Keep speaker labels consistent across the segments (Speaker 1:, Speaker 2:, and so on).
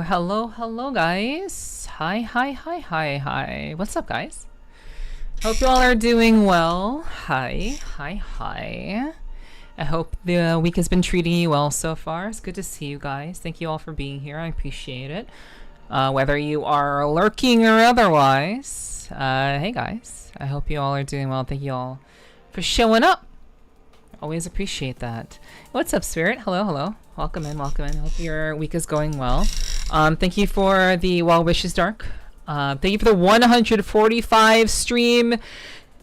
Speaker 1: Hello, guys. Hi. What's up, guys? Hope you all are doing well. Hi. I hope the week has been treating you well so far. It's good to see you guys. Thank you all for being here. I appreciate it. Whether you are lurking or otherwise, hey guys. I hope you all are doing well. Thank you all for showing up. Always appreciate that. What's up, Spirit? Hello. Welcome in. Hope your week is going well. Thank you for the well wishes, Dark. Thank you for the 145 stream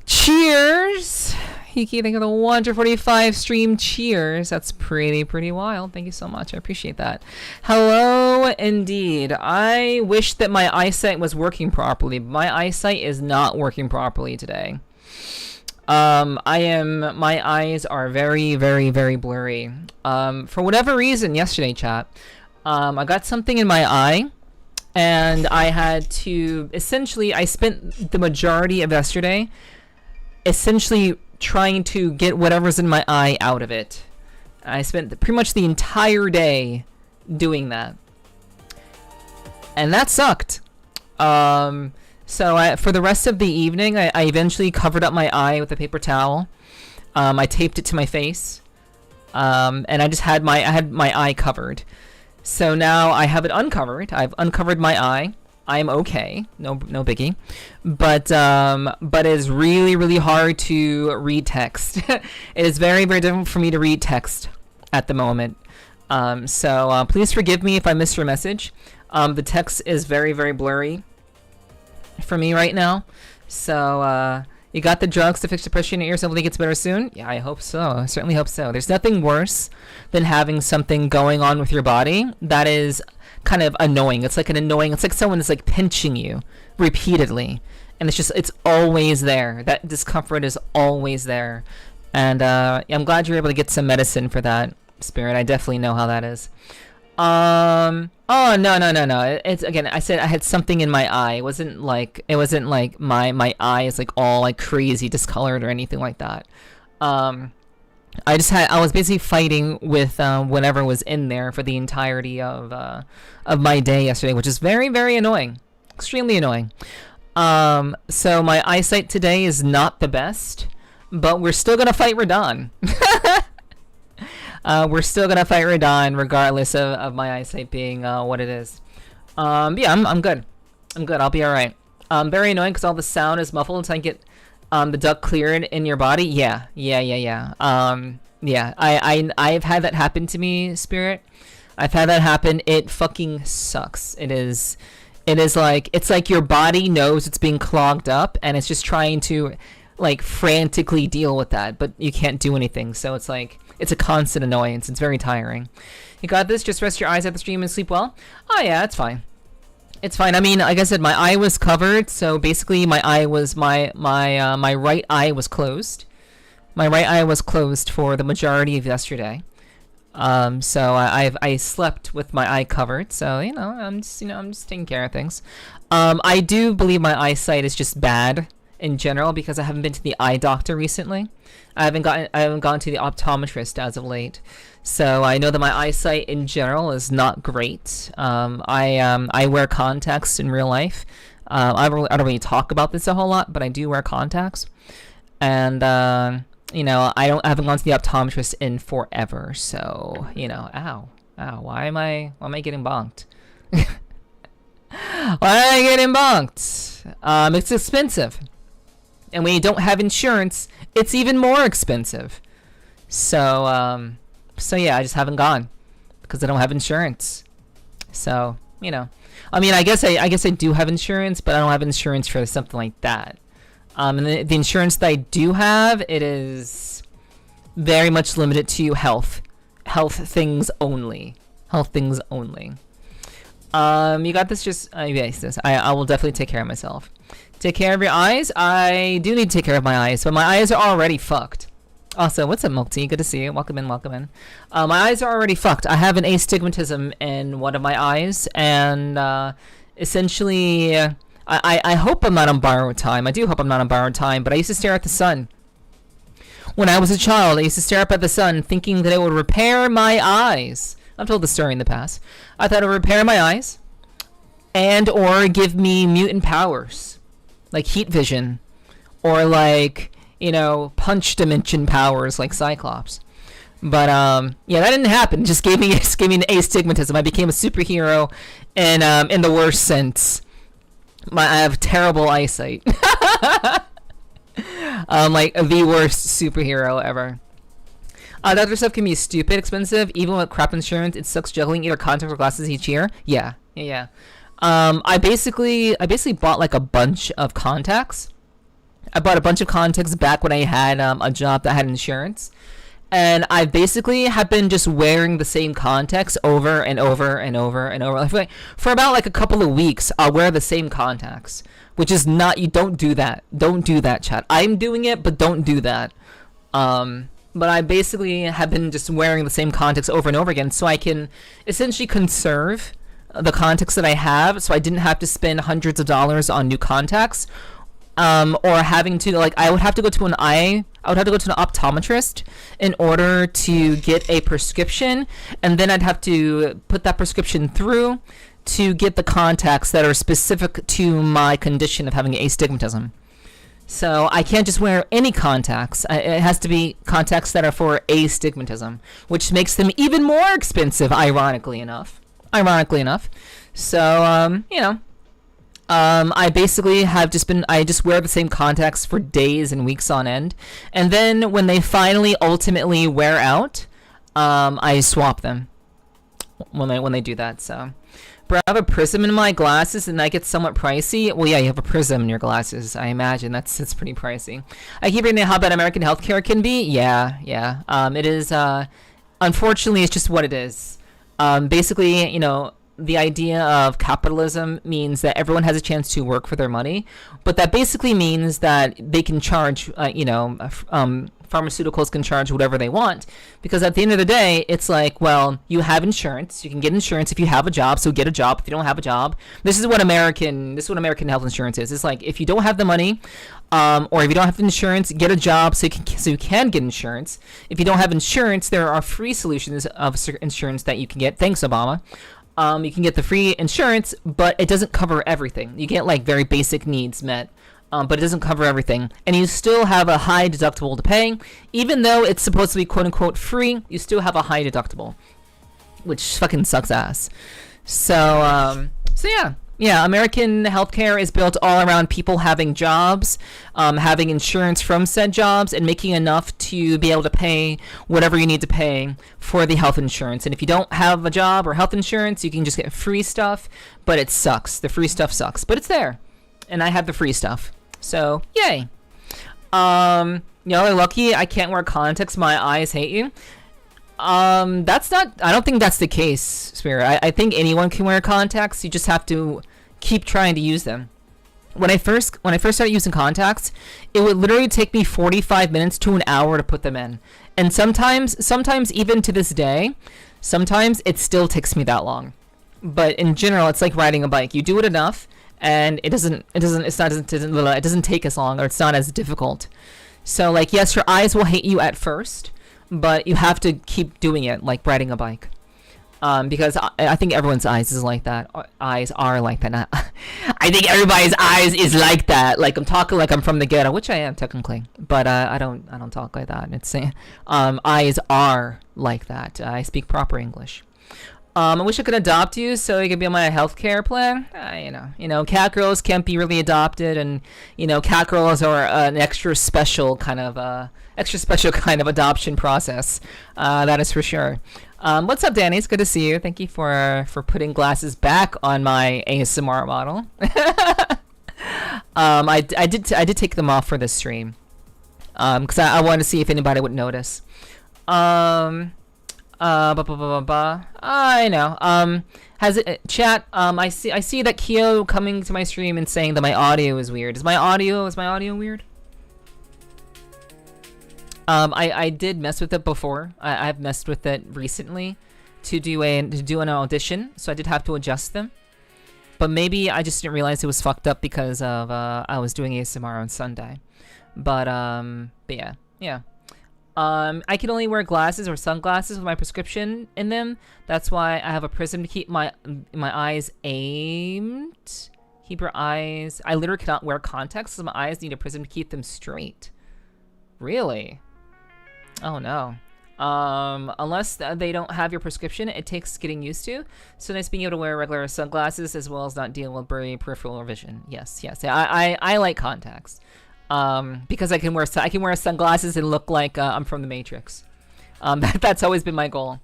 Speaker 1: cheers. Hiki, thank you for the 145 stream cheers. That's pretty wild. Thank you so much. I appreciate that. Hello, indeed. I wish that my eyesight was working properly. My eyesight is not working properly today. My eyes are very blurry. For whatever reason yesterday, chat, I got something in my eye and I had to, essentially, I spent the majority of yesterday essentially trying to get whatever's in my eye out of it. I spent pretty much the entire day doing that. And that sucked. So for the rest of the evening, I eventually covered up my eye with a paper towel. I taped it to my face, and I had my eye covered. So now I have it uncovered. I've uncovered my eye. I am okay, no biggie. But it is really hard to read text. It is very difficult for me to read text at the moment. So please forgive me if I missed your message. The text is very blurry for me right now. So you got the drugs to fix depression in your ears. Hopefully it gets better soon. Yeah, I hope so. I certainly hope so. There's nothing worse than having something going on with your body that is kind of annoying. It's like someone is like pinching you repeatedly, and it's always there. That discomfort is always there. And I'm glad you're able to get some medicine for that, Spirit. I definitely know how that is. Oh, no. It's, again, I said I had something in my eye. It wasn't like my eye is like all like crazy discolored or anything like that. I was basically fighting with whatever was in there for the entirety of my day yesterday, which is very annoying. Extremely annoying. So my eyesight today is not the best, but we're still gonna fight Radon. We're still gonna fight Radon regardless of my eyesight being what it is. Yeah, I'm good. I'll be alright. Very annoying because all the sound is muffled until I get the duct cleared in your body. Yeah. Yeah, I've had that happen to me, Spirit. I've had that happen. It fucking sucks. It's like your body knows it's being clogged up and it's just trying to like frantically deal with that, but you can't do anything. So it's like, it's a constant annoyance. It's very tiring. You got this. Just rest your eyes at the stream and sleep well. Oh yeah, it's fine. It's fine. I mean, like I said, my eye was covered, so basically my eye was my right eye was closed. My right eye was closed for the majority of yesterday. So I slept with my eye covered. So I'm just taking care of things. I do believe my eyesight is just bad in general because I haven't been to the eye doctor recently. I haven't gone to the optometrist as of late. So I know that my eyesight in general is not great. I wear contacts in real life. I don't really talk about this a whole lot, but I do wear contacts. And I haven't gone to the optometrist in forever. So ow, why am I getting bonked? Why am I getting bonked? It's expensive. And when you don't have insurance, it's even more expensive. So yeah, I just haven't gone because I don't have insurance. So, I mean, I guess I do have insurance, but I don't have insurance for something like that. And the insurance that I do have, it is very much limited to health things only. You got this. Just yes, I will definitely take care of myself. Take care of your eyes. I do need to take care of my eyes, but my eyes are already fucked. Also, what's up, Milk Tea? Good to see you. Welcome in. My eyes are already fucked. I have an astigmatism in one of my eyes, and essentially, I hope I'm not on borrowed time. I do hope I'm not on borrowed time, but I used to stare at the sun. When I was a child, I used to stare up at the sun thinking that it would repair my eyes. I've told the story in the past. I thought it would repair my eyes, and or give me mutant powers, like heat vision, or like, you know, punch dimension powers like Cyclops. But yeah, that didn't happen. It just gave me an astigmatism. I became a superhero, in the worst sense. I have terrible eyesight. Like the worst superhero ever. Doctor stuff can be stupid expensive, even with crap insurance. It sucks juggling either contact or glasses each year. Yeah. I basically bought like a bunch of contacts. I bought a bunch of contacts back when I had a job that had insurance, and I basically have been just wearing the same contacts over and over and over and over. I feel like for about like a couple of weeks, I'll wear the same contacts, which is not. You don't do that. Don't do that, chat. I'm doing it, but don't do that. But I basically have been just wearing the same contacts over and over again, so I can essentially conserve the contacts that I have, so I didn't have to spend hundreds of dollars on new contacts, or having to, like, I would have to go to an optometrist in order to get a prescription, and then I'd have to put that prescription through to get the contacts that are specific to my condition of having astigmatism. So I can't just wear any contacts. It has to be contacts that are for astigmatism, which makes them even more expensive, ironically enough. So, you know, I basically have I just wear the same contacts for days and weeks on end. And then when they finally ultimately wear out, I swap them when they do that. So, bro, I have a prism in my glasses and that gets somewhat pricey. Well, yeah, you have a prism in your glasses. I imagine it's pretty pricey. I keep reading how bad American healthcare can be. Yeah. It is, unfortunately, it's just what it is. Basically, you know, the idea of capitalism means that everyone has a chance to work for their money, but that basically means that they can charge, pharmaceuticals can charge whatever they want, because at the end of the day, it's like, well, you have insurance, you can get insurance if you have a job, so get a job. If you don't have a job, this is what American health insurance is. It's like, if you don't have the money, or if you don't have insurance, get a job so you can get insurance. If you don't have insurance, there are free solutions of insurance that you can get. Thanks, Obama. You can get the free insurance, but it doesn't cover everything. You get like very basic needs met, but it doesn't cover everything. And you still have a high deductible to pay. Even though it's supposed to be quote unquote free, you still have a high deductible, which fucking sucks ass. So yeah, American healthcare is built all around people having jobs, having insurance from said jobs, and making enough to be able to pay whatever you need to pay for the health insurance. And if you don't have a job or health insurance, you can just get free stuff, but it sucks. The free stuff sucks, but it's there. And I have the free stuff. So, yay. Y'all are lucky I can't wear contacts. My eyes hate you. I don't think that's the case, Spirit. I think anyone can wear contacts. You just have to keep trying to use them. When I first started using contacts, it would literally take me 45 minutes to an hour to put them in. And sometimes even to this day, sometimes it still takes me that long. But in general, it's like riding a bike. You do it enough and it doesn't take as long, or it's not as difficult. So like, yes, your eyes will hate you at first, but you have to keep doing it, like riding a bike. Because I think everyone's eyes is like that. Eyes are like that. I think everybody's eyes is like that. Like, I'm talking like I'm from the ghetto, which I am technically, but I don't talk like that. It's eyes are like that. I speak proper English. I wish I could adopt you so you could be on my healthcare plan. You know, cat girls can't be really adopted, and cat girls are an extra special kind of adoption process. That is for sure. What's up, Danny? It's good to see you. Thank you for putting glasses back on my ASMR model. I did take them off for this stream, because I wanted to see if anybody would notice. I know. Has it chat? I see that Kyo coming to my stream and saying that my audio is weird. Is my audio weird? I did mess with it before. I've messed with it recently to do an audition, so I did have to adjust them. But maybe I just didn't realize it was fucked up because of I was doing ASMR on Sunday. But yeah. I can only wear glasses or sunglasses with my prescription in them. That's why I have a prism to keep my eyes aimed. Keep your eyes... I literally cannot wear contacts, so my eyes need a prism to keep them straight. Really? Oh no. Unless they don't have your prescription, it takes getting used to. So nice being able to wear regular sunglasses as well as not deal with blurry peripheral vision. Yes, yes. I like contacts. Because I can wear sunglasses and look like I'm from the Matrix. That's always been my goal.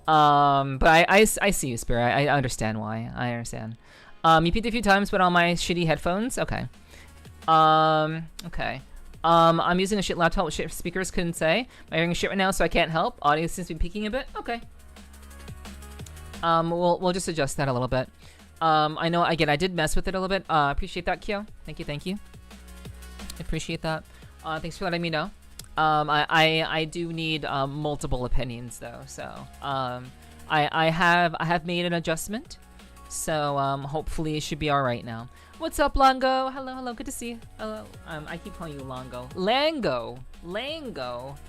Speaker 1: But I see you, Spirit. I understand why. I understand. You peeked a few times, but on my shitty headphones. Okay. Okay. I'm using a shit laptop with shit speakers. Couldn't say. I'm hearing shit right now, so I can't help. Audio seems to be peaking a bit. Okay. We'll just adjust that a little bit. I know. Again, I did mess with it a little bit. Appreciate that, Kyo. Thank you. Thank you. I appreciate that. Thanks for letting me know. I do need multiple opinions though, so I have made an adjustment, so hopefully it should be all right now. What's up, Longo? Hello, hello, good to see you. Hello. I keep calling you Longo. Lango.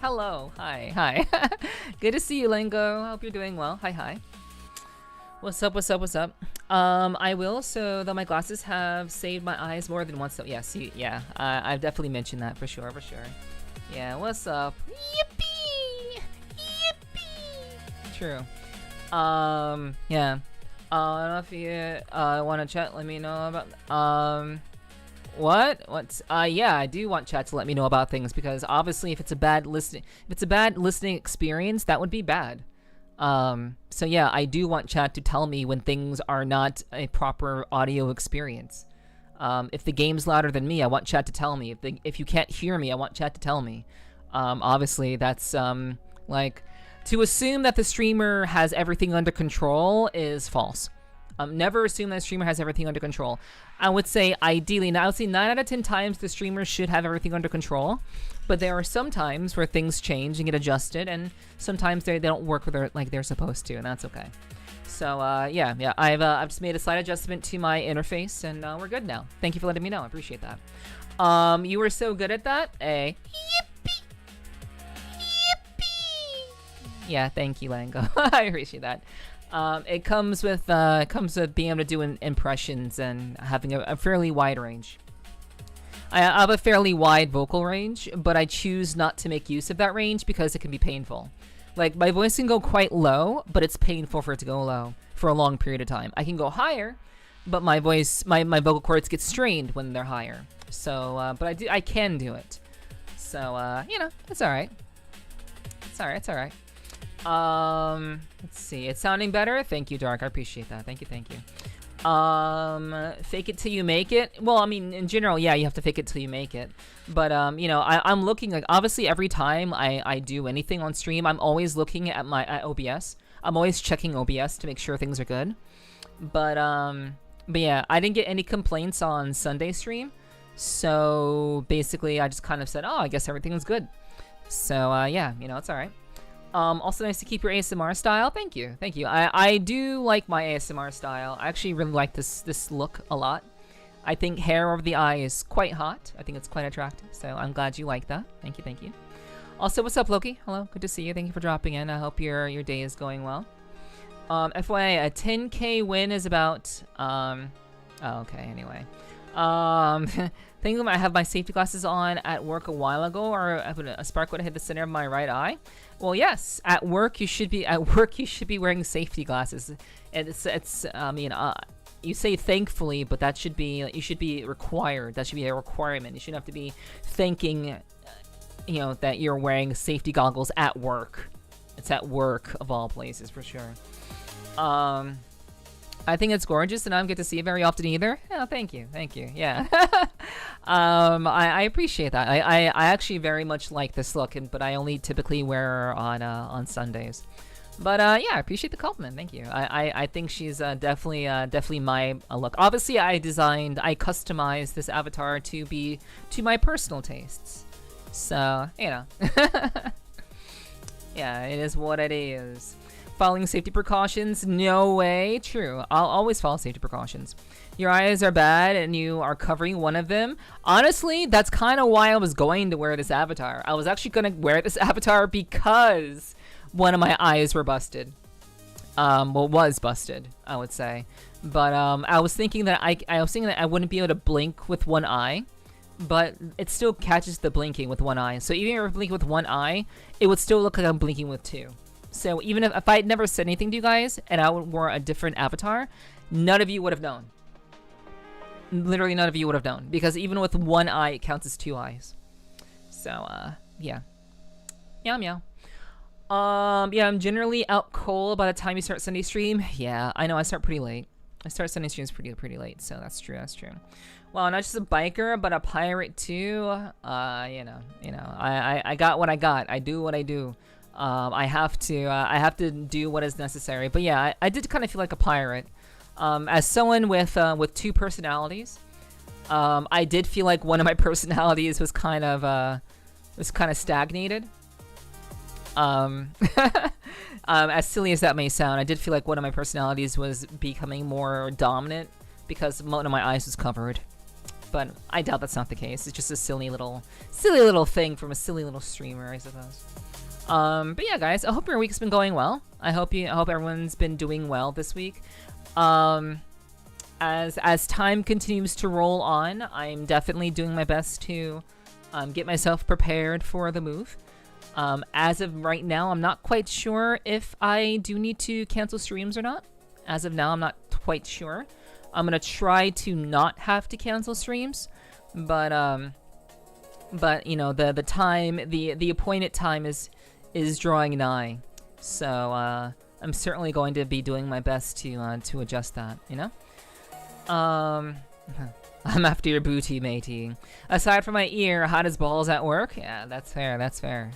Speaker 1: Hello, hi. Good to see you, Lango. Hope you're doing well. Hi. What's up? I will, so though my glasses have saved my eyes more than once, so yes, yeah, I've definitely mentioned that for sure. Yeah, what's up? Yippee! True. Yeah. I don't know if you want to chat, let me know about, what's, yeah, I do want chat to let me know about things, because obviously if it's a bad listening experience, that would be bad. So yeah, I do want chat to tell me when things are not a proper audio experience. If the game's louder than me, I want chat to tell me. If you can't hear me, I want chat to tell me. Obviously that's, like, to assume that the streamer has everything under control is false. Never assume that a streamer has everything under control. I would say ideally, I would say 9 out of 10 times the streamer should have everything under control, but there are some times where things change and get adjusted, and sometimes they don't work like they're supposed to, and that's okay. So yeah, I've just made a slight adjustment to my interface, and we're good now. Thank you for letting me know. I appreciate that. You were so good at that. Yippee! Yeah, thank you, Lango. I appreciate that. It comes with being able to do impressions and having a fairly wide range. I have a fairly wide vocal range, but I choose not to make use of that range because it can be painful. Like, my voice can go quite low, but it's painful for it to go low for a long period of time. I can go higher, but my voice, my vocal cords get strained when they're higher. So, but I can do it. So, you know, it's alright. It's alright. Let's see. It's sounding better? Thank you, Dark. I appreciate that. Thank you. Fake it till you make it. Well, I mean, in general, yeah, you have to fake it till you make it. But, you know, I'm looking, like, obviously every time I do anything on stream, I'm always looking at OBS. I'm always checking OBS to make sure things are good. But yeah, I didn't get any complaints on Sunday stream. So basically, I just kind of said, oh, I guess everything was good. So, yeah, you know, it's alright. Also nice to keep your ASMR style. Thank you. I do like my ASMR style. I actually really like this look a lot. I think hair over the eye is quite hot. I think it's quite attractive. So I'm glad you like that. Thank you. Also, what's up, Loki? Hello, good to see you. Thank you for dropping in. I hope your day is going well. FYI, a 10K win is about oh, okay, anyway. Thinking I have my safety glasses on at work a while ago, or a spark would have hit the center of my right eye. Well, yes, at work you should be wearing safety glasses. And it's I mean, you say thankfully, but that should be, you should be required. That should be a requirement. You shouldn't have to be thanking, you know, that you're wearing safety goggles at work. It's at work of all places for sure. I think it's gorgeous, and I don't get to see it very often either. Oh, thank you. Yeah. I appreciate that. I actually very much like this look, but I only typically wear her on Sundays. But yeah, I appreciate the compliment. Thank you. I think she's definitely my look. Obviously, I customized this avatar to be to my personal tastes. So, you know. Yeah, it is what it is. Following safety precautions? No way. True. I'll always follow safety precautions. your eyes are bad and you are covering one of them. Honestly, that's kind of why I was going to wear this avatar. I was actually going to wear this avatar because one of my eyes were busted. Well, was busted, I would say. But I was thinking that I wouldn't be able to blink with one eye, but it still catches the blinking with one eye. So even if I blink with one eye, it would still look like I'm blinking with two. So even if I had never said anything to you guys and I wore a different avatar, none of you would have known. Literally none of you would have known, because even with one eye, it counts as two eyes. So, yeah. Meow meow. Yeah, I'm generally out cold by the time you start Sunday stream. Yeah, I know, I start pretty late. I start Sunday streams pretty late, so that's true, that's true. Well, not just a biker, but a pirate too. You know, I got what I got. I do what I do. I have to do what is necessary. But yeah, I did kind of feel like a pirate. As someone with two personalities, I did feel like one of my personalities was kind of stagnated. As silly as that may sound, I did feel like one of my personalities was becoming more dominant because one of my eyes was covered. But I doubt that's not the case. It's just a silly little thing from a silly little streamer, I suppose. But yeah, guys, I hope your week's been going well. I hope everyone's been doing well this week. As time continues to roll on, I'm definitely doing my best to get myself prepared for the move. As of right now, I'm not quite sure if I do need to cancel streams or not. As of now, I'm not quite sure. I'm gonna try to not have to cancel streams, but you know, the time, the appointed time is drawing nigh. So I'm certainly going to be doing my best to adjust that, you know? I'm after your booty, matey. Aside from my ear, hot as balls at work? Yeah, that's fair, that's fair.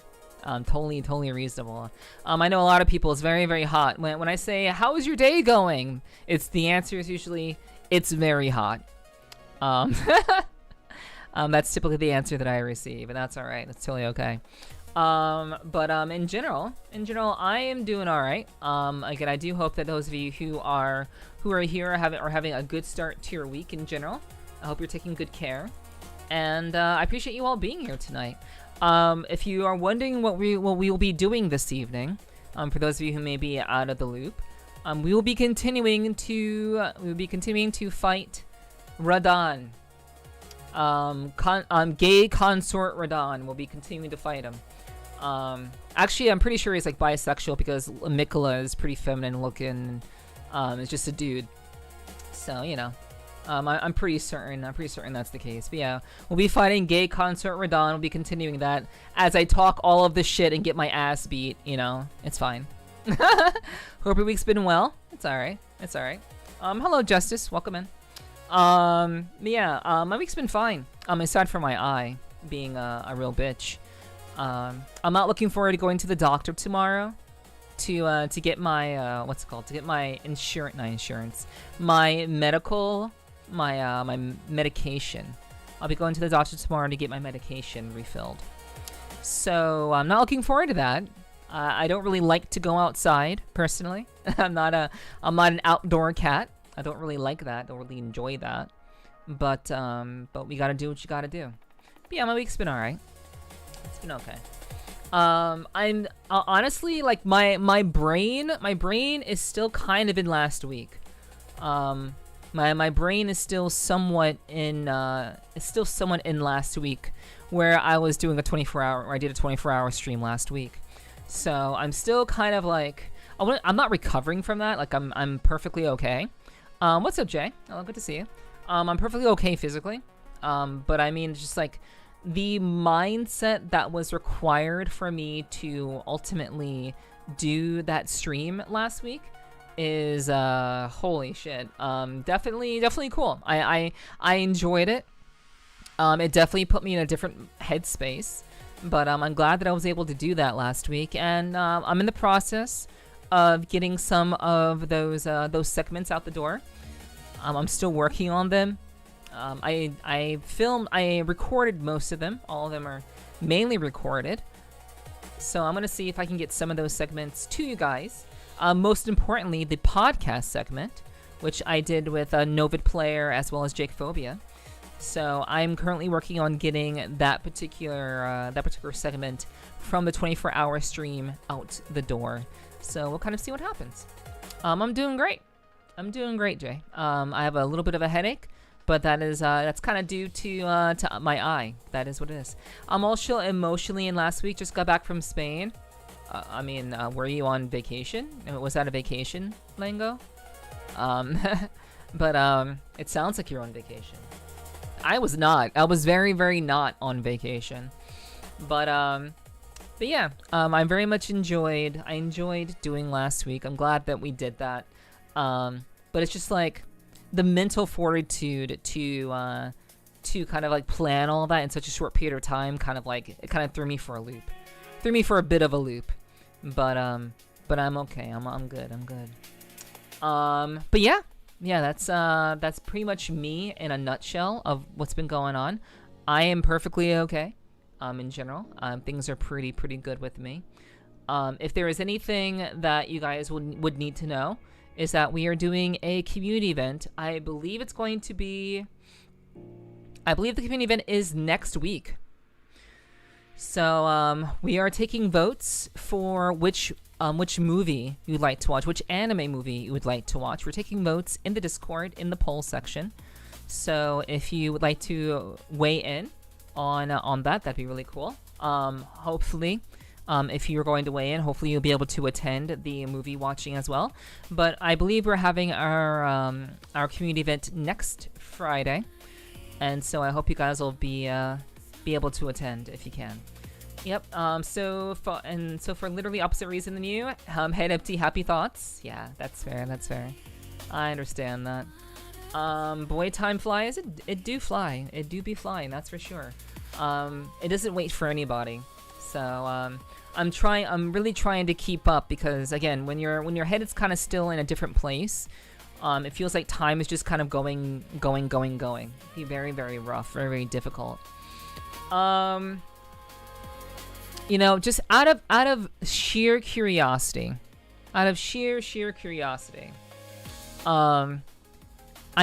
Speaker 1: Totally reasonable. I know a lot of people, it's very, very hot. When I say, how is your day going? The answer is usually, it's very hot. That's typically the answer that I receive, and that's alright, that's totally okay. But in general, I am doing all right. Again, I do hope that those of you who are here are having a good start to your week in general. I hope you're taking good care, and I appreciate you all being here tonight. If you are wondering what we will be doing this evening, for those of you who may be out of the loop, we will be continuing to fight Radon. Gay consort Radon. We'll be continuing to fight him. Actually, I'm pretty sure he's like bisexual because Mikola is pretty feminine looking. It's just a dude. So, you know, I'm pretty certain that's the case. But yeah, we'll be fighting gay consort Radon. We'll be continuing that as I talk all of this shit and get my ass beat. You know, it's fine. Hope your week's been well. It's alright. It's alright. Hello, Justice. Welcome in. Yeah, my week's been fine. Aside from my eye being a real bitch. I'm not looking forward to going to the doctor tomorrow to get my what's it called? To get my my medication. I'll be going to the doctor tomorrow to get my medication refilled. So I'm not looking forward to that. I don't really like to go outside personally. I'm not an outdoor cat. I don't really like that. Don't really enjoy that. But we gotta do what you gotta do. But yeah, my week's been alright. It's been okay. I'm honestly like my brain is still kind of in last week. My brain is still somewhat in last week, where I was doing a 24-hour, or I did a 24-hour stream last week. So I'm still kind of like I'm not recovering from that. Like I'm perfectly okay. What's up, Jay? Oh, good to see you. I'm perfectly okay physically. But I mean, just like the mindset that was required for me to ultimately do that stream last week is holy shit. Definitely cool. I enjoyed it. It definitely put me in a different headspace. But I'm glad that I was able to do that last week, and I'm in the process of getting some of those segments out the door. I'm still working on them. I recorded most of them. All of them are mainly recorded. So I'm gonna see if I can get some of those segments to you guys. Most importantly, the podcast segment which I did with a Novid player as well as Jake Phobia. So I'm currently working on getting that particular segment from the 24-hour stream out the door. So we'll kind of see what happens. I'm doing great. I'm doing great, Jay. I have a little bit of a headache, but that's kind of due to my eye. That is what it is. I'm also emotionally in last week. Just got back from Spain. Were you on vacation? Was that a vacation, Lango? But it sounds like you're on vacation. I was not. I was very, very not on vacation. But yeah, I very much enjoyed doing last week. I'm glad that we did that. But it's just like the mental fortitude to kind of like plan all that in such a short period of time. It kind of threw me for a loop. Threw me for a bit of a loop. But I'm okay. I'm good. I'm good. But yeah, that's pretty much me in a nutshell of what's been going on. I am perfectly okay. In general, things are pretty good with me. If there is anything that you guys would need to know, is that we are doing a community event. I believe the community event is next week. So we are taking votes for which movie you'd like to watch, which anime movie you would like to watch. We're taking votes in the Discord in the poll section. So if you would like to weigh in on that, that'd be really cool. Hopefully, if you're going to weigh in, hopefully you'll be able to attend the movie watching as well. But I believe we're having our community event next Friday, and so I hope you guys will be able to attend if you can. Yep. So for literally opposite reason than you, head empty, happy thoughts. Yeah, that's fair. That's fair. I understand that. Boy, time flies. It do fly. It do be flying. That's for sure. It doesn't wait for anybody. So I'm really trying to keep up, because again, when your head is kind of still in a different place, it feels like time is just kind of going. It'd be very, very rough, very, very difficult. Just out of sheer curiosity, I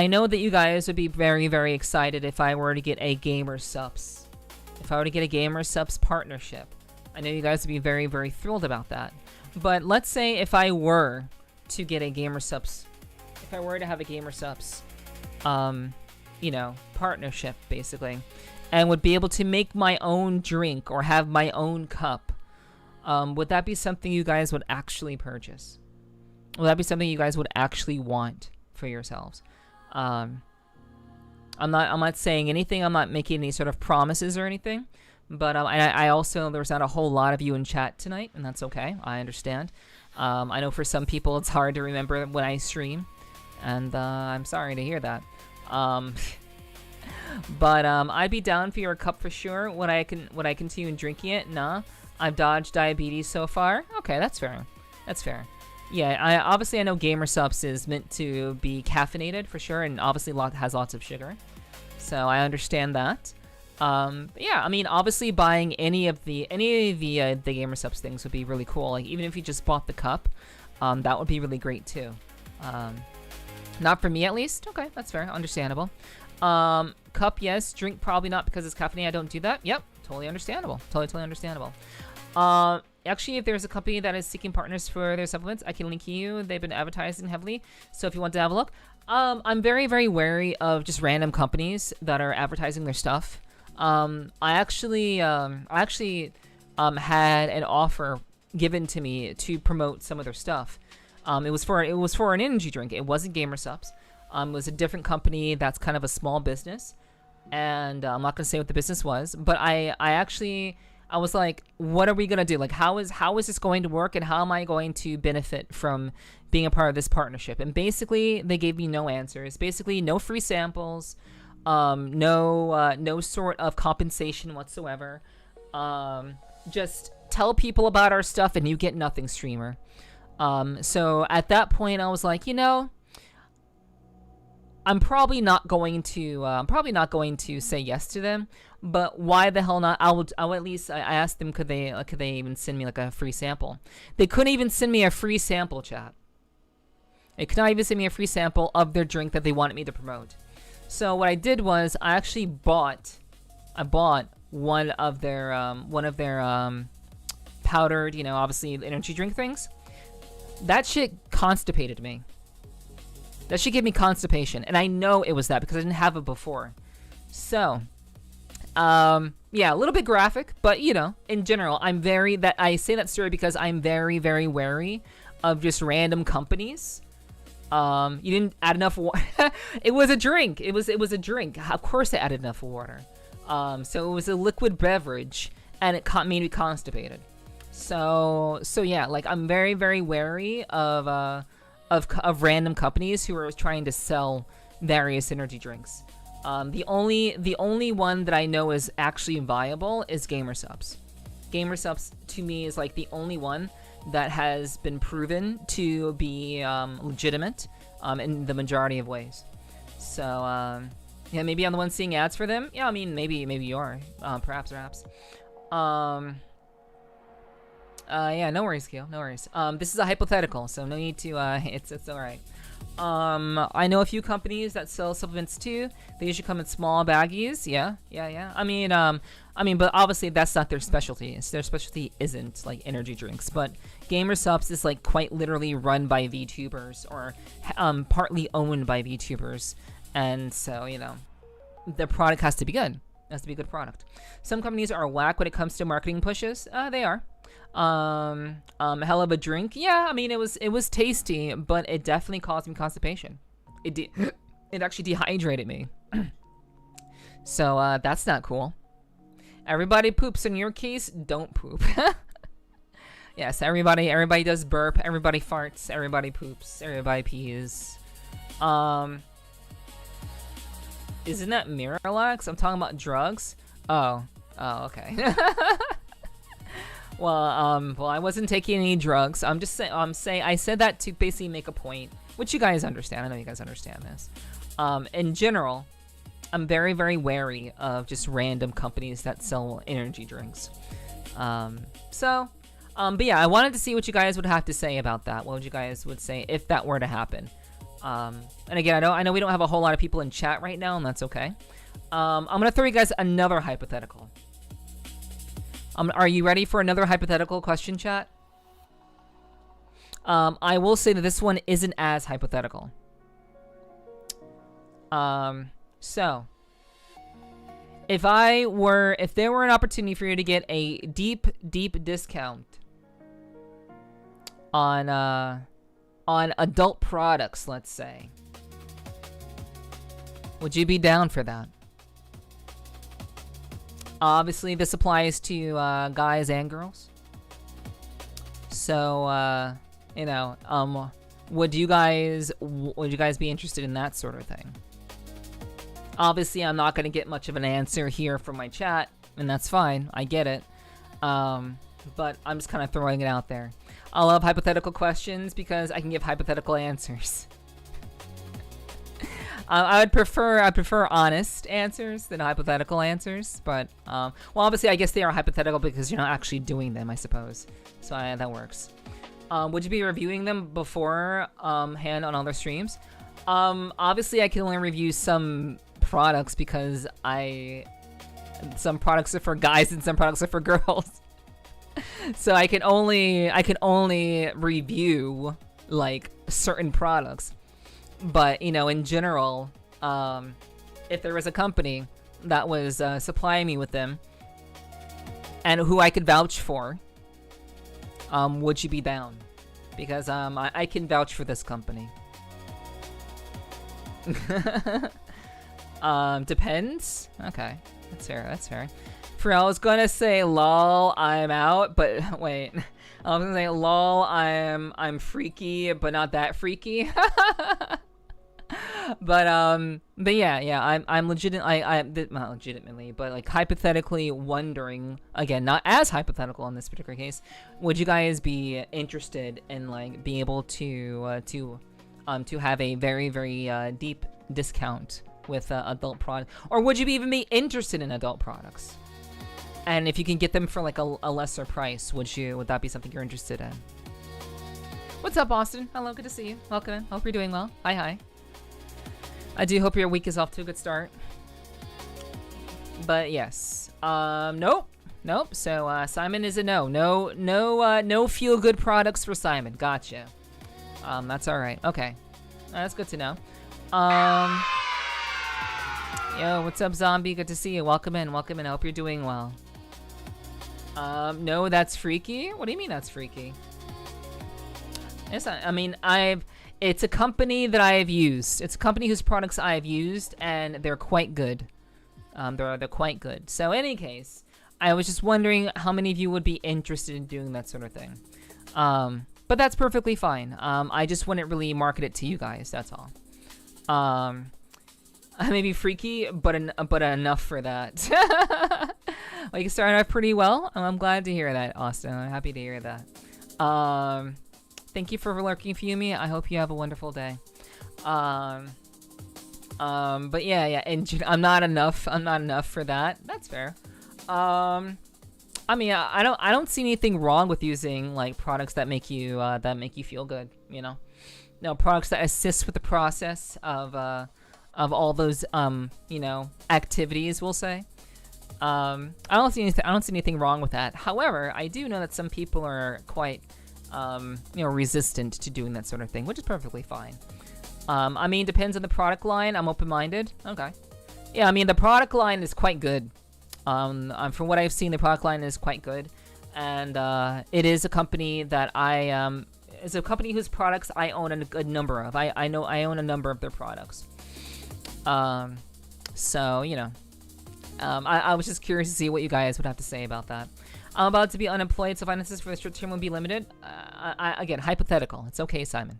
Speaker 1: know that you guys would be very, very excited if I were to get a Gamer Subs. If I were to get a Gamer Subs partnership. I know you guys would be very, very thrilled about that. But let's say if I were to get a Gamer Subs, if I were to have a Gamer Subs, partnership, basically, and would be able to make my own drink or have my own cup, would that be something you guys would actually purchase? Would that be something you guys would actually want for yourselves? I'm not saying anything. I'm not making any sort of promises or anything. But I also, there's not a whole lot of you in chat tonight, and that's okay. I understand. I know for some people it's hard to remember when I stream, and I'm sorry to hear that. But I'd be down for your cup for sure. Would I continue drinking it? Nah. I've dodged diabetes so far. Okay, that's fair. That's fair. Yeah, I know Gamer Subs is meant to be caffeinated for sure, and obviously has lots of sugar. So I understand that. Yeah, I mean, obviously buying any of the Gamer Subs things would be really cool. Like, even if you just bought the cup, that would be really great too. Not for me at least. Okay, that's fair. Understandable. Cup, yes. Drink, probably not, because it's caffeinated. I don't do that. Yep, totally understandable. Totally understandable. Actually, if there's a company that is seeking partners for their supplements, I can link you. They've been advertising heavily, so if you want to have a look. I'm very, very wary of just random companies that are advertising their stuff. I actually had an offer given to me to promote some of their stuff. It was for an energy drink. It wasn't Gamer Subs. It was a different company that's kind of a small business, and I'm not gonna say what the business was, but I was like, what are we gonna do? Like, how is this going to work, and how am I going to benefit from being a part of this partnership? And basically, they gave me no answers. Basically, no free samples, no sort of compensation whatsoever. Just tell people about our stuff, and you get nothing, streamer. So at that point, I was like, I'm probably not going to say yes to them, but why the hell not? I'll at least, I asked them, could they even send me like a free sample? They couldn't even send me a free sample, chat. They could not even send me a free sample of their drink that they wanted me to promote. So what I did was I actually bought one of their powdered, you know, obviously energy drink things. That shit constipated me. That shit gave me constipation, and I know it was that because I didn't have it before. So, yeah, a little bit graphic, but you know, in general, I say that story because I'm very, very wary of just random companies. You didn't add enough water. It was a drink. It was a drink. Of course I added enough water. So it was a liquid beverage, and it made me constipated. So yeah, like I'm very, very wary of random companies who are trying to sell various energy drinks. The only one that I know is actually viable is GamerSupps. GamerSupps to me is like the only one that has been proven to be legitimate in the majority of ways. So yeah, maybe I'm the one seeing ads for them. Yeah, I mean maybe you are. Perhaps. Yeah, no worries, Keel. No worries. This is a hypothetical, so no need to. It's all right. I know a few companies that sell supplements too. They usually come in small baggies. Yeah. I mean, but obviously that's not their specialty. Their specialty isn't like energy drinks. But GamerSupps is like quite literally run by VTubers or partly owned by VTubers, and so you know, the product has to be good. It has to be a good product. Some companies are whack when it comes to marketing pushes. They are. Hell of a drink. Yeah, I mean it was tasty, but it definitely caused me constipation. It actually dehydrated me. So that's not cool. Everybody poops. In your case, don't poop. Yes, everybody does burp, everybody farts, everybody poops, everybody pees. Isn't that Miralax? I'm talking about drugs. Oh, okay. Well, I wasn't taking any drugs. I'm just saying, I said that to basically make a point, which you guys understand. I know you guys understand this. In general, I'm very, very wary of just random companies that sell energy drinks. But yeah, I wanted to see what you guys would have to say about that. What would you guys would say if that were to happen? And again, I know we don't have a whole lot of people in chat right now, and that's okay. I'm gonna throw you guys another hypothetical. Are you ready for another hypothetical question, chat? I will say that this one isn't as hypothetical. So if there were an opportunity for you to get a deep discount on adult products, let's say, would you be down for that? Obviously, this applies to guys and girls. So, you know, would you guys be interested in that sort of thing? Obviously, I'm not going to get much of an answer here from my chat, and that's fine. I get it. But I'm just kind of throwing it out there. I love hypothetical questions because I can give hypothetical answers. I'd prefer honest answers than hypothetical answers, but well, obviously I guess they are hypothetical because you're not actually doing them, I suppose. So that works. Would you be reviewing them beforehand on other streams? Obviously I can only review some products because some products are for guys and some products are for girls. So I can only review like certain products. But, you know, in general, if there was a company that was supplying me with them and who I could vouch for, would you be down? Because I can vouch for this company. Depends? Okay, that's fair. I was gonna say, lol, I'm out, but wait. I was gonna say, lol, I'm freaky, but not that freaky. But yeah, I'm not legitimately, but like hypothetically wondering, again, not as hypothetical in this particular case, would you guys be interested in like being able to have a very, very deep discount with adult product, or would you even be interested in adult products? And if you can get them for like a lesser price, would that be something you're interested in? What's up, Austin? Hello, good to see you. Welcome in. Hope you're doing well. Hi, hi. I do hope your week is off to a good start. But yes. Nope. Nope. So Simon is a no. No feel good products for Simon. Gotcha. That's alright. Okay. That's good to know. Yo, what's up, Zombie? Good to see you. Welcome in. Welcome in. I hope you're doing well. No, that's freaky. What do you mean that's freaky? It's not, I mean, it's a company that I have used. It's a company whose products I have used, and they're quite good. They're quite good. So, in any case, I was just wondering how many of you would be interested in doing that sort of thing. But that's perfectly fine. I just wouldn't really market it to you guys. That's all. I may be freaky, but enough for that. Well, you started off pretty well. I'm glad to hear that, Austin. I'm happy to hear that. Thank you for lurking, Fumi. I hope you have a wonderful day. But yeah. And I'm not enough for that. That's fair. I mean, I don't see anything wrong with using like products that make you feel good. You know, no products that assist with the process of all those you know, activities. We'll say. I don't see anything wrong with that. However, I do know that some people are quite you know, resistant to doing that sort of thing, which is perfectly fine. I mean, depends on the product line. I'm open-minded. Okay. Yeah, I mean, the product line is quite good. From what I've seen, the product line is quite good. And it is a company that is a company whose products I own a good number of. I know I own a number of their products. So, you know, I was just curious to see what you guys would have to say about that. I'm about to be unemployed, so finances for the short term will be limited. Again, hypothetical. It's okay, Simon.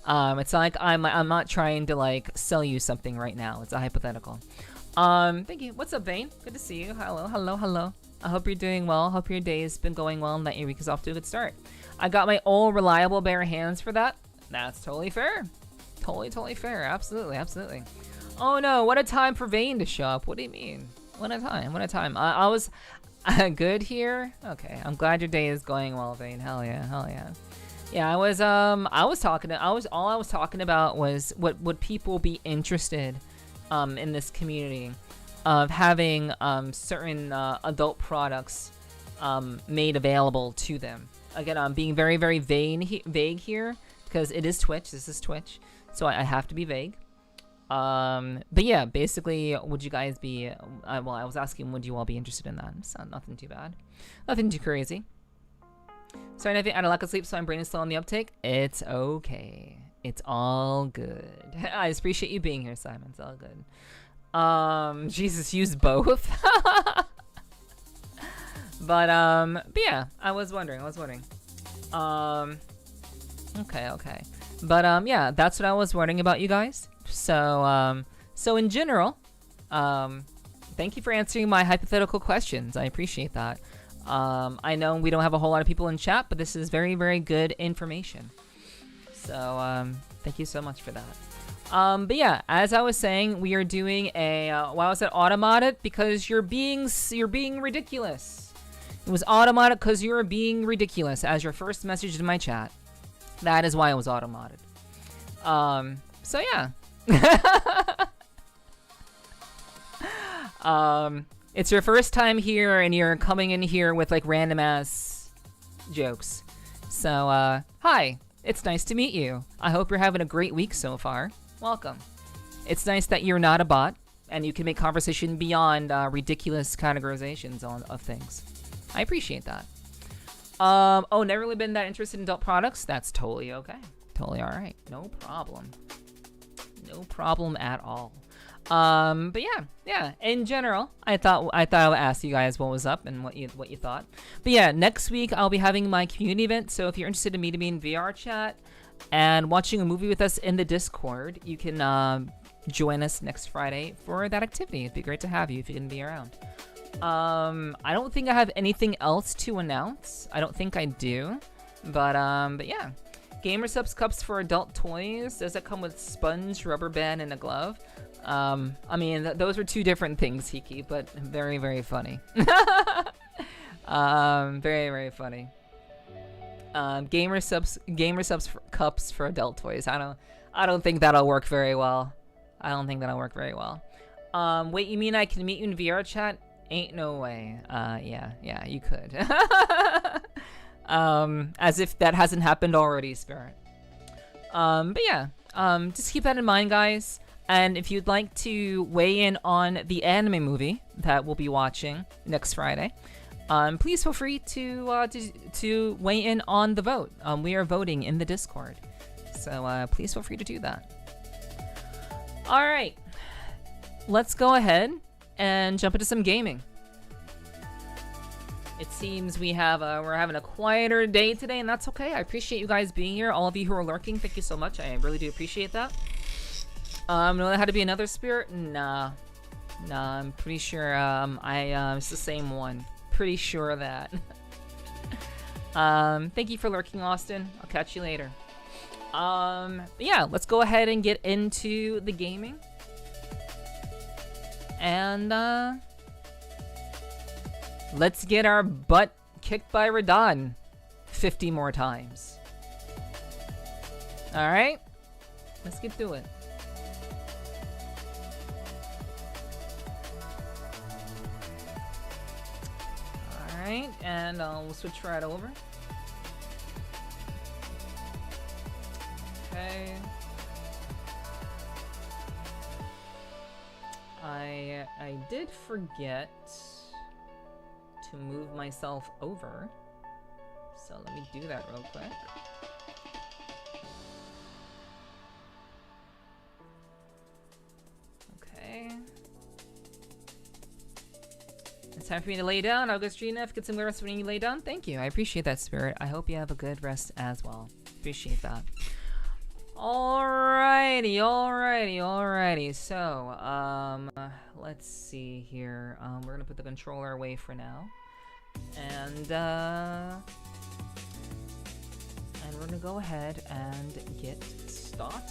Speaker 1: It's like I'm not trying to like sell you something right now. It's a hypothetical. Thank you. What's up, Vane? Good to see you. Hello. I hope you're doing well. Hope your day has been going well and that your week is off to a good start. I got my old reliable bare hands for that. That's totally fair. Totally fair. Absolutely. Oh no, what a time for Vane to show up. What do you mean? What a time. I was good here. Okay, I'm glad your day is going well, Vane. Hell yeah. Yeah, all I was talking about was what would people be interested in this community of having certain adult products made available to them. Again, I'm being very vague here because it is Twitch. This is Twitch, so I have to be vague. But yeah, basically, would you guys be, well, I was asking, would you all be interested in that? It's not nothing too bad. Nothing too crazy. Sorry, I had a lack of sleep, so my brain is slow on the uptake. It's okay. It's all good. I just appreciate you being here, Simon. It's all good. Jesus, use both. But yeah, I was wondering. Okay. But yeah, that's what I was wondering about, you guys. So in general, thank you for answering my hypothetical questions. I appreciate that. I know we don't have a whole lot of people in chat, but this is very good information. So thank you so much for that. But yeah, as I was saying, we are doing a why was it automated? Because you're being ridiculous. It was automated because you're being ridiculous as your first message in my chat. That is why it was automated. So yeah. It's your first time here and you're coming in here with like random ass jokes. So hi, it's nice to meet you. I hope you're having a great week so far. Welcome. It's nice that you're not a bot and you can make conversation beyond ridiculous categorizations of things. I appreciate that. Oh, never really been that interested in adult products? That's totally okay. Totally alright. No problem. No problem at all. But yeah. In general, I thought I would ask you guys what was up and what you thought. But yeah, next week I'll be having my community event. So if you're interested in meeting me in VR chat and watching a movie with us in the Discord, you can join us next Friday for that activity. It'd be great to have you if you can be around. I don't think I have anything else to announce. I don't think I do. But yeah. Gamer subs cups for adult toys. Does it come with sponge, rubber band, and a glove? I mean, those are two different things, Hiki, but very funny. Very funny. Gamer subs for cups for adult toys. I don't think that'll work very well. I don't think that'll work very well. Wait, you mean I can meet you in VR chat? Ain't no way. Yeah, you could. As if that hasn't happened already, Spirit. But yeah, just keep that in mind, guys. And if you'd like to weigh in on the anime movie that we'll be watching next Friday, please feel free to weigh in on the vote. We are voting in the Discord, so please feel free to do that. All right, let's go ahead and jump into some gaming. It seems we're having a quieter day today, and that's okay. I appreciate you guys being here. All of you who are lurking, thank you so much. I really do appreciate that. Know that had to be another spirit? Nah, I'm pretty sure it's the same one. Pretty sure of that. Thank you for lurking, Austin. I'll catch you later. Yeah, let's go ahead and get into the gaming. And let's get our butt kicked by Radon 50 more times. Alright, let's get to it. Alright, and we'll switch right over. Okay. I did forget to move myself over, so let me do that real quick. Okay. It's time for me to lay down. I'll go stream F, get some rest when you lay down. Thank you. I appreciate that, Spirit. I hope you have a good rest as well. Appreciate that. Alrighty. So, let's see here. We're gonna put the controller away for now. And we're gonna go ahead and get started.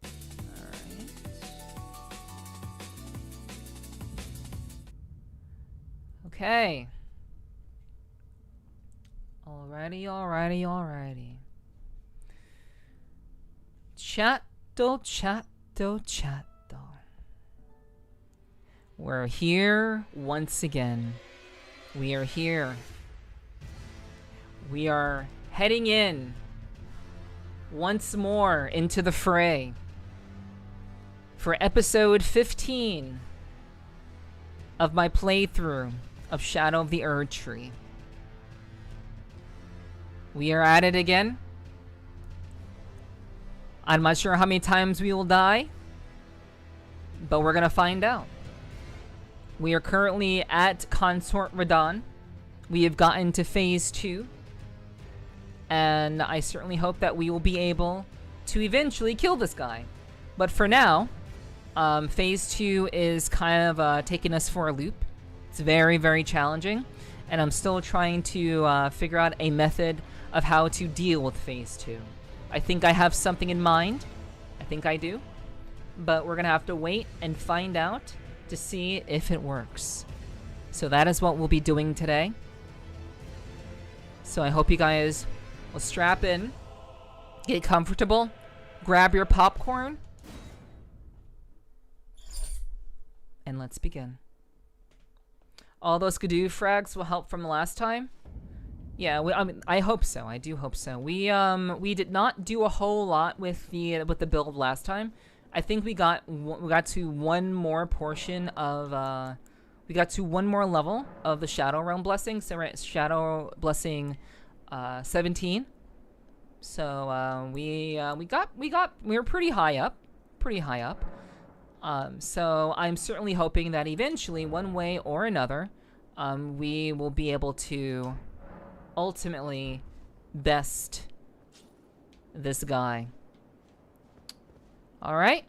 Speaker 1: Alright. Okay. Alrighty. Chatto. We're here once again. We are here. We are heading in once more into the fray for episode 15 of my playthrough of Shadow of the Erdtree. We are at it again. I'm not sure how many times we will die, but we're gonna find out. We are currently at Consort Radon. We have gotten to phase 2, and I certainly hope that we will be able to eventually kill this guy. But for now, phase 2 is kind of taking us for a loop. It's very, very challenging, and I'm still trying to figure out a method of how to deal with phase 2. I think I have something in mind. I think I do. But we're gonna have to wait and find out to see if it works. So that is what we'll be doing today. So I hope you guys will strap in, get comfortable, grab your popcorn, and let's begin. All those Skidoo frags will help from the last time. Yeah, I mean, I hope so. I do hope so. We did not do a whole lot with the build last time. I think we got to one more portion of we got to one more level of the Shadow Realm blessing. So we're at Shadow Blessing 17. So we were pretty high up. So I'm certainly hoping that eventually, one way or another, we will be able to ultimately best this guy. Alright.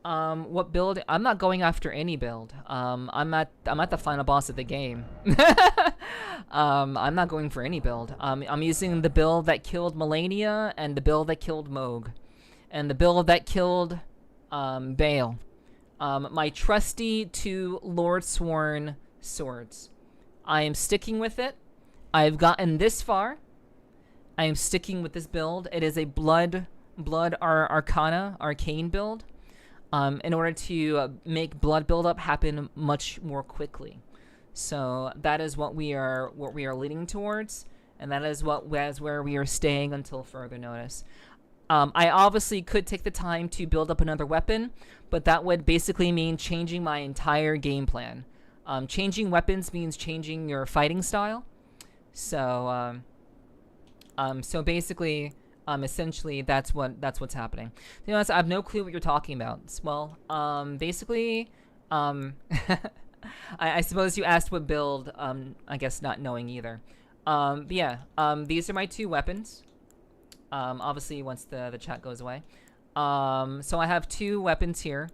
Speaker 1: What build? I'm not going after any build. I'm at the final boss of the game. I'm not going for any build. I'm using the build that killed Melania and the build that killed Moog. And the build that killed Bale. My trusty 2 Lord Sworn swords. I am sticking with it. I've gotten this far. I am sticking with this build. It is a blood arcana arcane build. In order to make blood buildup happen much more quickly. So that is what we are leading towards, and that is where we are staying until further notice. I obviously could take the time to build up another weapon, but that would basically mean changing my entire game plan. Changing weapons means changing your fighting style. So basically, essentially that's what's happening. To be honest, I have no clue what you're talking about. Well, basically, I suppose you asked what build. I guess not knowing either. But yeah, these are my two weapons. Obviously, once the chat goes away. So I have two weapons here.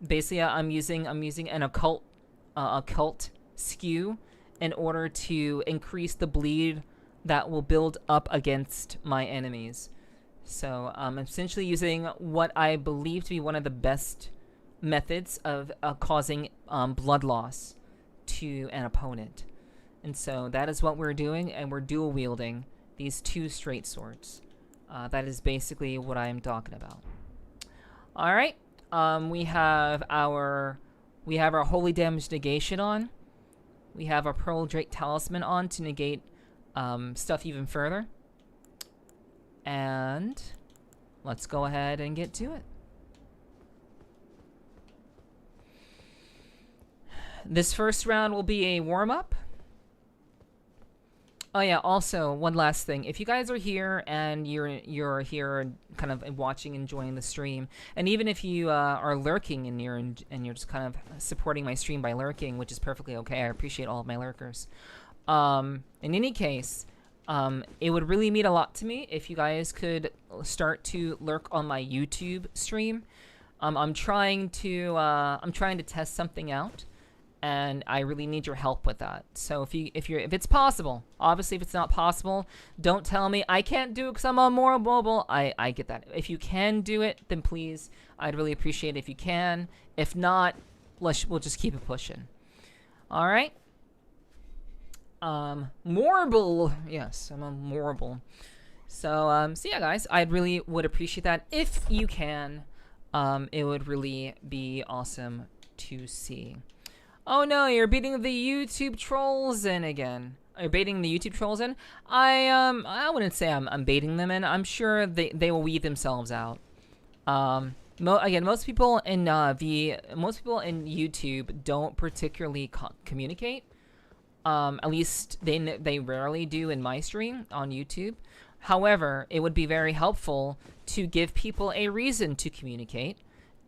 Speaker 1: Basically, I'm using an occult skew in order to increase the bleed that will build up against my enemies. So I'm essentially using what I believe to be one of the best methods of causing blood loss to an opponent. And so that is what we're doing, and we're dual wielding these two straight swords. That is basically what I am talking about. All right, we have our holy damage negation on. We have our Pearl Drake Talisman on to negate stuff even further. And let's go ahead and get to it. This first round will be a warm-up. Oh yeah, also one last thing. If you guys are here and you're here kind of watching, enjoying the stream, and even if you are lurking and you're just kind of supporting my stream by lurking, which is perfectly okay. I appreciate all of my lurkers. In any case, it would really mean a lot to me if you guys could start to lurk on my YouTube stream. I'm trying to test something out, and I really need your help with that. So if it's possible, obviously if it's not possible, don't tell me I can't do it because I'm on more mobile. I get that. If you can do it, then please, I'd really appreciate it if you can. If not, we'll just keep it pushing. All right. Morble. Yes, I'm a Morble. So yeah, guys, I really would appreciate that if you can. It would really be awesome to see. Oh no, you're beating the YouTube trolls in again. You're baiting the YouTube trolls in? I wouldn't say I'm baiting them in. I'm sure they will weed themselves out. Again, most people in YouTube don't particularly communicate. At least they rarely do in my stream on YouTube. However, it would be very helpful to give people a reason to communicate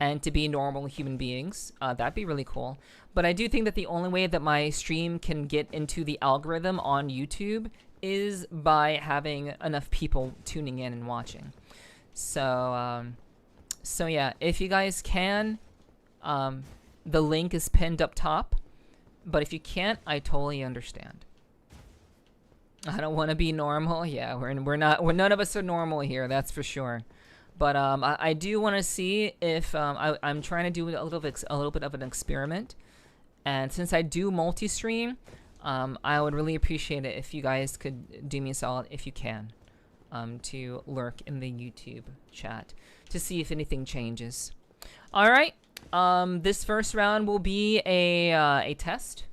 Speaker 1: and to be normal human beings. That'd be really cool. But I do think that the only way that my stream can get into the algorithm on YouTube is by having enough people tuning in and watching. So yeah, if you guys can, the link is pinned up top. But if you can't, I totally understand. I don't want to be normal. Yeah, none of us are normal here. That's for sure. But I do want to see if I'm trying to do a little bit of an experiment. And since I do multi-stream, I would really appreciate it if you guys could do me a solid, if you can, to lurk in the YouTube chat to see if anything changes. All right. This first round will be a test.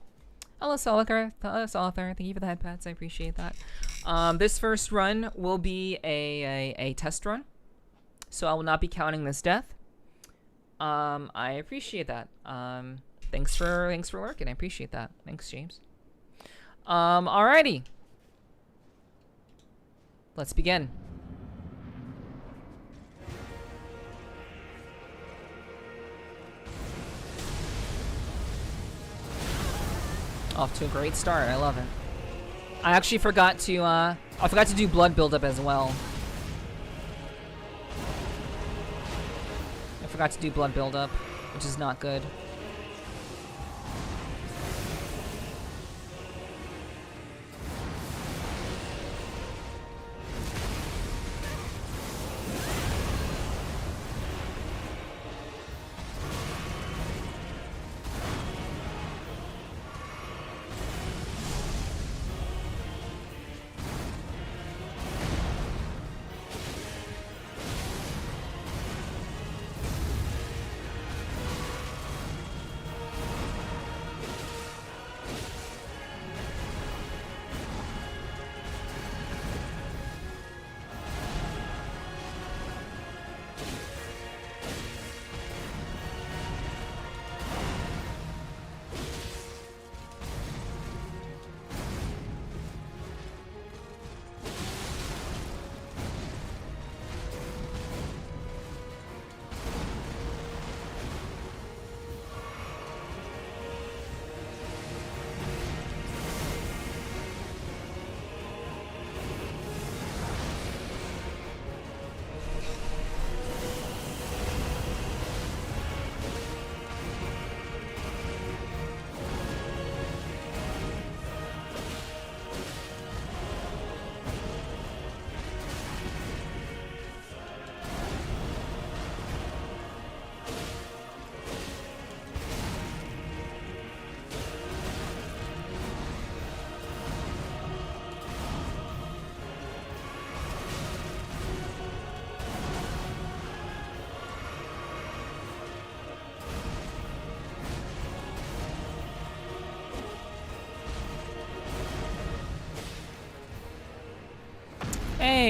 Speaker 1: Hello, Soliker. Hello, Soliker. Thank you for the headpads. I appreciate that. This first run will be a test run, so I will not be counting this death. I appreciate that. Thanks for lurking. I appreciate that. Thanks, James. Alrighty. Let's begin. Off to a great start. I love it. I actually forgot to do blood buildup as well. I forgot to do blood buildup, which is not good.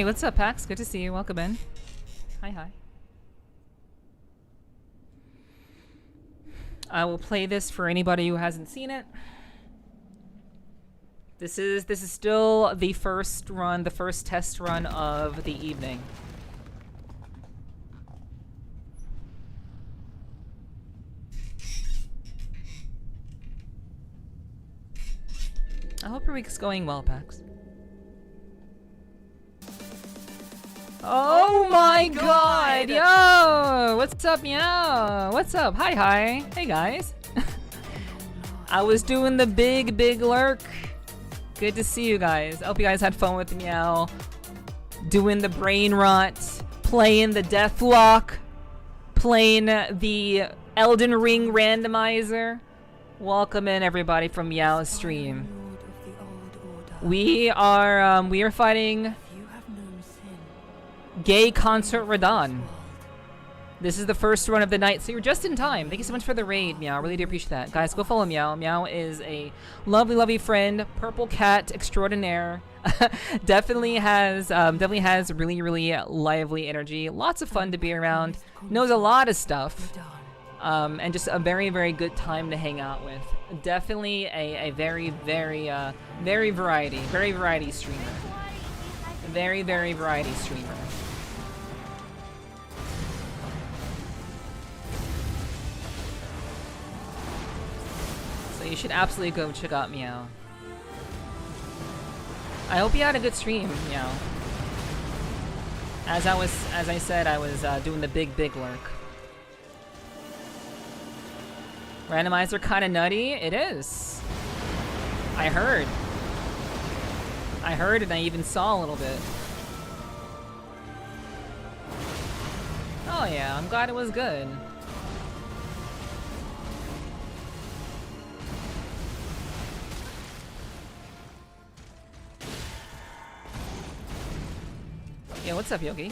Speaker 1: Hey, what's up, Pax? Good to see you. Welcome in. Hi. I will play this for anybody who hasn't seen it. This is still the first run, the first test run of the evening. I hope your week's going well, Pax. Oh my god! Yo! What's up, meow? What's up? Hi. Hey, guys. I was doing the big lurk. Good to see you guys. I hope you guys had fun with the meow. Doing the brain rot. Playing the deathlock. Playing the Elden Ring randomizer. Welcome in, everybody, from Meow's stream. We are fighting Gay Concert Radon. This is the first run of the night, so you're just in time. Thank you so much for the raid, Meow. I really do appreciate that. Guys, go follow Meow. Meow is a lovely friend, purple cat extraordinaire. definitely has really lively energy. Lots of fun to be around. Knows a lot of stuff. And just a very good time to hang out with. Definitely a very variety streamer. Very variety streamer. So you should absolutely go check out Meow. I hope you had a good stream, Meow. As I said, I was doing the big lurk. Randomizer kind of nutty. It is. I heard and I even saw a little bit. Oh yeah, I'm glad it was good. Yeah, what's up, Yogi?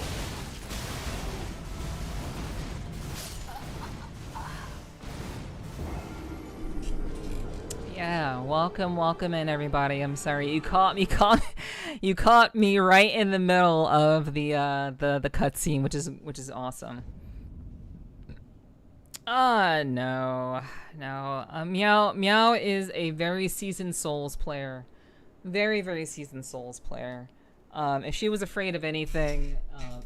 Speaker 1: Yeah, welcome in, everybody. I'm sorry, you caught me right in the middle of the cutscene, which is awesome. No. Meow is a very seasoned Souls player, very seasoned Souls player. If she was afraid of anything,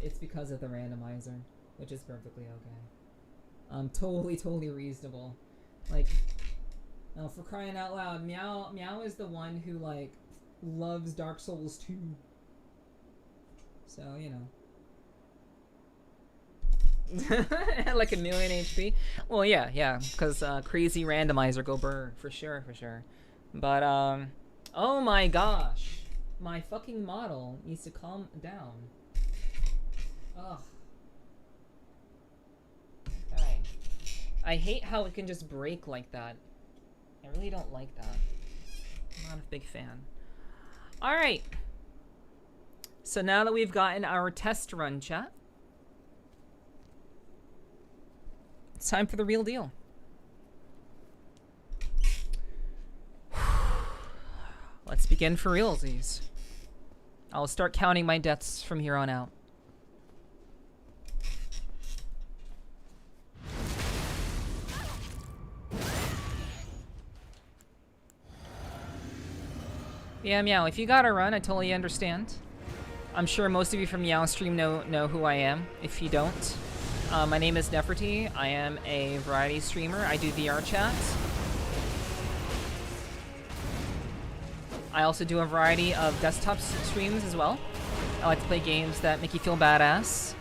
Speaker 1: it's because of the randomizer, which is perfectly okay. Totally reasonable. Like. Oh, for crying out loud, Meow is the one who, like, loves Dark Souls 2. So, you know. Like a million HP? Well, yeah, because crazy randomizer go burr, for sure. But, oh my gosh. My fucking model needs to calm down. Ugh. Okay. I hate how it can just break like that. I really don't like that. I'm not a big fan. Alright. So now that we've gotten our test run, chat, it's time for the real deal. Let's begin for realsies. I'll start counting my deaths from here on out. Yeah, Meow, if you gotta run, I totally understand. I'm sure most of you from Meow stream know who I am. If you don't, my name is Nepherti. I am a variety streamer. I do VR chat. I also do a variety of desktop streams as well. I like to play games that make you feel badass.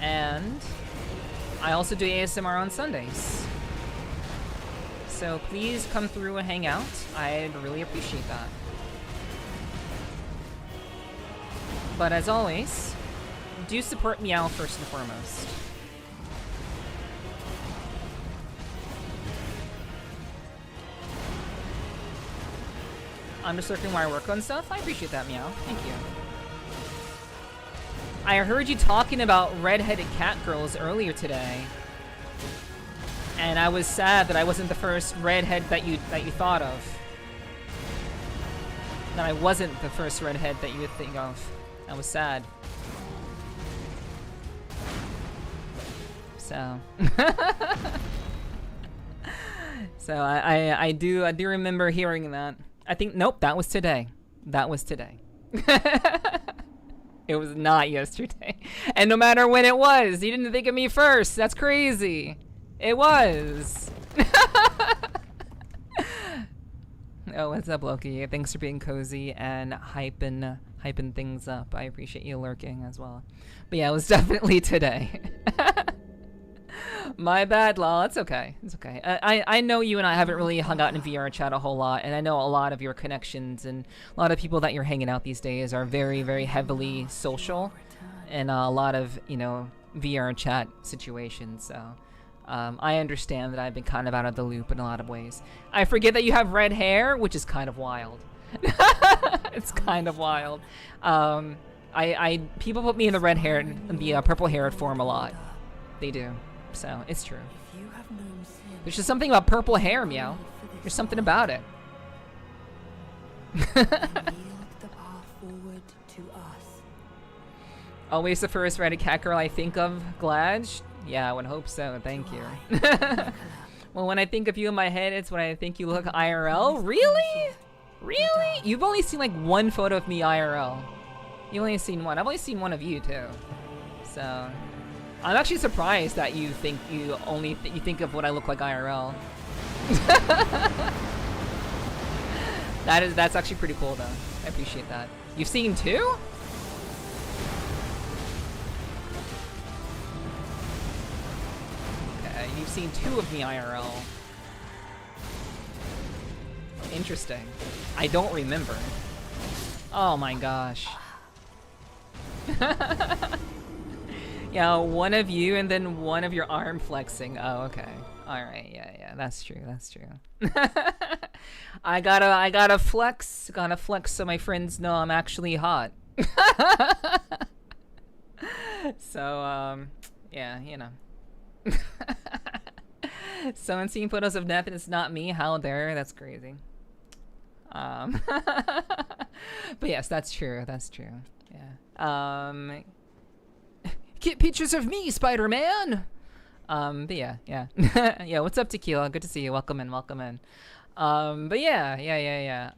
Speaker 1: And I also do ASMR on Sundays. So please come through and hang out. I'd really appreciate that. But as always, do support Meow first and foremost. I'm just looking where I work on stuff. I appreciate that, Meow. Thank you. I heard you talking about redheaded cat girls earlier today. And I was sad that I wasn't the first redhead that you thought of. That I wasn't the first redhead that you would think of. I was sad. So so I do remember hearing that. I think nope, that was today. That was today. It was not yesterday. And no matter when it was, you didn't think of me first. That's crazy. It was. Oh, what's up, Loki? Thanks for being cozy and hyping things up. I appreciate you lurking as well. But yeah, it was definitely today. My bad, lol. It's okay. It's okay. I know you and I haven't really hung out in VR chat a whole lot, and I know a lot of your connections and a lot of people that you're hanging out these days are very, very heavily social, and a lot of, you know, VR chat situations. So I understand that I've been kind of out of the loop in a lot of ways. I forget that you have red hair, which is kind of wild. It's kind of wild. People put me in the red hair, the purple haired form a lot. They do. So it's true. There's just something about purple hair, Meow. There's something about it. Always the first Reddit cat girl I think of, Gladge. Yeah, I would hope so. Thank you. Well, when I think of you in my head, it's when I think you look IRL. Really? Really? You've only seen like one photo of me IRL. You've only seen one. I've only seen one of you too. So I'm actually surprised that you think you think of what I look like IRL. That's actually pretty cool though. I appreciate that. You've seen two? Okay, you've seen two of me IRL. Interesting. I don't remember. Oh my gosh. Yeah, one of you and then one of your arm flexing. Oh, okay. All right. Yeah, that's true. That's true. I gotta flex. Gotta flex so my friends know I'm actually hot. So, yeah, you know. Someone seeing photos of Neph and it's not me. How dare? That's crazy. But yes, that's true. That's true. Yeah. Get pictures of me, Spider-Man. But yeah. Yeah, what's up, Tequila? Good to see you. Welcome in. But yeah.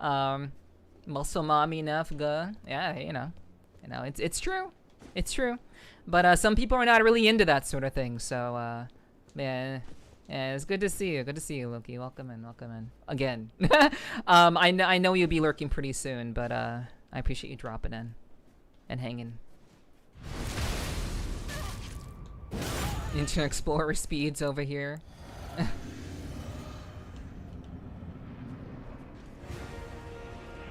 Speaker 1: Muscle mommy Nefga. Yeah, you know, it's true. It's true. But some people are not really into that sort of thing. So yeah, it's good to see you. Good to see you, Loki. Welcome in. Again. I know you'll be lurking pretty soon, but I appreciate you dropping in and hanging. Internet Explorer speeds over here.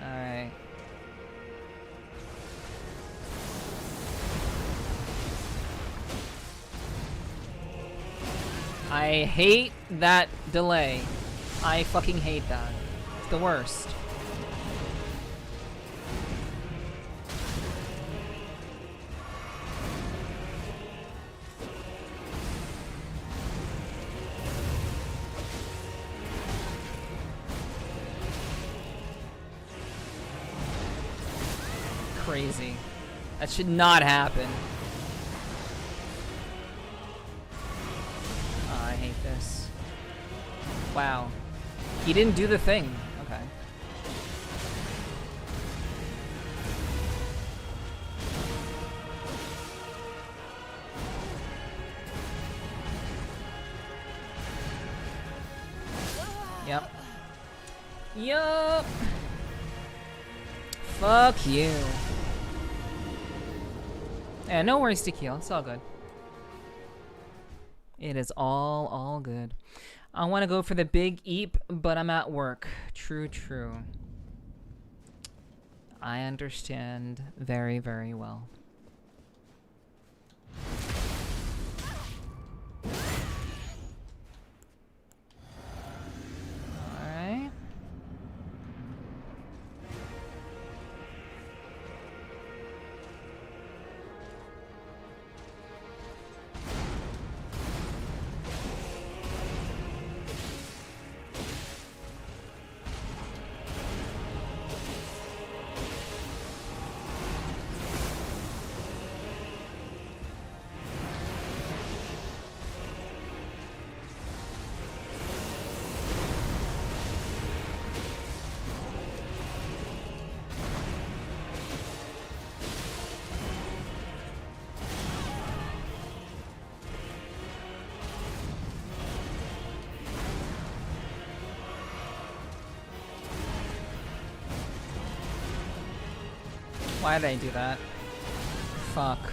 Speaker 1: Alright. I hate that delay. I fucking hate that. It's the worst. Crazy. That should not happen. Oh, I hate this. Wow. He didn't do the thing. Okay. Yup. Fuck you. Yeah, no worries, Tequila. It's all good. It is all good. I want to go for the big eep, but I'm at work. True. I understand very, very well. Alright. Why did I do that? Fuck.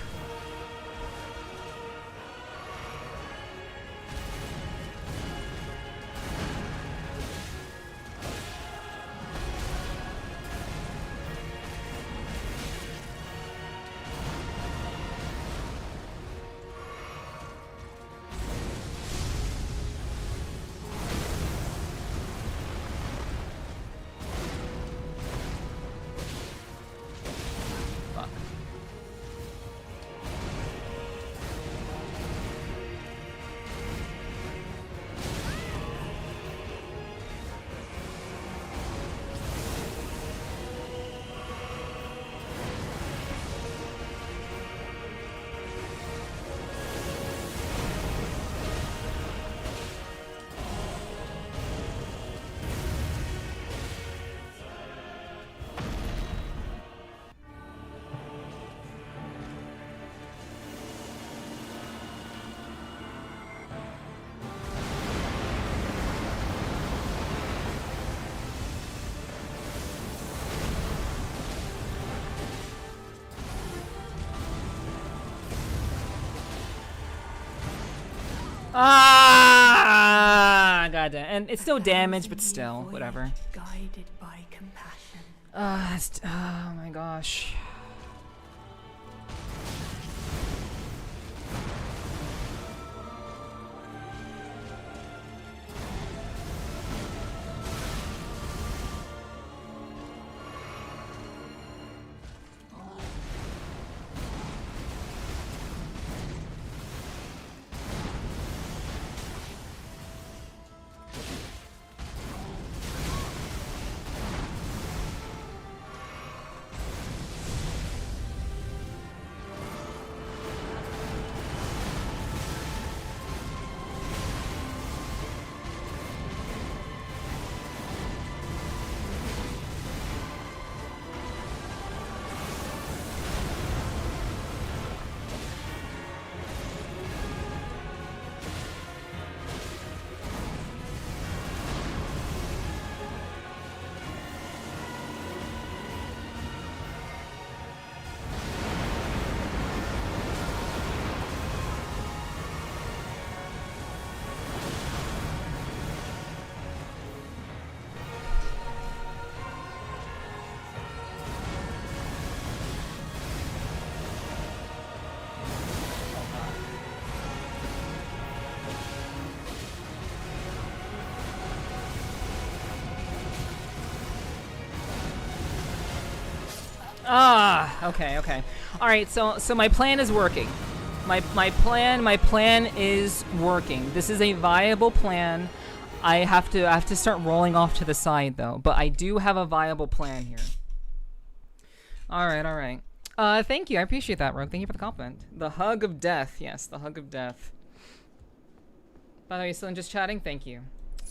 Speaker 1: Ah, goddamn. And it's still damaged, but still, whatever.
Speaker 2: Guided by compassion.
Speaker 1: Oh my gosh. Okay. All right, so my plan is working. My plan is working. This is a viable plan. I have to start rolling off to the side though, but I do have a viable plan here. All right. Thank you. I appreciate that, Rogue. Thank you for the compliment. The hug of death. Yes, the hug of death. By the way, you still just chatting? Thank you.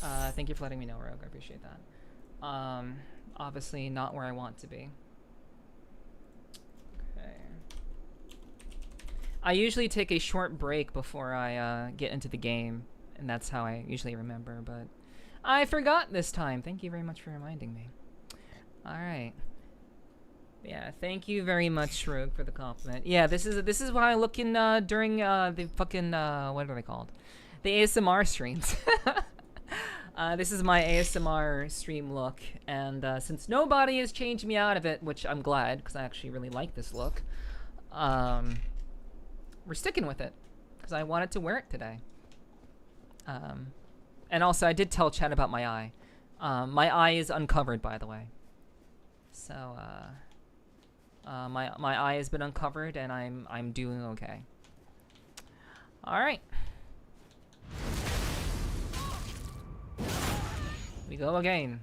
Speaker 1: Thank you for letting me know, Rogue. I appreciate that. Obviously not where I want to be. I usually take a short break before I get into the game, and that's how I usually remember, but I forgot this time. Thank you very much for reminding me. Alright. Yeah, thank you very much, Rogue, for the compliment. Yeah, this is what I look in during the fucking, what are they called? The ASMR streams. This is my ASMR stream look, and since nobody has changed me out of it, which I'm glad, because I actually really like this look, we're sticking with it because I wanted to wear it today. And also I did tell Chad about my eye. My eye is uncovered, by the way. So my eye has been uncovered and I'm doing okay. All right. We go again.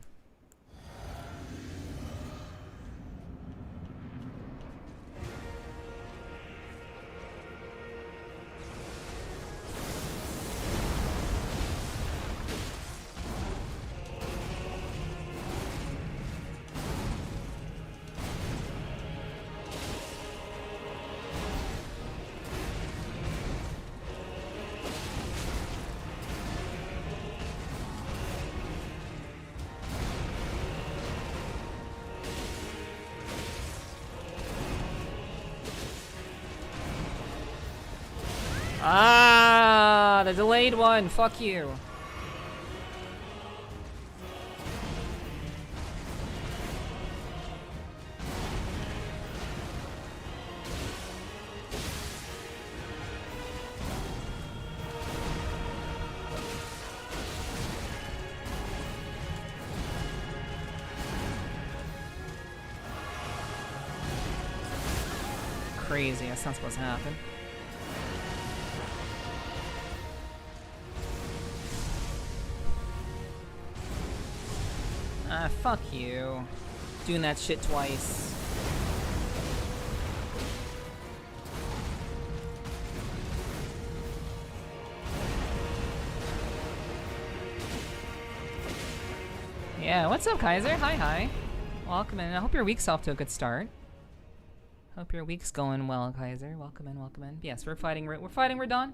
Speaker 1: the delayed one. Fuck you. Crazy, that's not supposed to happen. Ah, fuck you. Doing that shit twice. Yeah, what's up, Kaiser? Hi, hi. Welcome in. I hope your week's off to a good start. Hope your week's going well, Kaiser. Welcome in, welcome in. Yes, we're fighting Radon.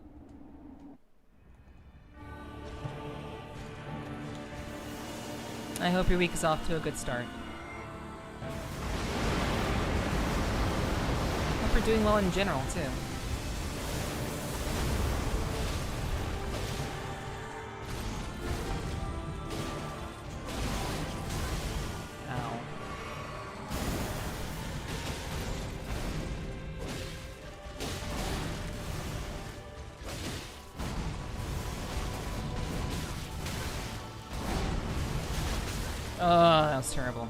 Speaker 1: I hope your week is off to a good start. Hope you're doing well in general, too. Ow. Oh, that was terrible.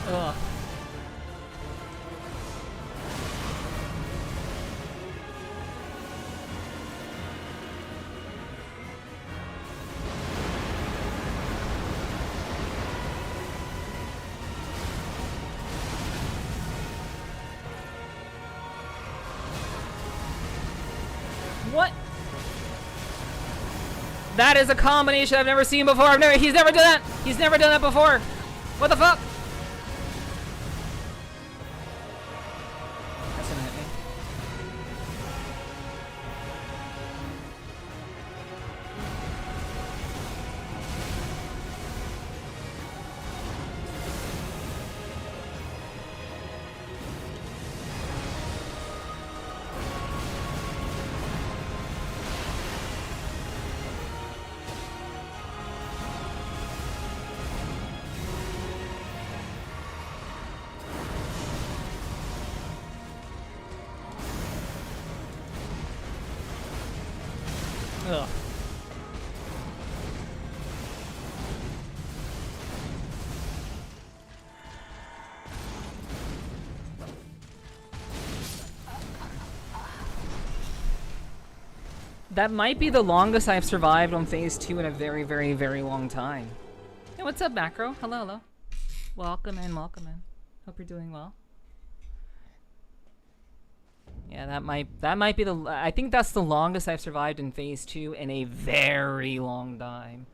Speaker 1: Ugh. What? That is a combination I've never seen before. He's never done that. He's never done that before. What the fuck? That's gonna hit me. Ugh. That might be the longest I've survived on phase 2 in a very, very, very long time. Hey, what's up, Macro? Hello, hello. Welcome in, welcome in. Hope you're doing well. Yeah, that might be the. I think that's the longest I've survived in phase 2 in a very long time.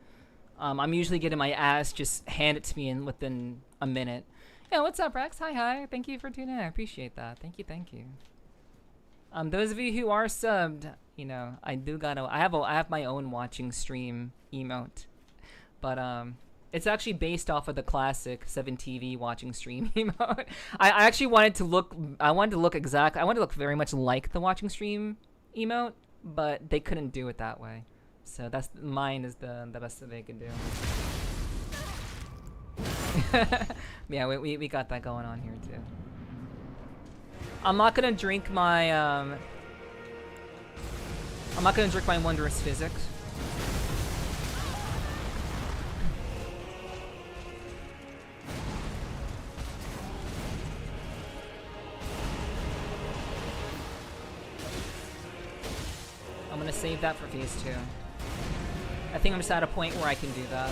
Speaker 1: I'm usually getting my ass just handed to me within a minute. Yeah, what's up, Rex? Hi, hi. Thank you for tuning in. I appreciate that. Thank you, thank you. Those of you who are subbed, you know, I have my own watching stream emote, but it's actually based off of the classic 7TV watching stream emote. I actually wanted to look very much like the watching stream emote, but they couldn't do it that way. So mine is the best that they could do. Yeah, we got that going on here too. I'm not gonna drink my wondrous physics. I'm gonna save that for phase 2. I think I'm just at a point where I can do that.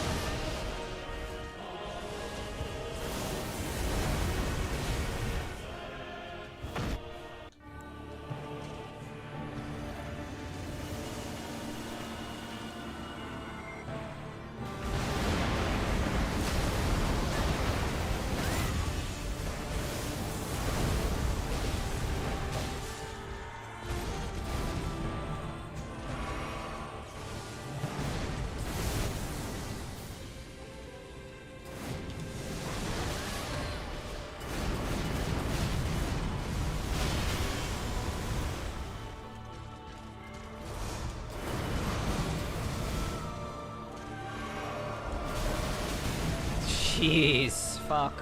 Speaker 1: Jeez, fuck.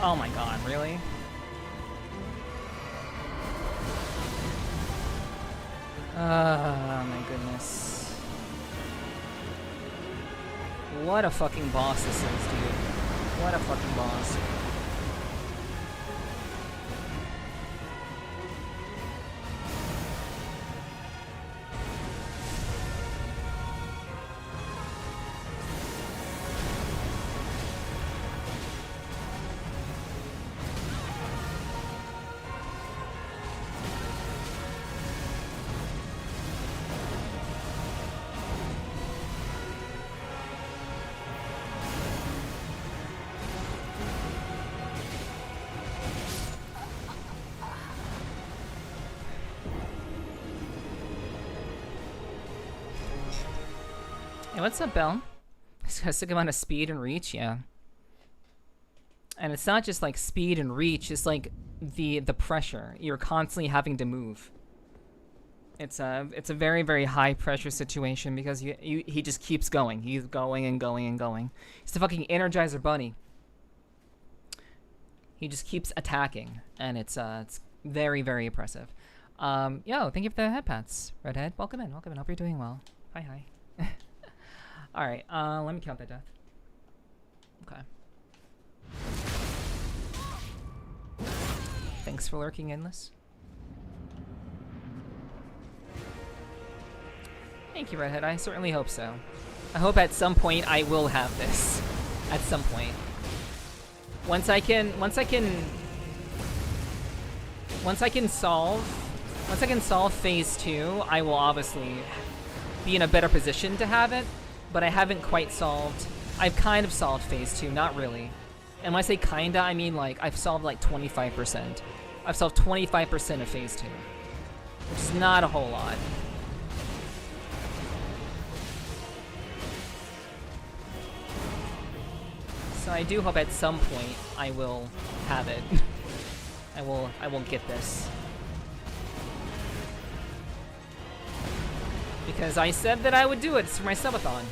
Speaker 1: Oh my god, really? Oh my goodness. What a fucking boss this is, dude. What a fucking boss. Hey, what's up, Bell? It's got a sick amount of speed and reach, yeah. And it's not just like speed and reach, it's like the pressure. You're constantly having to move. It's a very, very high pressure situation because he just keeps going. He's going and going and going. He's the fucking Energizer Bunny. He just keeps attacking, and it's very, very impressive. Yo, thank you for the head pats, Redhead. Welcome in, welcome in. Hope you're doing well. Hi. All right, let me count that death. Okay. Thanks for lurking, Endless. Thank you, Redhead. I certainly hope so. I hope at some point I will have this. At some point. Once I can solve phase 2, I will obviously be in a better position to have it. But I haven't quite solved. I've kind of solved phase 2, not really. And when I say kinda, I mean like I've solved like 25%. I've solved 25% of phase 2, which is not a whole lot. So I do hope at some point I will have it. I will get this. Because I said that I would do it for my subathon.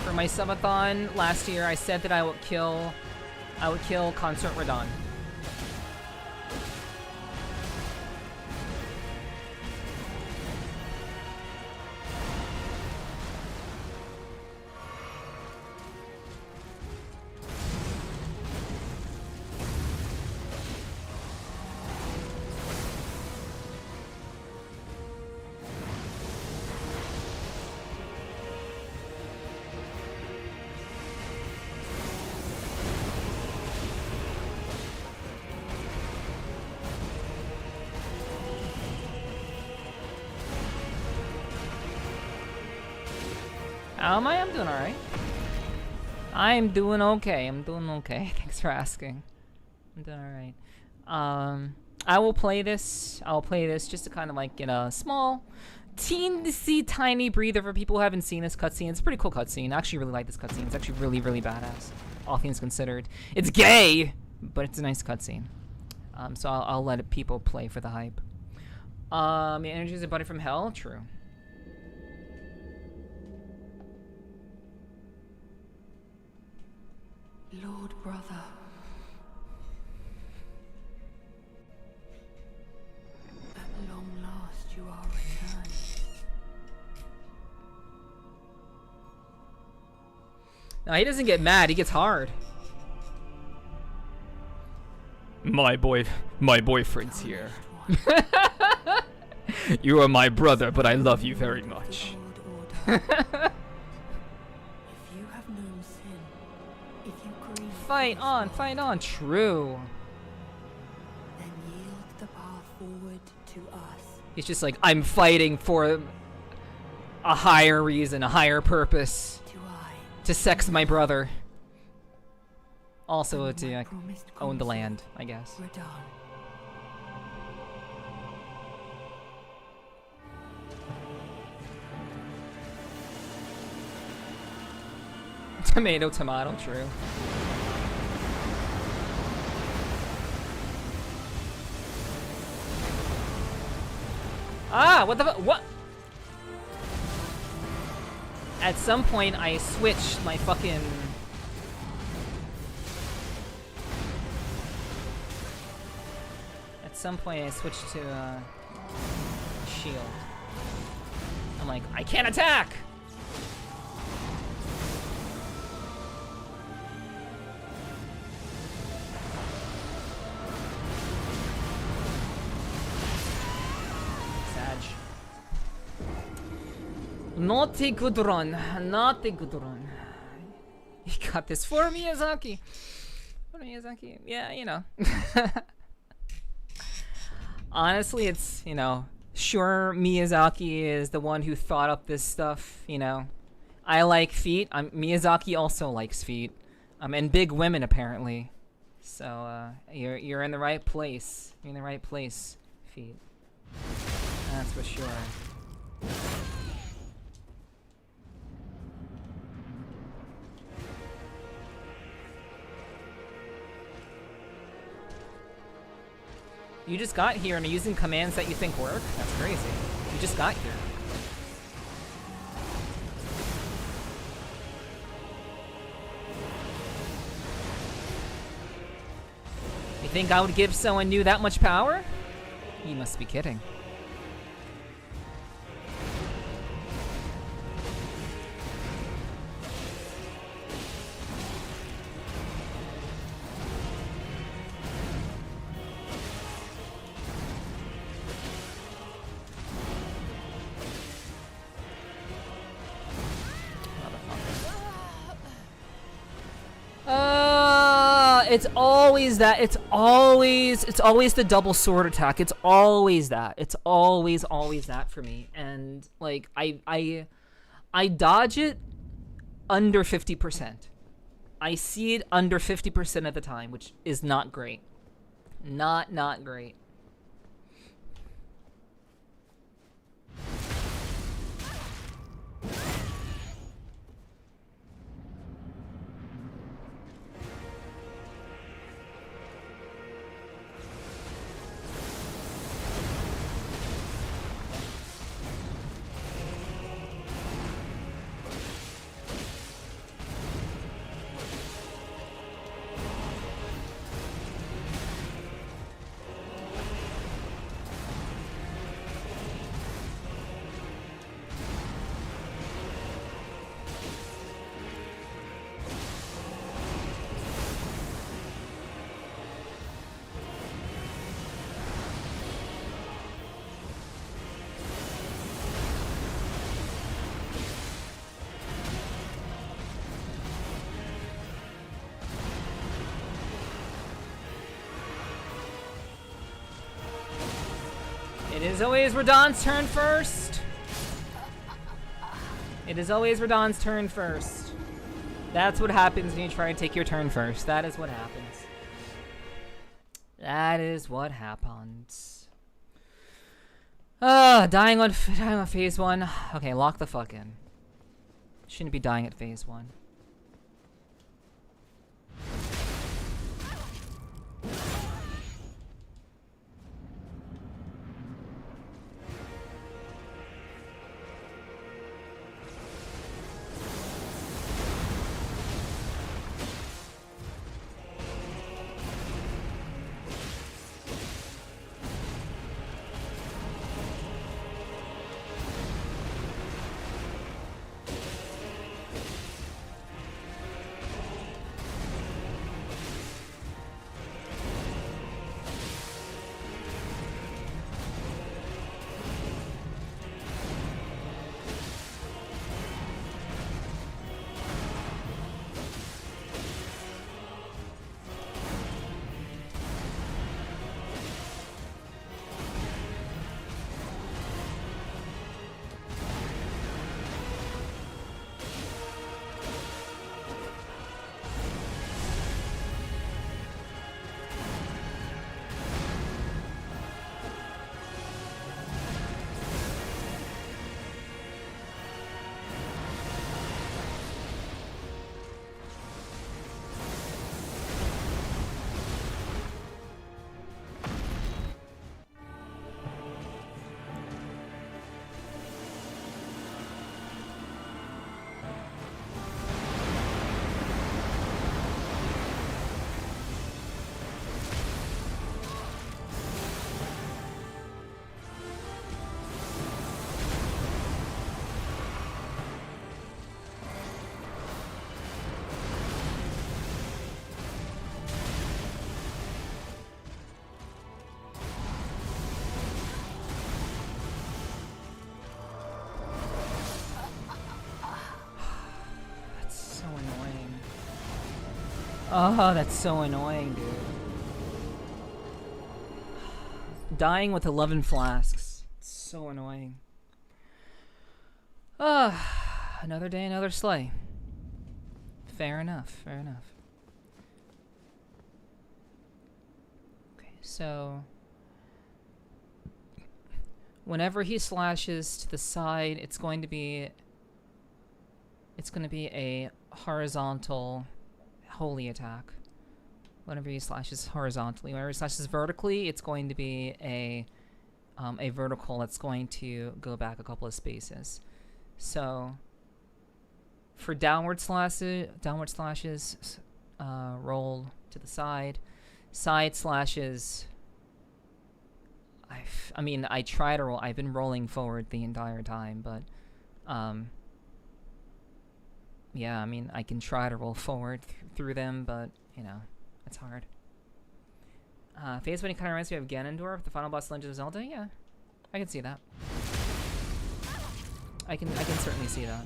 Speaker 1: For my subathon last year, I said that I would kill Consort Radon. How am I? I'm doing alright. I'm doing okay. Thanks for asking. I'm doing alright. I will play this. I'll play this just to kind of like get a small, teensy tiny breather for people who haven't seen this cutscene. It's a pretty cool cutscene. I actually really like this cutscene. It's actually really, really badass. All things considered. It's gay, but it's a nice cutscene. So I'll let people play for the hype. The energy is a buddy from hell. True.
Speaker 2: Lord brother. At long last you are returned.
Speaker 1: No, he doesn't get mad, he gets hard. My boyfriend's here. You are my brother, but I love you very much. Fight on, true.
Speaker 2: Then yield the path forward to us.
Speaker 1: He's just like, I'm fighting for a higher reason, a higher purpose. To sex my brother. Also
Speaker 2: and
Speaker 1: to
Speaker 2: my
Speaker 1: like,
Speaker 2: promised
Speaker 1: own the
Speaker 2: consort
Speaker 1: land, I guess.
Speaker 2: were done.
Speaker 1: Tomato, tomato, true. Ah, what the what? At some point, I switched my fucking... At some point, I switched to, shield. I'm like, I can't attack! Sag. Not a good run. Not a good run. You got this for Miyazaki. For Miyazaki. Yeah, you know. Honestly, it's, you know, sure, Miyazaki is the one who thought up this stuff, you know. I like feet. Miyazaki also likes feet. And big women, apparently. So, you're in the right place. You're in the right place, feet. That's for sure. You just got here and are using commands that you think work? That's crazy. You just got here. You think I would give someone new that much power? You must be kidding. It's always that. It's always the double sword attack. It's always that. It's always that for me. And like I dodge it under 50%. I see it under 50% of the time, which is not great. Not great. It is always Radahn's turn first. It is always Radahn's turn first. That's what happens when you try to take your turn first. That is what happens. That is what happens. Dying on phase 1. Okay, lock the fuck in. Shouldn't be dying at phase 1. Oh, that's so annoying, dude. Dying with 11 flasks. It's so annoying. Another day, another sleigh. Fair enough, fair enough. Okay, so... whenever he slashes to the side, it's going to be a horizontal holy attack. Whenever he slashes horizontally. Whenever he slashes vertically, it's going to be a vertical that's going to go back a couple of spaces. So for downward slashes, roll to the side. Side slashes, I mean, I try to roll. I've been rolling forward the entire time, but yeah, I mean, I can try to roll forward through them, but you know, it's hard. Phase Bunny kind of reminds me of Ganondorf, the final boss of Legend of Zelda. Yeah, I can see that. I can certainly see that.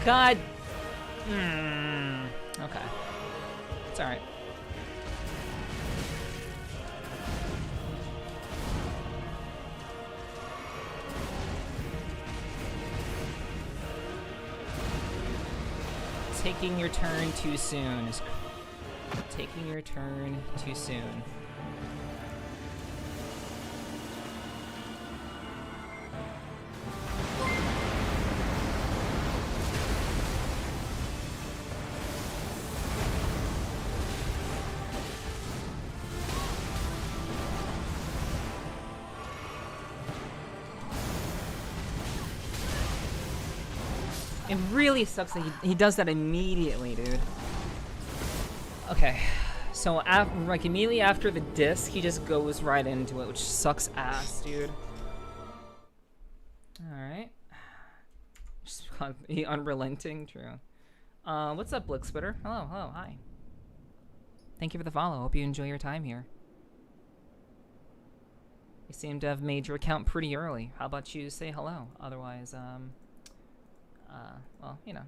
Speaker 1: God. Okay. It's alright. Taking your turn too soon is... taking your turn too soon. It really sucks that he does that immediately, dude. Okay, so like immediately after the disc, he just goes right into it, which sucks ass, dude. Alright. Just be unrelenting, true. What's up, Blick Spitter? Hello, hello, hi. Thank you for the follow. Hope you enjoy your time here. You seem to have made your account pretty early. How about you say hello? Otherwise, well, you know.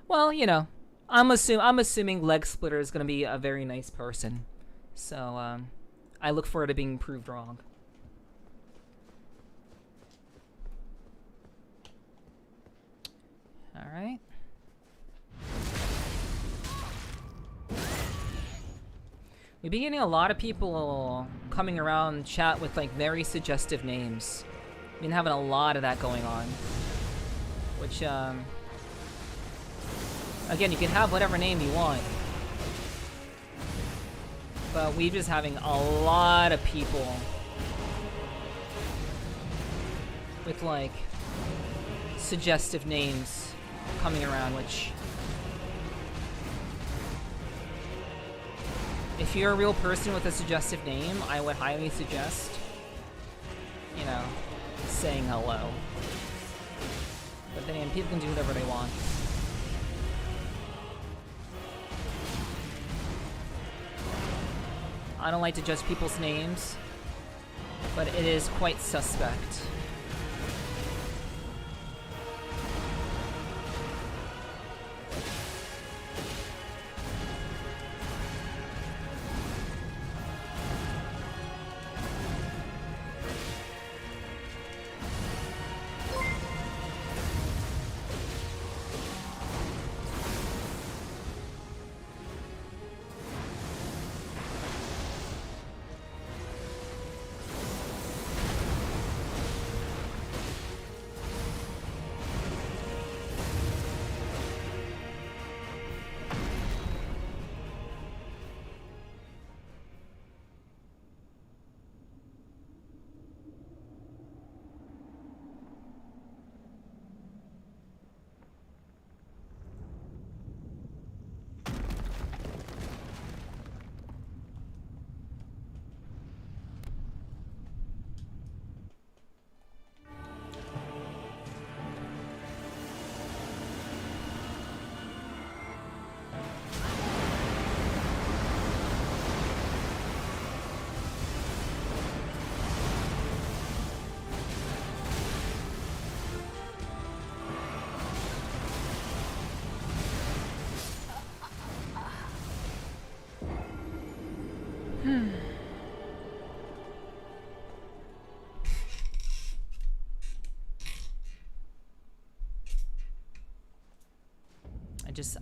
Speaker 1: Well, you know. I'm assuming Leg Splitter is gonna be a very nice person. So, I look forward to being proved wrong. Alright. We've been getting a lot of people coming around chat with like very suggestive names. We've been having a lot of that going on. Which, again, you can have whatever name you want. But we're just having a lot of people with like suggestive names coming around, which If you're a real person with a suggestive name, I would highly suggest, you know, saying hello. But then again, people can do whatever they want. I don't like to judge people's names, but it is quite suspect.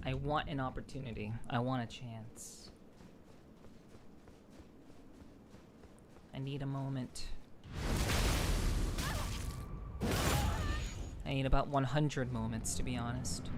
Speaker 1: I want an opportunity. I want a chance. I need a moment. I need about 100 moments, to be honest.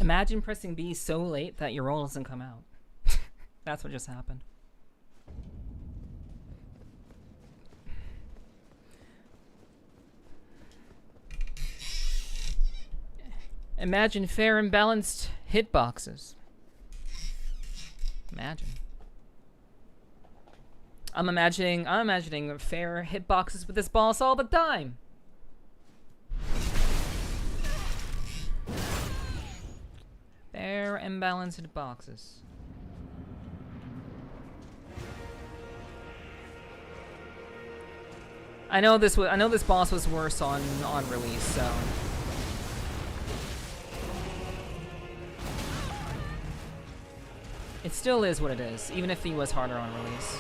Speaker 1: Imagine pressing B so late that your roll doesn't come out. That's what just happened. Imagine fair and balanced hitboxes. Imagine. I'm imagining fair hitboxes with this boss all the time. Fair and balanced hitboxes. I know this boss was worse on release, so. It still is what it is, even if he was harder on release.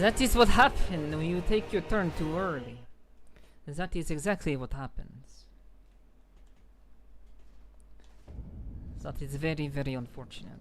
Speaker 1: That is what happens when you take your turn too early. That is exactly what happens. That is very, very unfortunate.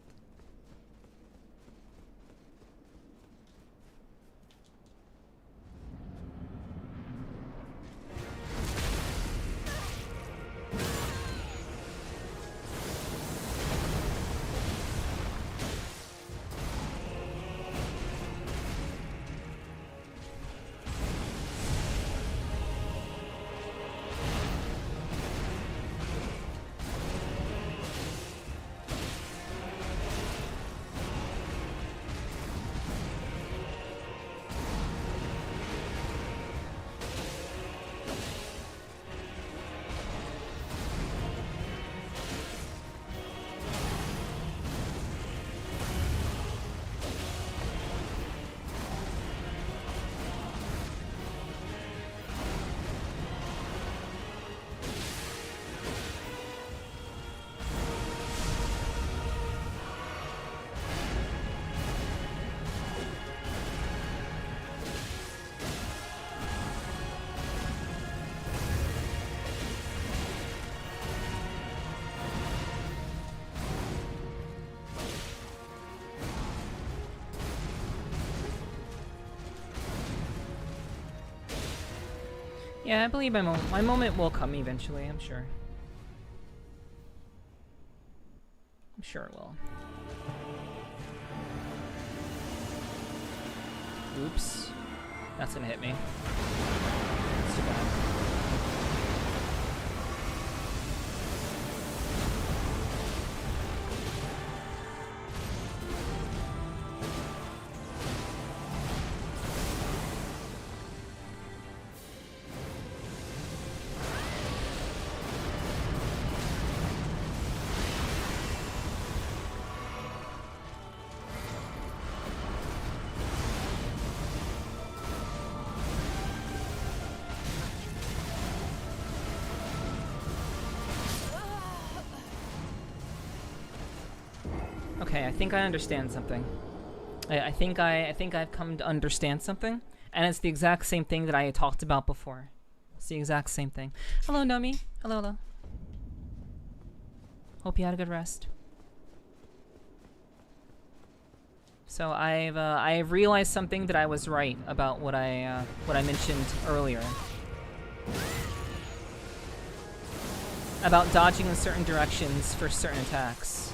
Speaker 1: Yeah, I believe my moment will come eventually, I'm sure. I'm sure it will. Oops. That's gonna hit me. That's too bad. Okay, I think I understand something. I think I've come to understand something, and it's the exact same thing that I had talked about before. It's the exact same thing. Hello, Nomi. Hello, hello. Hope you had a good rest. So I've realized something that I was right about what I mentioned earlier about dodging in certain directions for certain attacks.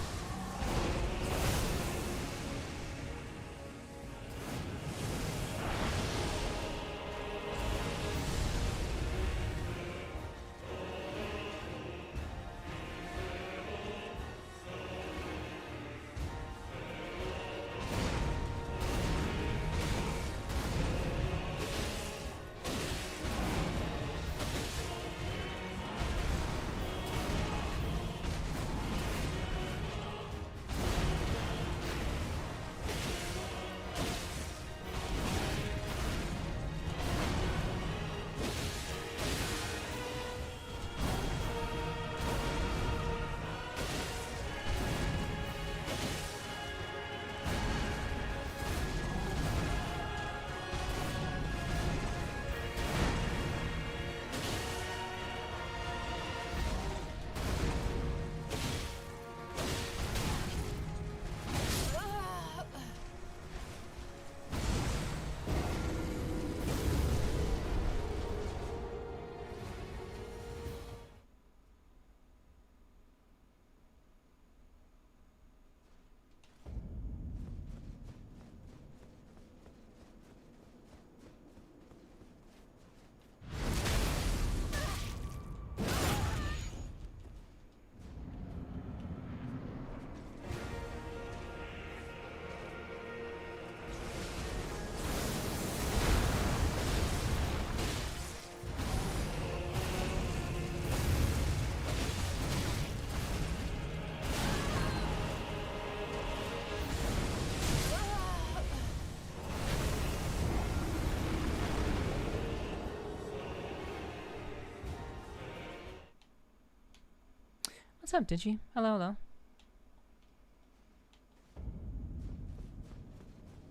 Speaker 1: What's up, Digi? Hello, hello.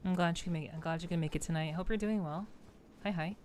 Speaker 1: I'm glad you can make it tonight. Hope you're doing well. Hi, hi.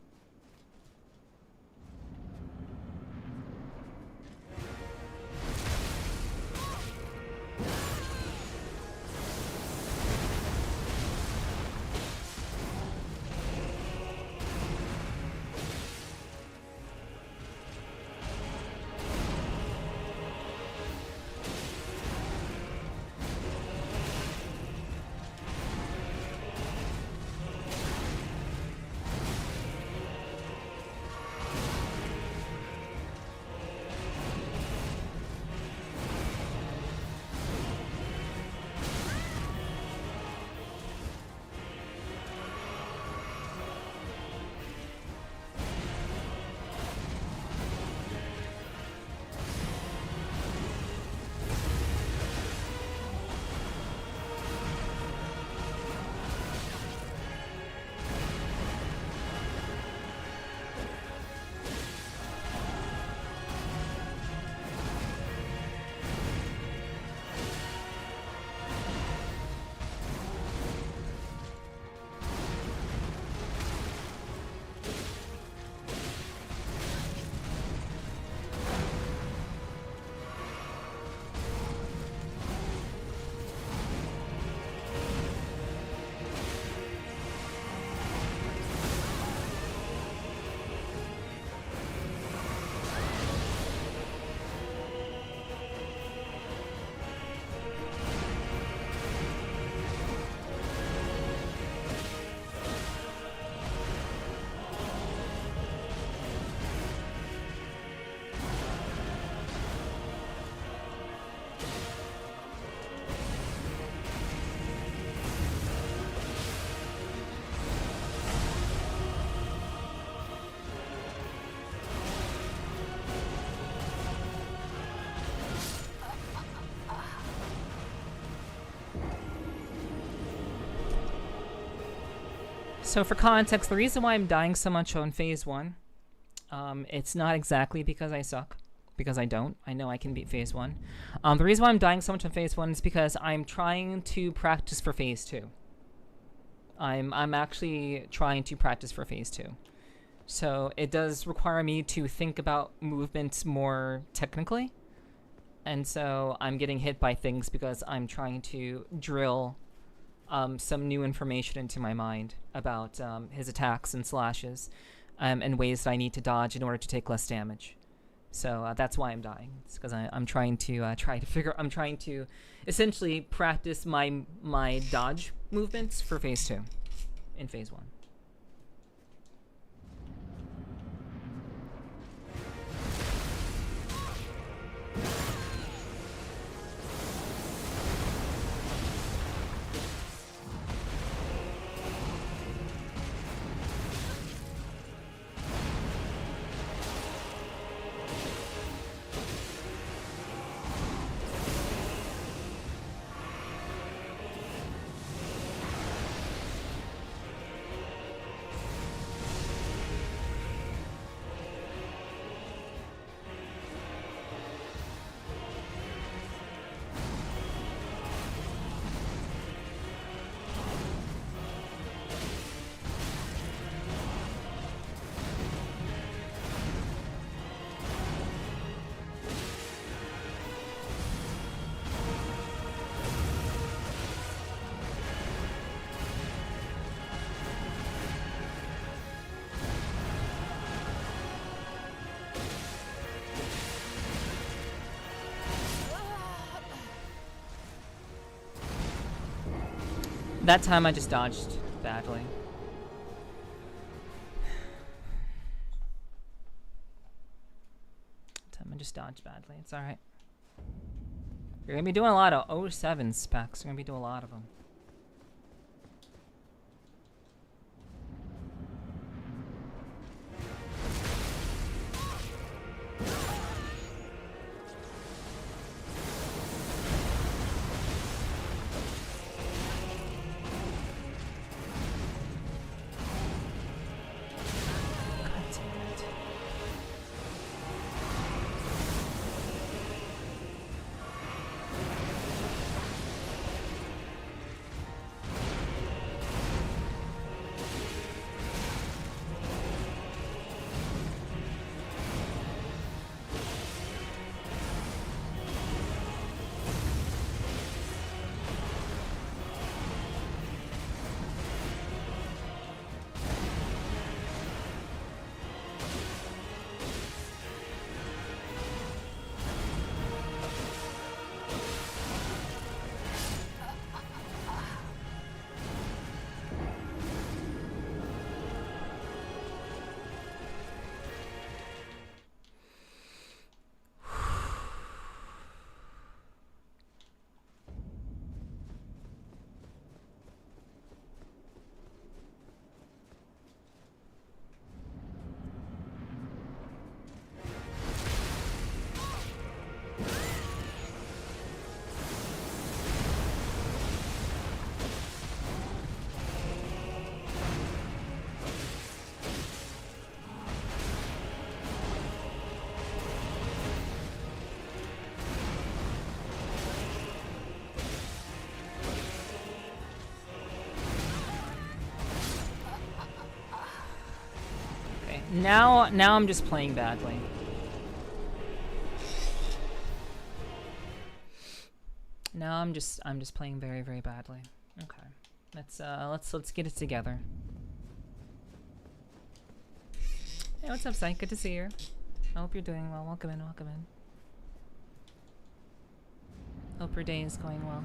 Speaker 1: So for context, the reason why I'm dying so much on phase 1, it's not exactly because I suck, because I don't. I know I can beat phase 1. The reason why I'm dying so much on phase 1 is because I'm trying to practice for phase 2. I'm actually trying to practice for phase 2. So it does require me to think about movements more technically. And so I'm getting hit by things because I'm trying to drill some new information into my mind about his attacks and slashes and ways that I need to dodge in order to take less damage. So that's why I'm dying. It's because I'm trying to essentially practice my dodge movements for phase 2 in phase 1. That time I just dodged badly. It's alright. You're gonna be doing a lot of 07 specs. You're gonna be doing a lot of them. Now I'm just playing badly. Now I'm just playing very, very badly. Okay. Let's get it together. Hey, what's up, Psych? Good to see you. I hope you're doing well. Welcome in, welcome in. Hope your day is going well.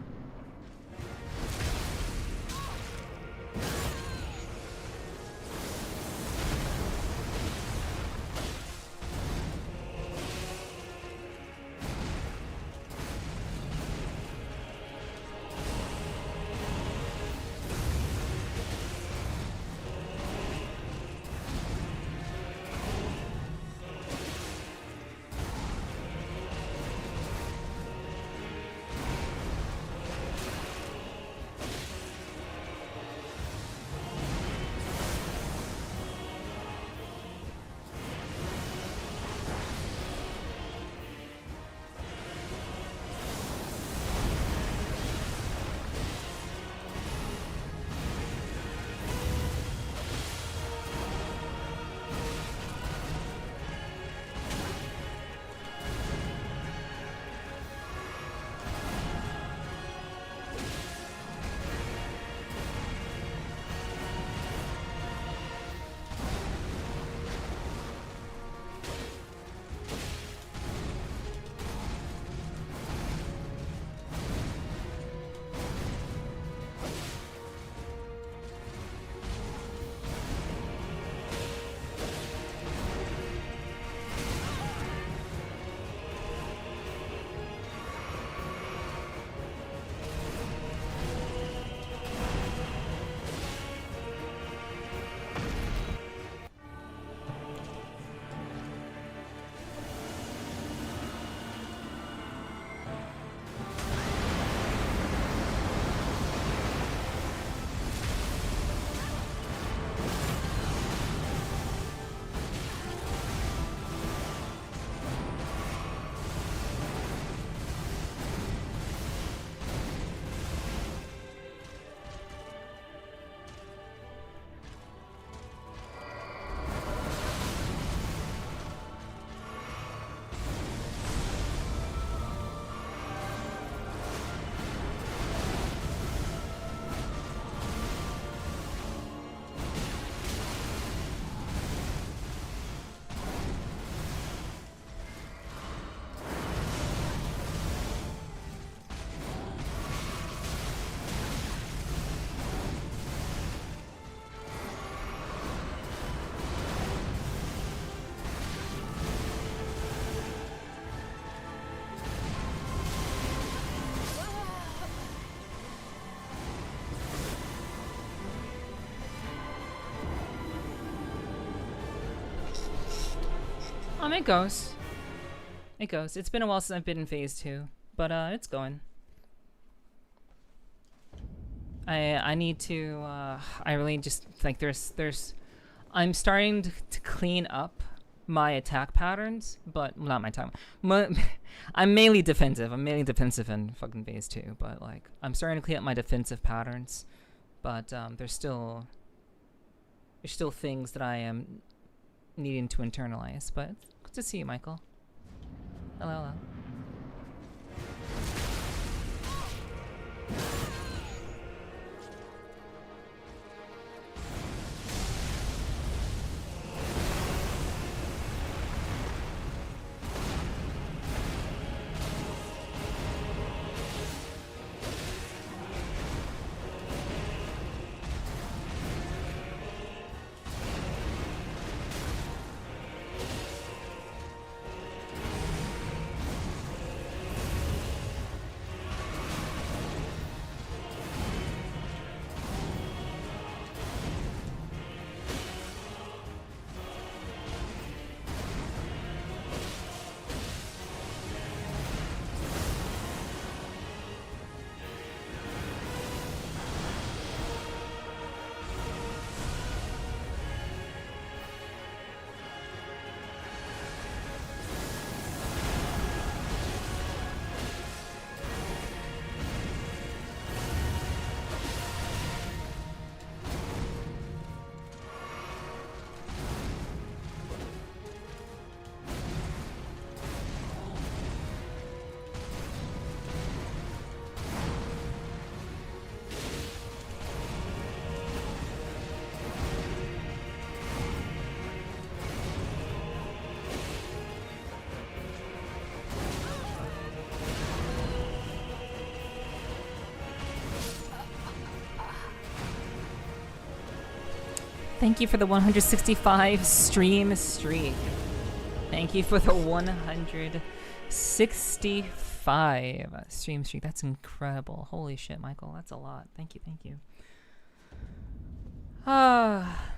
Speaker 1: It goes. It goes. It's been a while since I've been in phase 2, but it's going. I need to I really just like there's I'm starting to clean up my attack patterns, but well, not my attack. I'm mainly defensive. I'm mainly defensive in fucking phase 2, but like I'm starting to clean up my defensive patterns, but there's still things that I am needing to internalize, but good to see you, Michael. Hello, hello. thank you for the 165 stream streak. Thank you for the 165 stream streak. That's incredible. Holy shit, Michael. That's a lot. Thank you, thank you. Ah.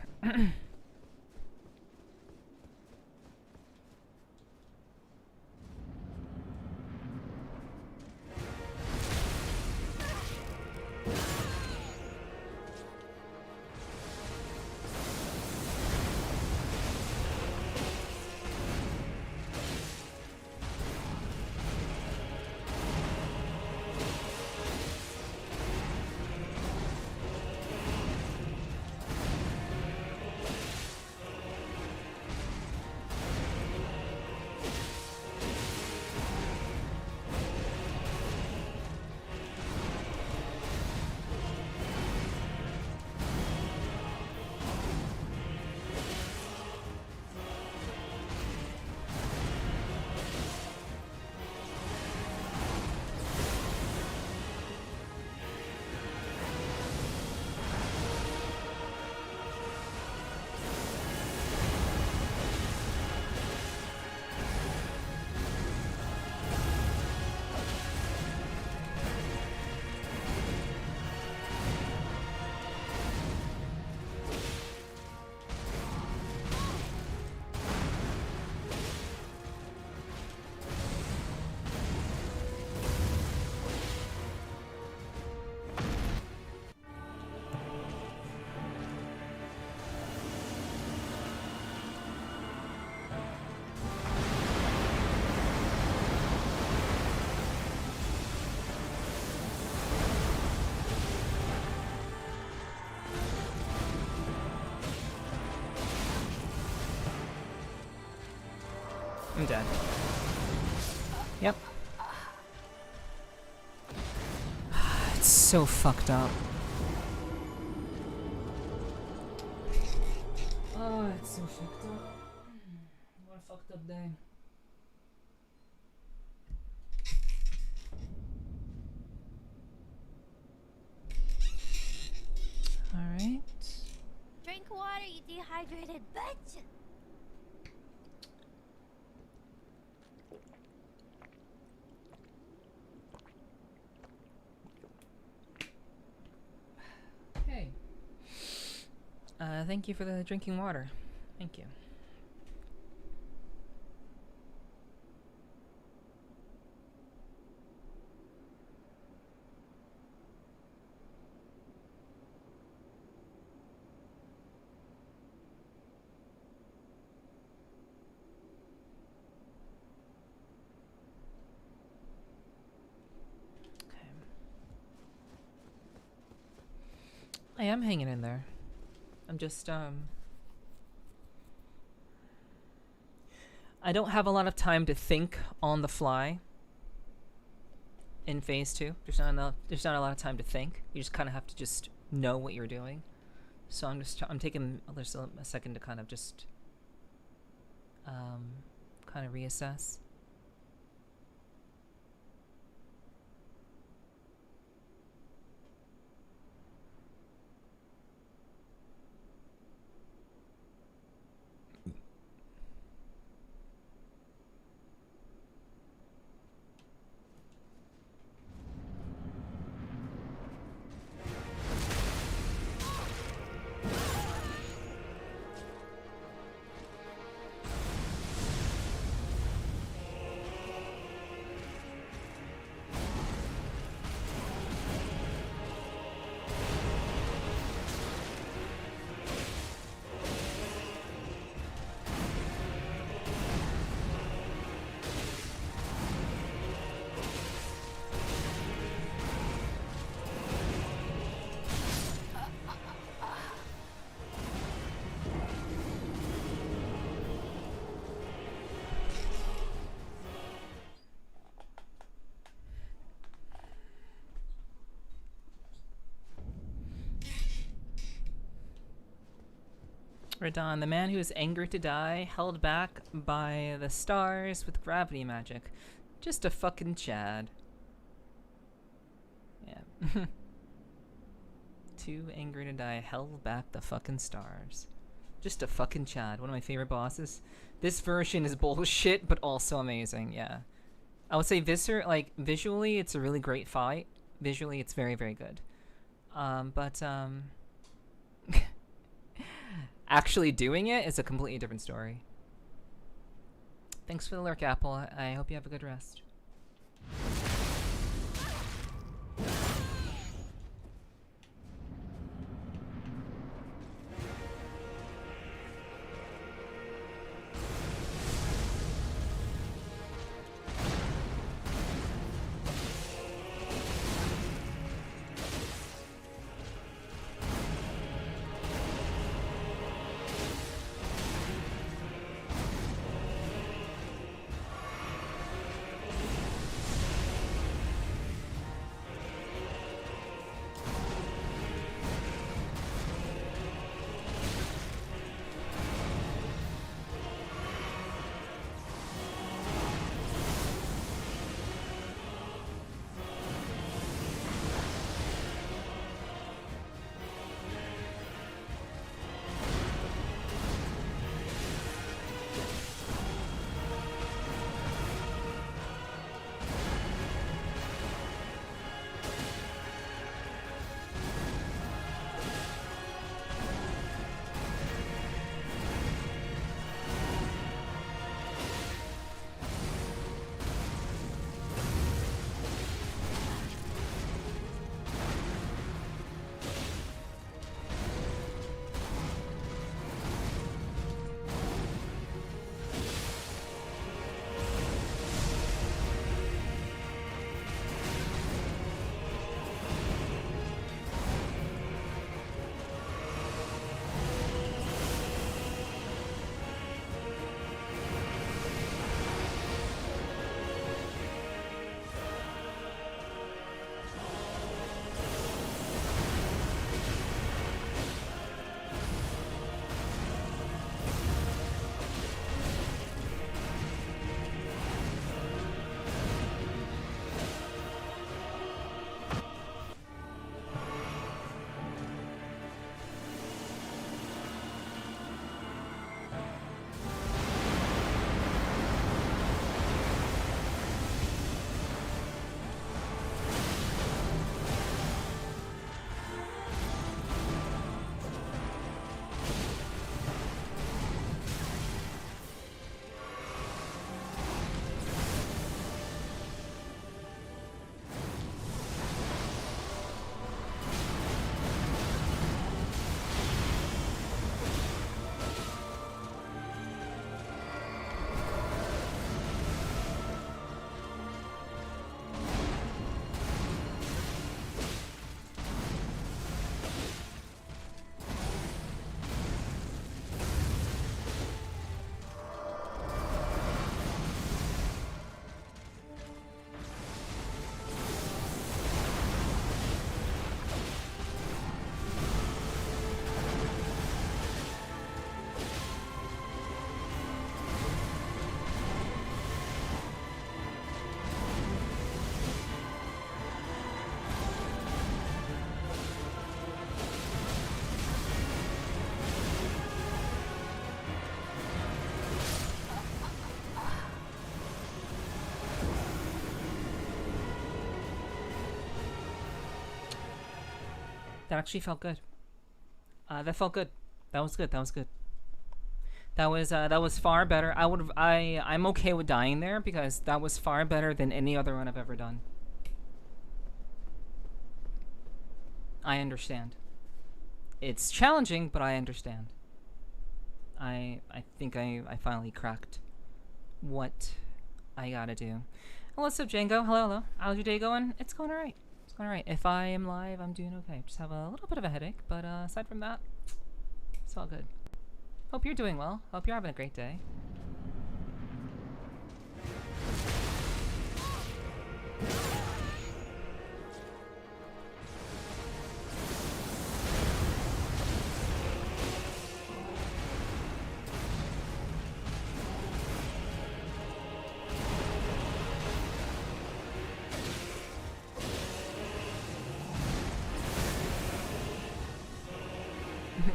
Speaker 1: I'm dead. Yep. It's so fucked up. Oh, it's so fucked up. What a fucked up day. Alright.
Speaker 3: Drink water, you dehydrated bitch!
Speaker 1: Hey. Thank you for the drinking water. Thank you. I am hanging in there. I'm just, I don't have a lot of time to think on the fly in phase 2. There's not a lot of time to think. You just kind of have to just know what you're doing. So I'm taking a second to kind of just, kind of reassess. Radon, the man who is angry to die, held back by the stars with gravity magic. Just a fucking Chad. Yeah. Too angry to die, held back the fucking stars. Just a fucking Chad. One of my favorite bosses. This version is bullshit, but also amazing. Yeah. I would say like visually, it's a really great fight. Visually, it's very, very good. But actually doing it is a completely different story. Thanks for the lurk, Apple. I hope you have a good rest. That actually felt good. That felt good. That was good. That was good. That was far better. I'm okay with dying there because that was far better than any other one I've ever done. I understand. It's challenging, but I understand. I think I finally cracked what I gotta do. What's up, Django? Hello, hello. How's your day going? It's going alright. It's going alright. If I am live, I'm doing okay. Just have a little bit of a headache, but aside from that, it's all good. Hope you're doing well. Hope you're having a great day.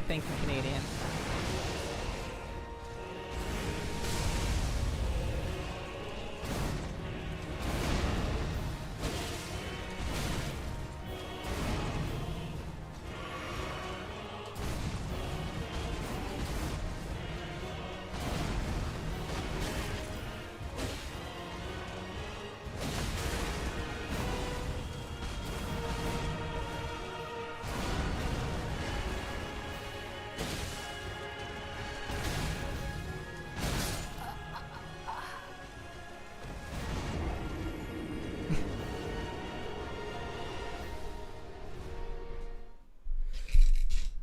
Speaker 1: Thank you, Canadian.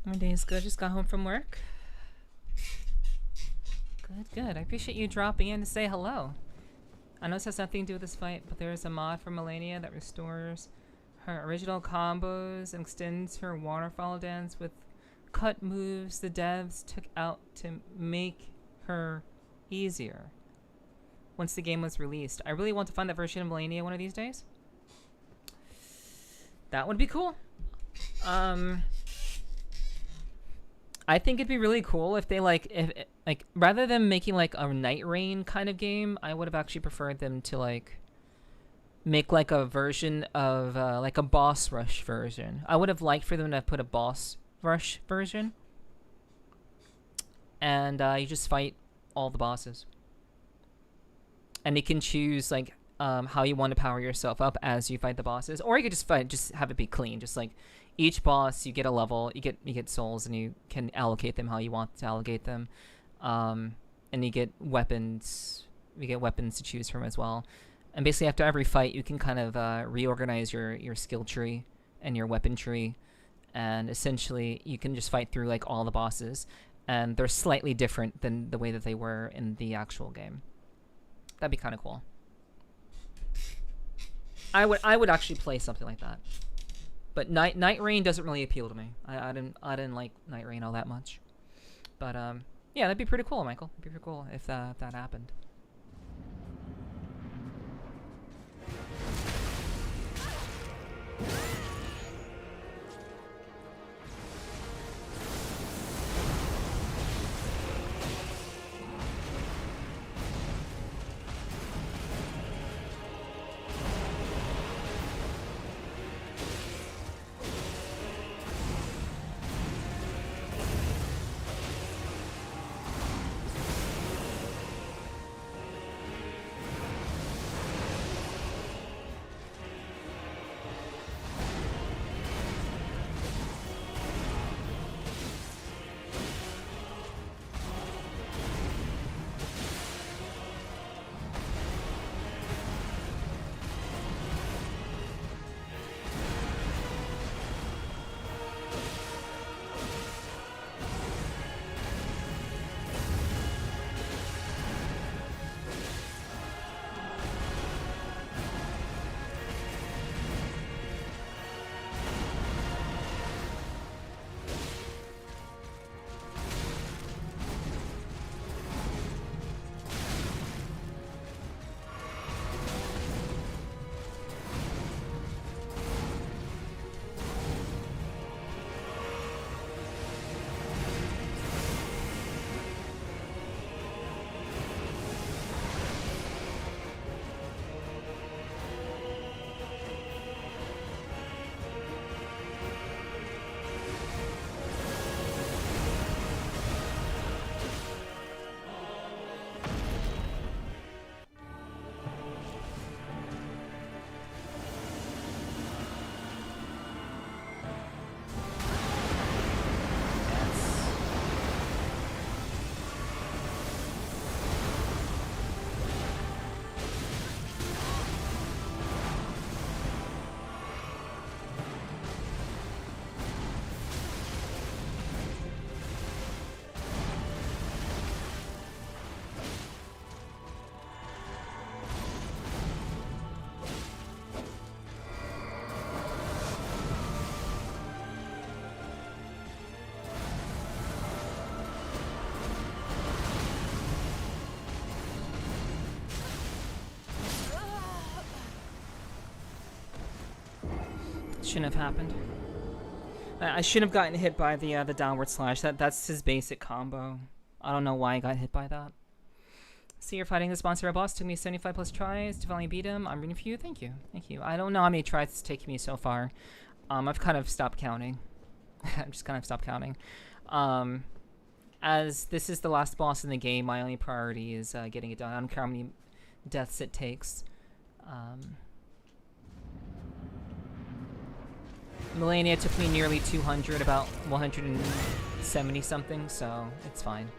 Speaker 1: My day is good. Just got home from work. Good. I appreciate you dropping in to say hello. I know this has nothing to do with this fight, but there is a mod for Melania that restores her original combos and extends her waterfall dance with cut moves the devs took out to make her easier. Once the game was released, I really want to find that version of Melania one of these days. That would be cool. I think it'd be really cool if they if rather than making like a Night Rain kind of game, I would have actually preferred them to like make like a version of like a boss rush version. I would have liked for them to put a boss rush version, and you just fight all the bosses, and you can choose like how you want to power yourself up as you fight the bosses, or you could just have it be clean, just like each boss you get a level, you get souls, and you can allocate them how you want to allocate them, and you get weapons. You get weapons to choose from as well, and basically after every fight you can kind of reorganize your skill tree and your weapon tree, and essentially you can just fight through like all the bosses, and they're slightly different than the way that they were in the actual game. That'd be kind of cool. I would actually play something like that. But Night Rain doesn't really appeal to me. I didn't like Night Rain all that much. But yeah, that'd be pretty cool, Michael. It'd be pretty cool if that happened. Shouldn't have happened. I shouldn't have gotten hit by the downward slash. That's his basic combo. I don't know why I got hit by that. See, you're fighting the sponsor boss. Took me 75 plus tries to finally beat him. I'm rooting for you. Thank you. I don't know how many tries it's taken me so far. I've kind of stopped counting. I've just kind of stopped counting. As this is the last boss in the game, my only priority is getting it done. I don't care how many deaths it takes. Melania took me nearly 200, about 170 something, so it's fine.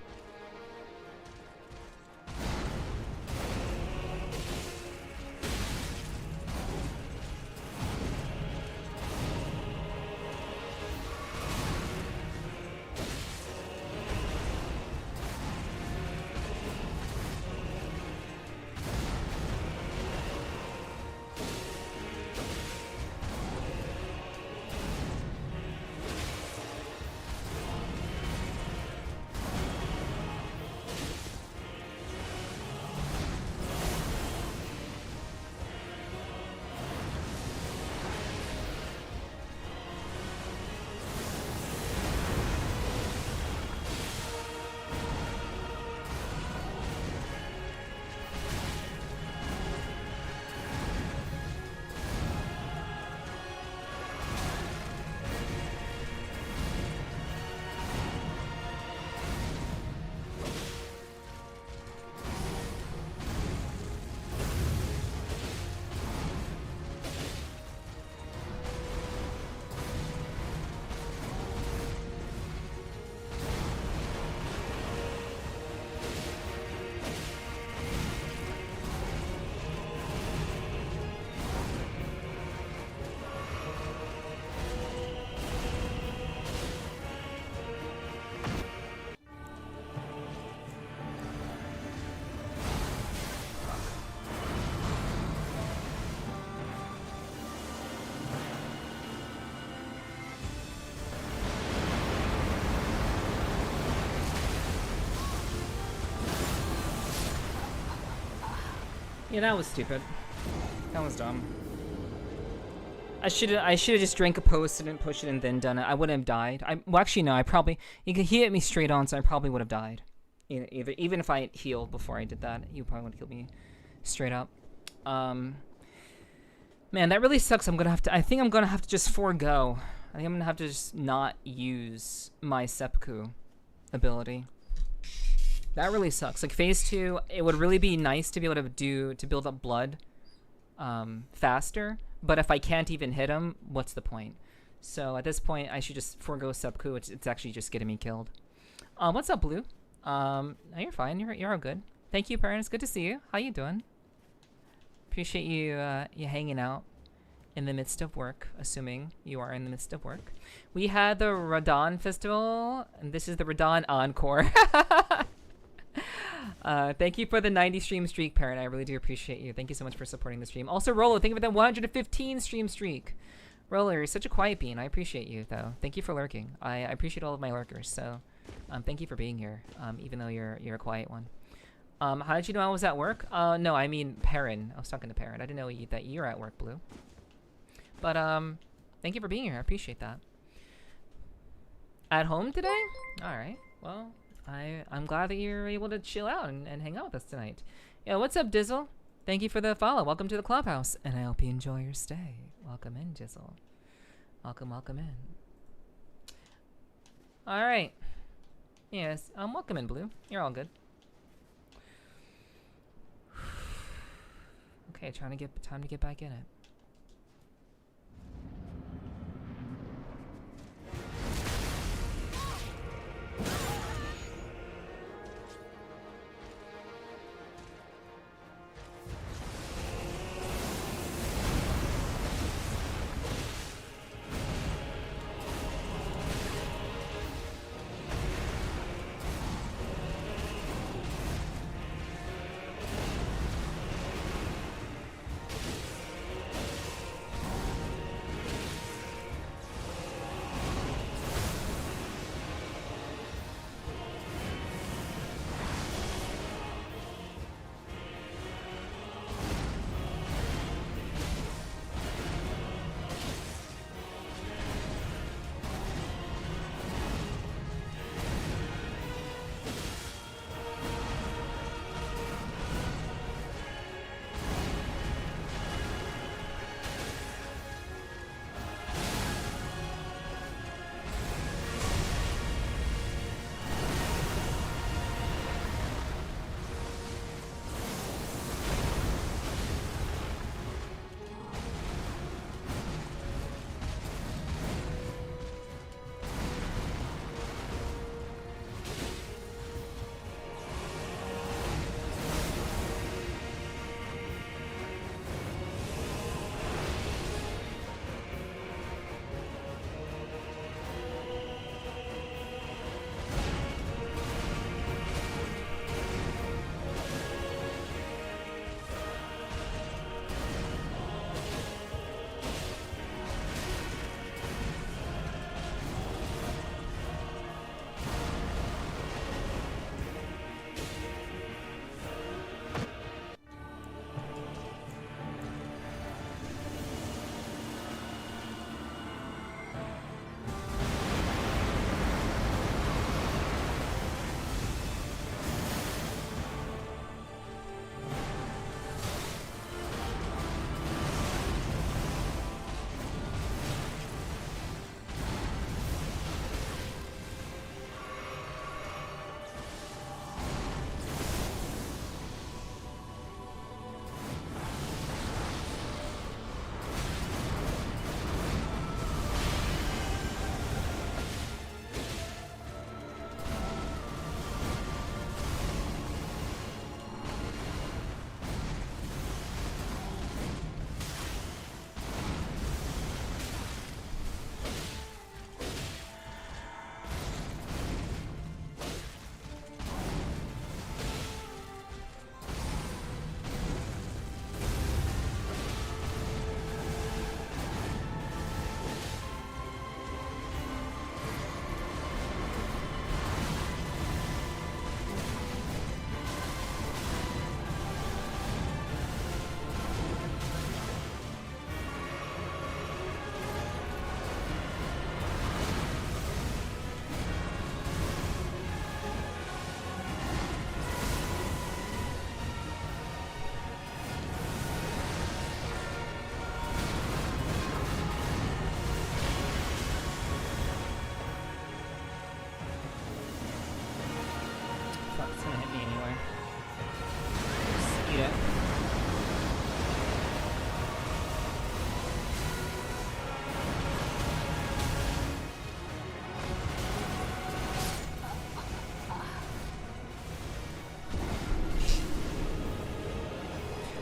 Speaker 1: Yeah, that was stupid. That was dumb. I should have just drank a post and pushed it and then done it. I wouldn't have died. Well, actually, no. He hit me straight on, so I probably would have died. Even if I had healed before I did that, he probably would have killed me straight up. Man, that really sucks. I think I'm gonna have to just forego. I think I'm gonna have to just not use my seppuku ability. That really sucks. Like phase 2, it would really be nice to be able to build up blood faster. But if I can't even hit him, what's the point? So at this point, I should just forego seppuku. It's actually just getting me killed. What's up, Blue? No, you're fine. You're all good. Thank you, Perrin. It's good to see you. How you doing? Appreciate you hanging out in the midst of work, assuming you are in the midst of work. We had the Radon Festival, and this is the Radon Encore. Thank you for the 90 stream streak, Parent. I really do appreciate you. Thank you so much for supporting the stream. Also, Rolo, thank you for the 115 stream streak. Rolo, you're such a quiet bean. I appreciate you, though. Thank you for lurking. I appreciate all of my lurkers. So, thank you for being here, even though you're a quiet one. How did you know I was at work? No, I mean Perrin. I was talking to Perrin. I didn't know that you're at work, Blue. But thank you for being here. I appreciate that. At home today? All right. Well. I'm glad that you're able to chill out and hang out with us tonight. Yeah, what's up, Dizzle? Thank you for the follow. Welcome to the clubhouse, and I hope you enjoy your stay. Welcome in, Dizzle. Welcome in. All right. Yes, welcome in, Blue. You're all good. Okay, time to get back in it.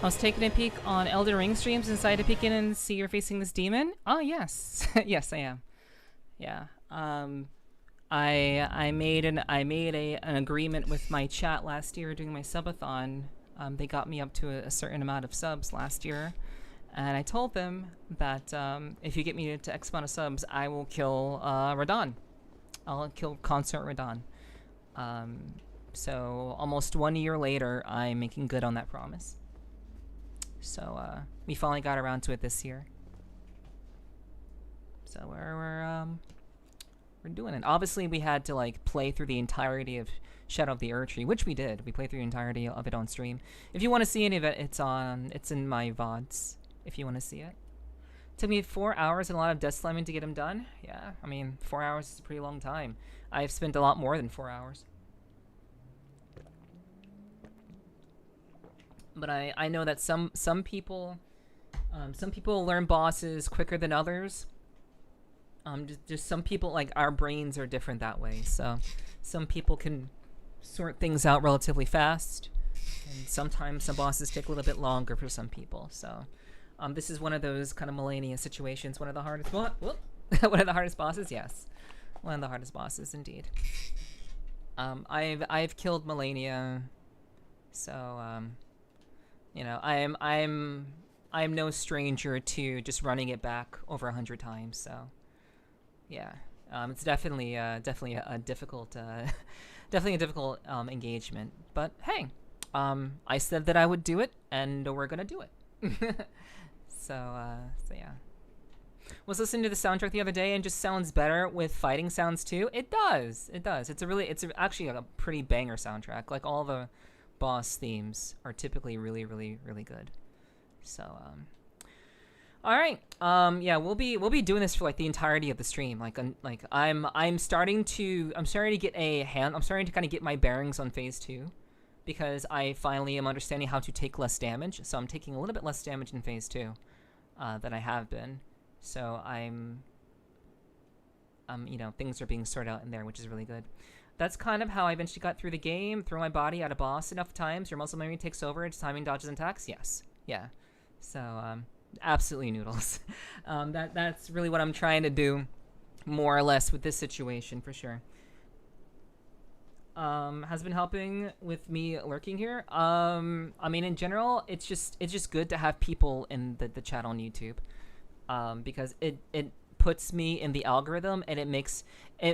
Speaker 1: was taking a peek on Elden Ring streams and decided to peek in and see you're facing this demon. Oh yes, yes I am. Yeah. I made an agreement with my chat last year doing my subathon. They got me up to a certain amount of subs last year, and I told them that if you get me to X amount of subs, I will kill Radon. I'll kill Consort Radon. So almost 1 year later, I'm making good on that promise. So we finally got around to it this year. So we're doing it. Obviously, we had to like play through the entirety of Shadow of the Erdtree, which we did. We played through the entirety of it on stream. If you want to see any of it, it's in my VODs. If you want to see it. Took me 4 hours and a lot of death slamming to get him done. Yeah, I mean 4 hours is a pretty long time. I've spent a lot more than 4 hours. But I know that some people learn bosses quicker than others. Just some people, like, our brains are different that way. So some people can sort things out relatively fast, and sometimes some bosses take a little bit longer for some people. So this is one of those kind of Melania situations. One of the hardest one of the hardest bosses. Yes, one of the hardest bosses indeed. I've killed Melania, so you know, I'm no stranger to just running it back over 100 times. So yeah, it's definitely a difficult definitely a difficult engagement. But hey, I said that I would do it, and we're gonna do it. So yeah. Was listening to the soundtrack the other day and just sounds better with fighting sounds too. It does. It's actually a pretty banger soundtrack. Like all the boss themes are typically really good. So all right. Yeah, we'll be doing this for like the entirety of the stream. I'm starting to get I'm starting to kind of get my bearings on phase 2, because I finally am understanding how to take less damage. So I'm taking a little bit less damage in phase 2 than I have been. So you know, things are being sorted out in there, which is really good. That's kind of how I eventually got through the game. Throw my body at a boss enough times, your muscle memory takes over, it's timing dodges and attacks. Yes. Yeah. So absolutely noodles. That's really what I'm trying to do, more or less, with this situation for sure. Has been helping with me lurking here. I mean, in general, it's just good to have people in the chat on YouTube, because it puts me in the algorithm, and it makes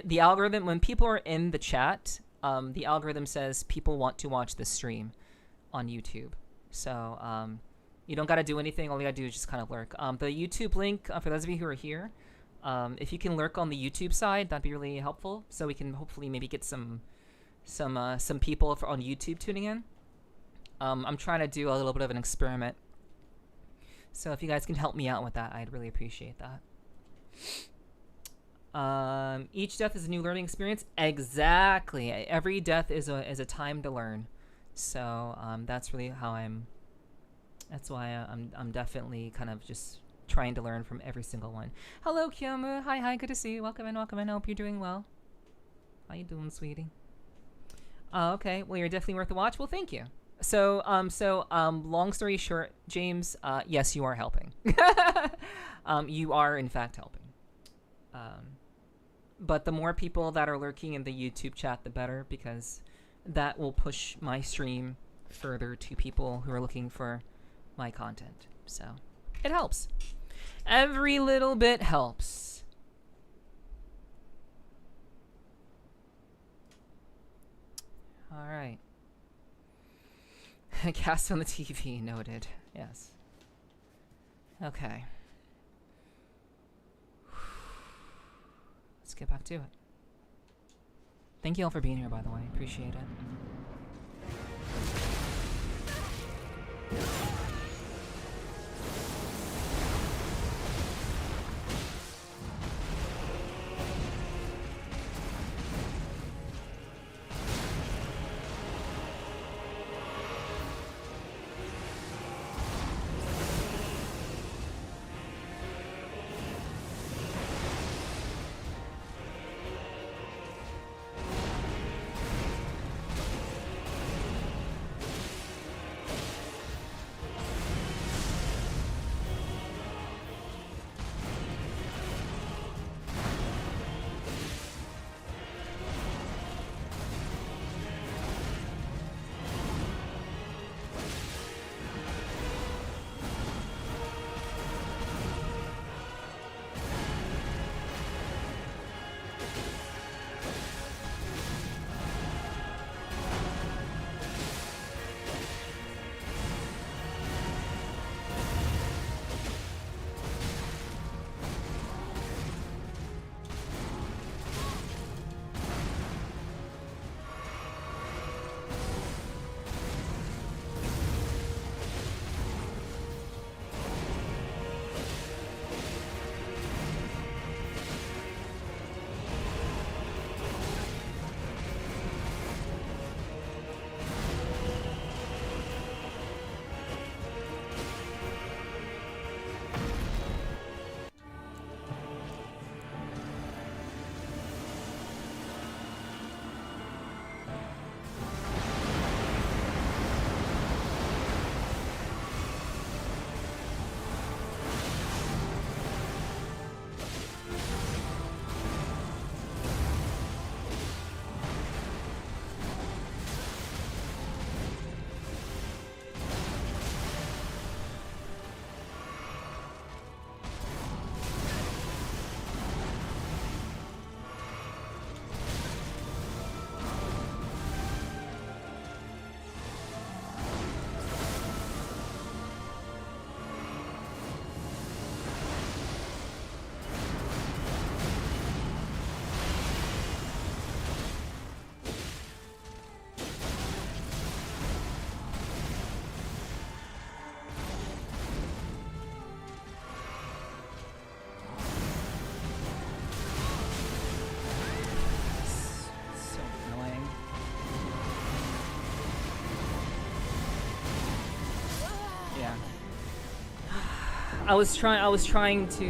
Speaker 1: the algorithm, when people are in the chat, the algorithm says people want to watch this stream on YouTube. So you don't got to do anything. All you got to do is just kind of lurk. The YouTube link, for those of you who are here, if you can lurk on the YouTube side, that'd be really helpful. So we can hopefully maybe get some people on YouTube tuning in. I'm trying to do a little bit of an experiment. So if you guys can help me out with that, I'd really appreciate that. Each death is a new learning experience. Exactly. Every death is a time to learn. So that's really how that's why I'm definitely kind of just trying to learn from every single one. Hello, Kyomu. Hi, good to see you. Welcome in. I hope you're doing well. How you doing, sweetie? Okay. Well, you're definitely worth a watch. Well, thank you. So long story short, James, yes, you are helping. You are in fact helping. But the more people that are lurking in the YouTube chat, the better, because that will push my stream further to people who are looking for my content. So it helps. Every little bit helps. All right. Cast on the TV, noted. Yes. Okay. Let's get back to it. Thank you all for being here, by the way. Appreciate it. I was trying to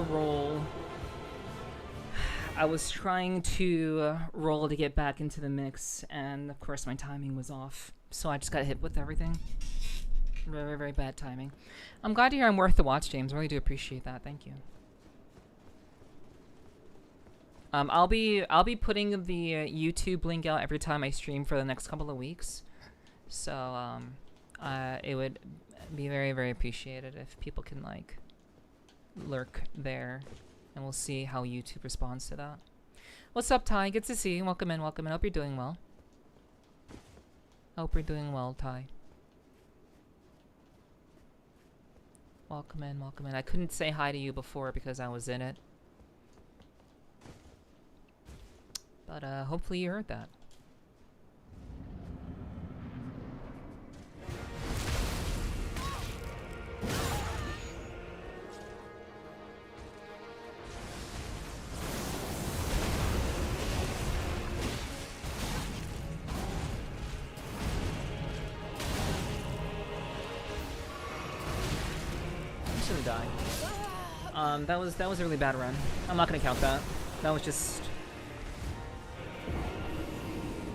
Speaker 1: roll. I was trying to roll to get back into the mix, and of course my timing was off. So I just got hit with everything. Very, very, very bad timing. I'm glad to hear I'm worth the watch, James. I really do appreciate that. Thank you. I'll be putting the YouTube link out every time I stream for the next couple of weeks. So it would be very, very appreciated if people can like lurk there, and we'll see how YouTube responds to that. What's up, Ty? Good to see you. Welcome in, welcome in. Hope you're doing well. Hope you're doing well, Ty. Welcome in, welcome in. I couldn't say hi to you before because I was in it. But hopefully you heard that. I shouldn't die. That was a really bad run. I'm not gonna count that. That was just.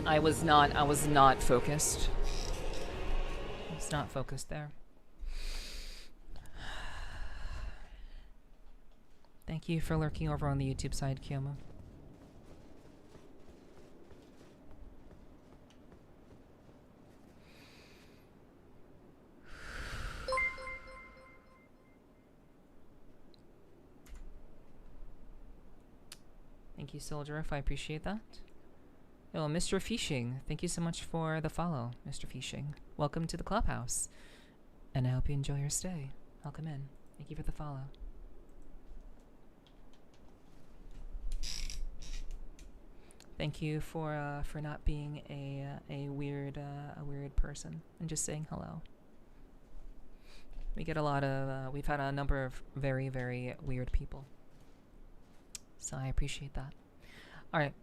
Speaker 1: I was not focused. I was not focused there. Thank you for lurking over on the YouTube side, Kyomo. Thank you, Soldier, if I appreciate that. Yo, Mr. Fishing, thank you so much for the follow, Mr. Fishing. Welcome to the clubhouse, and I hope you enjoy your stay. Welcome in. Thank you for the follow. Thank you for not being a weird person and just saying hello. We get a lot of we've had a number of very, very weird people, so I appreciate that. All right.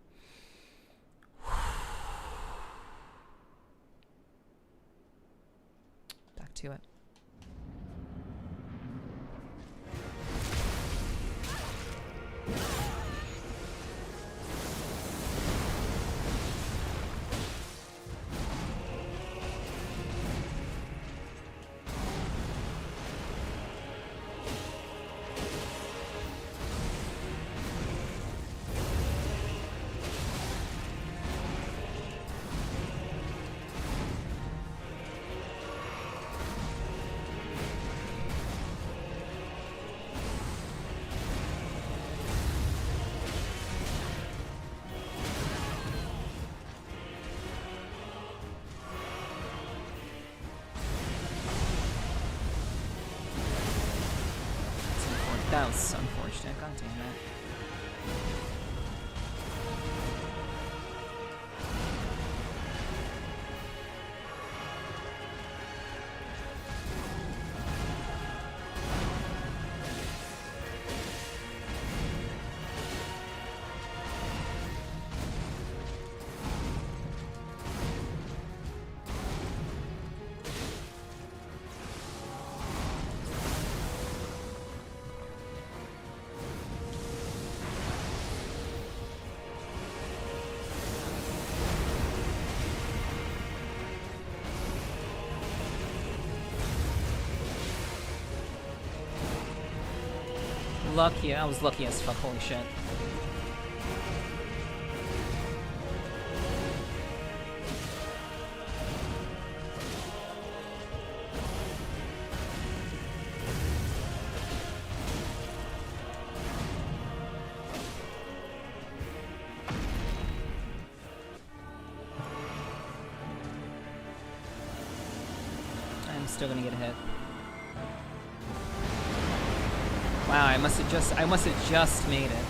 Speaker 1: Back to it. That was unfortunate, god damn it. Lucky, I was lucky as fuck, holy shit. I'm still gonna get hit. Wow, I must have just made it.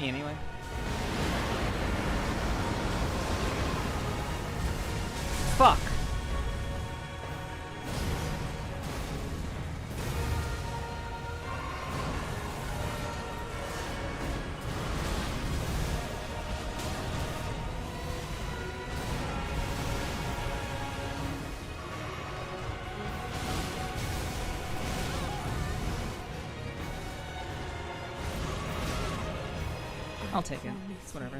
Speaker 1: Me anyway. Fuck. I'll take it. It's whatever.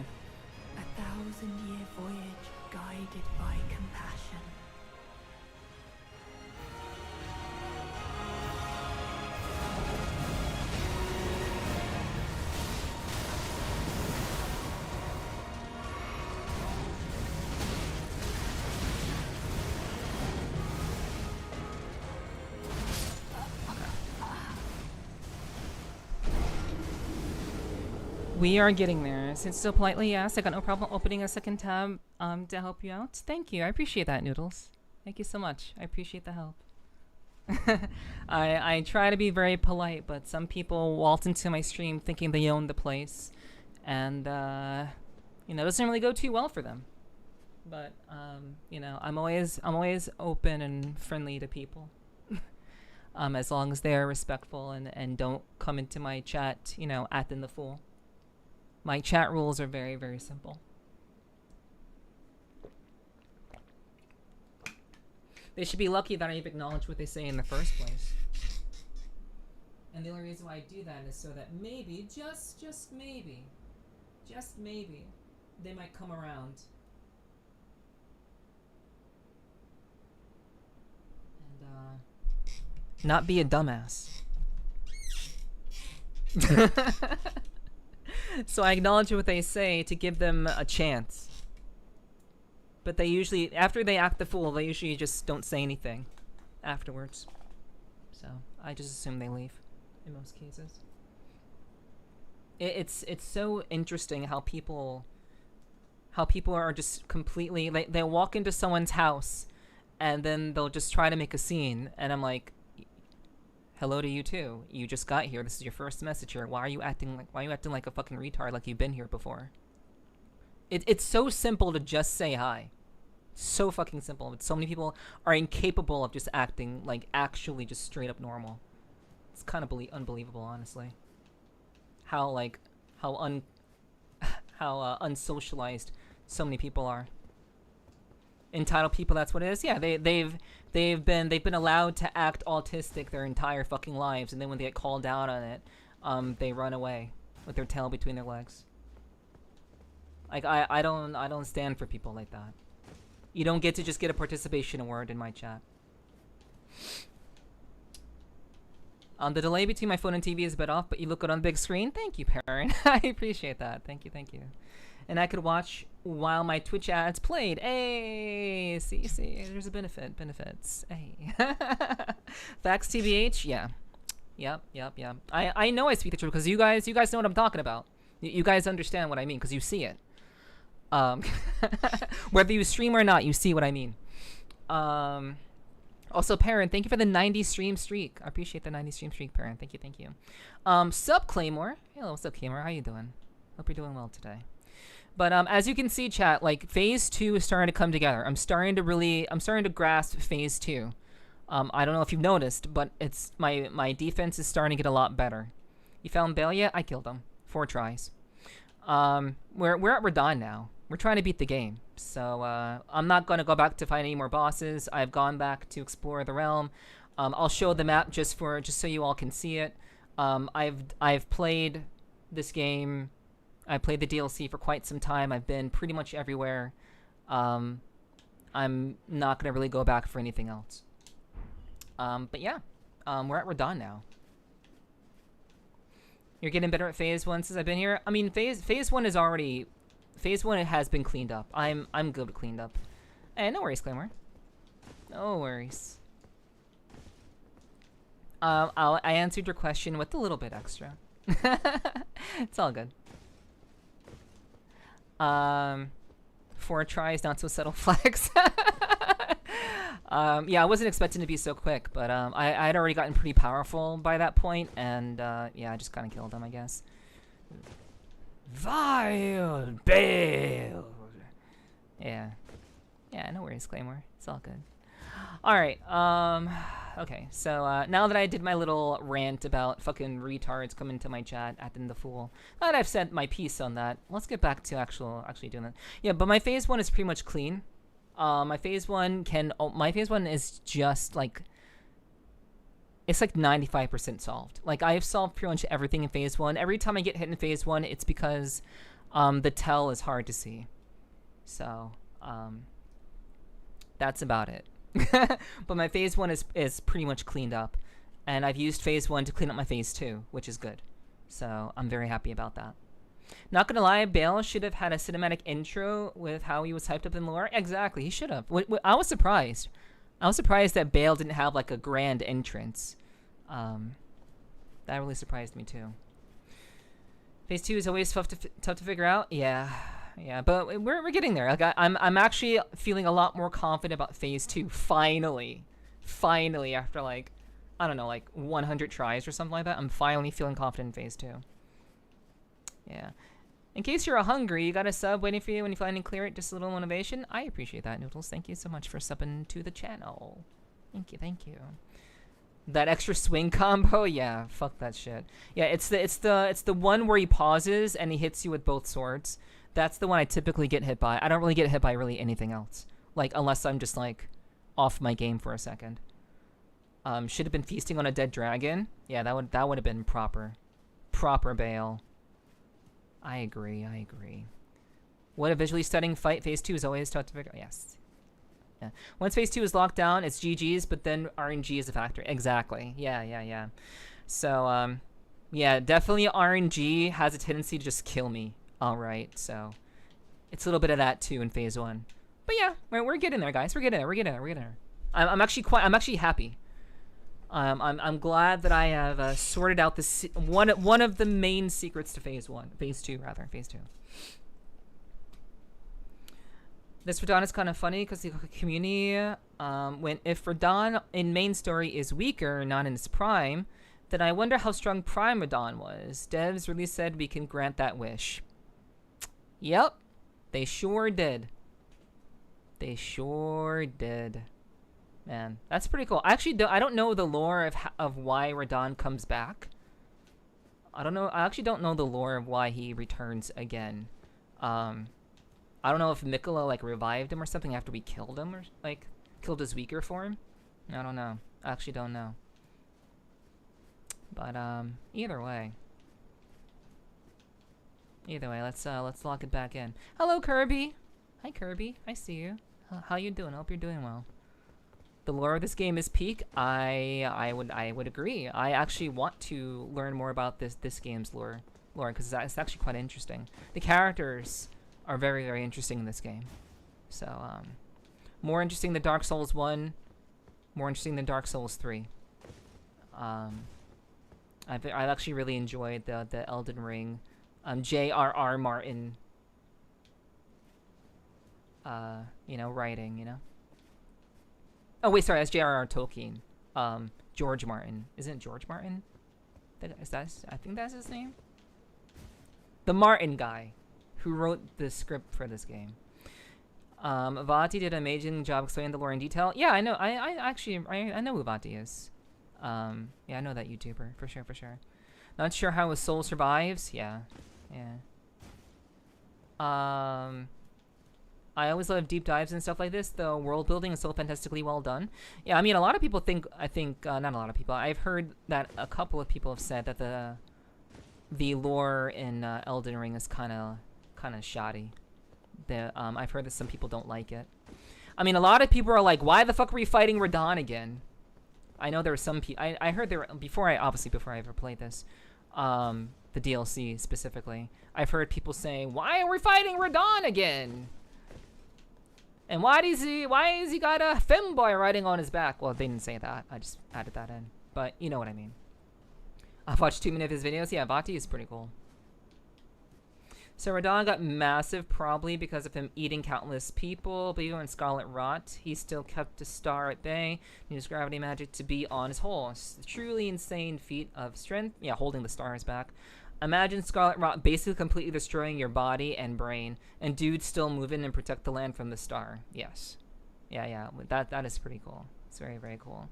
Speaker 2: 1,000-year voyage guided by compassion.
Speaker 1: We are getting there. Since so politely asked, I got no problem opening a second tab to help you out. Thank you. I appreciate that, Noodles. Thank you so much. I appreciate the help. I try to be very polite, but some people waltz into my stream thinking they own the place, and you know, it doesn't really go too well for them. But you know, I'm always open and friendly to people. As long as they are respectful and don't come into my chat, you know, acting the fool. My chat rules are very, very simple. They should be lucky that I even acknowledge what they say in the first place. And the only reason why I do that is so that maybe, just maybe, they might come around. And, not be a dumbass. So I acknowledge what they say to give them a chance. But they usually, after they act the fool, they usually just don't say anything afterwards. So I just assume they leave in most cases. It's so interesting how people are just completely, like, they'll walk into someone's house and then they'll just try to make a scene, and I'm like, hello to you too. You just got here. This is your first message here. Why are you acting like a fucking retard, like you've been here before? It's so simple to just say hi. So fucking simple. But so many people are incapable of just acting like actually just straight up normal. It's kind of unbelievable, honestly. How unsocialized so many people are. Entitled people, that's what it is. Yeah, they've been allowed to act autistic their entire fucking lives, and then when they get called out on it, they run away with their tail between their legs. Like I don't stand for people like that. You don't get to just get a participation award in my chat. The delay between my phone and TV is a bit off, but you look good on the big screen. Thank you, Perrin. I appreciate that. Thank you. And I could watch while my Twitch ads played. Hey, see, there's a benefits. Hey. Facts TBH, yeah. Yep. I know I speak the truth because you guys know what I'm talking about. You guys understand what I mean because you see it. Whether you stream or not, you see what I mean. Also, Perrin, thank you for the 90 stream streak. I appreciate the 90 stream streak, Perrin. Thank you. Sup, Claymore. Hello, what's up, Claymore? How you doing? Hope you're doing well today. But as you can see, chat, like phase 2 is starting to come together. I'm starting to grasp phase 2. I don't know if you've noticed, but it's my defense is starting to get a lot better. You found Bale yet? I killed him. 4 tries. We're at Radon now. We're trying to beat the game. So I'm not gonna go back to find any more bosses. I've gone back to explore the realm. I'll show the map just so you all can see it. I've played this game. I played the DLC for quite some time. I've been pretty much everywhere. I'm not gonna really go back for anything else. But yeah, we're at Radon now. You're getting better at phase 1 since I've been here. I mean, phase 1 is already, phase 1 has been cleaned up. I'm good with cleaned up. Hey, no worries, Claymore. No worries. I answered your question with a little bit extra. It's all good. 4 tries, not so subtle flex. Yeah, I wasn't expecting to be so quick, but I had already gotten pretty powerful by that point, and yeah, I just kind of killed him, I guess. Vile Bale. Yeah. Yeah, no worries, Claymore. It's all good. Alright, okay, so now that I did my little rant about fucking retards coming to my chat, acting the fool, now that I've said my piece on that, let's get back to actually doing that. Yeah, but my phase 1 is pretty much clean. My phase 1 is just like, it's like 95% solved. Like, I have solved pretty much everything in phase 1. Every time I get hit in phase 1, it's because the tell is hard to see. So, that's about it. But my phase 1 is pretty much cleaned up. And I've used phase 1 to clean up my phase 2, which is good. So, I'm very happy about that. Not gonna lie, Bale should have had a cinematic intro with how he was hyped up in lore. Exactly, he should have. I was surprised. I was surprised that Bale didn't have like a grand entrance. That really surprised me too. Phase 2 is always tough to figure out. Yeah, but we're getting there. Like I'm actually feeling a lot more confident about phase 2. Finally, after like, I don't know, like 100 tries or something like that, I'm finally feeling confident in phase 2. Yeah. In case you're hungry, you got a sub waiting for you when you finally clear it. Just a little motivation. I appreciate that, Noodles. Thank you so much for subbing to the channel. Thank you. That extra swing combo, yeah, fuck that shit. Yeah, it's the one where he pauses and he hits you with both swords. That's the one I typically get hit by. I don't really get hit by really anything else. Like, unless I'm just like off my game for a second. Should have been feasting on a dead dragon. Yeah, that would have been proper Bale. I agree. What a visually stunning fight. Phase 2 is always tough to figure out. Yes. Yeah. Once phase 2 is locked down, it's GG's, but then RNG is a factor. Exactly. Yeah. So, yeah, definitely RNG has a tendency to just kill me. Alright, so it's a little bit of that too in phase 1. But yeah, we're getting there, guys. We're getting there. I'm actually happy. I'm glad that I have sorted out this one of the main secrets to phase 2. This Radahn is kind of funny because the community, if Radahn in main story is weaker, not in its prime, then I wonder how strong prime Radahn was. Devs really said we can grant that wish. Yep, they sure did. Man, that's pretty cool. I don't know the lore of why Radahn comes back. I actually don't know the lore of why he returns again. I don't know if Mikola like revived him or something after we killed him, or like killed his weaker form. I don't know. I actually don't know. But either way, let's lock it back in. Hello, Kirby. Hi, Kirby. I see you. How you doing? I hope you're doing well. The lore of this game is peak. I would agree. I actually want to learn more about this game's lore because it's actually quite interesting. The characters are very, very interesting in this game. So more interesting than Dark Souls 1, more interesting than Dark Souls 3. I've actually really enjoyed the Elden Ring, J.R.R. Martin, writing, Oh wait, sorry, that's J.R.R. Tolkien. George Martin, isn't it George Martin? I think that's his name. The Martin guy, who wrote the script for this game. Vati did an amazing job explaining the lore in detail. Yeah, I know. I know who Vati is. Yeah, I know that YouTuber for sure. Not sure how his soul survives. Yeah. I always love deep dives and stuff like this. The world building is so fantastically well done. Yeah, I mean, a lot of people think. Not a lot of people. I've heard that a couple of people have said that the lore in Elden Ring is kind of shoddy. I've heard that some people don't like it. I mean, a lot of people are like, "Why the fuck are we fighting Radahn again?" I know there were some people. I heard there before I ever played this, the DLC specifically. I've heard people saying, "Why are we fighting Radahn again?" And why is he got a femboy riding on his back? Well, they didn't say that. I just added that in. But you know what I mean. I've watched too many of his videos. Yeah, Vati is pretty cool. So Radahn got massive probably because of him eating countless people, but even when Scarlet Rot, he still kept a star at bay and used gravity magic to be on his horse. A truly insane feat of strength. Yeah, holding the stars back. Imagine Scarlet Rot basically completely destroying your body and brain, and dudes still move in and protect the land from the star. Yes. Yeah. That is pretty cool. It's very, very cool.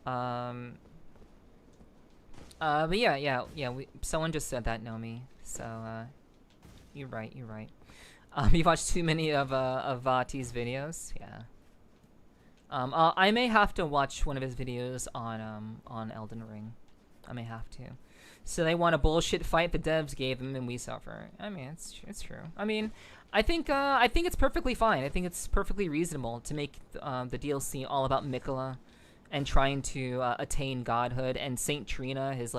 Speaker 1: But yeah. Someone just said that, Nomi. So, you're right. You've watched too many of Vati's videos. Yeah. I may have to watch one of his videos on Elden Ring. I may have to. So they want a bullshit fight the devs gave them, and we suffer. I mean, it's true. I mean, I think it's perfectly fine. I think it's perfectly reasonable to make the DLC all about Mikola and trying to attain godhood, and Saint Trina, his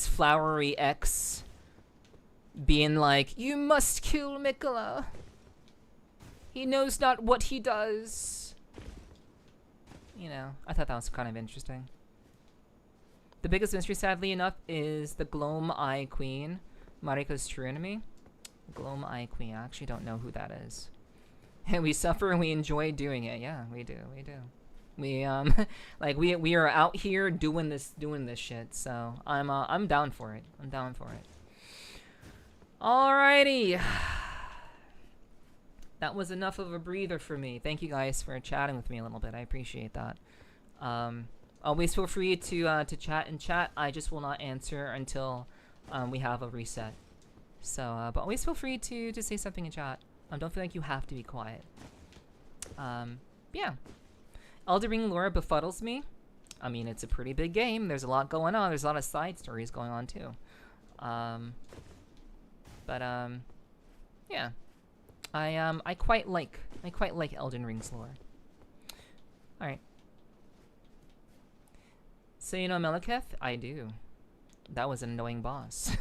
Speaker 1: flowery ex, being like, "You must kill Mikola. He knows not what he does." You know, I thought that was kind of interesting. The biggest mystery, sadly enough, is the Gloam Eye Queen, Mariko's true enemy. Gloam Eye Queen. I actually don't know who that is. And we suffer and we enjoy doing it. Yeah, we do. We like we are out here doing this shit. So I'm down for it. Alrighty. That was enough of a breather for me. Thank you guys for chatting with me a little bit. I appreciate that. Always feel free to chat in chat. I just will not answer until we have a reset. So, but always feel free to say something in chat. Don't feel like you have to be quiet. Yeah. Elden Ring lore befuddles me. I mean, it's a pretty big game. There's a lot going on. There's a lot of side stories going on too. Yeah. I quite like Elden Ring's lore. All right. So you know Malekith? I do. That was an annoying boss.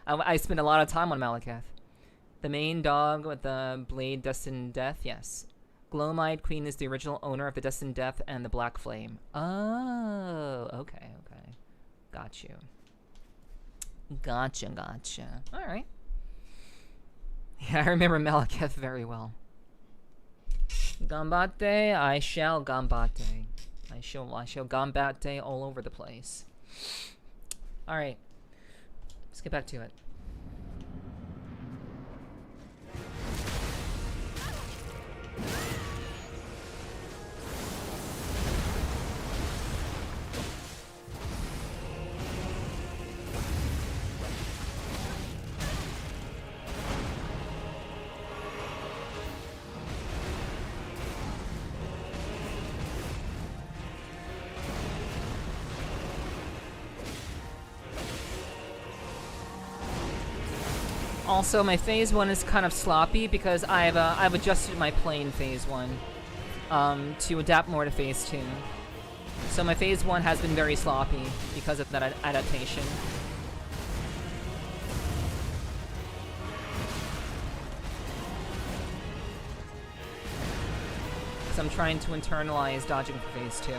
Speaker 1: I spent a lot of time on Malekith. The main dog with the blade Destined Death, yes. Gloam-Eyed Queen is the original owner of the Destined Death and the Black Flame. Oh, okay. Got you. Gotcha. Alright. Yeah, I remember Malekith very well. Gambate, I shall gambate. I shall gambate all over the place. Alright. Let's get back to it. Also, my phase 1 is kind of sloppy because I've adjusted my plain phase 1 to adapt more to phase 2. So my phase 1 has been very sloppy because of that adaptation. So I'm trying to internalize dodging for phase 2.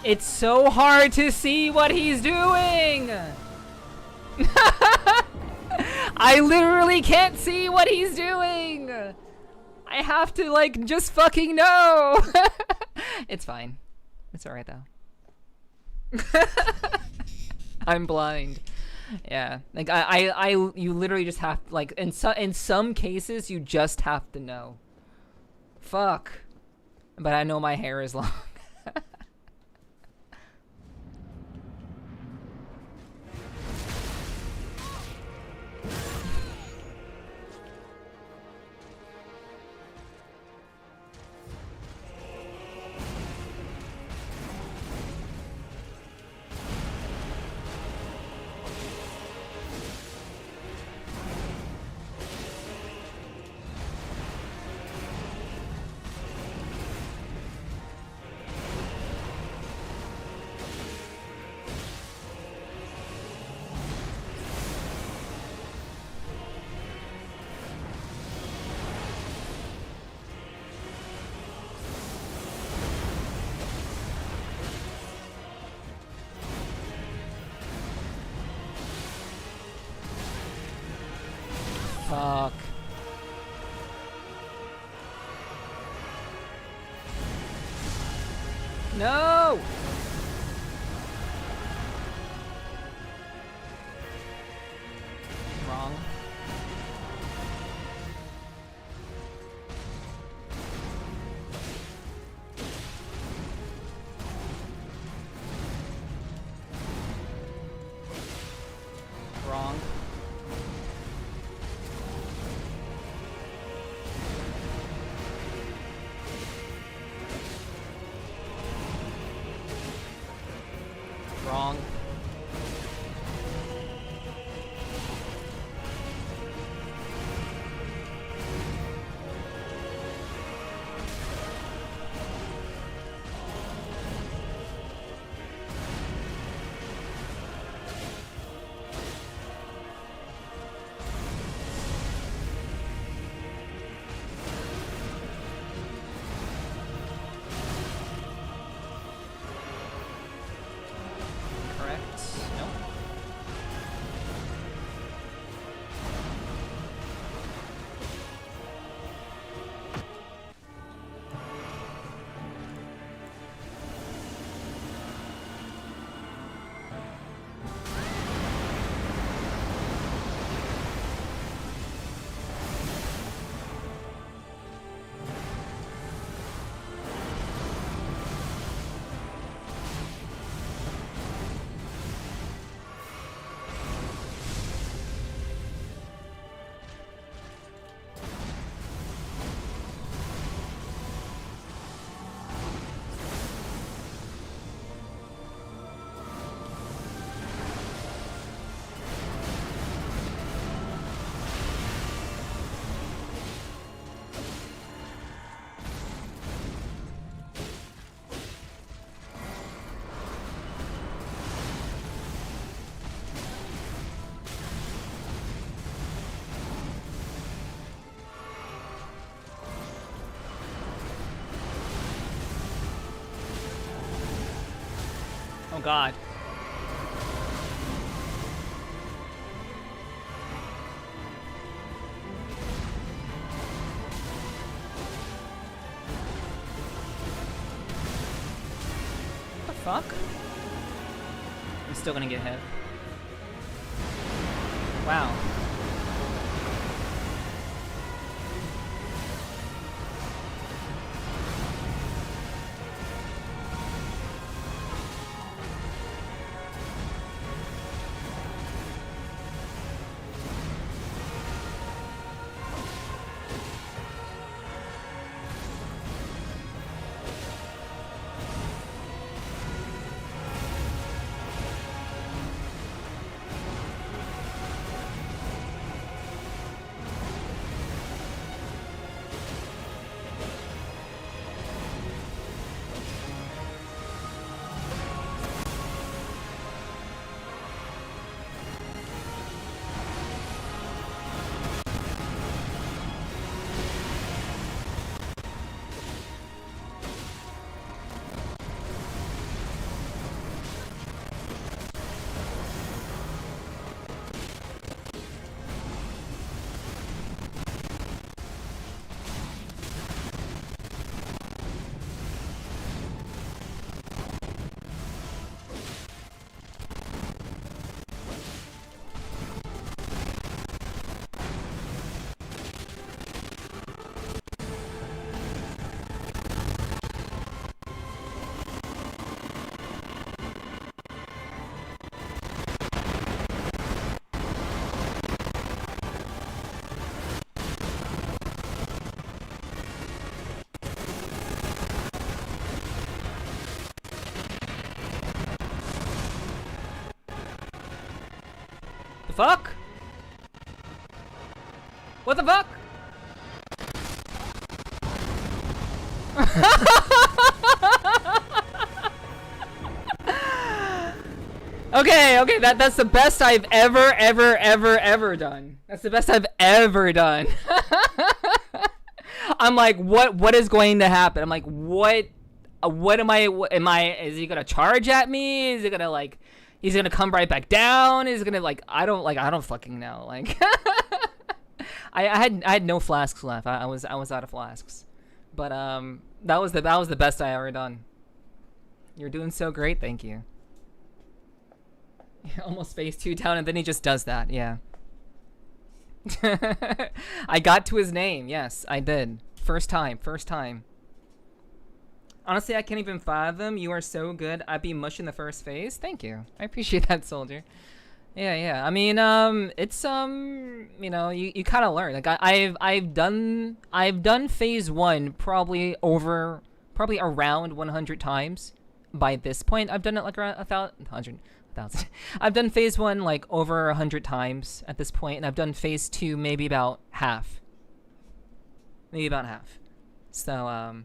Speaker 1: It's so hard to see what he's doing! I literally can't see what he's doing! I have to, like, just fucking know! It's fine. It's alright, though. I'm blind. Yeah. Like, you literally just have, like, in some cases, you just have to know. Fuck. But I know my hair is long. Fuck. No! Wrong. Wrong. Wrong. Correct. Nope. Oh god. What the fuck? I'm still gonna get hit. Wow. The fuck? What the fuck? Okay, that's the best I've ever done. That's the best I've ever done. I'm like, what is going to happen? I'm like, what is he gonna charge at me? Is he gonna like, he's gonna come right back down? Is he gonna like, I don't fucking know. Like, I had no flasks left. I was out of flasks. But that was the best I ever done. You're doing so great, thank you. Almost phase 2 down, and then he just does that. Yeah. I got to his name. Yes, I did. First time. Honestly, I can't even fathom. You are so good. I'd be mush in the first phase. Thank you. I appreciate that, soldier. Yeah. I mean, it's you know, you kind of learn. Like I've done phase 1 probably around 100 times. By this point, I've done it like around 1,000. I've done phase 1 like over 100 times at this point, and I've done phase 2 maybe about half. So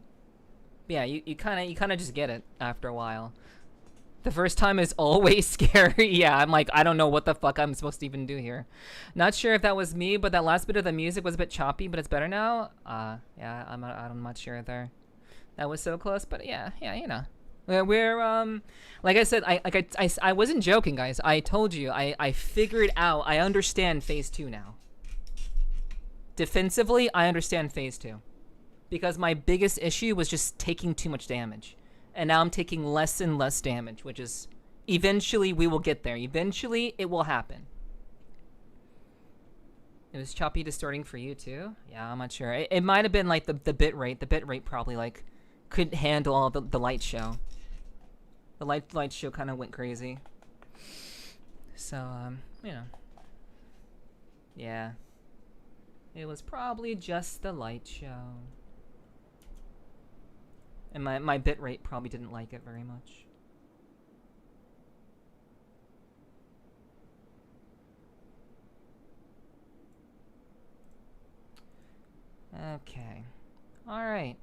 Speaker 1: yeah, you kind of just get it after a while. The first time is always scary. Yeah, I'm like, I don't know what the fuck I'm supposed to even do here. Not sure if that was me, but that last bit of the music was a bit choppy, but it's better now. Yeah, I'm not sure there. That was so close, but yeah, you know. We're like I said, I wasn't joking, guys. I told you, I figured out, I understand phase 2 now. Defensively, I understand phase 2. Because my biggest issue was just taking too much damage. And now I'm taking less and less damage, which is, eventually we will get there. Eventually, it will happen. It was choppy distorting for you too? Yeah, I'm not sure. It might have been like the bit rate. The bit rate probably like couldn't handle all the light show. The light show kind of went crazy. So, you know. Yeah. It was probably just the light show. And my bitrate probably didn't like it very much. Okay. Alright.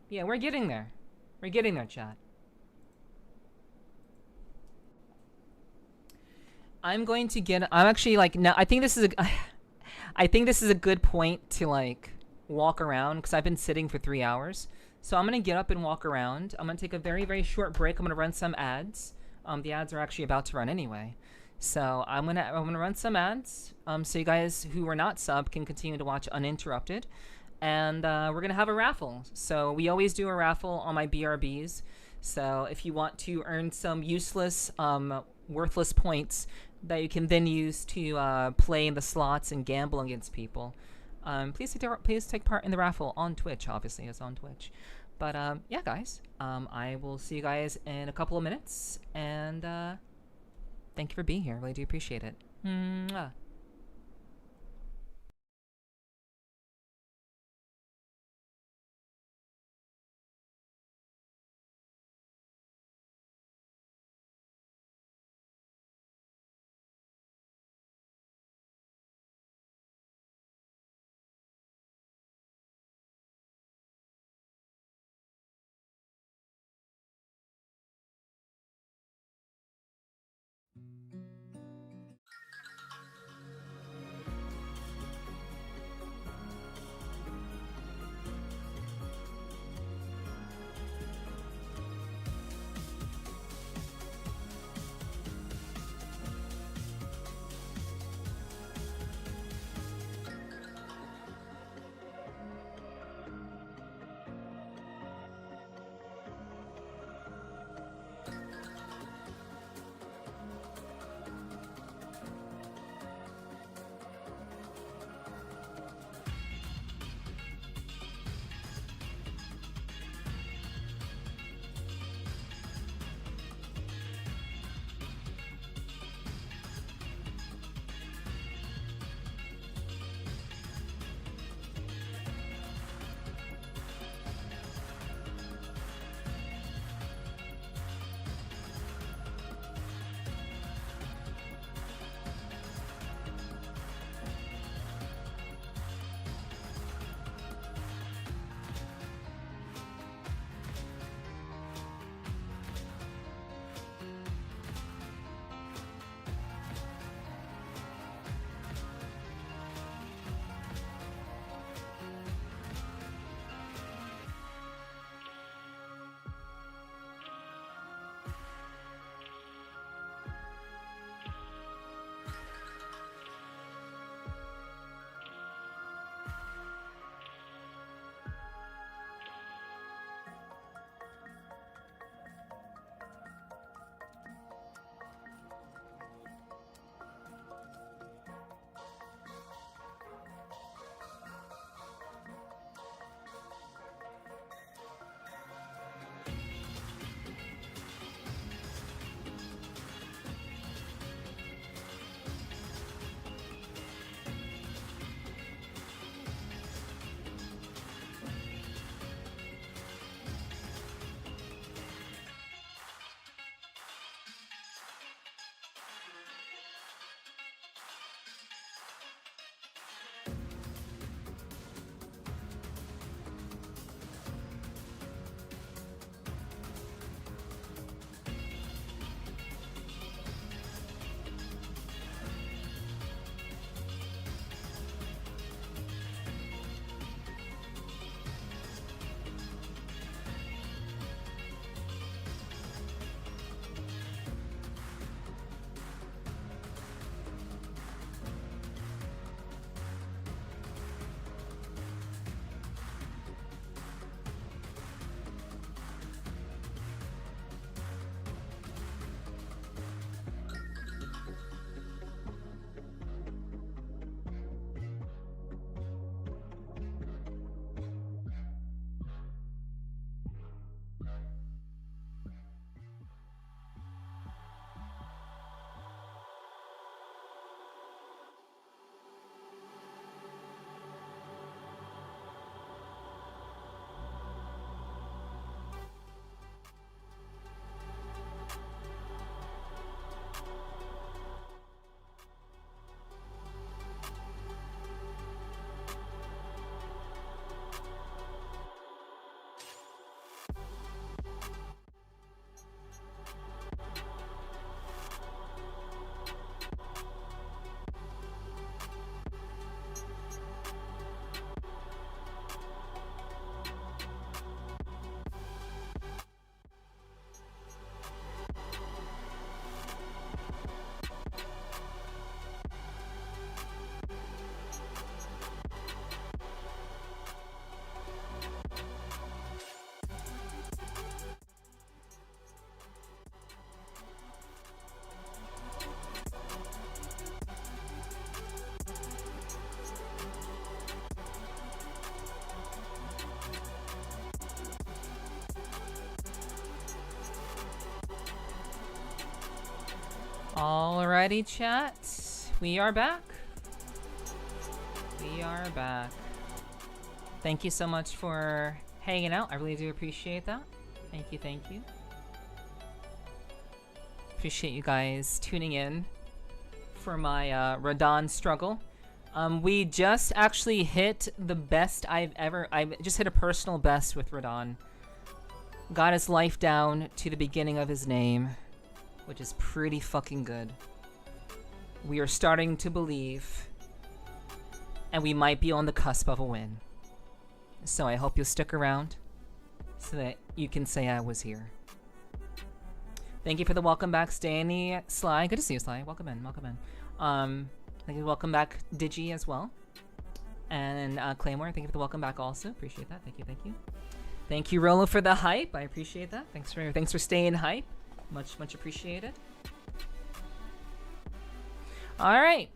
Speaker 1: Yeah, we're getting there. We're getting there, chat. I'm actually like, no, I think this is a good point to like walk around, because I've been sitting for 3 hours. So I'm gonna get up and walk around. I'm gonna take a very, very short break. I'm gonna run some ads. The ads are actually about to run anyway. So I'm gonna run some ads. So you guys who are not sub can continue to watch uninterrupted. And we're gonna have a raffle. So we always do a raffle on my BRBs. So if you want to earn some useless, worthless points that you can then use to play in the slots and gamble against people, please take part in the raffle on Twitch. Obviously, it's on Twitch. But yeah, guys, I will see you guys in a couple of minutes. And thank you for being here. I really do appreciate it. Mwah. Alrighty, chat. We are back. We are back. Thank you so much for hanging out. I really do appreciate that. Thank you, thank you. Appreciate you guys tuning in for my Radon struggle. We just actually hit the best I just hit a personal best with Radon. Got his life down to the beginning of his name, which is pretty fucking good. We are starting to believe, and we might be on the cusp of a win. So I hope you'll stick around so that you can say I was here. Thank you for the welcome back, Stanley, Sly. Good to see you, Sly. Welcome in, welcome in. Thank you, welcome back, Digi as well. And Claymore, thank you for the welcome back also. Appreciate that. Thank you, thank you. Thank you, Rolo, for the hype. I appreciate that. Thanks for staying hype. Much appreciated. All right.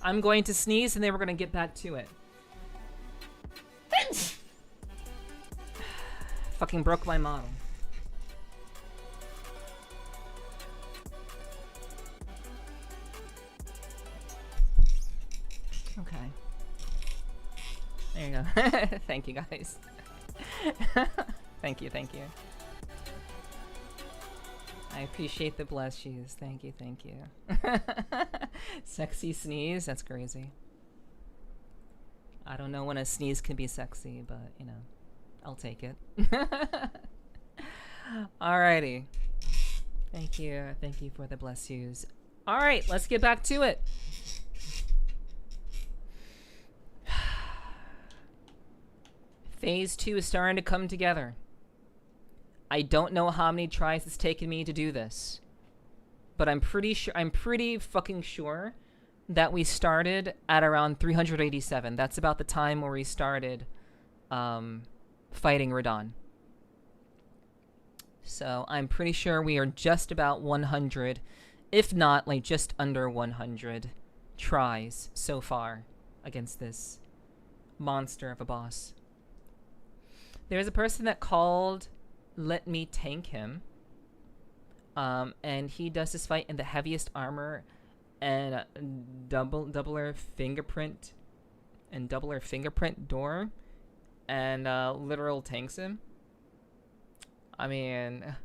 Speaker 1: I'm going to sneeze and then we're going to get back to it. Fucking broke my model. Okay. There you go. Thank you, guys. Thank you, thank you. I appreciate the bless yous. Thank you, thank you. Sexy sneeze? That's crazy. I don't know when a sneeze can be sexy, but, you know, I'll take it. Alrighty. Thank you for the bless yous. Alright, let's get back to it. Phase 2 is starting to come together. I don't know how many tries it's taken me to do this, but I'm pretty fucking sure that we started at around 387. That's about the time where we started fighting Radon. So I'm pretty sure we are just about 100, if not like just under 100 tries so far against this monster of a boss. There's a person that called Let Me Tank Him, and he does this fight in the heaviest armor and doubler fingerprint door, and literal tanks him. I mean,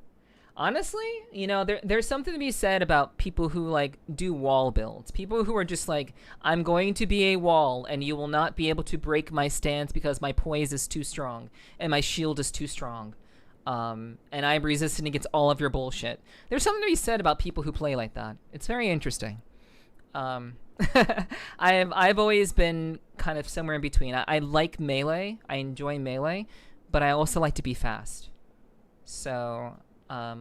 Speaker 1: honestly, you know, there's something to be said about people who like do wall builds. People who are just like, I'm going to be a wall and you will not be able to break my stance because my poise is too strong and my shield is too strong. And I'm resistant against all of your bullshit. There's something to be said about people who play like that. It's very interesting. I've always been kind of somewhere in between. I like melee. I enjoy melee, but I also like to be fast. So I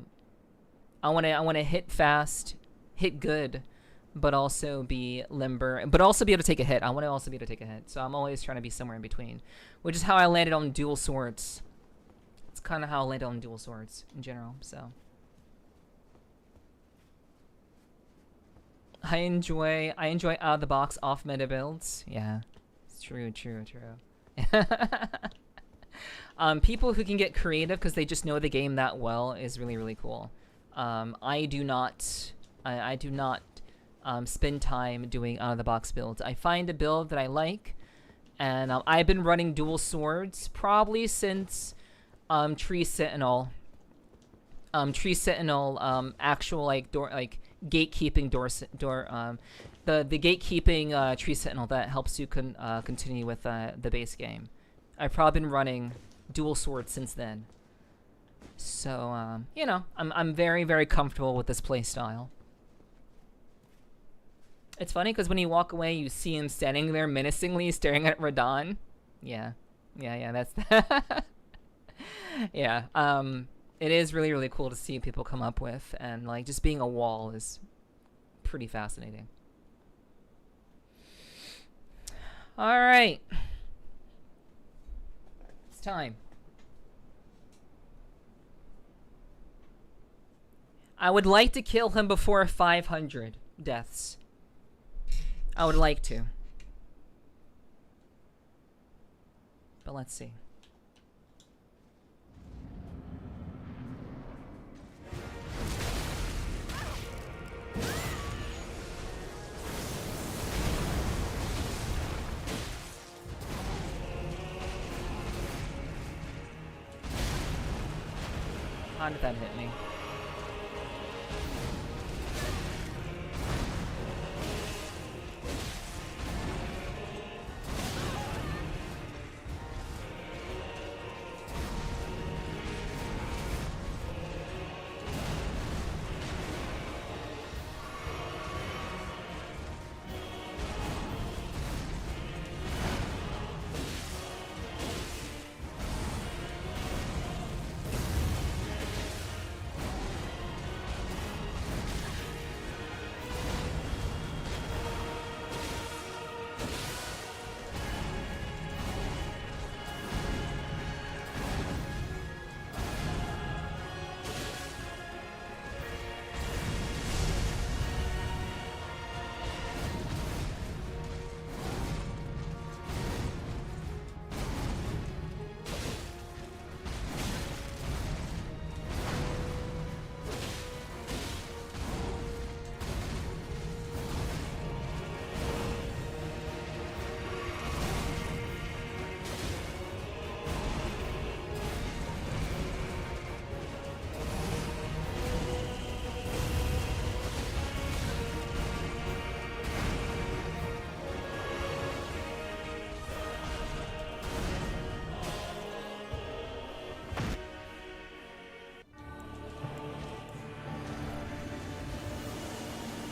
Speaker 1: want to hit fast, hit good, but also be limber, but also be able to take a hit. I want to also be able to take a hit. So I'm always trying to be somewhere in between, which is how I landed on dual swords. It's kind of how I landed on dual swords in general. So I enjoy out of the box off meta builds. Yeah, it's true. People who can get creative because they just know the game that well is really, really cool. I do not spend time doing out of the box builds. I find a build that I like, and I've been running dual swords probably since Tree Sentinel. Actual like door, like gatekeeping the gatekeeping Tree Sentinel that helps you continue with the base game. I've probably been running dual swords since then. So you know, I'm very, very comfortable with this playstyle. It's funny because when you walk away, you see him standing there menacingly staring at Radon. Yeah, that's yeah. It is really, really cool to see people come up with, and like just being a wall is pretty fascinating. All right, it's time. I would like to kill him before 500 deaths. I would like to. But let's see. How did that hit me?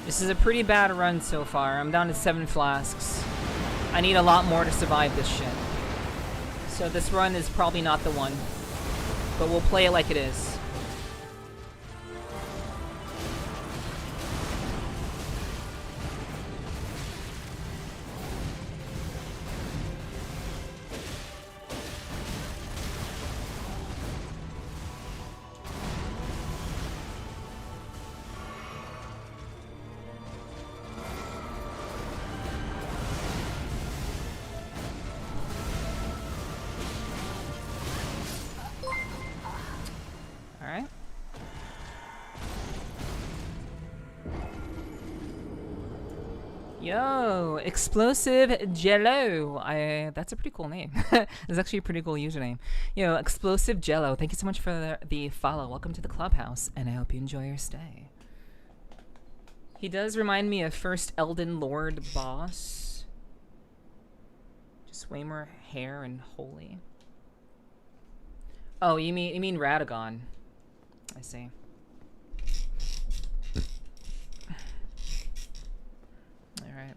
Speaker 1: This is a pretty bad run so far. I'm down to 7 flasks. I need a lot more to survive this shit. So this run is probably not the one. But we'll play it like it is. Alright. Yo, Explosive Jello. That's a pretty cool name. It's actually a pretty cool username. Yo, Explosive Jello. Thank you so much for the follow. Welcome to the clubhouse, and I hope you enjoy your stay. He does remind me of first Elden Lord boss. Just way more hair and holy. Oh, you mean Radagon? I see. All right.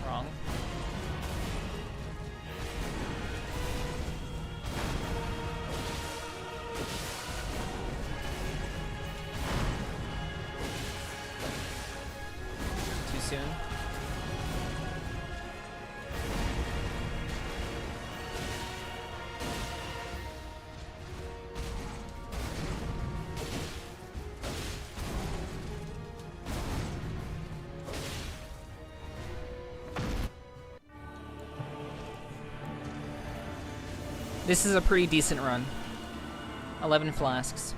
Speaker 1: Wrong. Too soon. This is a pretty decent run. 11 flasks.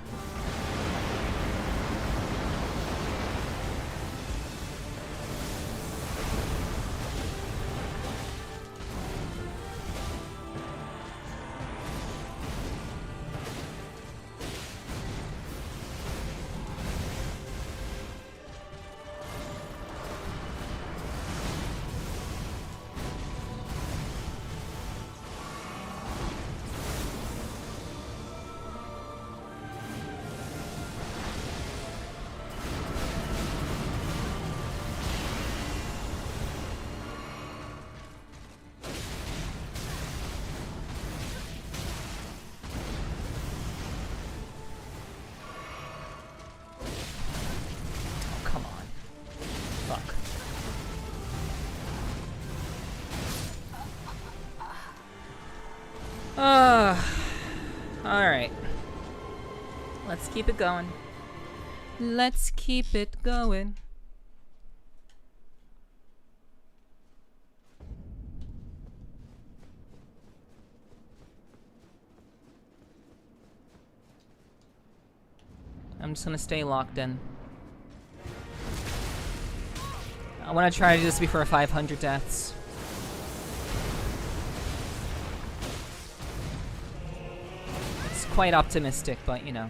Speaker 1: Alright. Let's keep it going. Let's keep it going. I'm just gonna stay locked in. I wanna try to do this before 500 deaths. It's quite optimistic, but you know.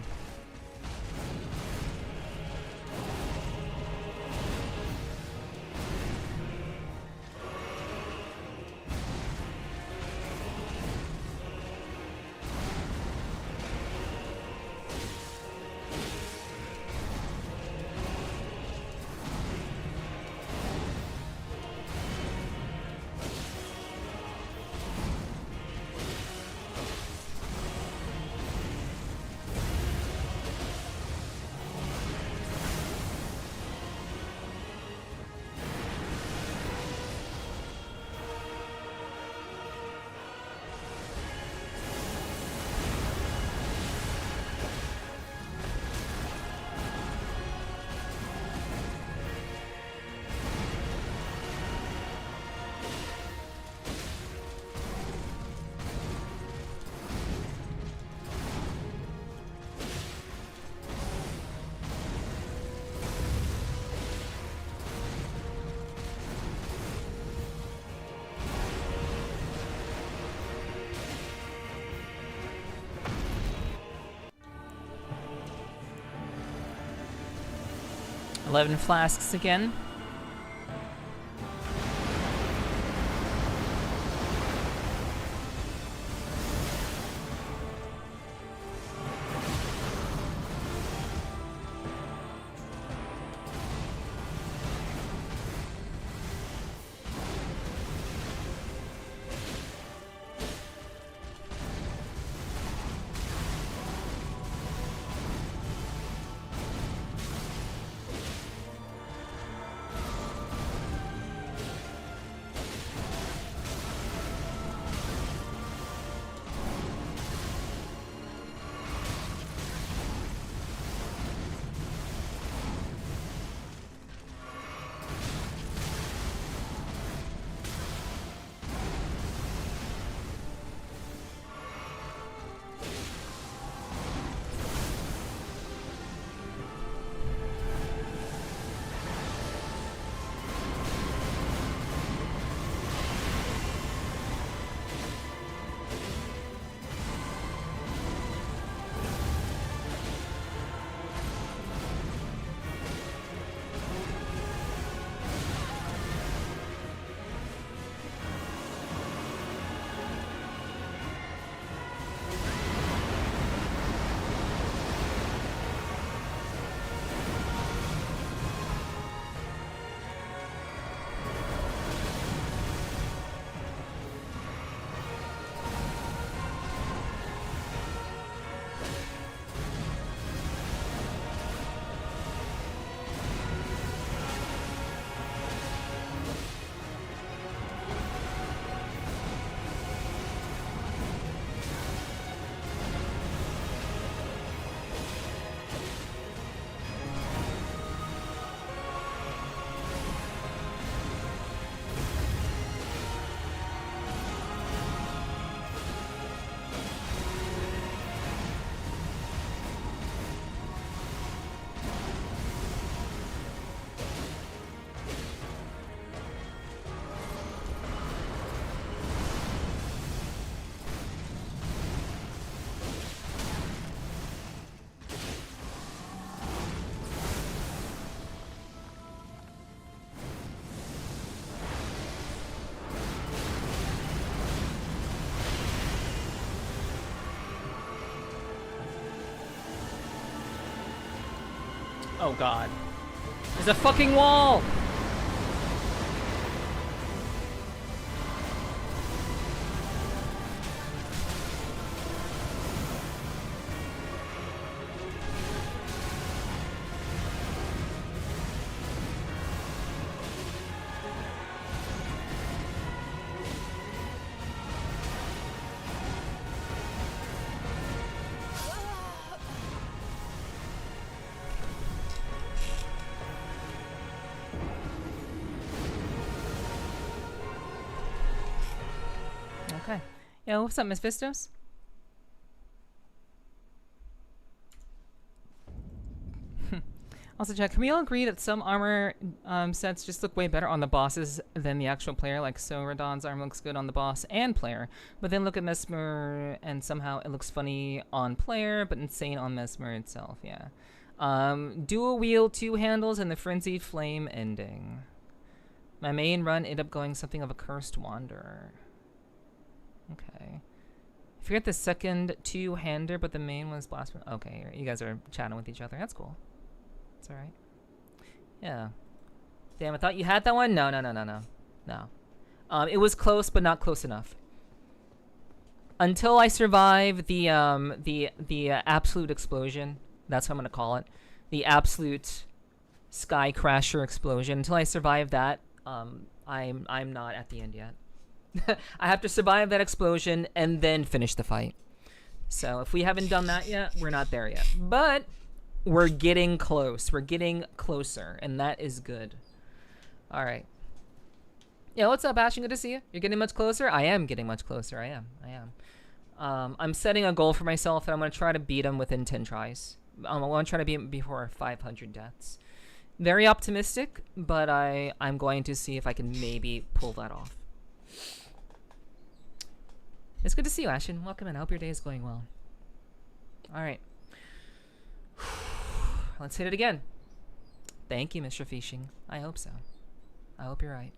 Speaker 1: $11 flasks again. Oh god. There's a fucking wall! Okay. Yo, what's up, Miss Vistos? Also, Jack, can we all agree that some armor sets just look way better on the bosses than the actual player? Like, so Radon's armor looks good on the boss and player, but then look at Mesmer and somehow it looks funny on player, but insane on Mesmer itself. Yeah. Dual wheel, 2 handles, and the frenzied flame ending. My main run ended up going something of a cursed wanderer. Okay. I forget the second 2-hander, but the main was blasphemous. Okay, you guys are chatting with each other. That's cool. It's alright. Yeah. Damn, I thought you had that one? No. It was close, but not close enough. Until I survive the absolute explosion. That's what I'm gonna call it. The absolute sky crasher explosion. Until I survive that, I'm not at the end yet. I have to survive that explosion and then finish the fight. So if we haven't done that yet, we're not there yet. But we're getting close. We're getting closer, and that is good. All right. Yeah, what's up, Ashton? Good to see you. You're getting much closer? I am getting much closer. I am. I'm setting a goal for myself, and I'm going to try to beat him within 10 tries. I want to try to beat him before 500 deaths. Very optimistic, but I'm going to see if I can maybe pull that off. It's good to see you, Ashton. Welcome in. I hope your day is going well. All right. Let's hit it again. Thank you, Mr. Fishing. I hope so. I hope you're right.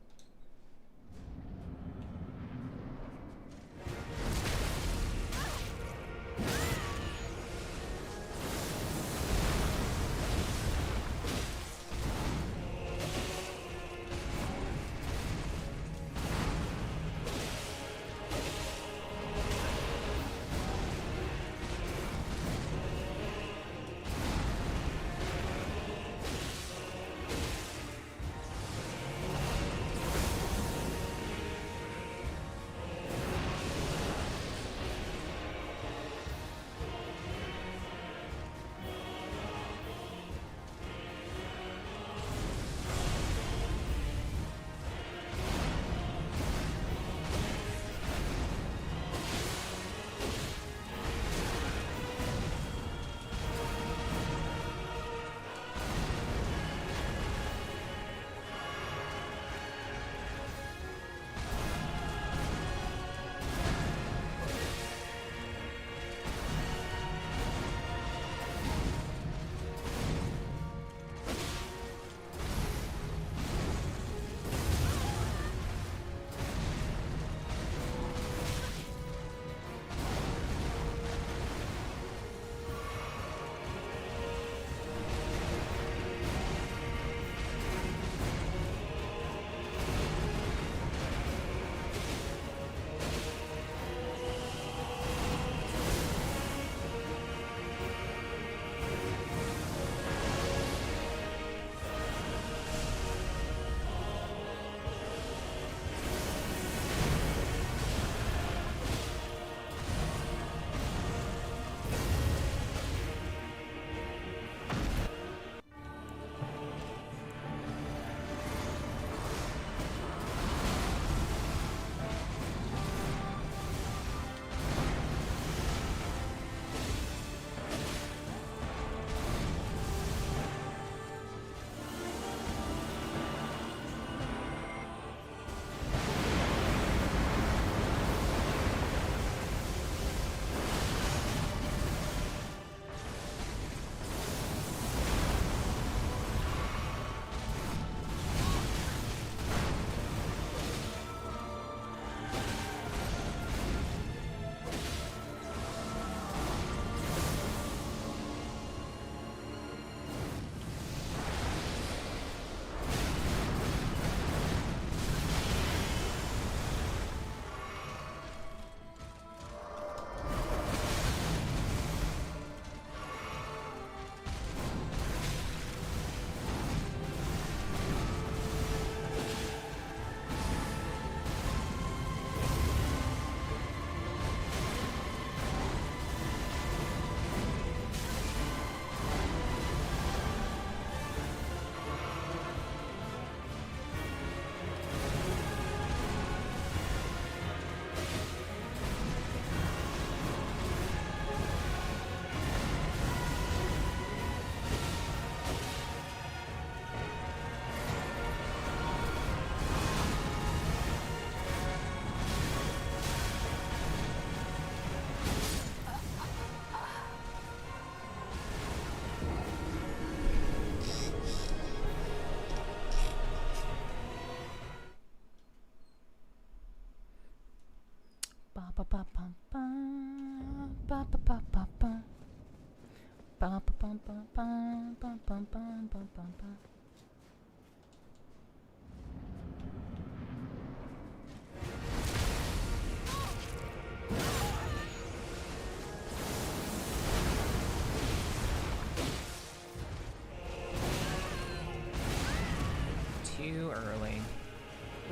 Speaker 1: Too early.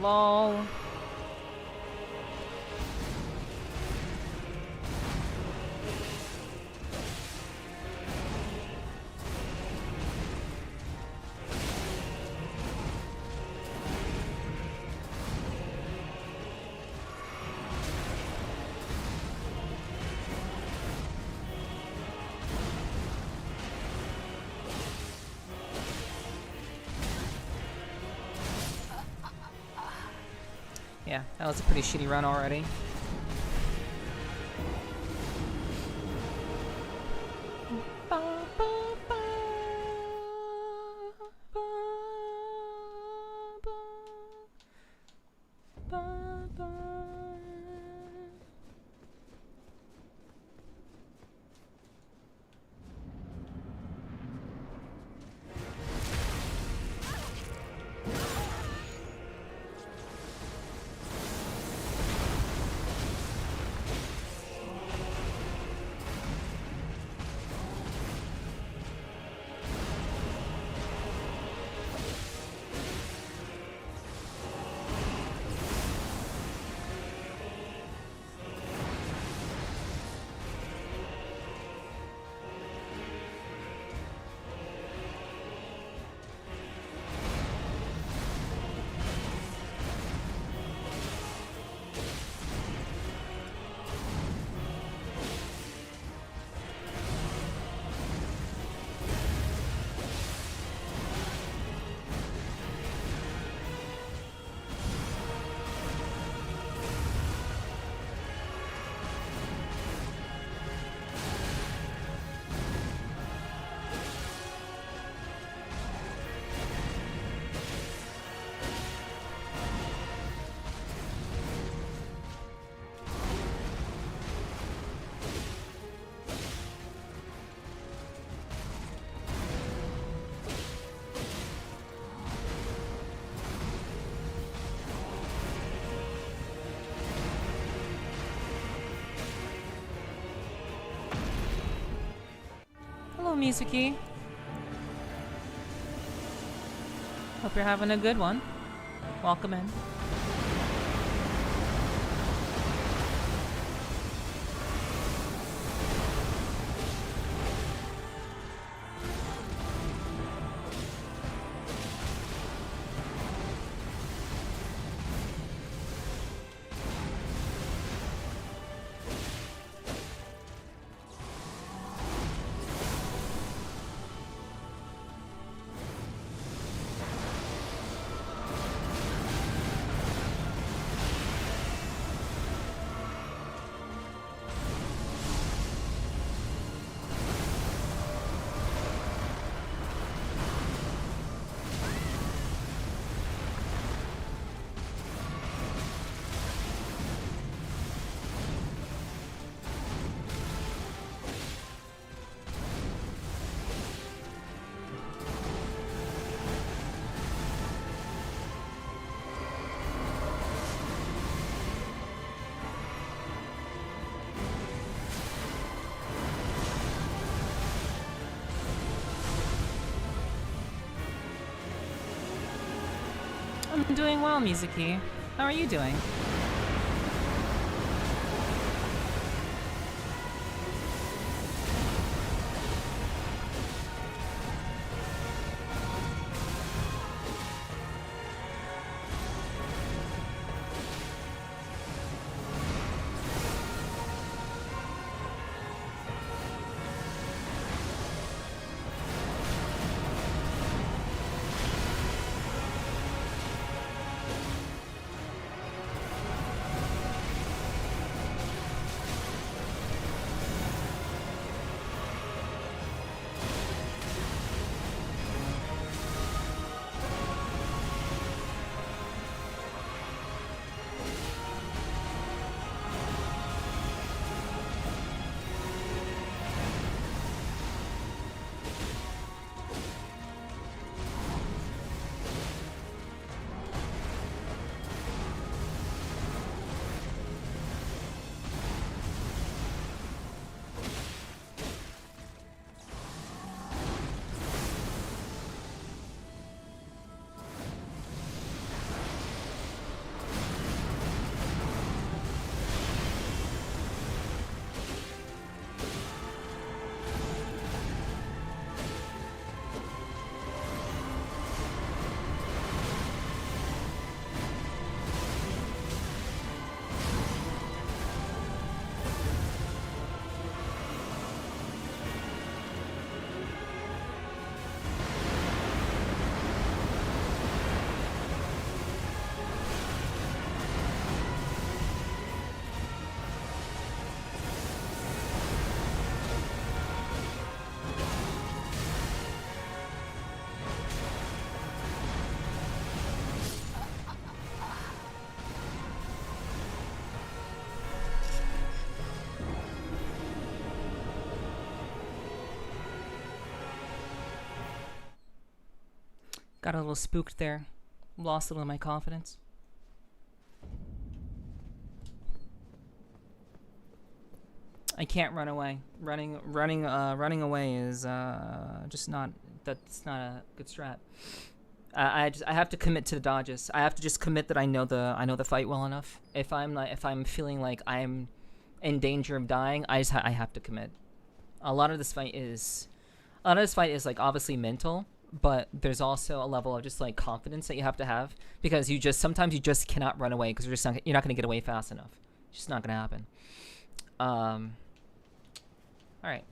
Speaker 1: LOL. Yeah, that was a pretty shitty run already. Hello, Misuki. Hope you're having a good one. Welcome in. I'm doing well, Mizuki. How are you doing? Got a little spooked there. Lost a little of my confidence. I can't run away. Running away is just not. That's not a good strat. I have to commit to the dodges. I have to just commit that I know the fight well enough. If I'm feeling like I'm in danger of dying, I have to commit. A lot of this fight is like obviously mental, but there's also a level of just like confidence that you have to have, because sometimes you just cannot run away because you're not going to get away fast enough. It's just not going to happen. All right.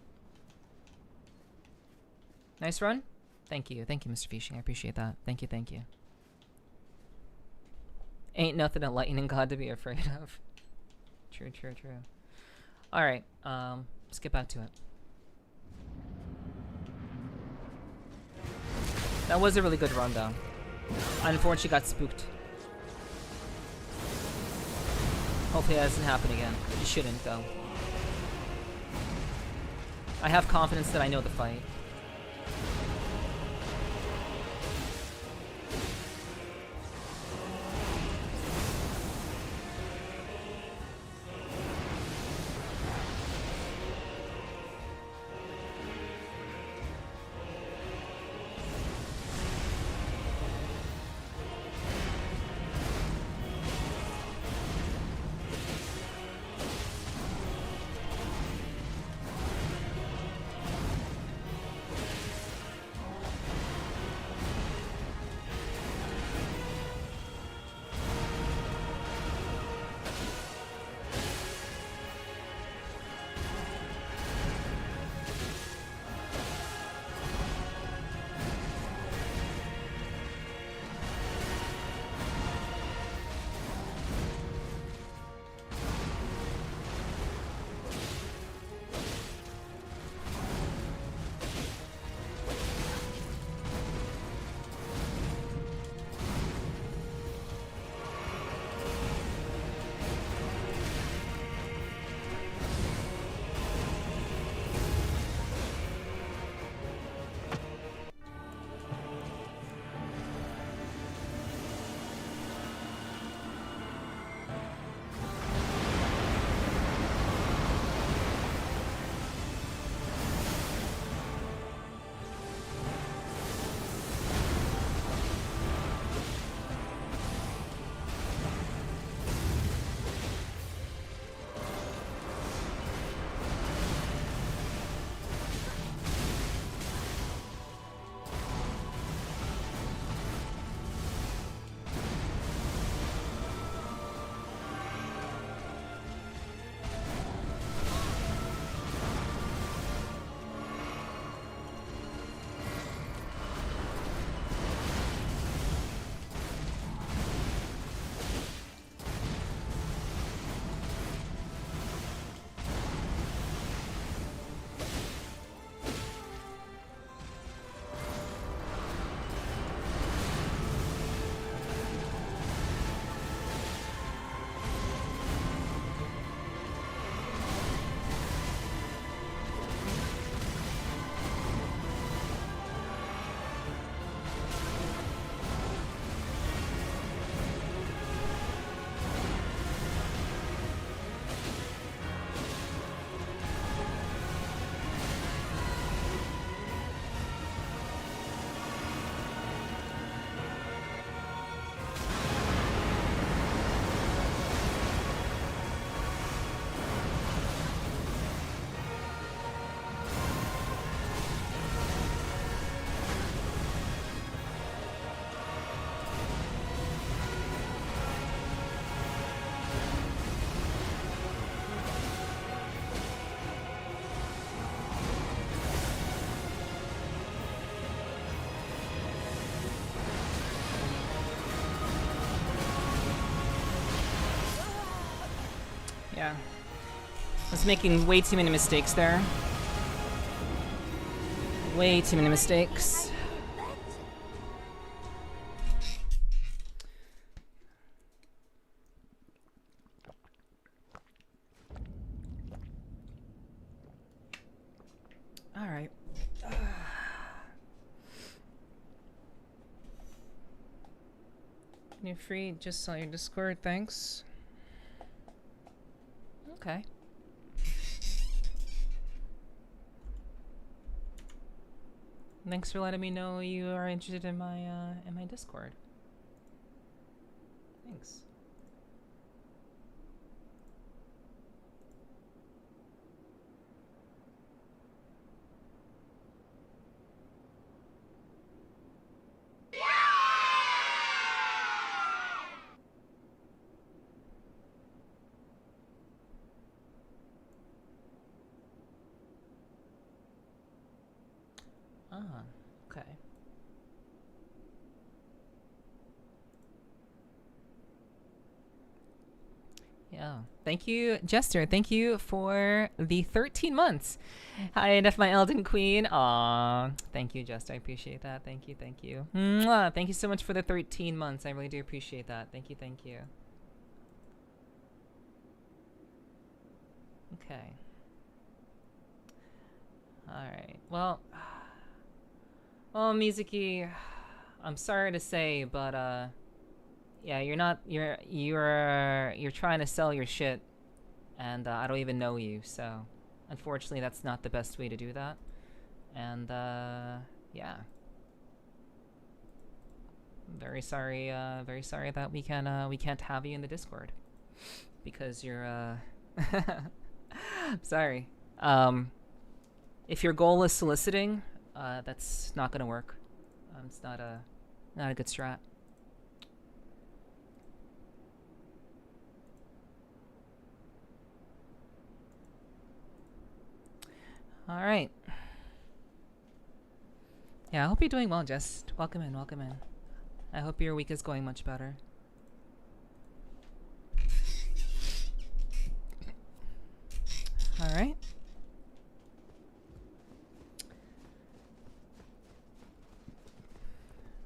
Speaker 1: Nice run. Thank you, Mr. Fishing. I appreciate that. Thank you. Ain't nothing a lightning god to be afraid of. True. All right. Let's get back to it. That was a really good run, though. I unfortunately got spooked. Hopefully that doesn't happen again. It shouldn't, though. I have confidence that I know the fight. Yeah. I was making way too many mistakes there. Way too many mistakes. All right. New free, just saw your Discord, thanks. Okay. Thanks for letting me know you are interested in my Discord. Thanks. Ah, okay. Yeah. Thank you, Jester. Thank you for the 13 months. Hi, enough my Elden Queen. Aw. Thank you, Jester. I appreciate that. Thank you, thank you. Mwah. Thank you so much for the 13 months. I really do appreciate that. Thank you, thank you. Okay. Alright. Well, Mizuki, I'm sorry to say, but yeah, you're trying to sell your shit, and I don't even know you, so unfortunately that's not the best way to do that. And yeah, very sorry that we can't have you in the Discord because you're sorry. If your goal is soliciting, that's not gonna work. It's not a good strat. All right. Yeah, I hope you're doing well, Jess. Welcome in, welcome in. I hope your week is going much better. All right.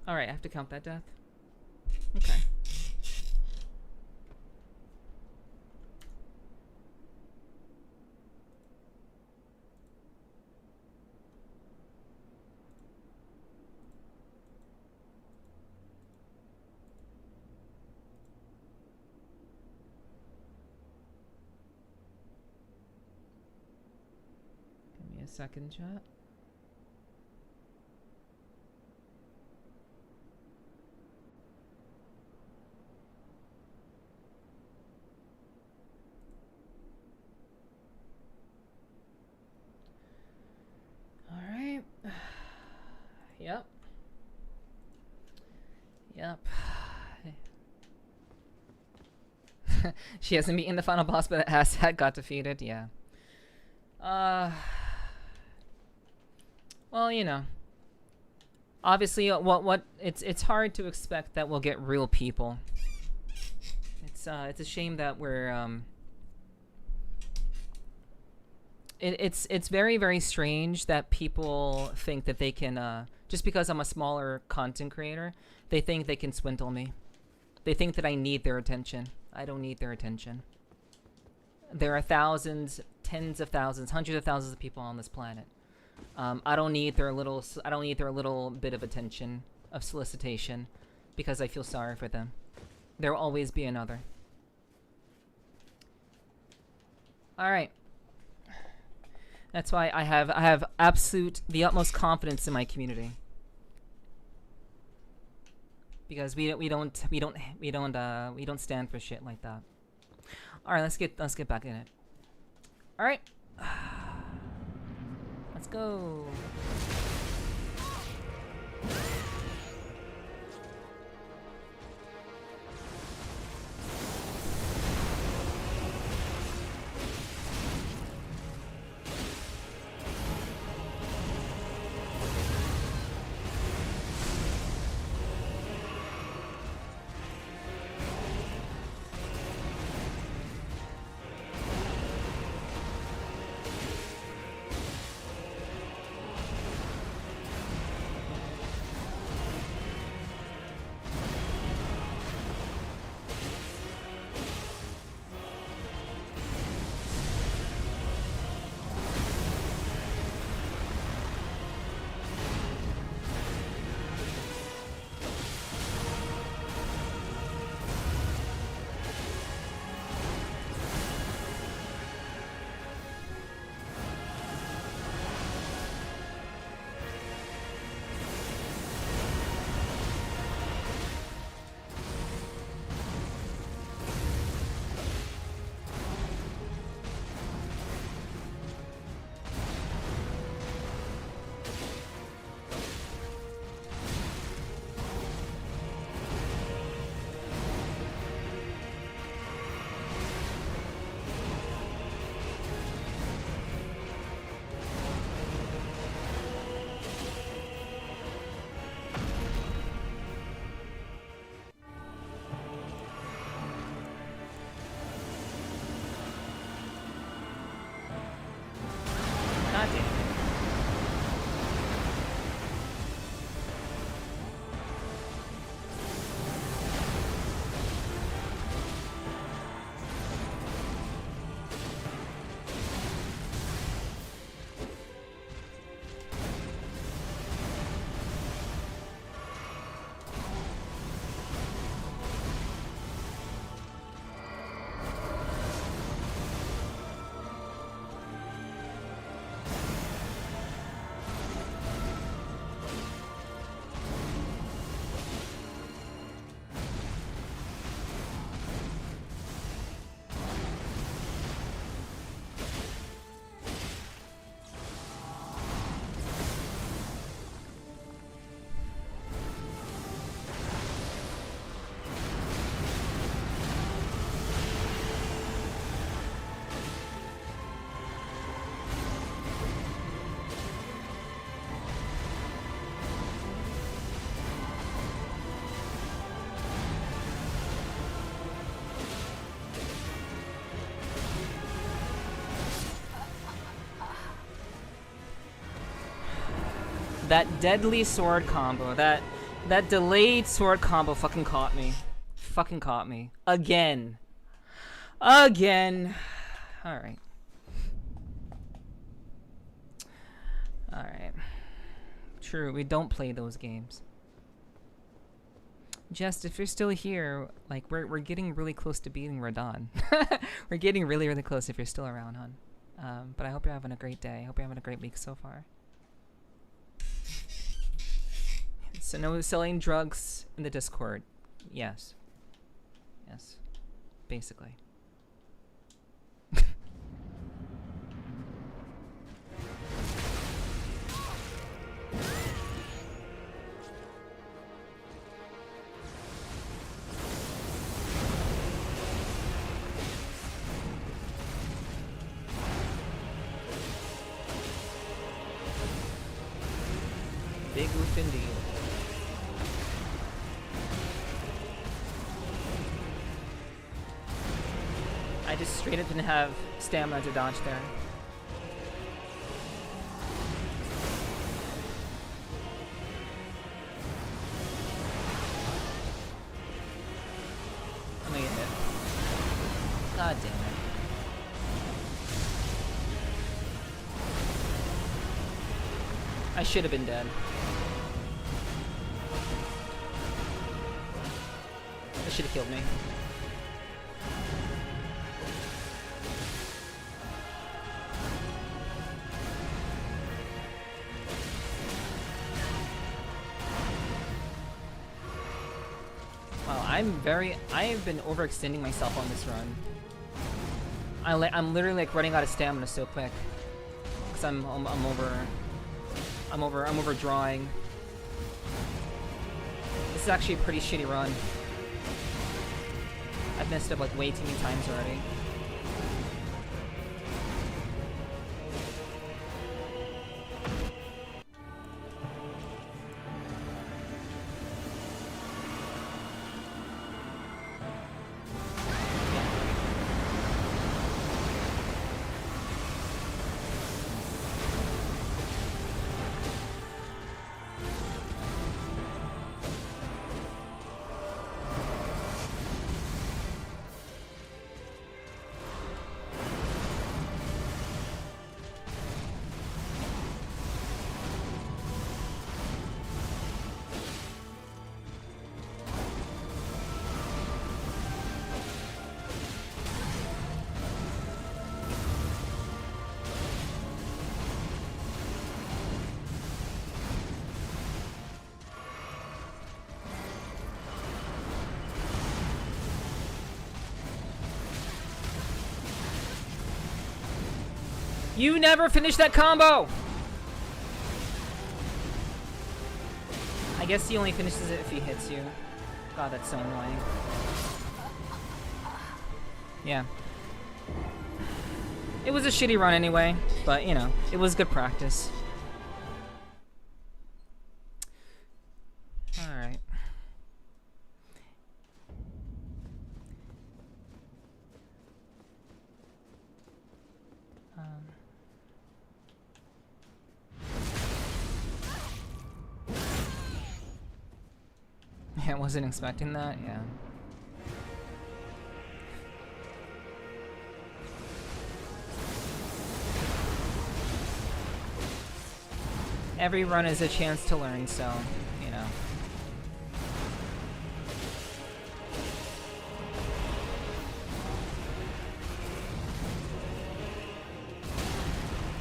Speaker 1: All right, I have to count that death. Okay. Give me a second, chat. Yep. Yep. She hasn't beaten the final boss, but Asshat got defeated. Yeah. Well, you know. Obviously, it's hard to expect that we'll get real people. It's a shame that we're It's very, very strange that people think that they can just because I'm a smaller content creator, they think they can swindle me. They think that I need their attention. I don't need their attention. There are thousands, tens of thousands, hundreds of thousands of people on this planet. I don't need their little bit of attention, of solicitation, because I feel sorry for them. There will always be another. All right. That's why I have the utmost confidence in my community. Because we don't stand for shit like that. All right, let's get back in it. All right. Let's go. damn it. That deadly sword combo, that delayed sword combo fucking caught me. Fucking caught me. Again. Again. Alright. Alright. True, we don't play those games. Just if you're still here, like we're getting really close to beating Radon. We're getting really, really close if you're still around, hon. But I hope you're having a great day. I hope you're having a great week so far. So no selling drugs in the Discord. Yes. Yes. Basically. Big roof indeed. I just straight up didn't have stamina to dodge there. I'm gonna get hit. God damn it. I should have been dead. That should have killed me. Wow, I've been overextending myself on this run. I'm literally like running out of stamina so quick. Cause I'm overdrawing. This is actually a pretty shitty run. I've messed up like way too many times already. You never finish that combo! I guess he only finishes it if he hits you. God, that's so annoying. Yeah. It was a shitty run anyway, but you know, it was good practice. Alright. I wasn't expecting that, yeah. Every run is a chance to learn, so, you know.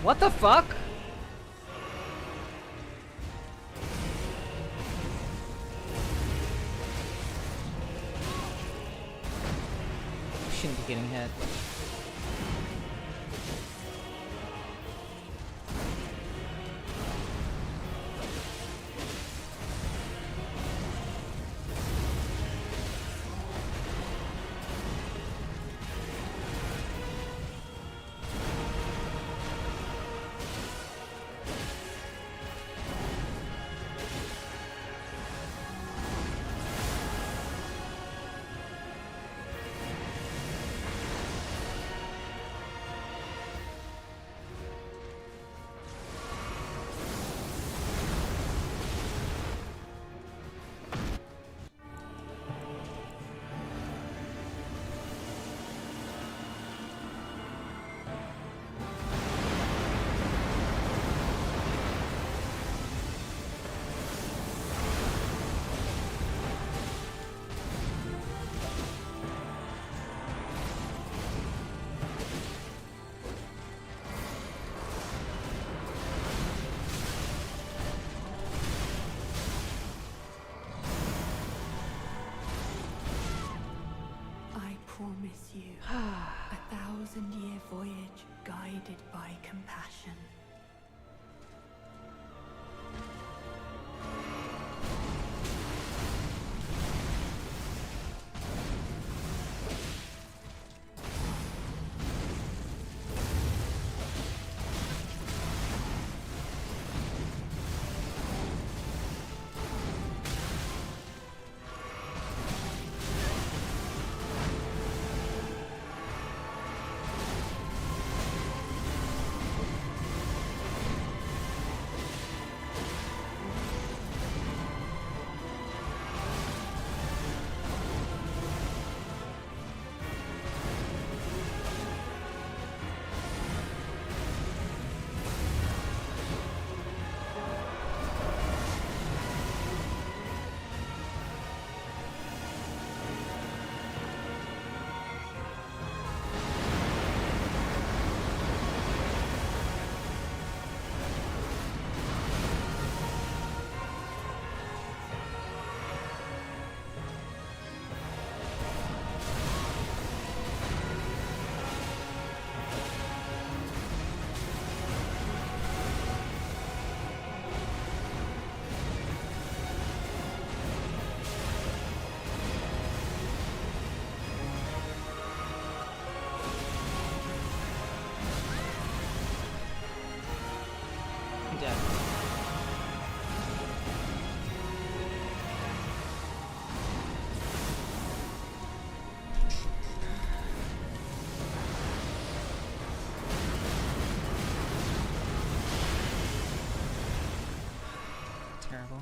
Speaker 1: What the fuck? Shouldn't be getting hit.
Speaker 2: Promise you a 1,000-year voyage guided by compassion.
Speaker 1: Terrible.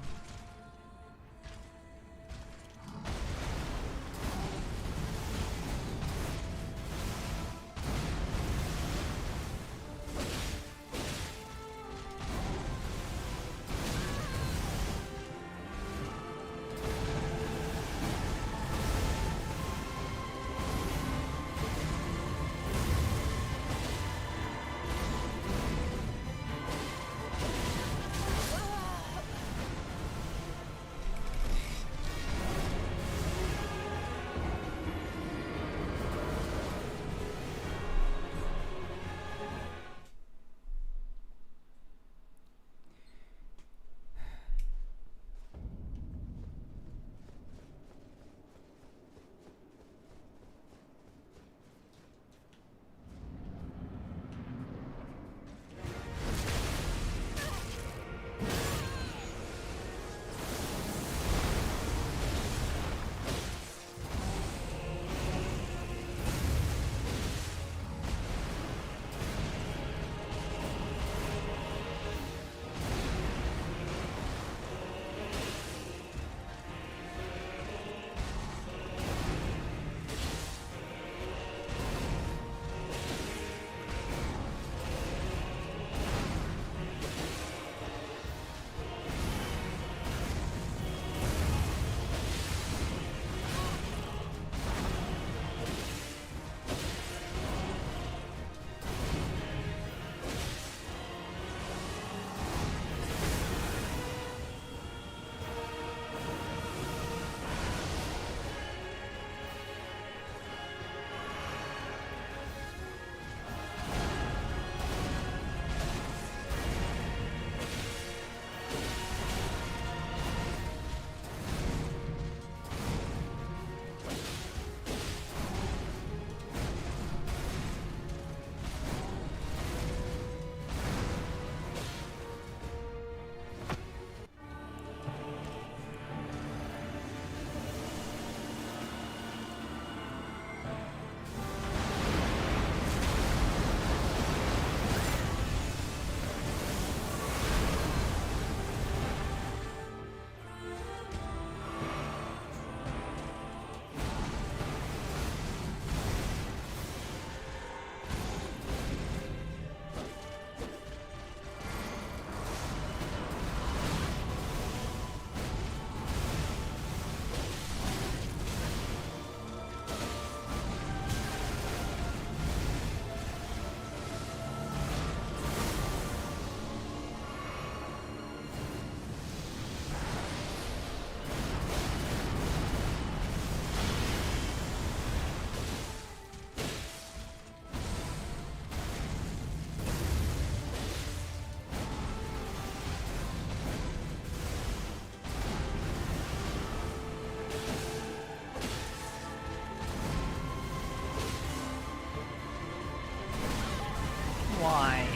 Speaker 1: Why?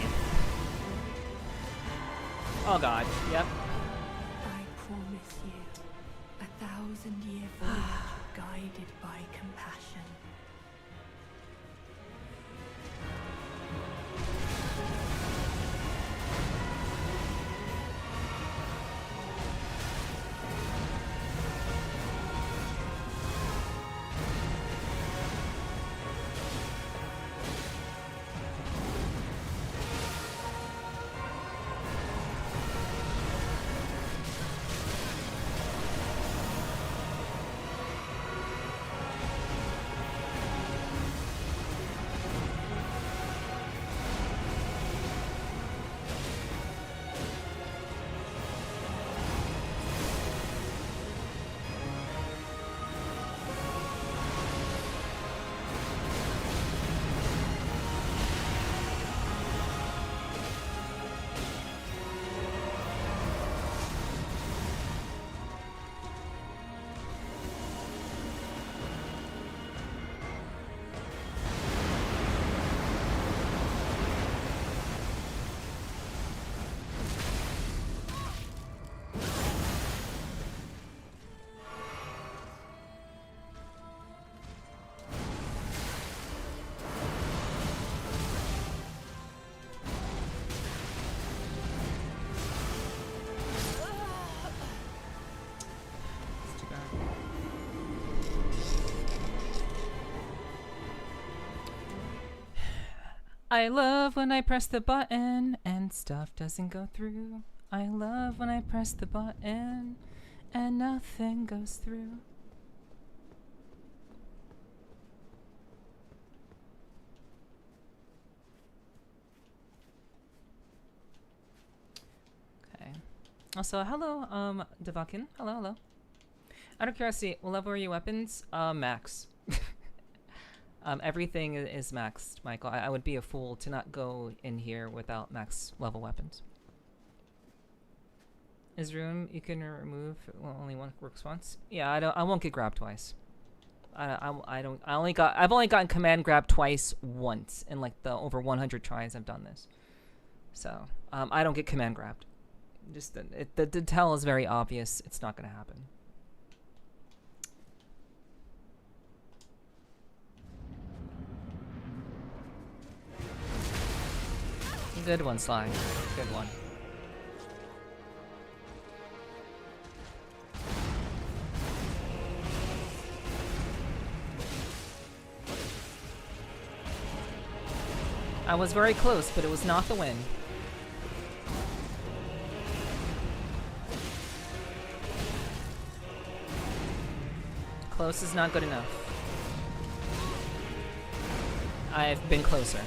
Speaker 1: Oh god, yep.
Speaker 2: I promise you, 1,000-year voyage guided by compassion.
Speaker 1: I love when I press the button and stuff doesn't go through. I love when I press the button and nothing goes through. Okay. Also, hello, Devakin. Hello, hello. Out of curiosity, what level are your weapons? Max. Everything is maxed, Michael. I would be a fool to not go in here without max level weapons. Is room you can remove? Well, only one works once. Yeah, I won't get grabbed twice. I've only gotten command grab twice once in like the over 100 tries I've done this. So I don't get command grabbed. Just the tell is very obvious. It's not gonna happen. Good one, Sly. Good one. I was very close, but it was not the win. Close is not good enough. I've been closer.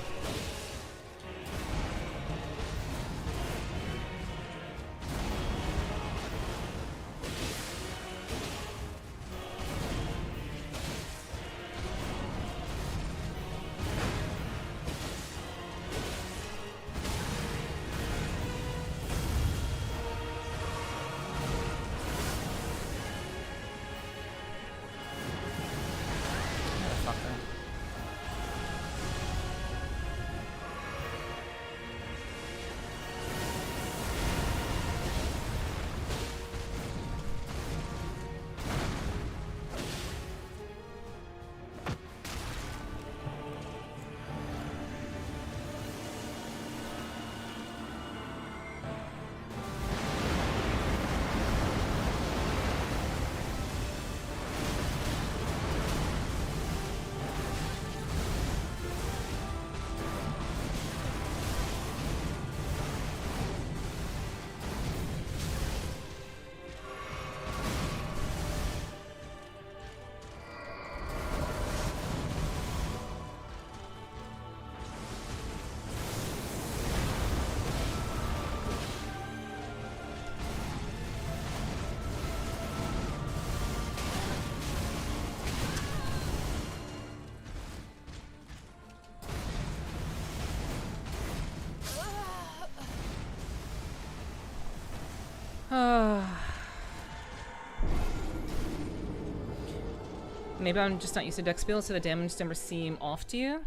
Speaker 1: Maybe I'm just not used to dex build, so the damage numbers seem off to you.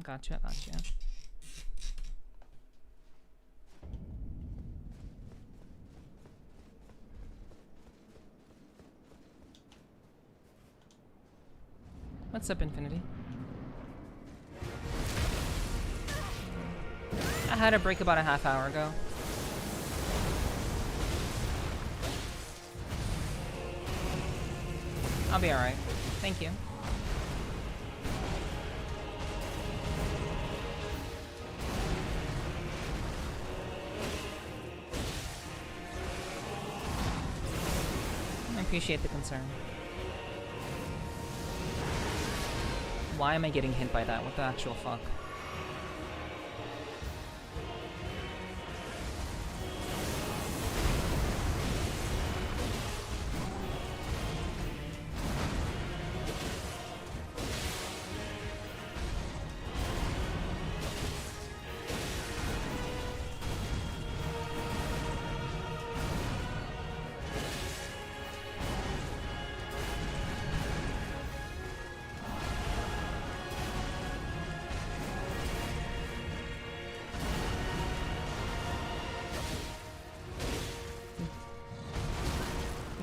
Speaker 1: Gotcha, gotcha. What's up, Infinity? I had a break about a half hour ago. I'll be alright. Thank you. I appreciate the concern. Why am I getting hit by that? What the actual fuck?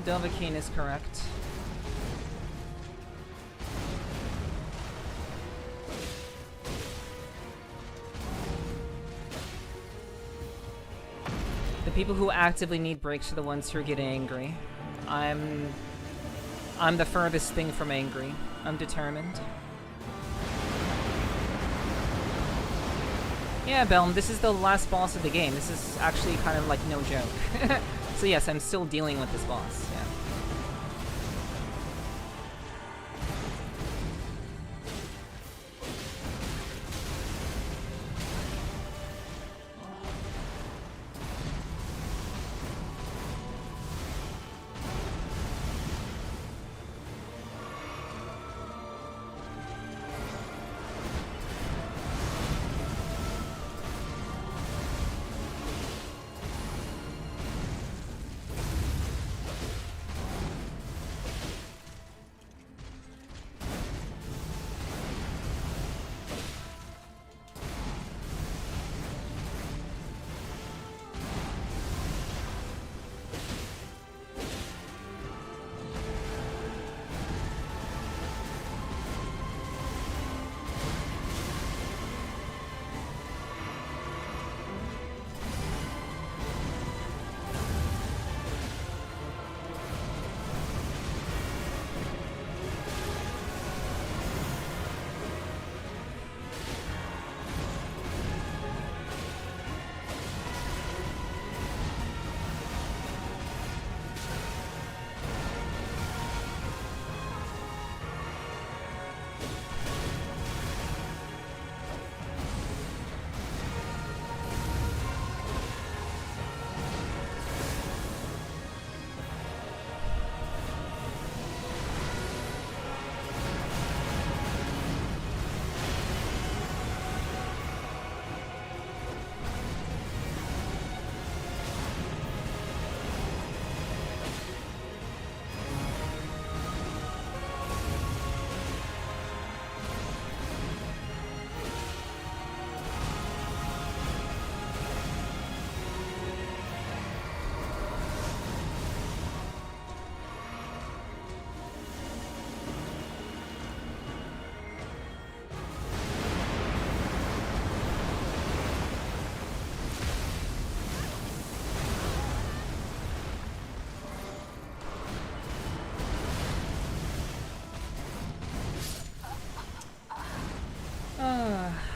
Speaker 1: Dovahkiin is correct. The people who actively need breaks are the ones who are getting angry. I'm the furthest thing from angry. I'm determined. Yeah, Belm, this is the last boss of the game. This is actually kind of like no joke. So yes, I'm still dealing with this boss, yeah.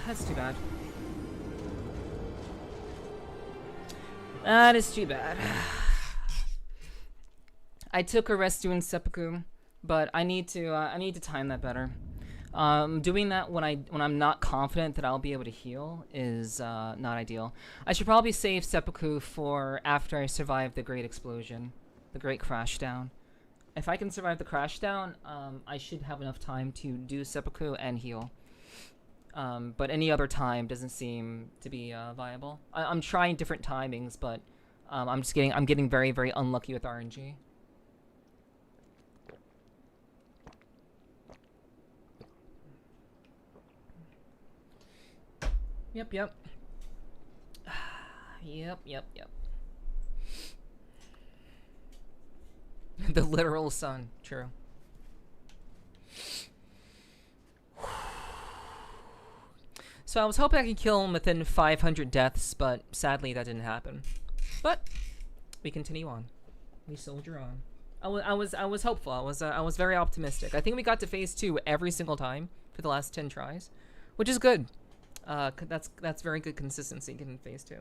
Speaker 1: That's too bad. That is too bad. I took a rest doing seppuku, but I need to time that better. Doing that when I'm not confident that I'll be able to heal is not ideal. I should probably save seppuku for after I survive the great explosion, the great crash down. If I can survive the crash down, I should have enough time to do seppuku and heal. But any other time doesn't seem to be viable. I'm trying different timings, but I'm getting very, very unlucky with RNG. Yep. Yep. The literal sun, true. So I was hoping I could kill him within 500 deaths, but sadly that didn't happen. But we continue on. We soldier on. I was hopeful. I was very optimistic. I think we got to phase 2 every single time for the last 10 tries, which is good. That's very good consistency in phase 2.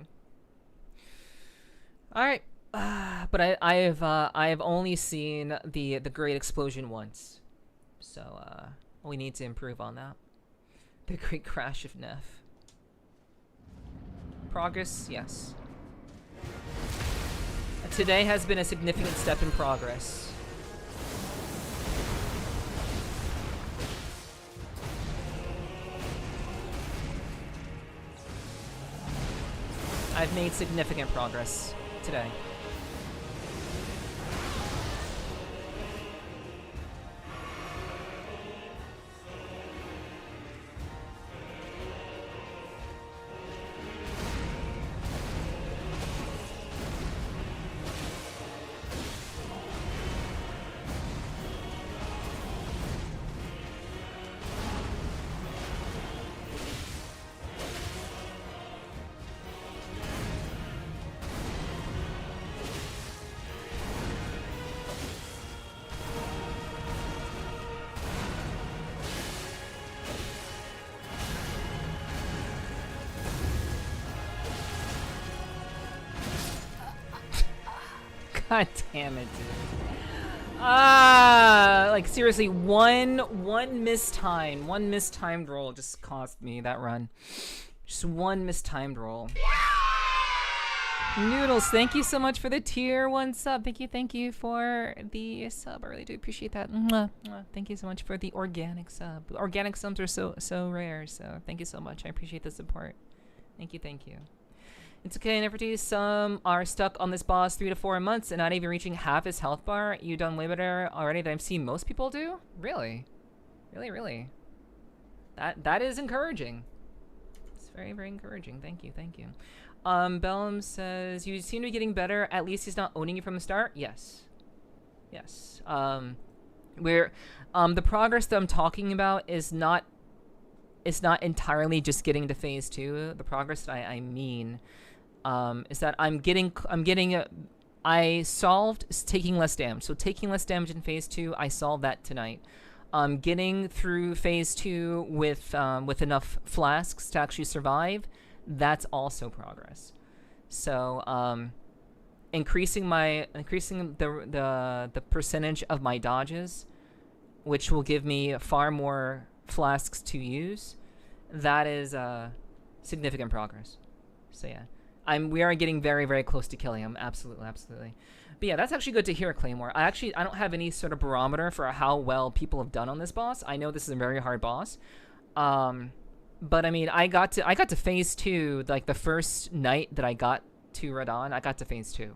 Speaker 1: All right, but I've only seen the great explosion once, so we need to improve on that. The great crash of Neph. Progress, yes. Today has been a significant step in progress. I've made significant progress today. God damn it, dude. Like seriously, one mistimed roll just cost me that run. Just one mistimed roll. Noodles, thank you so much for the tier 1 sub. Thank you for the sub. I really do appreciate that. Mwah, mwah. Thank you so much for the organic sub. Organic subs are so rare, so thank you so much. I appreciate the support. Thank you. It's okay, Nepherti. Some are stuck on this boss 3 to 4 months and not even reaching half his health bar. You done way better already than I've seen most people do? Really? Really? That is encouraging. It's very encouraging. Thank you. Bellum says, you seem to be getting better. At least he's not owning you from the start? Yes. The progress that I'm talking about is not entirely just getting to phase 2. The progress that I mean is that I solved taking less damage. So taking less damage in phase 2, I solved that tonight. Getting through phase 2 with enough flasks to actually survive, that's also progress. So increasing the percentage of my dodges, which will give me far more flasks to use, that is significant progress. So yeah, we are getting very close to killing him. Absolutely. But yeah, that's actually good to hear, Claymore. I don't have any sort of barometer for how well people have done on this boss. I know this is a very hard boss, but I mean, I got to phase 2 like the first night that I got to Radon. I got to phase 2,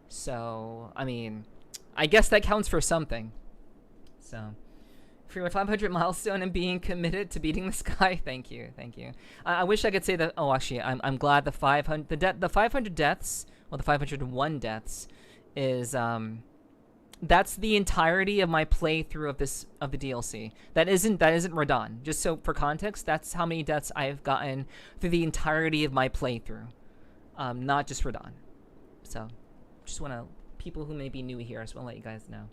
Speaker 1: so I mean, I guess that counts for something. So for your 500 milestone and being committed to beating this guy, thank you. I wish I could say that. Oh, actually, I'm glad the 500 deaths, well, the 501 deaths is that's the entirety of my playthrough of the DLC. That isn't Radon. Just so for context, that's how many deaths I've gotten through the entirety of my playthrough, not just Radon. So just want to, people who may be new here, I just want to let you guys know.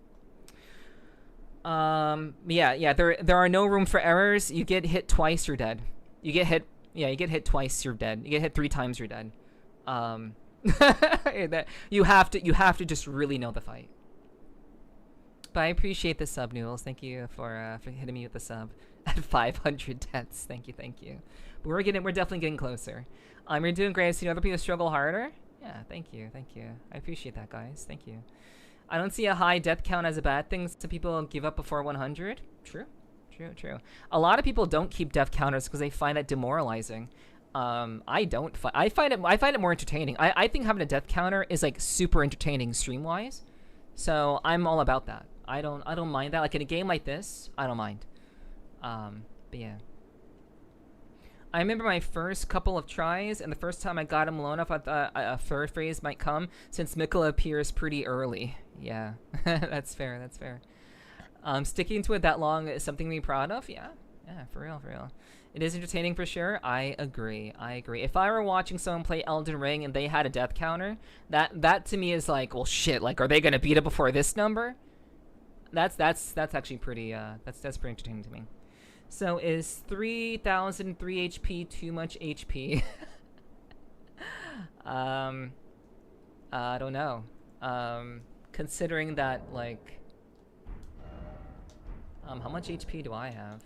Speaker 1: Yeah, there are no room for errors. You get hit twice, you're dead. You get hit twice, you're dead. You get hit 3 times, you're dead. That you have to just really know the fight. But I appreciate the sub, Noodles. Thank you for hitting me with the sub at 500 deaths. Thank you. But we're definitely getting closer. You're doing great. I've seen other people struggle harder. Yeah, thank you. I appreciate that, guys. Thank you. I don't see a high death count as a bad thing. Some people give up before 100. True. A lot of people don't keep death counters because they find it demoralizing. I don't. I find it more entertaining. I think having a death counter is like super entertaining stream wise. So I'm all about that. I don't mind that. Like in a game like this, I don't mind. But yeah. I remember my first couple of tries, and the first time I got him low enough, I thought a third phase might come, since Mikula appears pretty early. Yeah, that's fair. Sticking to it that long is something to be proud of. Yeah, for real. It is entertaining for sure. I agree. If I were watching someone play Elden Ring and they had a death counter, that to me is like, well, shit. Like, are they gonna beat it before this number? That's actually pretty. That's pretty entertaining to me. So is 3,003 HP too much HP? I don't know. Considering that, like, how much HP do I have?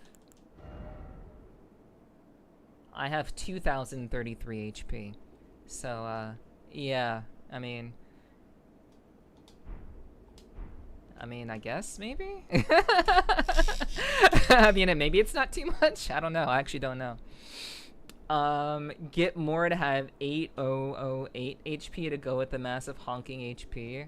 Speaker 1: I have 2,033 HP. So, yeah, I mean, I guess, maybe? I mean, maybe it's not too much. I don't know. I actually don't know. Get more to have 8,008 HP to go with the massive honking HP.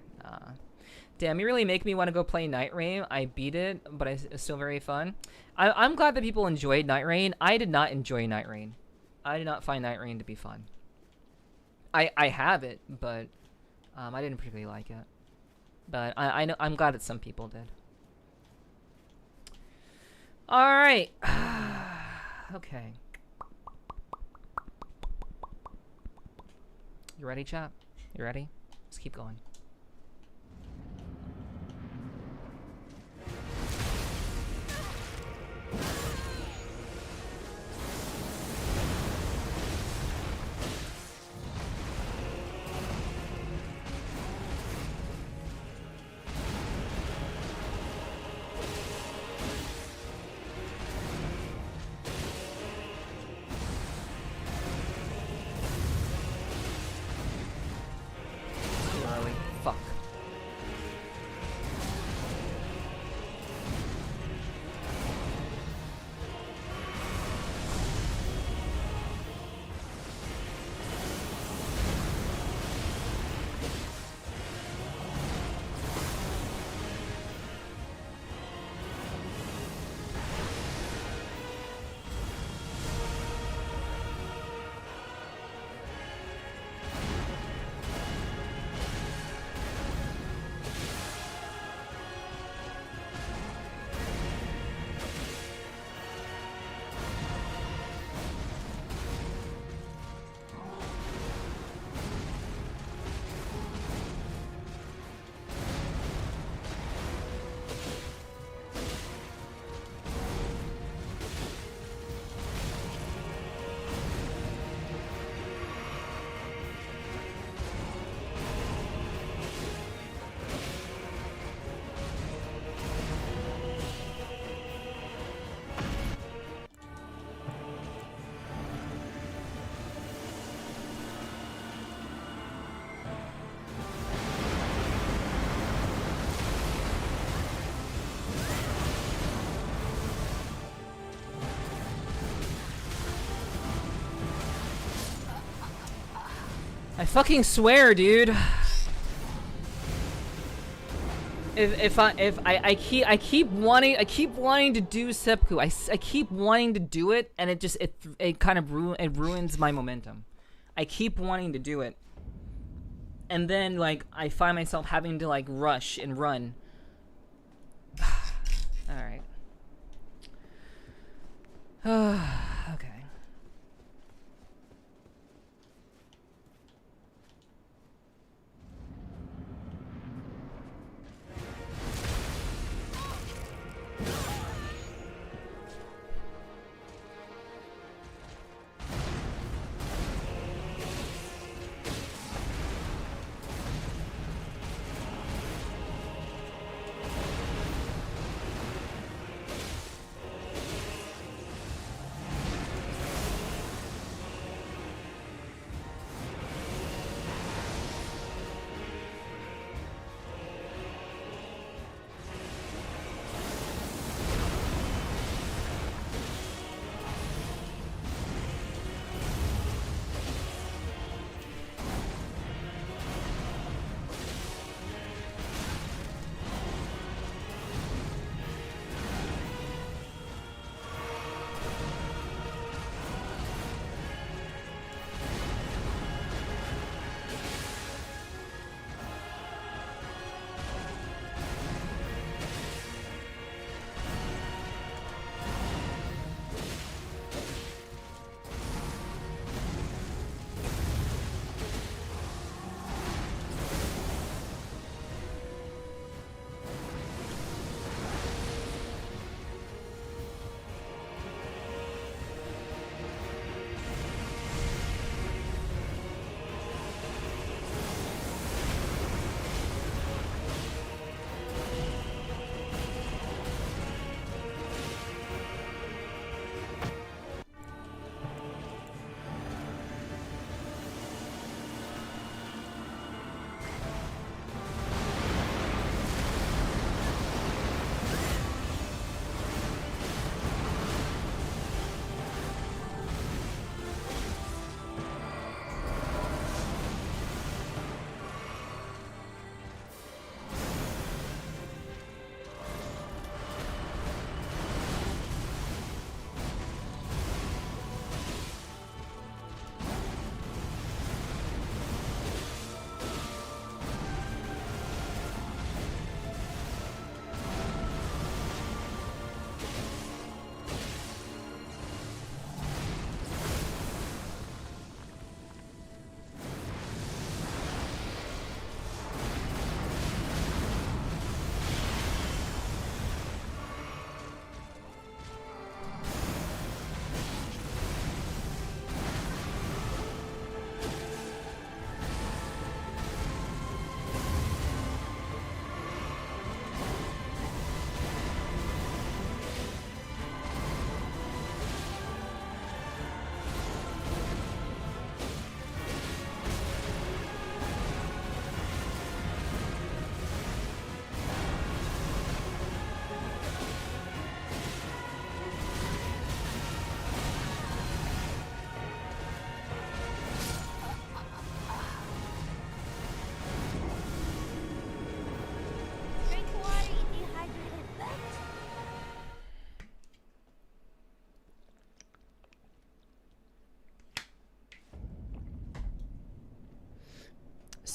Speaker 1: Damn, you really make me want to go play Night Rain. I beat it, but it's still very fun. I'm glad that people enjoyed Night Rain. I did not enjoy Night Rain. I did not find Night Rain to be fun. I have it, but I didn't particularly like it. But I know, I'm glad that some people did. All right. Okay. You ready, chat? You ready? Let's keep going. I fucking swear, dude. I keep wanting to do seppuku. I keep wanting to do it, and it kind of ruins my momentum. I keep wanting to do it, and then like I find myself having to like rush and run. All right. Okay.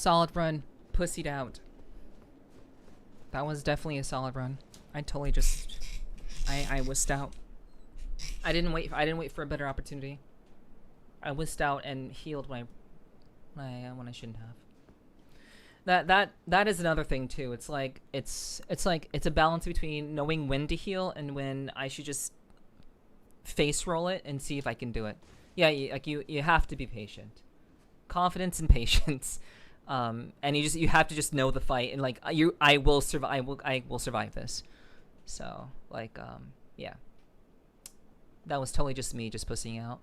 Speaker 1: Solid run. Pussied out. That was definitely a solid run. I totally just... I wussed out. I didn't wait for a better opportunity. I wussed out and healed when I shouldn't have. That is another thing too. It's like it's a balance between knowing when to heal and when I should just face roll it and see if I can do it. Yeah, you have to be patient. Confidence and patience. And you have to just know the fight and like I will survive this. So like yeah. That was totally just me just pussying out.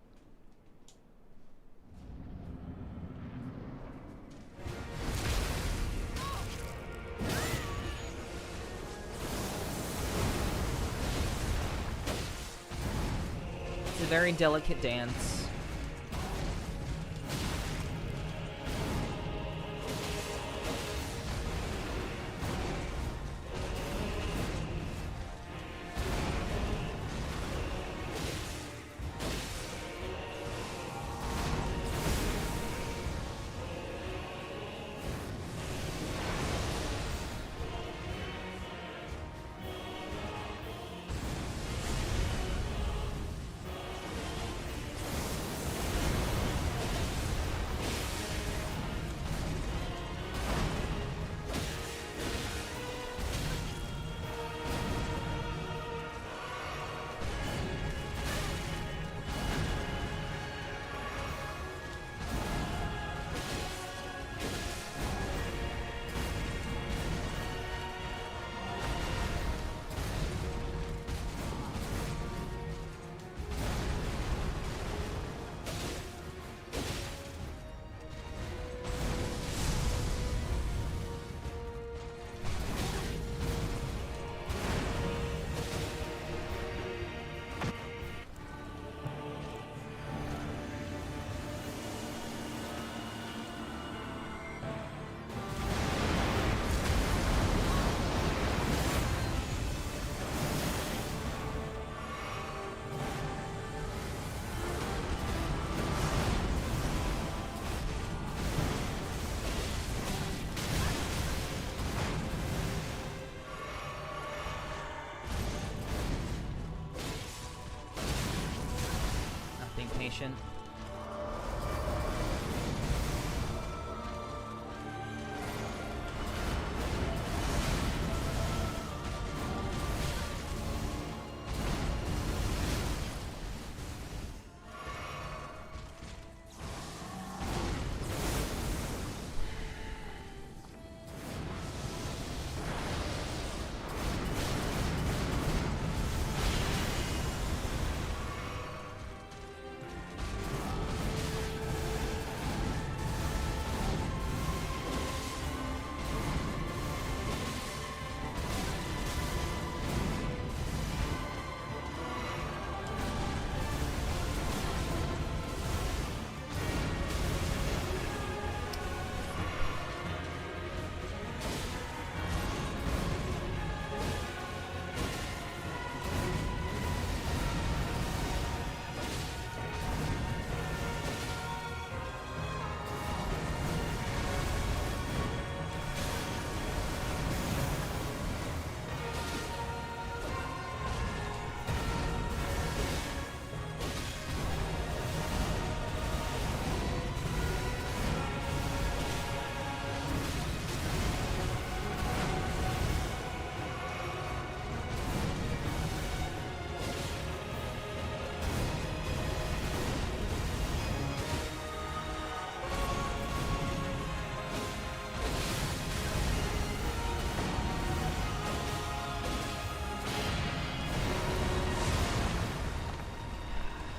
Speaker 1: It's a very delicate dance. Patient.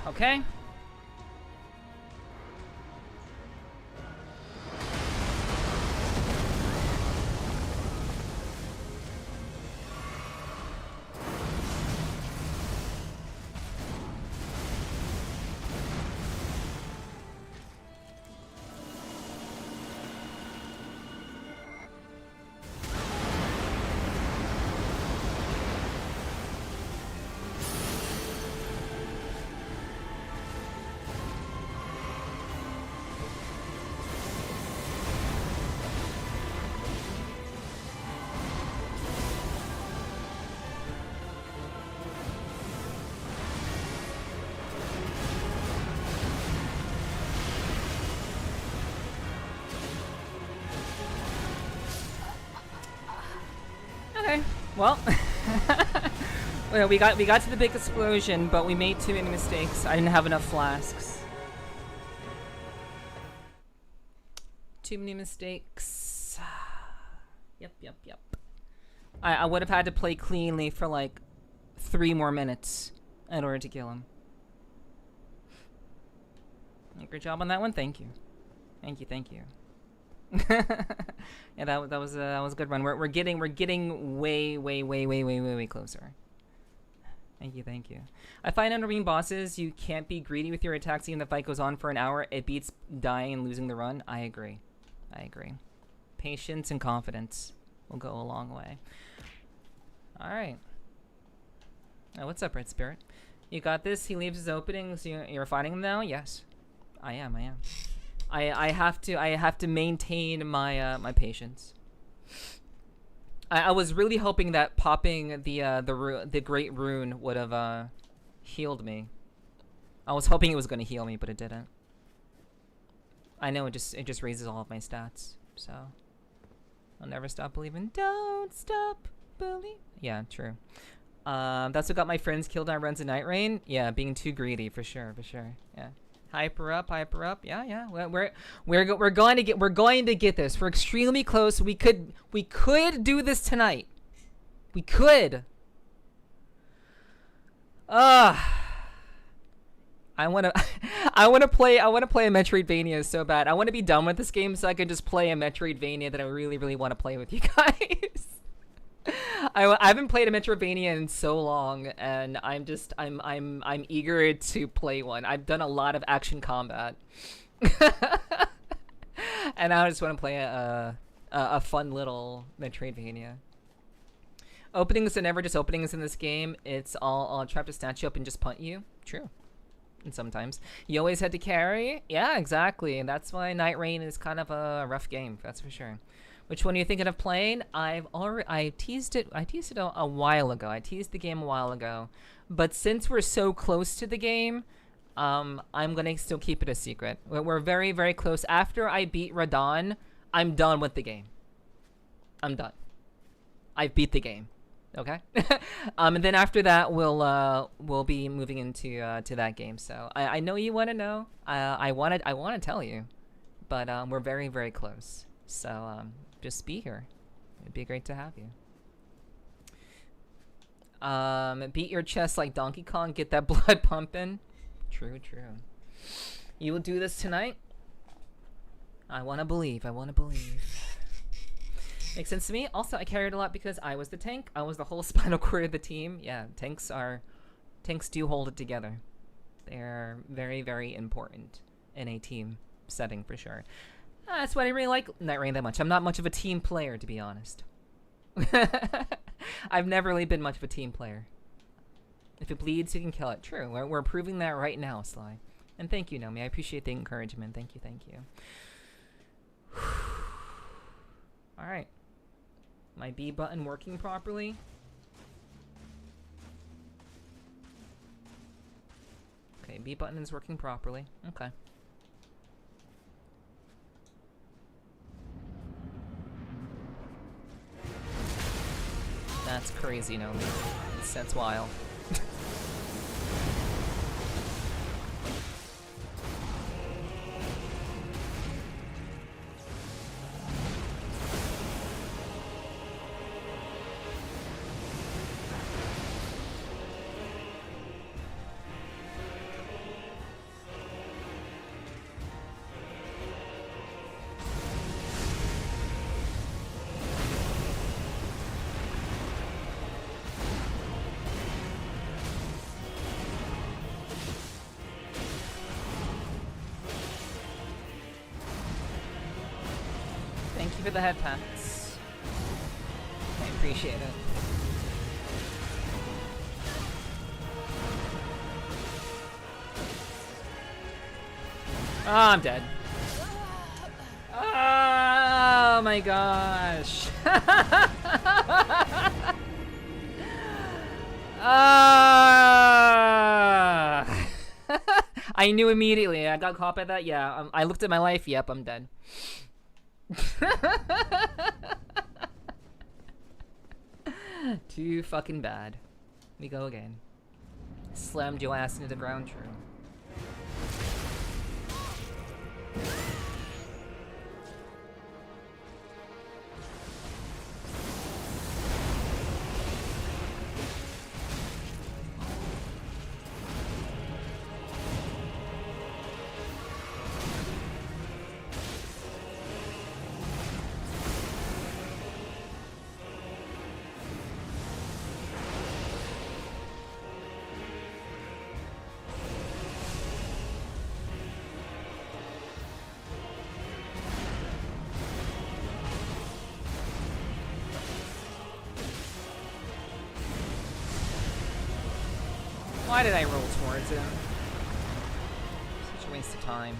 Speaker 1: Okay. Well, well, we got to the big explosion, but we made too many mistakes. I didn't have enough flasks. Too many mistakes. Yep. I would have had to play cleanly for like 3 more minutes in order to kill him. Great job on that one. Thank you. Yeah, that was a good run. We're getting way closer. Thank you. I find on arena bosses you can't be greedy with your attacks even if the fight goes on for an hour. It beats dying and losing the run. I agree. Patience and confidence will go a long way. All right. Oh, what's up, Red Spirit? You got this. He leaves his openings. You're fighting him now? Yes, I am. I have to maintain my my patience. I was really hoping that popping the great rune would have healed me. I was hoping it was going to heal me, but it didn't. I know it just raises all of my stats, so I'll never stop believing. Don't stop believing. Yeah, true. That's what got my friends killed on runs of Night Rain. Yeah, being too greedy for sure. Yeah. Hyper up. Yeah. We're going to get this. We're extremely close. We could do this tonight. We could. I want to play a Metroidvania so bad. I want to be done with this game so I can just play a Metroidvania that I really want to play with you guys. I haven't played a Metroidvania in so long, and I'm eager to play one. I've done a lot of action combat, and I just want to play a fun little Metroidvania. Openings are never just openings in this game. It's all trap to snatch you up and just punt you. True. And sometimes you always had to carry. Yeah, exactly. And that's why Night Rain is kind of a rough game. That's for sure. Which one are you thinking of playing? I teased it a while ago. I teased the game a while ago. But since we're so close to the game, I'm gonna still keep it a secret. We're very close. After I beat Radon, I'm done with the game. I'm done. I've beat the game. Okay. And then after that, we'll be moving into to that game. So I know you want to know. I want to tell you, but we're very close. So just be here. It'd be great to have you. Beat your chest like Donkey Kong. Get that blood pumping. True. You will do this tonight. I want to believe. Makes sense to me. Also, I carried a lot because I was the tank. I was the whole spinal cord of the team. Yeah, tanks do hold it together. They're very important in a team setting for sure. That's why I really like Night Rain that much. I'm not much of a team player, to be honest. I've never really been much of a team player. If it bleeds, you can kill it. True. We're proving that right now, Sly. And thank you, Nomi. I appreciate the encouragement. Thank you. All right. My B button working properly. Okay, B button is working properly. Okay. That's crazy, Nomi. That's wild. Thank you for the head pats. I appreciate it. Oh, I'm dead. Oh my gosh. I knew immediately. I got caught by that. Yeah, I looked at my life. Yep, I'm dead. Too fucking bad. We go again. Slammed your ass into the ground, true. Why did I roll towards him? Such a waste of time.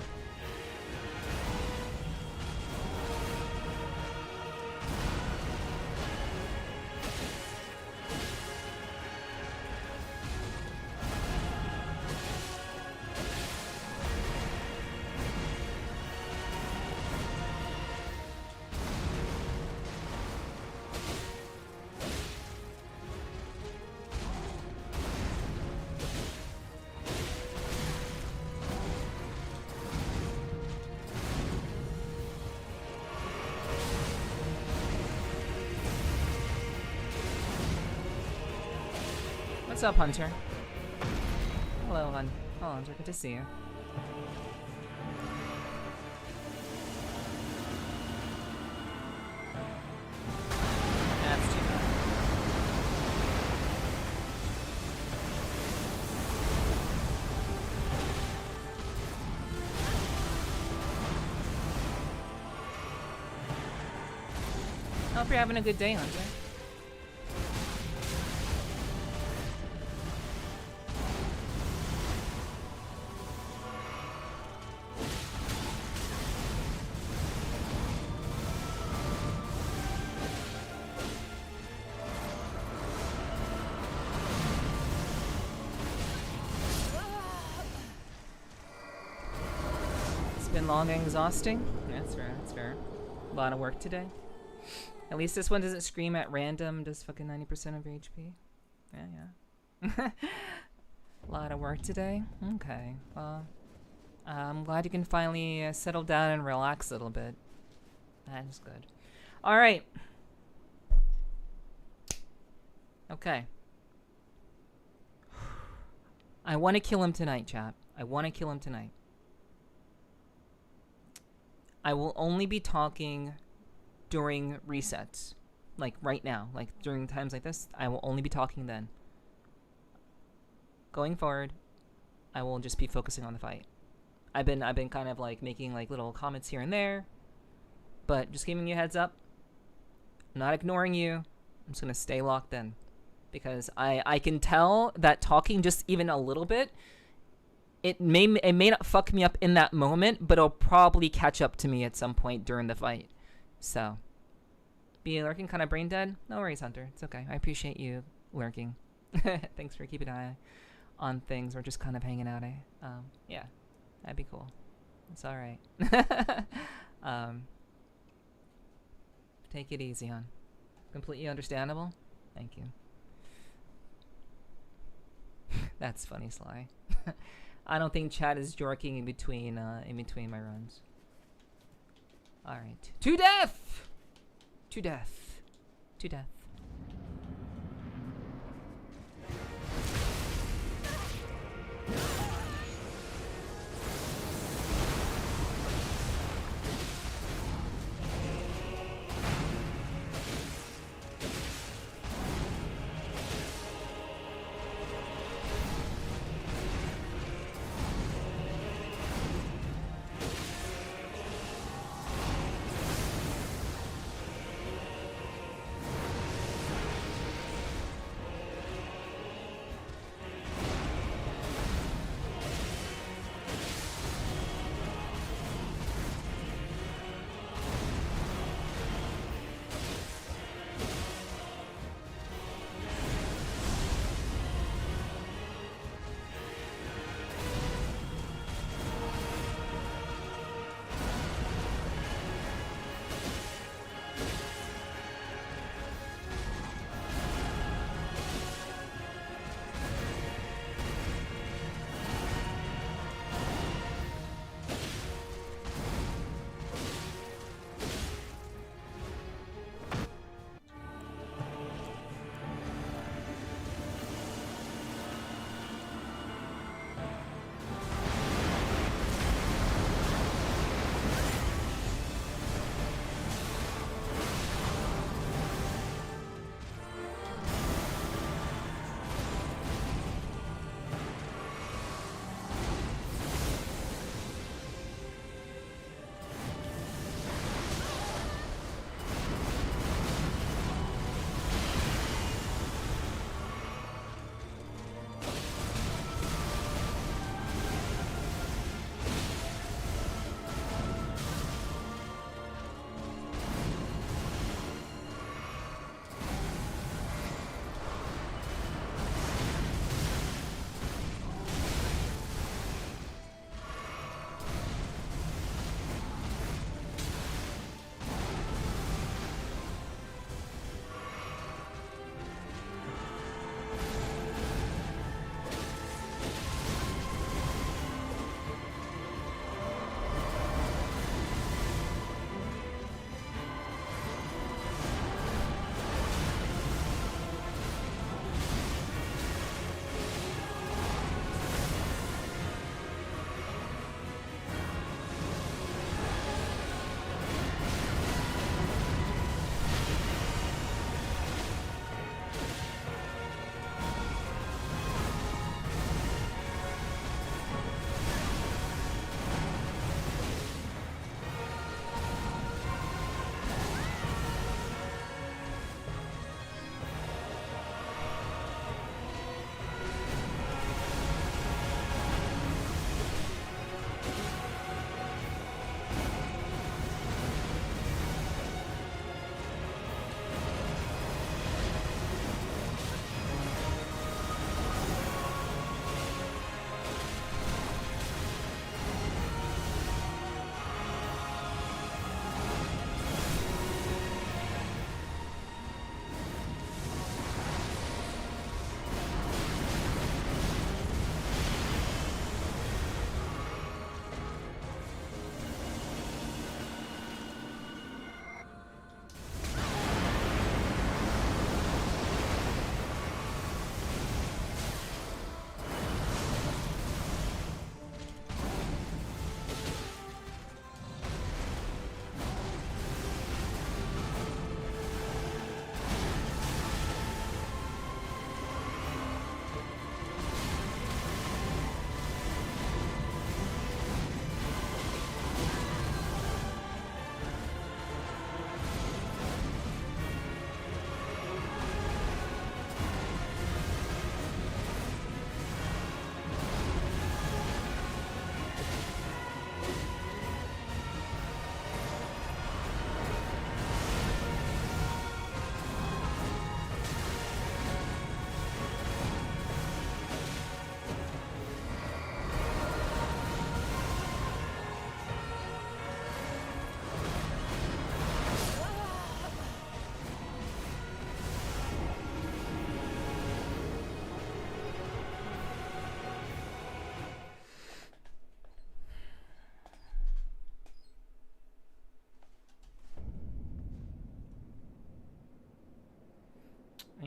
Speaker 1: What's up, Hunter? Hello, Hunter. Good to see you. That's too bad. Hope you're having a good day, Hunter. Long and exhausting. That's fair, that's fair. A lot of work today. At least this one doesn't scream at random, does fucking 90% of HP. Yeah. A lot of work today. Okay, well, I'm glad you can finally settle down and relax a little bit. That is good. Alright. Okay. I want to kill him tonight, chat. I want to kill him tonight. I will only be talking during resets. Like right now. Like during times like this, I will only be talking then. Going forward, I will just be focusing on the fight. I've been kind of like making like little comments here and there. But just giving you a heads up. I'm not ignoring you. I'm just gonna stay locked in. Because I can tell that talking just even a little bit, it may not fuck me up in that moment, but it'll probably catch up to me at some point during the fight. So, be lurking kind of brain dead? No worries, Hunter. It's okay. I appreciate you lurking. Thanks for keeping an eye on things. We're just kind of hanging out, eh? Yeah, that'd be cool. It's all right. Take it easy, hon. Completely understandable. Thank you. That's funny, Sly. I don't think Chad is jorking in between my runs. All right, to death, to death, to death.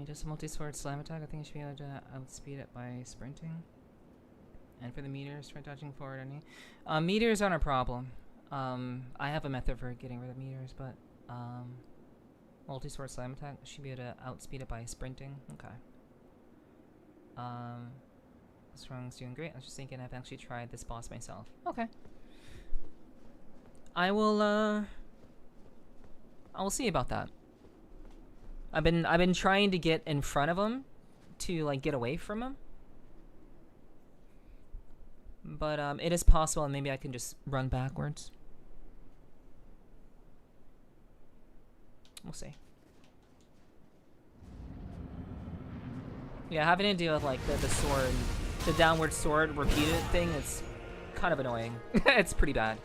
Speaker 1: just a multi-sword slam attack. I think you should be able to outspeed it by sprinting. And for the meteors, try dodging forward any. Meteors aren't a problem. I have a method for getting rid of meteors, but multi-sword slam attack should be able to outspeed it by sprinting. Okay. Strong's doing great. I was just thinking I've actually tried this boss myself. Okay. I will see about that. I've been trying to get in front of him to like get away from him. But it is possible, and maybe I can just run backwards. We'll see. Yeah, having to deal with like the sword, the downward sword repeated thing is kind of annoying. It's pretty bad.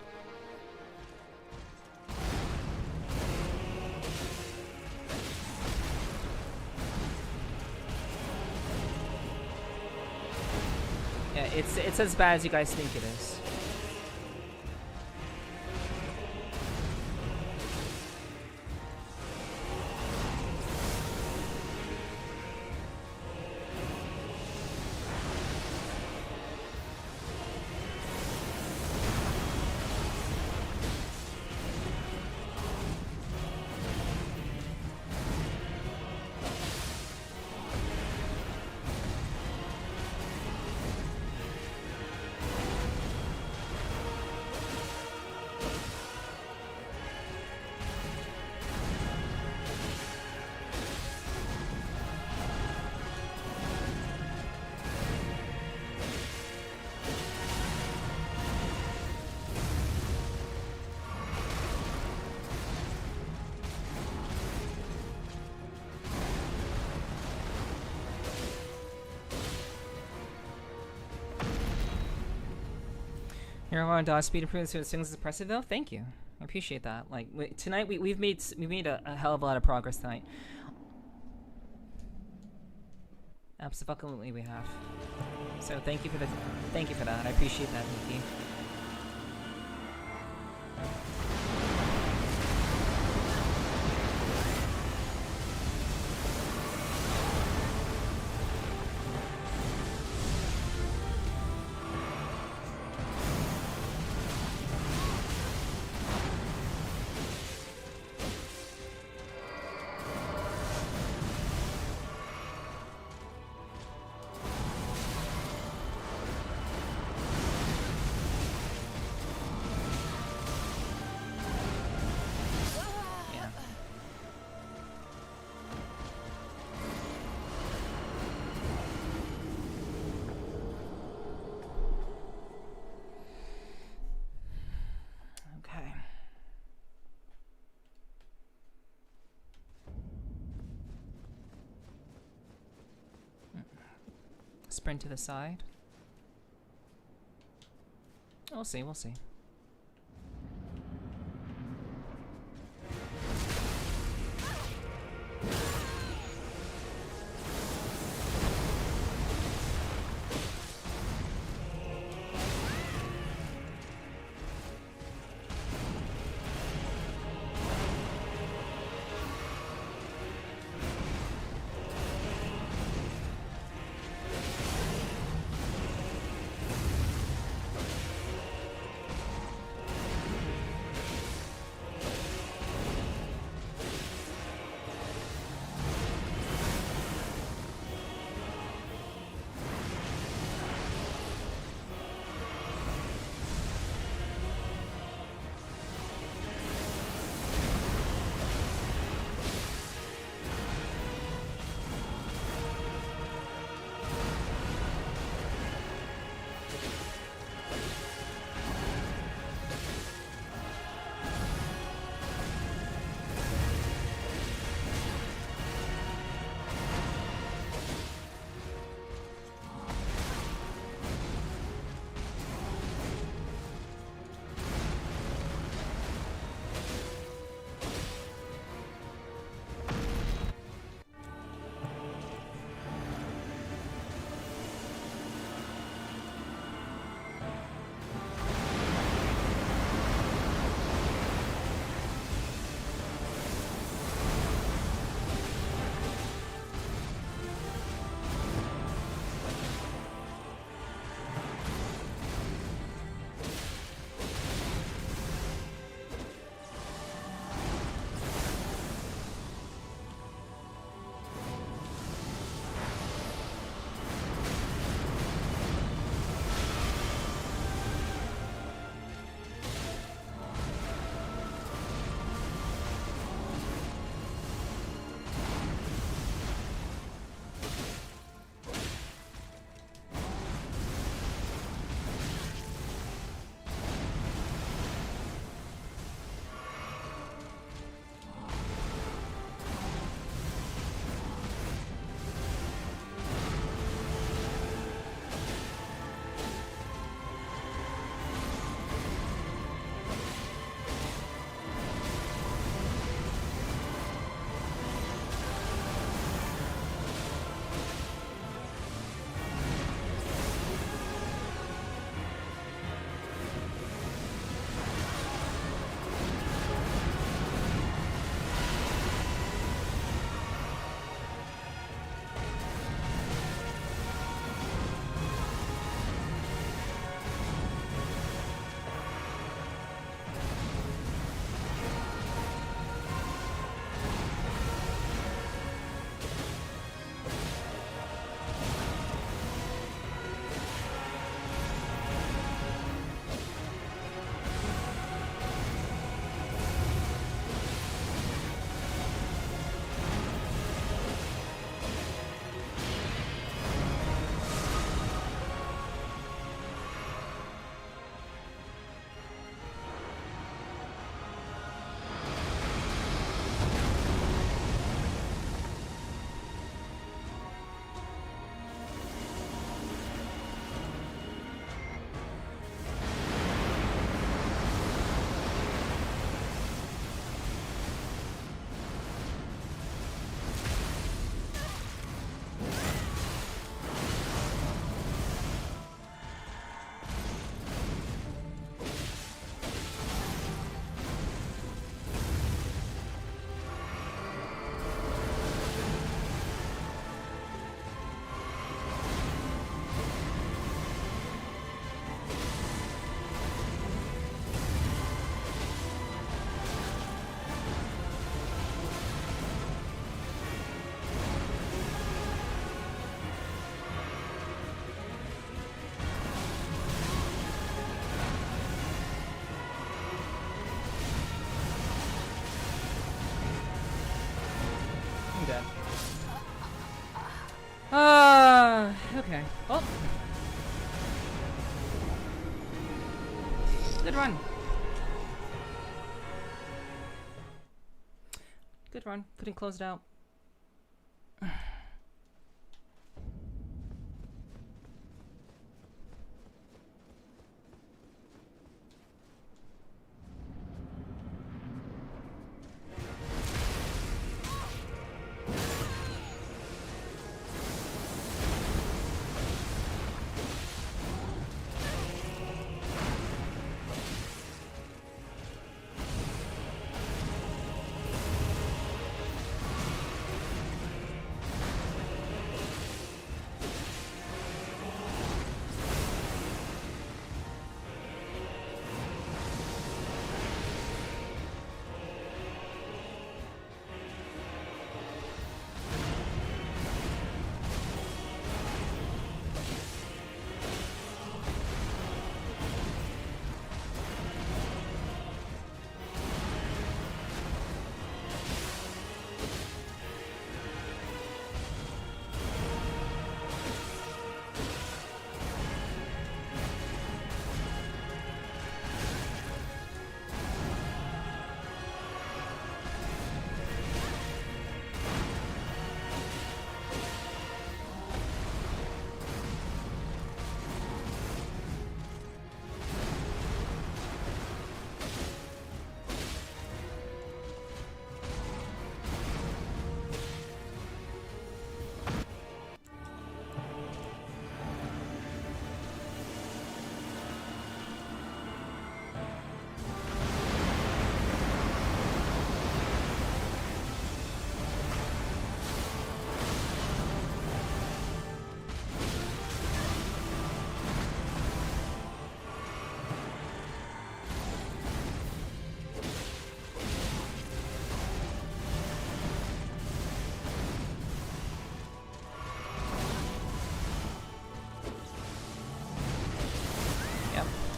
Speaker 1: Yeah, it's as bad as you guys think it is. You're on dodge speed improvements to things is impressive though. Thank you, I appreciate that. Like tonight, we've made a hell of a lot of progress tonight. Absolutely, we have. So thank you for that. I appreciate that, Nikki. Sprint to the side. We'll see, we'll see. dead. Okay. Oh. Good run. Good run. Couldn't close it out.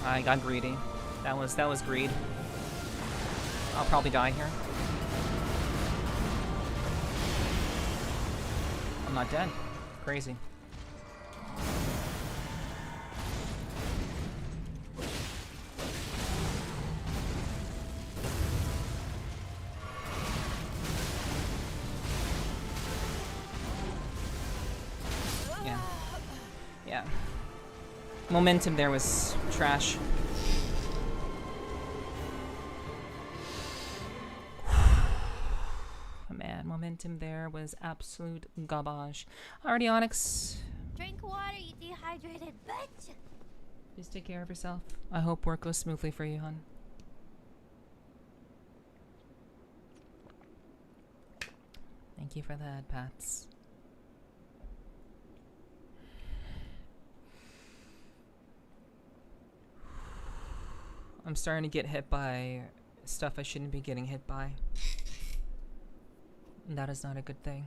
Speaker 1: I got greedy. That was greed. I'll probably die here. I'm not dead. Crazy. Yeah. Yeah. Momentum there was trash. Man, momentum there was absolute garbage. Alrighty, Onyx.
Speaker 3: Drink water, you dehydrated bitch.
Speaker 1: Just take care of yourself. I hope work goes smoothly for you, hon. Thank you for the head pats. I'm starting to get hit by stuff I shouldn't be getting hit by. And that is not a good thing.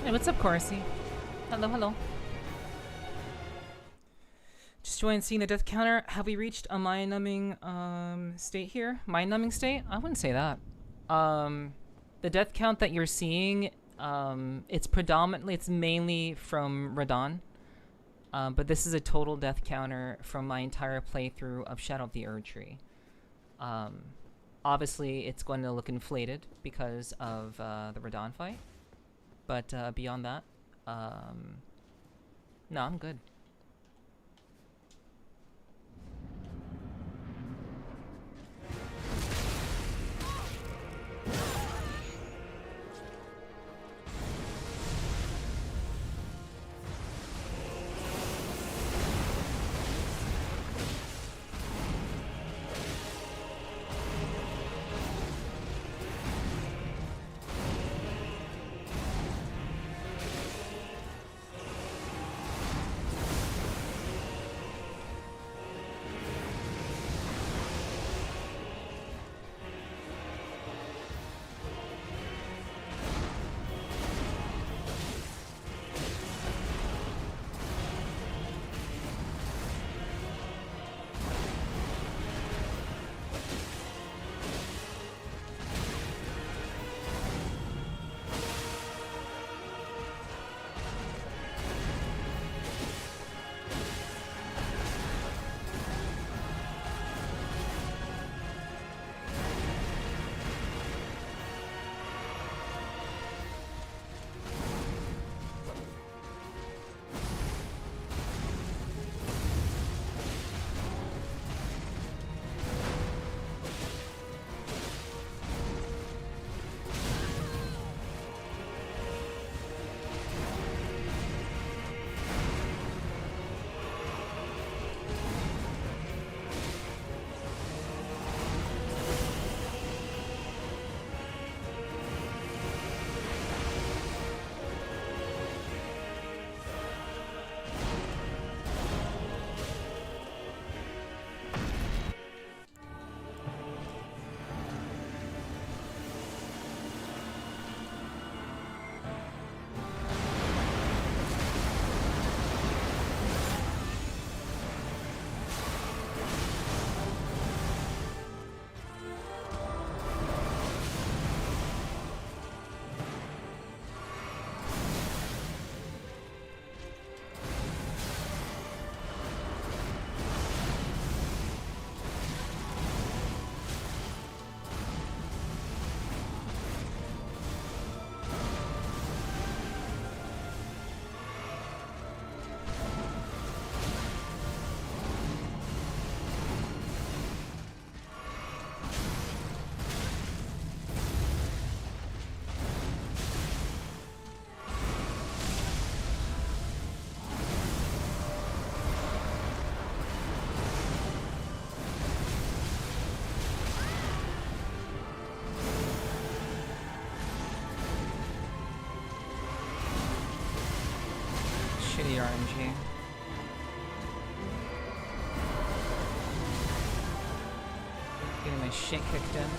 Speaker 1: Hey, what's up, Corsi? Hello, hello. Just joined seeing the death counter. Have we reached a mind-numbing state here? Mind-numbing state? I wouldn't say that. The death count that you're seeing, it's mainly from Radon. But this is a total death counter from my entire playthrough of Shadow of the Erdtree. Obviously, it's going to look inflated because of the Radon fight. But beyond that, no, I'm good. Shitty RNG. Getting my shit kicked in.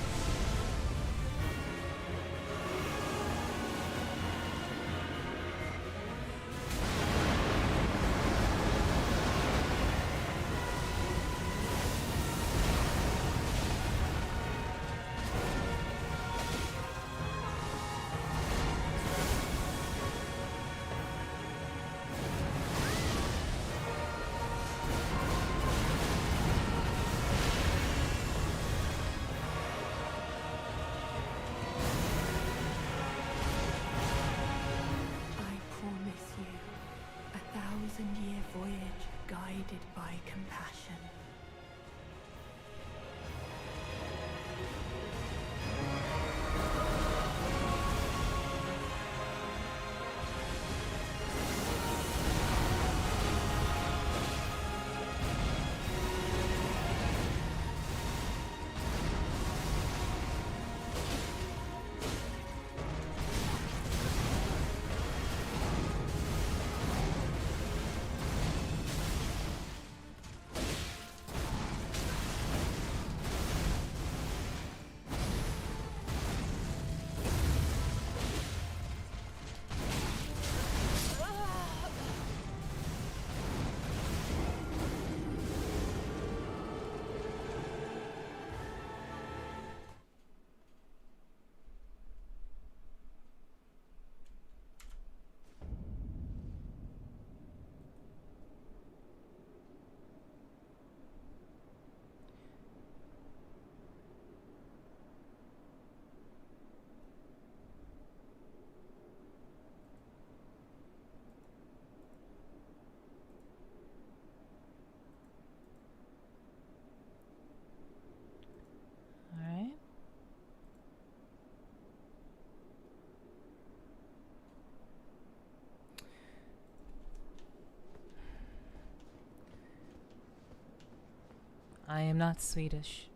Speaker 1: I am not Swedish.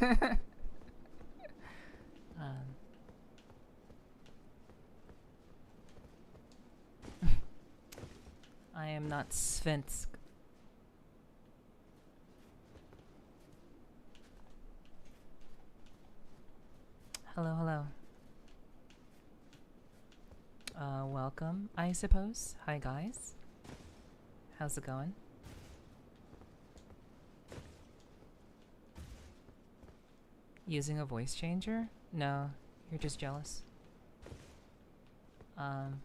Speaker 1: um, I am not svensk. Hello, hello. Welcome, I suppose. Hi, guys. How's it going? Using a voice changer? No, you're just jealous. I'm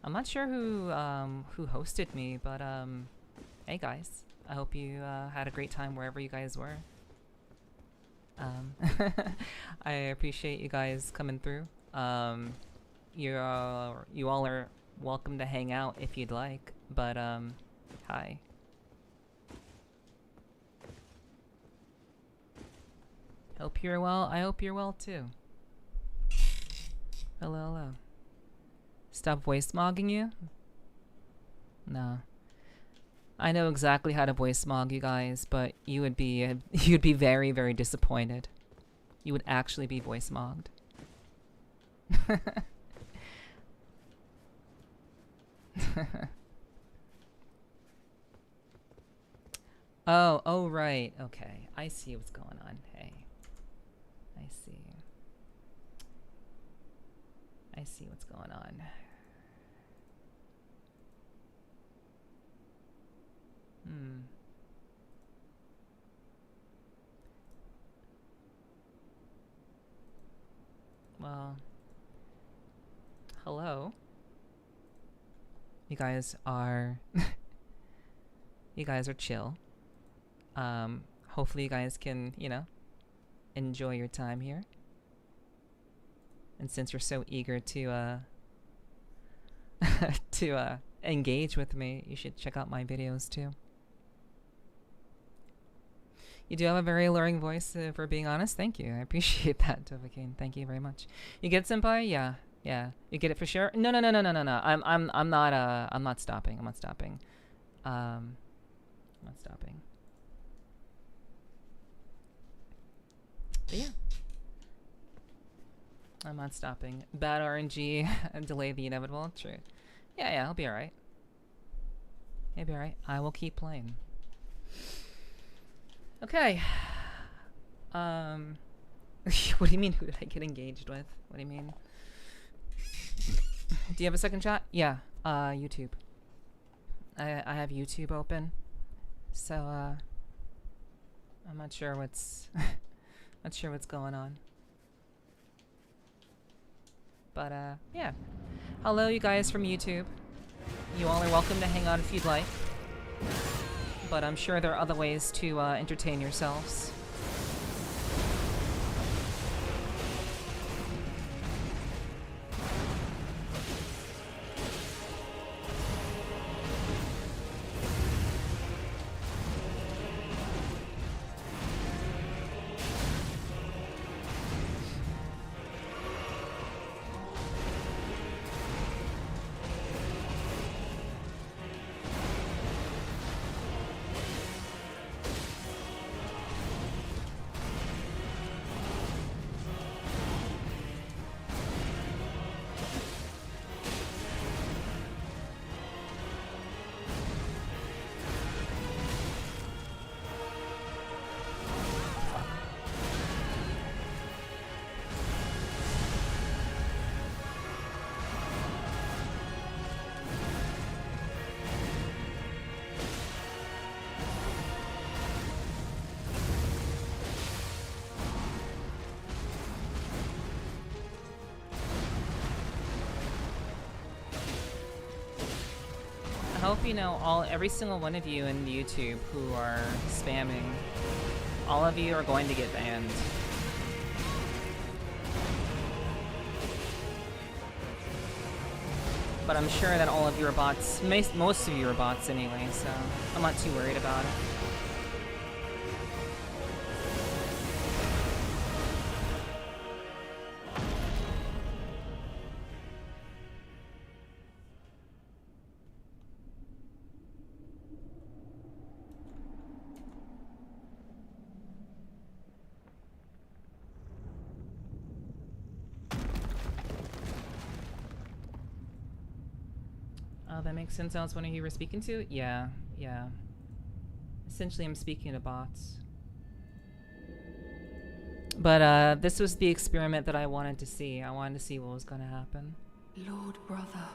Speaker 1: not sure who hosted me, but hey guys, I hope you had a great time wherever you guys were. I appreciate you guys coming through. You all are welcome to hang out if you'd like, but hi. Hope you're well. I hope you're well too. Hello, hello. Stop voice mogging you? No. I know exactly how to voice mog you guys, but you would be you'd be very, very disappointed. You would actually be voice mogged. Oh right. Okay. I see what's going on. Hey. I see. I see what's going on. Well, hello. You guys are you guys are chill. Hopefully you guys can, you know, enjoy your time here. And since you're so eager to to engage with me, you should check out my videos too. You do have a very alluring voice, for being honest. Thank you. I appreciate that, Tovakane. Thank you very much. You get it, senpai? Yeah. Yeah. You get it for sure? No. I'm not stopping. I'm not stopping. I'm not stopping. But yeah. I'm not stopping. Bad RNG delay the inevitable. True. Yeah, I'll be alright. I'll be alright. I will keep playing. Okay. What do you mean, who did I get engaged with? What do you mean? Do you have a second chat? Yeah, YouTube. I have YouTube open. So, I'm not sure what's not sure what's going on. But, yeah. Hello, you guys from YouTube. You all are welcome to hang out if you'd like. But I'm sure there are other ways to entertain yourselves. I hope you know every single one of you in YouTube who are spamming, all of you are going to get banned. But I'm sure that all of you are bots, most of you are bots anyway, so I'm not too worried about it. that makes sense. I was wondering who you were speaking to. Yeah, yeah. Essentially, I'm speaking to bots. But this was the experiment that I wanted to see. I wanted to see what was going to happen.
Speaker 2: Lord brother.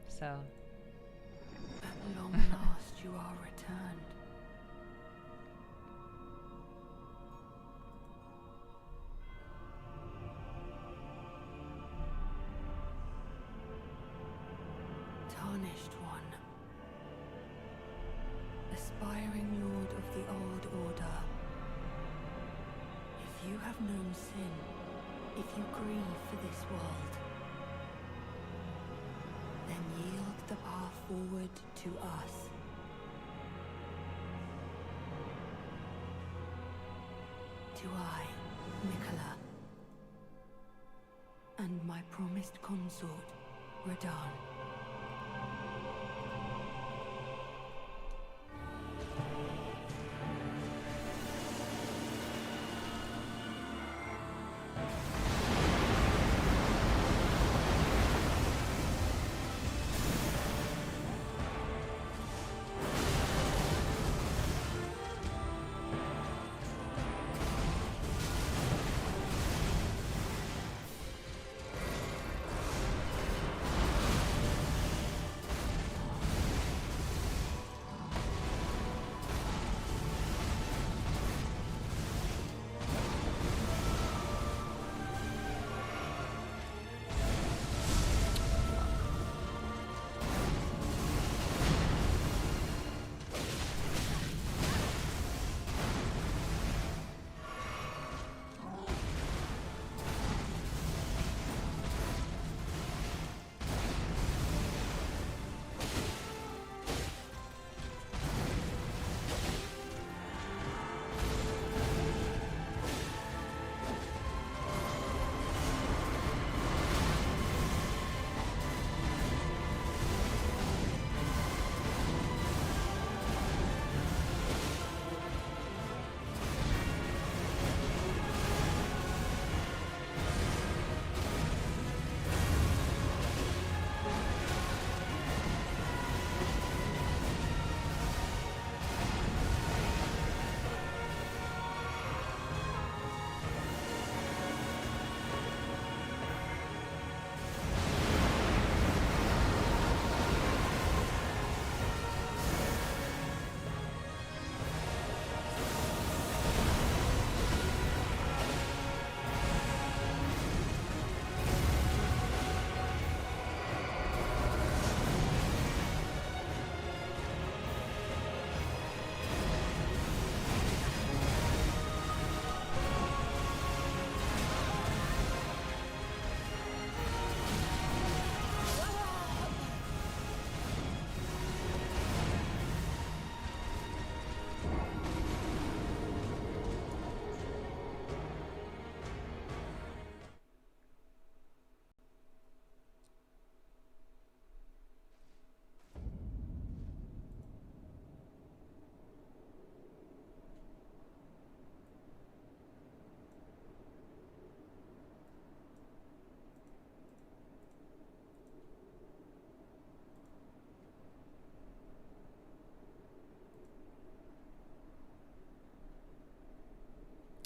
Speaker 1: So.
Speaker 2: At long last you are returned. Tarnished one. Aspiring lord of the old order. If you have known sin, if you grieve for this world, then yield the path forward to us. To I, Mikola, and my promised consort, Radahn.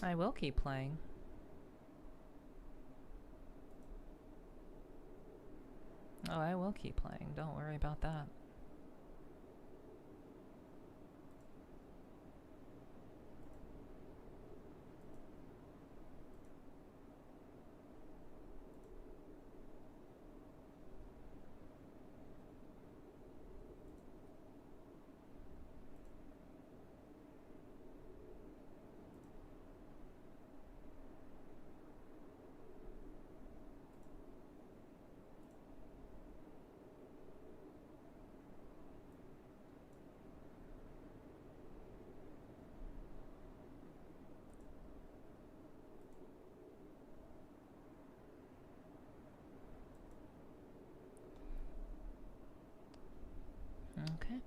Speaker 1: I will keep playing. Oh, I will keep playing. Don't worry about that. Okay.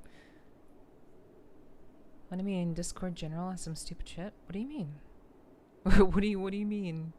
Speaker 1: What do you mean? Discord general has some stupid shit? What do you mean? What do you mean?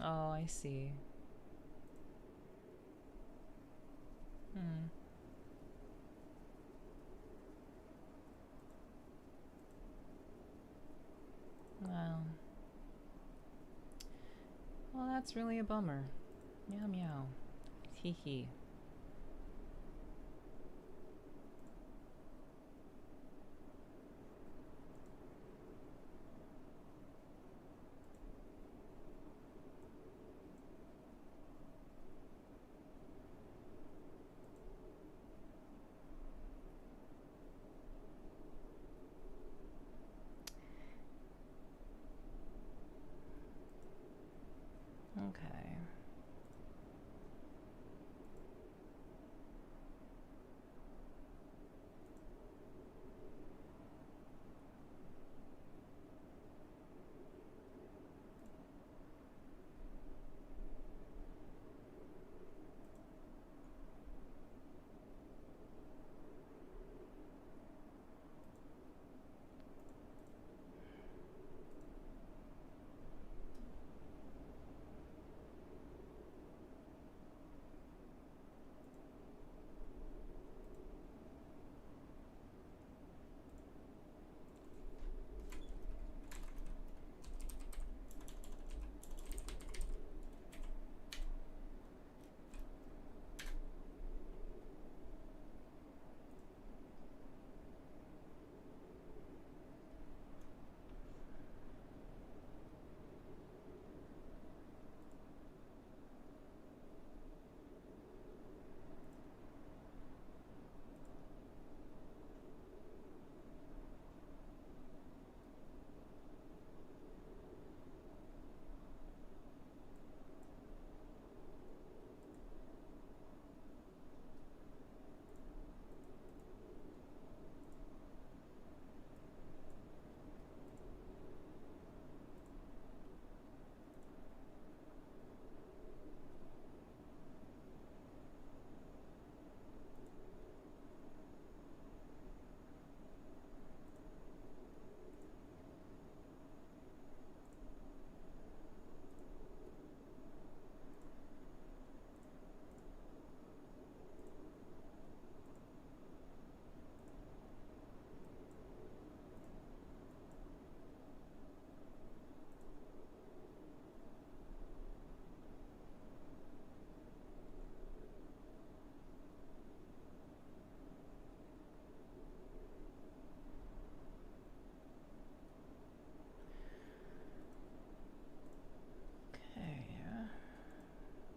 Speaker 1: Oh, I see. Hmm. Wow. Well, that's really a bummer. Meow meow. Hee hee. Okay.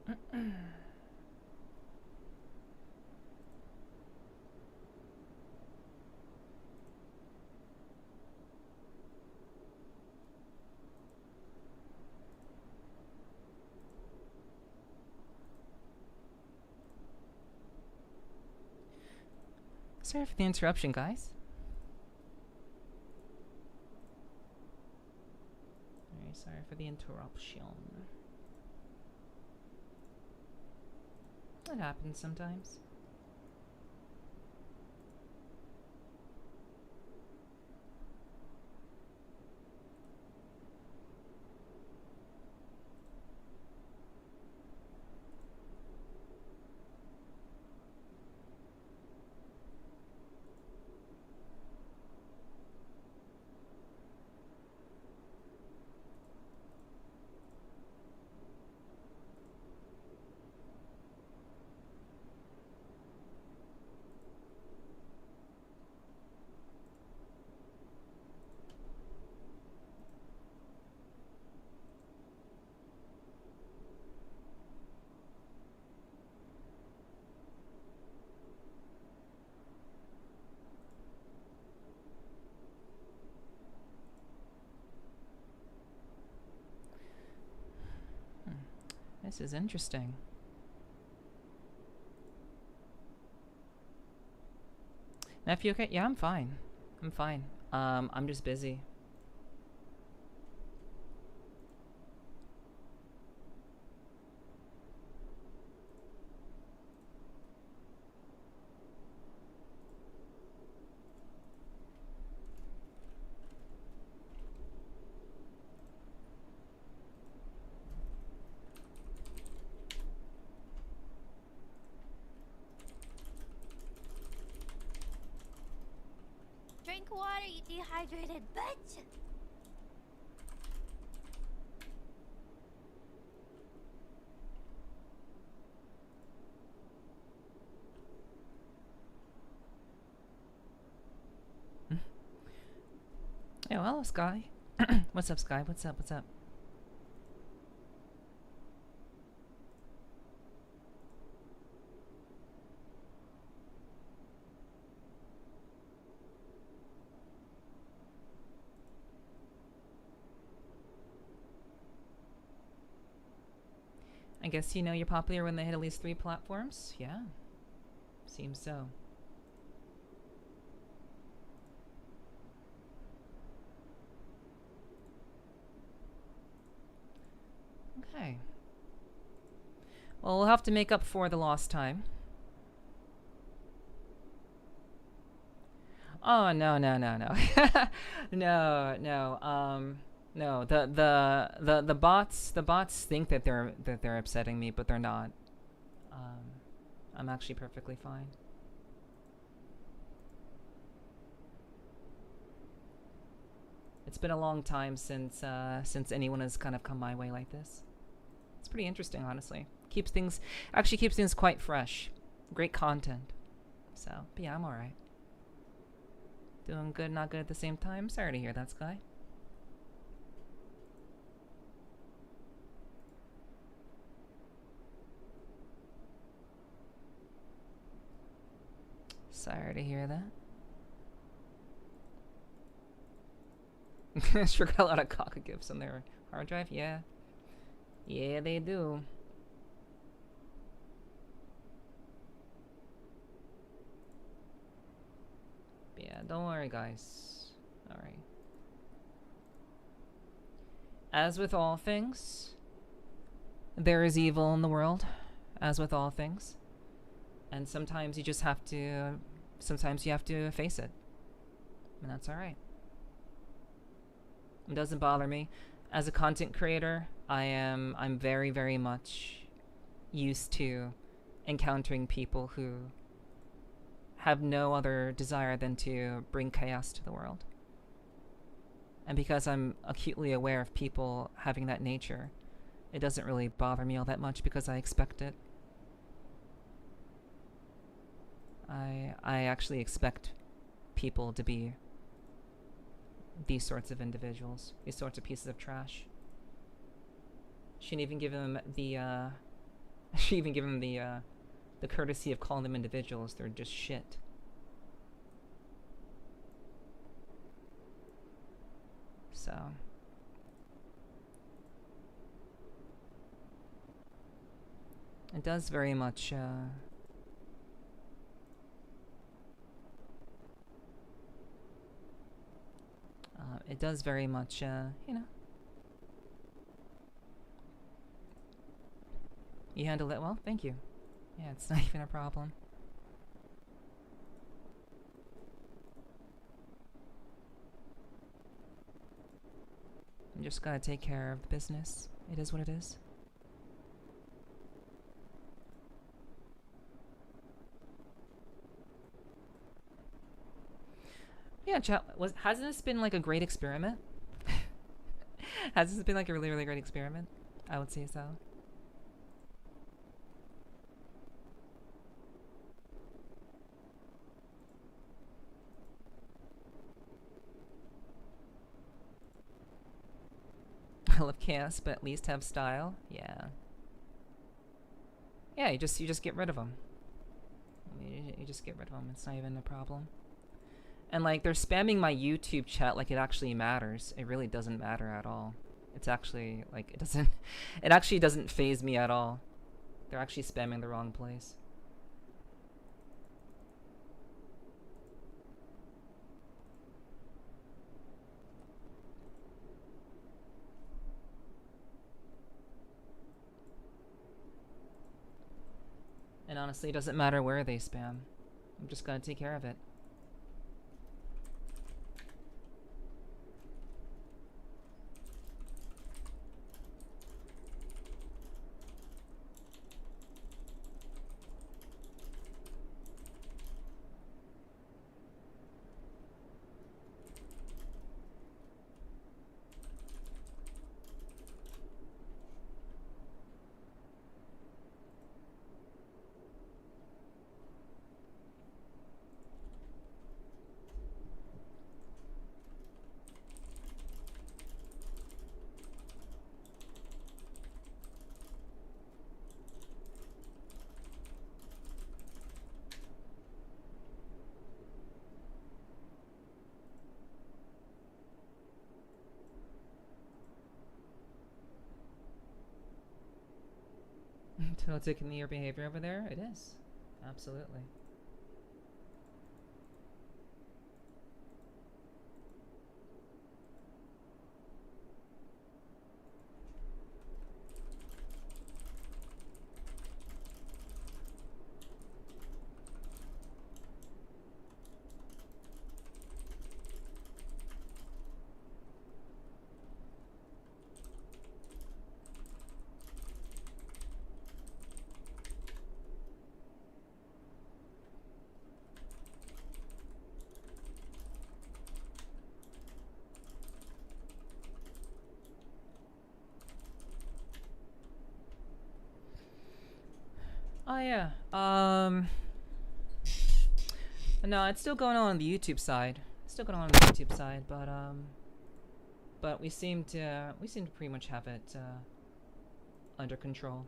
Speaker 1: Okay. Sorry for the interruption, guys. Very sorry for the interruption. It happens sometimes. This is interesting. Nephew, okay? Yeah, I'm fine. I'm fine. I'm just busy.
Speaker 3: drink water, you dehydrated bitch!
Speaker 1: Yeah, well, Sky. What's up, Sky? What's up? What's up? I guess you know you're popular when they hit at least 3 platforms? Yeah. Seems so. Okay. Well, we'll have to make up for the lost time. Oh, no, no, no, no. No, no. No, the bots think that they're upsetting me, but they're not. I'm actually perfectly fine. It's been a long time since anyone has kind of come my way like this. It's pretty interesting, honestly. Keeps things quite fresh. Great content. So, but yeah, I'm alright. Doing good, not good at the same time. Sorry to hear that, Sky. Sorry to hear that. Sure got a lot of caca gifs on their hard drive. Yeah. Yeah, they do. But yeah, don't worry, guys. Alright. As with all things, there is evil in the world. As with all things. And sometimes you just have to... Sometimes you have to face it. And that's alright. It doesn't bother me. As a content creator, I'm very, very much used to encountering people who have no other desire than to bring chaos to the world. And because I'm acutely aware of people having that nature, it doesn't really bother me all that much because I expect it. I actually expect people to be these sorts of individuals, these sorts of pieces of trash. Shouldn't even give them the the courtesy of calling them individuals. They're just shit. So it does very much it does very much, you know. You handled it well? Thank you. Yeah, it's not even a problem. You just gotta take care of the business. It is what it is. Yeah, chat. Hasn't this been like a great experiment? Has this been like a really, really great experiment? I would say so. I love chaos, but at least have style. Yeah. Yeah, you just get rid of them. You just get rid of them. It's not even a problem. And like they're spamming my YouTube chat like it actually matters. It really doesn't matter at all. It's actually like it actually doesn't faze me at all. They're actually spamming the wrong place. And honestly, it doesn't matter where they spam. I'm just gonna take care of it. Total taking your behavior over there? It is. Absolutely. Oh yeah. No, it's still going on the YouTube side. Still going on the YouTube side, but we seem to pretty much have it under control.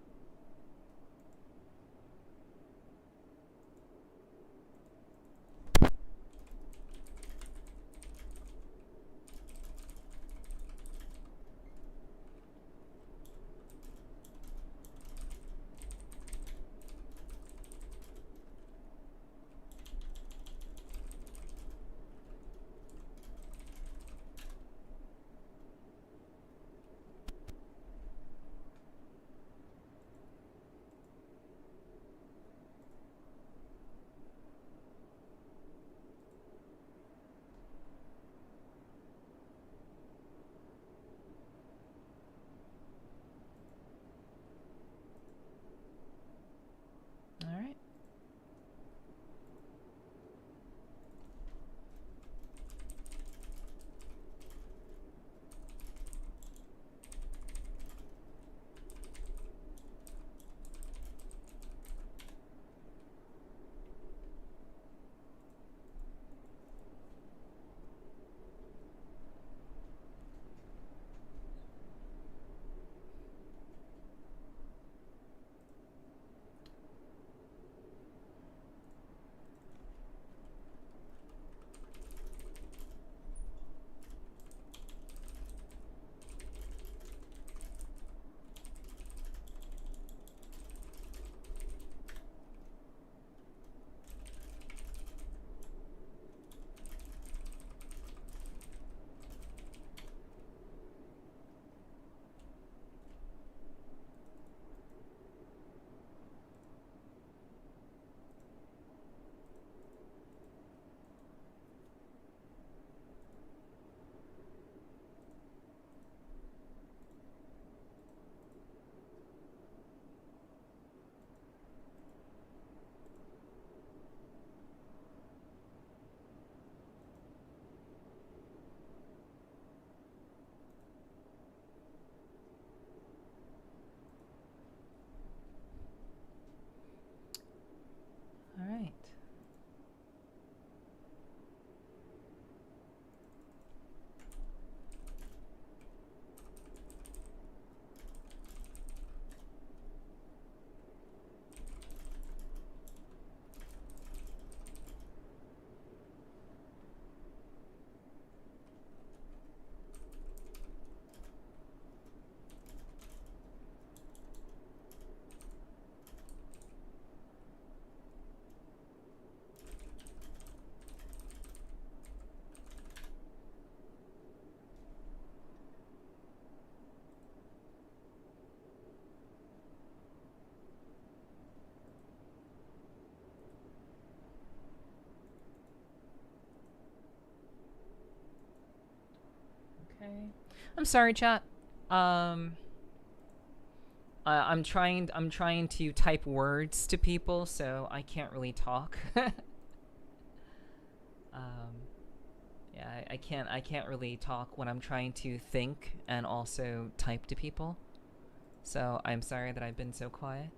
Speaker 1: All right. All right. Okay. I'm sorry, chat. I'm trying to type words to people, so I can't really talk. Yeah, I can't really talk when I'm trying to think and also type to people. So I'm sorry that I've been so quiet.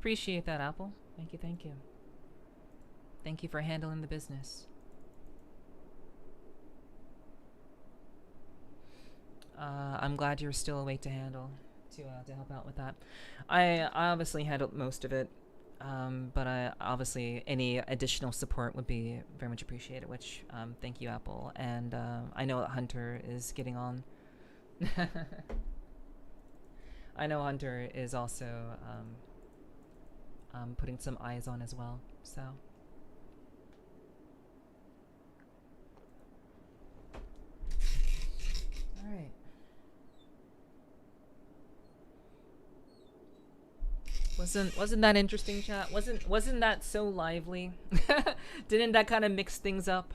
Speaker 1: Appreciate that, Apple. Thank you, thank you. Thank you for handling the business. I'm glad you're still awake to handle, to help out with that. I obviously handled most of it, but obviously any additional support would be very much appreciated, which, thank you, Apple. And I know that Hunter is getting on. I know Hunter is also putting some eyes on as well, so. All right. Wasn't that interesting, chat? Wasn't that so lively? Didn't that kind of mix things up?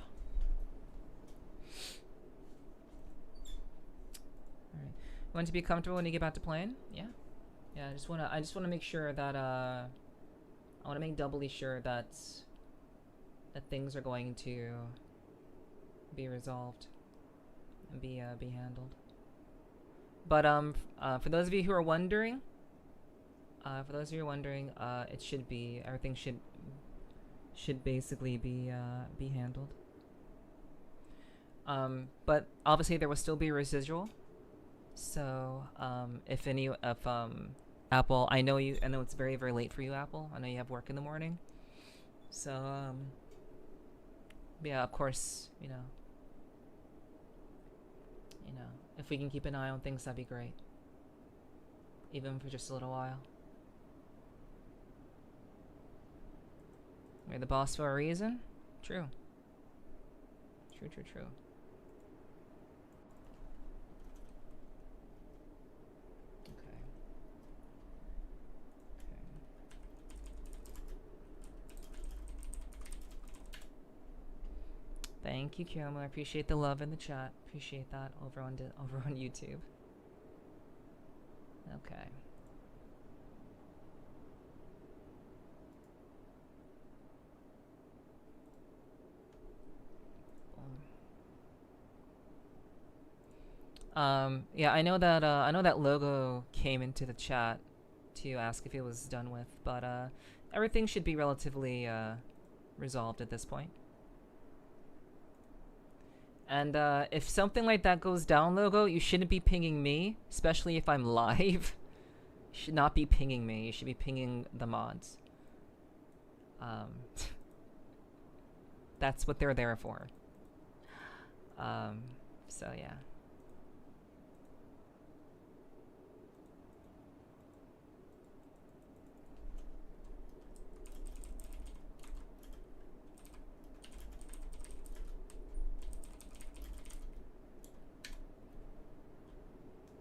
Speaker 1: All right. Want to be comfortable when you get back to playing? Yeah. Yeah. I just wanna make sure that I wanna make doubly sure that things are going to be resolved and be handled. But for those of you who are wondering. It should be, everything should basically be handled. But obviously there will still be residual. So if Apple, I know it's very, very late for you, Apple. I know you have work in the morning. So yeah, of course, you know, if we can keep an eye on things, that'd be great. Even for just a little while. You're the boss for a reason? True. True. Okay. Thank you, Kyomo. I appreciate the love in the chat. Appreciate that over on YouTube. Okay. Yeah, I know that logo came into the chat to ask if it was done with, but everything should be relatively resolved at this point. And if something like that goes down, logo, you shouldn't be pinging me, especially if I'm live. You should not be pinging me. You should be pinging the mods. That's what they're there for. So yeah.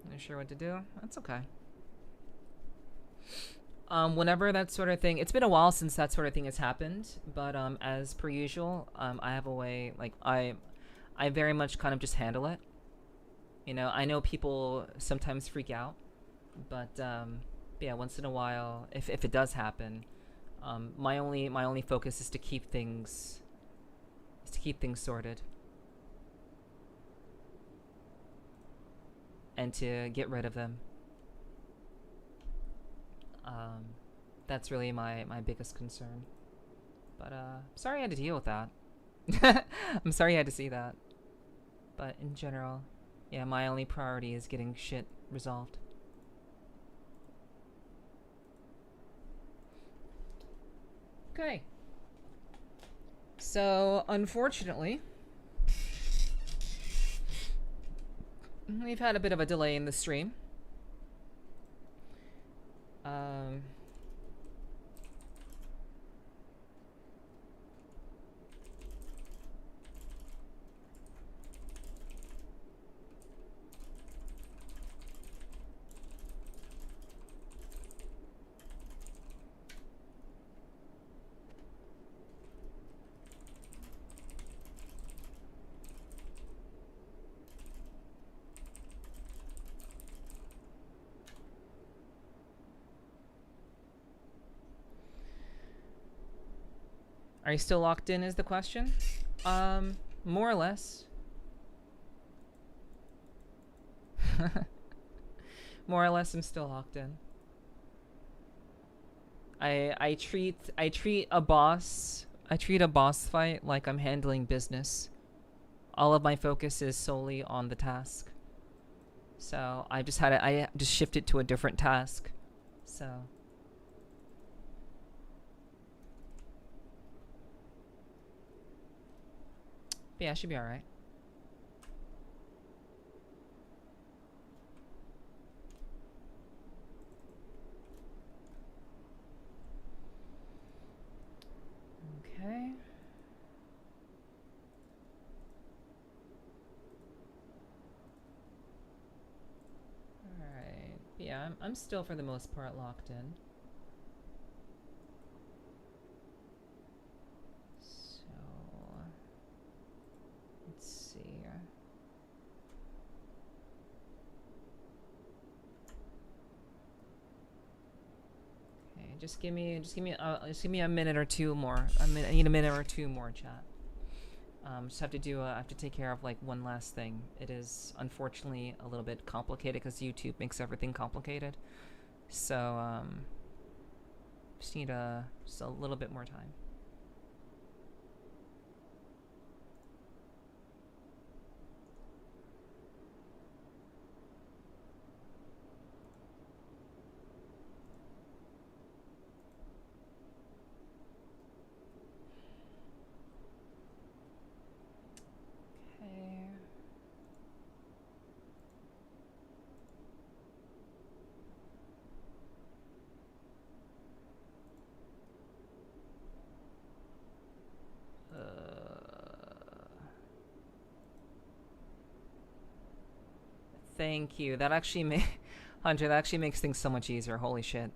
Speaker 1: Not sure what to do. That's okay. Whenever that sort of thing, it's been a while since that sort of thing has happened, but as per usual, I have a way, like I very much kind of just handle it. You know, I know people sometimes freak out, but yeah, once in a while, if it does happen, my only focus is to keep things sorted and to get rid of them. That's really my biggest concern. But sorry I had to deal with that. I'm sorry I had to see that. But in general, yeah, my only priority is getting shit resolved. Okay. So, unfortunately, we've had a bit of a delay in the stream. Are you still locked in is the question? More or less. More or less I'm still locked in. I treat a boss fight like I'm handling business. All of my focus is solely on the task. So I just shifted to a different task. So but yeah, I should be alright. Okay. Alright. Yeah, I'm still for the most part locked in. So let's see. Okay, just give me a minute or two more. I need a minute or two more, chat. Just have to I have to take care of like one last thing. It is unfortunately a little bit complicated because YouTube makes everything complicated. So just need just a little bit more time. Okay. Thank you. That actually Hunter, that actually makes things so much easier. Holy shit.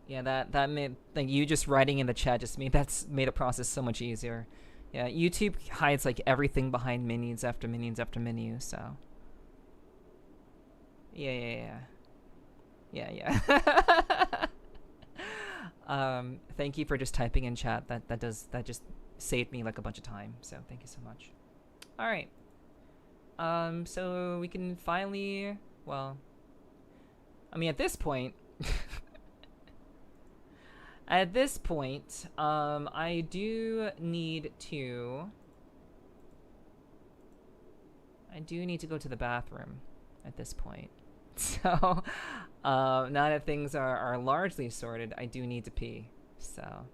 Speaker 1: Yeah, that made like you just writing in the chat just made the process so much easier. Yeah, YouTube hides like everything behind menus after menus after menus, so. Yeah. Thank you for just typing in chat. That just saved me like a bunch of time. So thank you so much. All right. So we can finally, well, I mean at this point, I do need to go to the bathroom at this point. So, now that things are largely sorted, I do need to pee. So,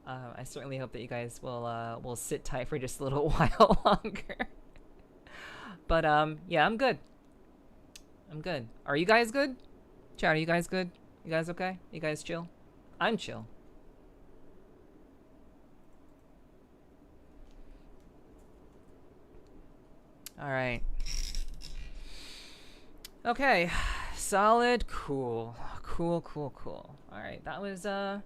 Speaker 1: I certainly hope that you guys will sit tight for just a little while longer. But yeah, I'm good. Are you guys good? Chat, are you guys good? You guys okay? You guys chill? I'm chill. Alright. Okay. Solid. Cool. Alright, that was, I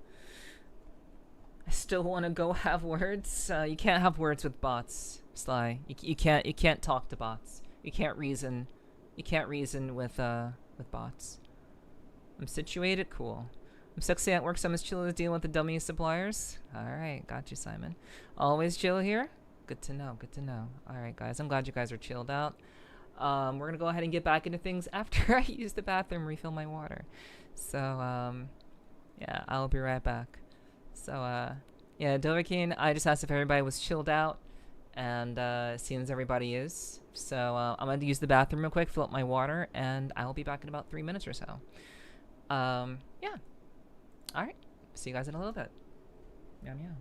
Speaker 1: still want to go have words. You can't have words with bots, Sly. You can't talk to bots. You can't reason with bots. I'm situated. Cool. I'm sexy at work, so I'm as chill as dealing with the dummy suppliers. Alright, got you, Simon. Always chill here? Good to know. Alright, guys, I'm glad you guys are chilled out. We're gonna go ahead and get back into things after I use the bathroom, refill my water. So, yeah, I'll be right back. So, yeah, Dovahkiin, I just asked if everybody was chilled out, and seems everybody is. So, I'm gonna use the bathroom real quick, fill up my water, and I will be back in about 3 minutes or so. Yeah. Alright. See you guys in a little bit. Meow meow.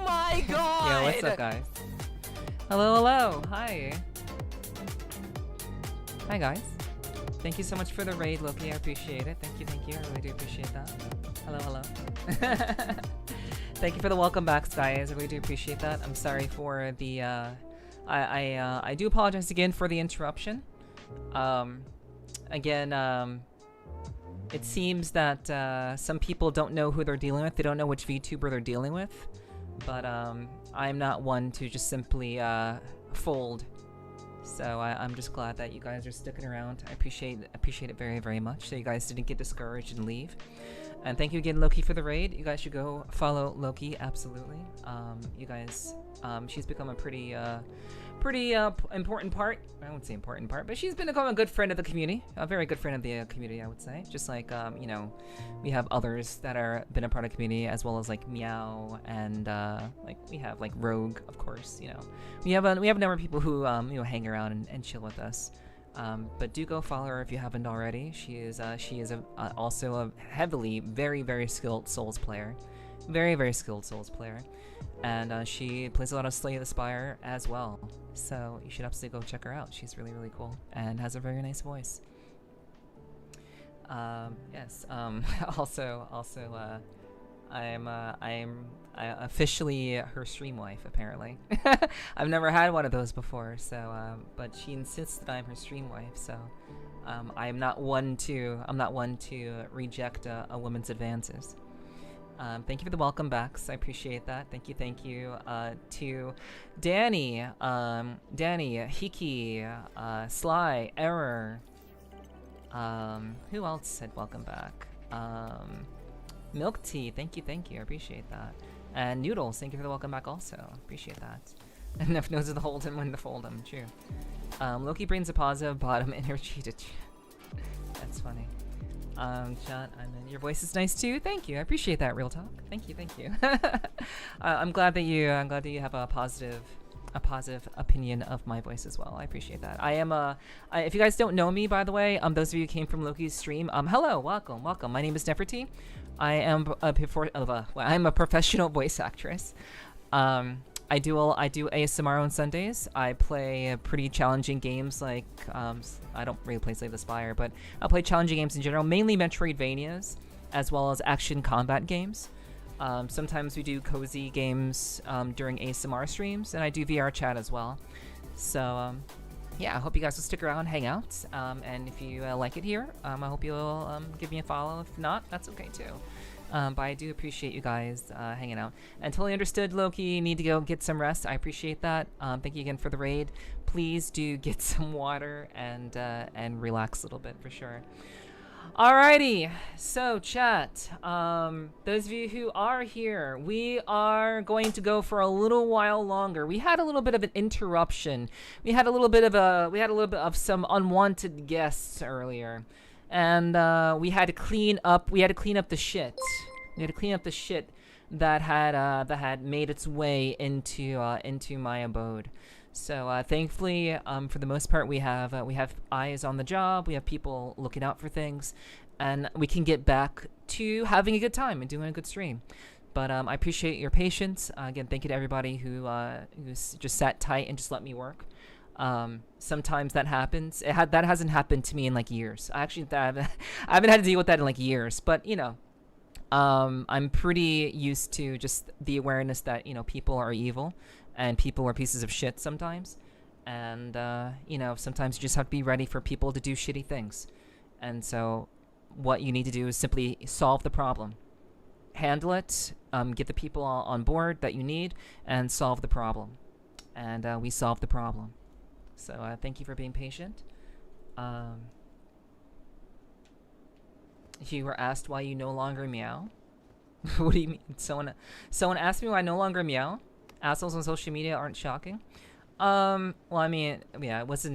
Speaker 1: my god! Yo, what's up, guys? Hello, hello. Hi. Hi, guys. Thank you so much for the raid, Loki. I appreciate it. Thank you, thank you. I really do appreciate that. Hello, hello. Thank you for the welcome backs, guys. I really do appreciate that. I'm sorry for the I do apologize again for the interruption. Again, it seems that some people don't know who they're dealing with. They don't know which VTuber they're dealing with. But I'm not one to just simply fold. So I'm just glad that you guys are sticking around. I appreciate it very, very much. So you guys didn't get discouraged and leave. And thank you again, Loki, for the raid. You guys should go follow Loki, absolutely. You guys, she's become a pretty important part. I wouldn't say important part, but she's become a good friend of the community. A very good friend of the community, I would say. Just like, you know, we have others that are been a part of the community, as well as like Meow and like we have like Rogue, of course. You know, we have a number of people who you know, hang around and chill with us. But do go follow her if you haven't already. She is also a heavily, very skilled Souls player. Very skilled Souls player. And she plays a lot of Slay the Spire as well. So you should absolutely go check her out. She's really cool and has a very nice voice. Yes. Also, I'm officially her stream wife, apparently. I've never had one of those before, so but she insists that I'm her stream wife, so I'm not one to reject a woman's advances. Thank you for the welcome backs. I appreciate that. Thank you to Danny, Hiki, Sly, Error. Who else said welcome back? Milk Tea, thank you, I appreciate that. And Noodles, thank you for the welcome back also, appreciate that. Enough knows of the hold him when to fold him, true. Loki brings a positive bottom energy to that's funny. Chat, your voice is nice too, thank you, I appreciate that, real talk. Thank you. I'm glad that you have a positive opinion of my voice as well. I appreciate that. If you guys don't know me, by the way, those of you who came from Loki's stream, hello, welcome. My name is Nepherti. I am I'm a professional voice actress. I do ASMR on Sundays. I play pretty challenging games like I don't really play Slay the Spire, but I play challenging games in general, mainly Metroidvanias, as well as action combat games. Sometimes we do cozy games during ASMR streams, and I do VR chat as well. So yeah, I hope you guys will stick around, hang out, and if you like it here, I hope you'll give me a follow. If not, that's okay too. But I do appreciate you guys hanging out. And totally understood, Loki, you need to go get some rest. I appreciate that. Thank you again for the raid. Please do get some water and relax a little bit for sure. Alrighty, so chat, those of you who are here, we are going to go for a little while longer. We had a little bit of an interruption. We had a little bit of some unwanted guests earlier, and we had to clean up the shit. We had to clean up the shit that had made its way into my abode. So thankfully, for the most part, we have eyes on the job. We have people looking out for things, and we can get back to having a good time and doing a good stream. But I appreciate your patience. Again, thank you to everybody who just sat tight and just let me work. Sometimes that happens. That hasn't happened to me in like years. I haven't had to deal with that in like years. But you know, I'm pretty used to just the awareness that people are evil. And people are pieces of shit sometimes. And, sometimes you just have to be ready for people to do shitty things. And so what you need to do is simply solve the problem. Handle it, get the people on board that you need, and solve the problem. And we solved the problem. So thank you for being patient. You were asked why you no longer meow? What do you mean? Someone asked me why I no longer meow? Assholes on social media aren't shocking. Well, I mean, yeah, it was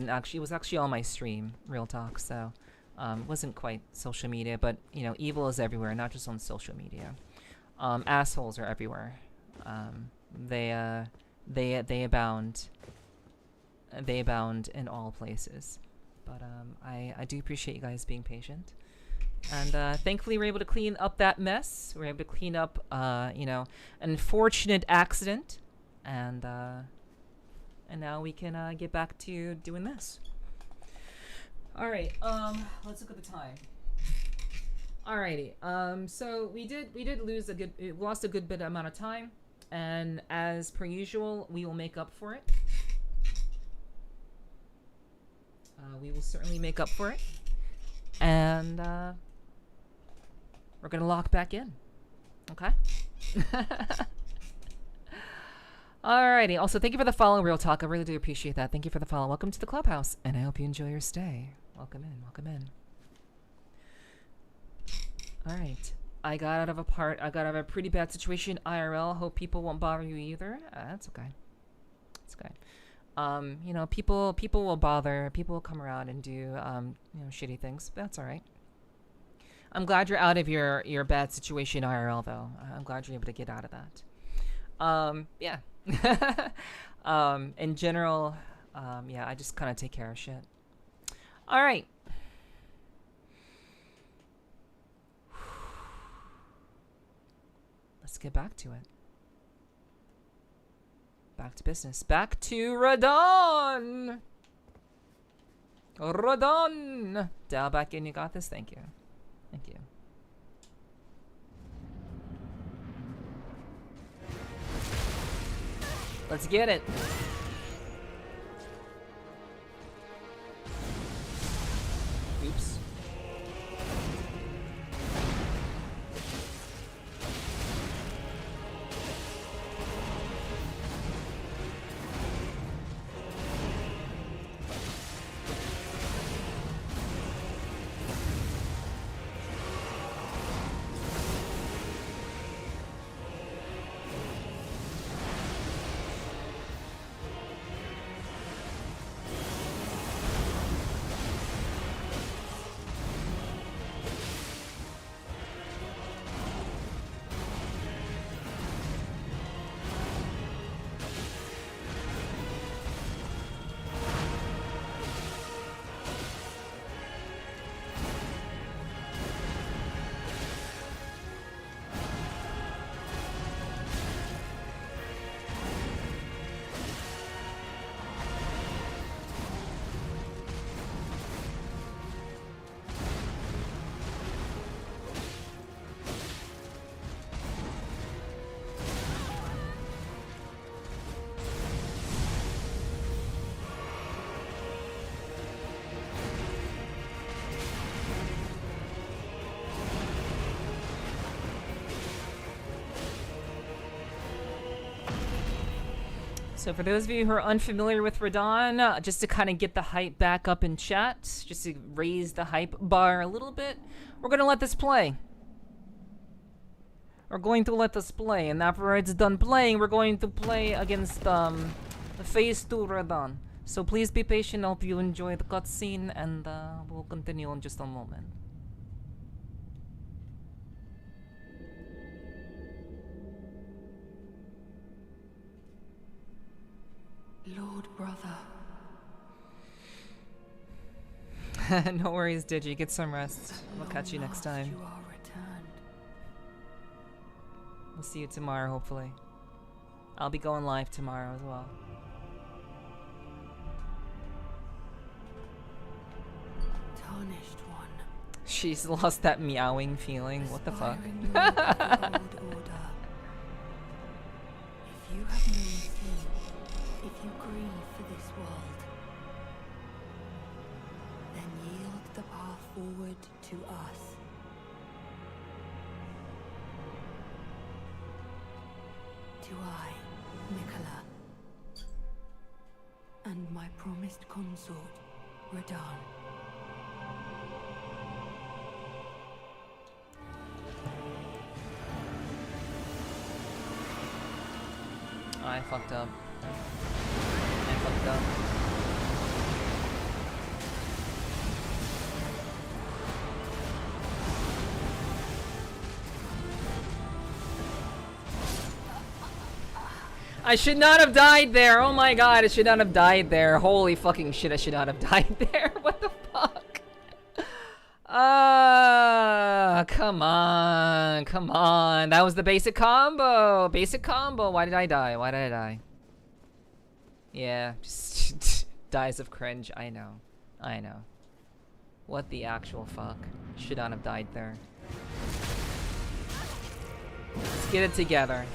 Speaker 1: actually on my stream, real talk, so it wasn't quite social media, but evil is everywhere, not just on social media. Assholes are everywhere. They abound. They abound in all places. But I do appreciate you guys being patient. And thankfully, we're able to clean up that mess. We're able to clean up, you know, an unfortunate accident, and now we can get back to doing this. All right. Let's look at the time. Alrighty. So we lost a good bit amount of time, and as per usual, we will make up for it. We will certainly make up for it, and we're gonna lock back in. Okay. Alrighty. Also, thank you for the follow, Real Talk. I really do appreciate that. Thank you for the follow. Welcome to the clubhouse, and I hope you enjoy your stay. Welcome in. Welcome in. All right. I got out of a pretty bad situation IRL. Hope people won't bother you either. That's okay. It's okay. You know, people will bother. People will come around and do you know, shitty things. But that's all right. I'm glad you're out of your bad situation IRL though. I'm glad you're able to get out of that. Yeah. In general, yeah, I just kind of take care of shit. All right. Let's get back to it. Back to business. Back to Radon! Radon! Dial back in, you got this? Thank you. Thank you. Let's get it. Oops. So for those of you who are unfamiliar with Radon, just to kind of get the hype back up in chat, just to raise the hype bar a little bit, we're going to let this play. We're going to let this play, and after it's done playing, we're going to play against Phase 2 Radon. So please be patient, I hope you enjoy the cutscene, and we'll continue in just a moment.
Speaker 2: Lord brother.
Speaker 1: No worries, Digi. Get some rest. We'll catch you next time.
Speaker 2: You are returned.
Speaker 1: We'll see you tomorrow, hopefully. I'll be going live tomorrow as well.
Speaker 2: Tarnished one.
Speaker 1: She's lost that meowing feeling. What the fuck?
Speaker 2: Aspiring lord of the old order. If you have no sin, if you grieve for this world, then yield the path forward to us. To I, Nicola, and my promised consort, Radon.
Speaker 1: I fucked up. I fucked up. I should not have died there. Oh my god, I should not have died there. Holy fucking shit, I should not have died there. What the fuck? Come on, come on. That was the basic combo. Basic combo. Why did I die? Why did I die? Yeah, just dies of cringe. I know. I know. What the actual fuck? Should not have died there. Let's get it together.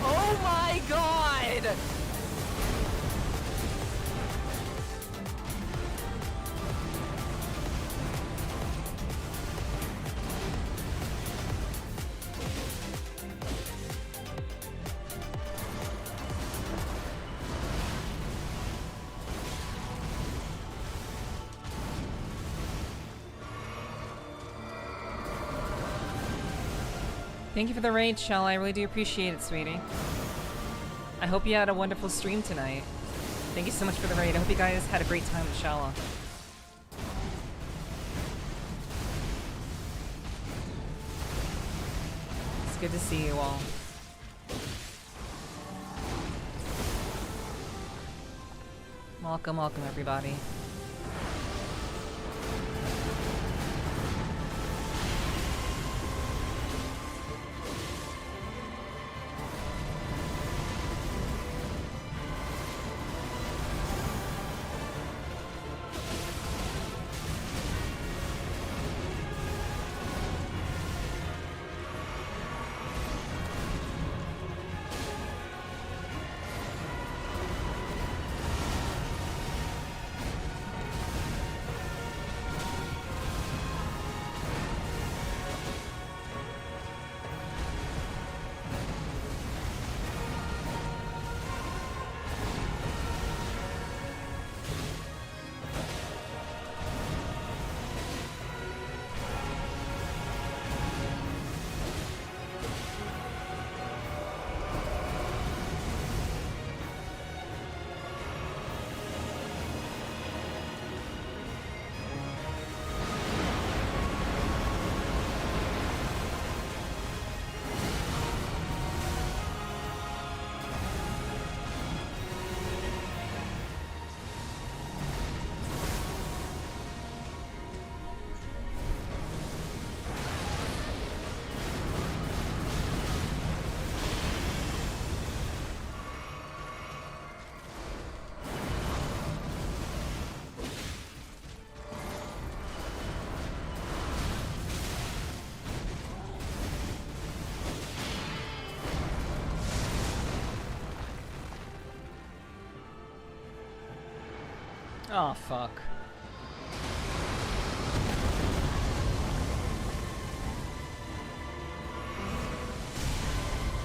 Speaker 1: Oh my god! Thank you for the raid, Schala. I really do appreciate it, sweetie. I hope you had a wonderful stream tonight. Thank you so much for the raid. I hope you guys had a great time with Schala. It's good to see you all. Welcome, welcome everybody. Oh, fuck.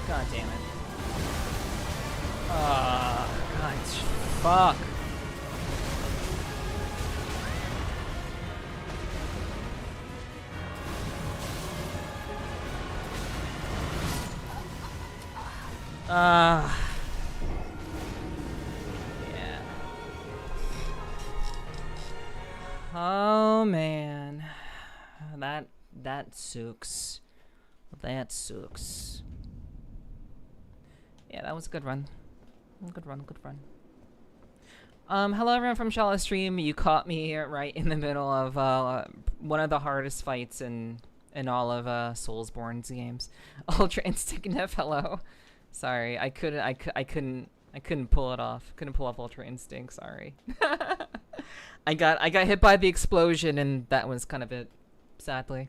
Speaker 1: God damn it. God, fuck. Yeah. Oh man, that sucks. That sucks. Yeah, that was a good run. Good run, good run. Hello everyone from Schala stream. You caught me right in the middle of one of the hardest fights in all of Soulsborne's games. Ultra Instinct Nef, hello. Sorry, I couldn't pull it off. Couldn't pull off Ultra Instinct, sorry. I got hit by the explosion and that was kind of it, sadly.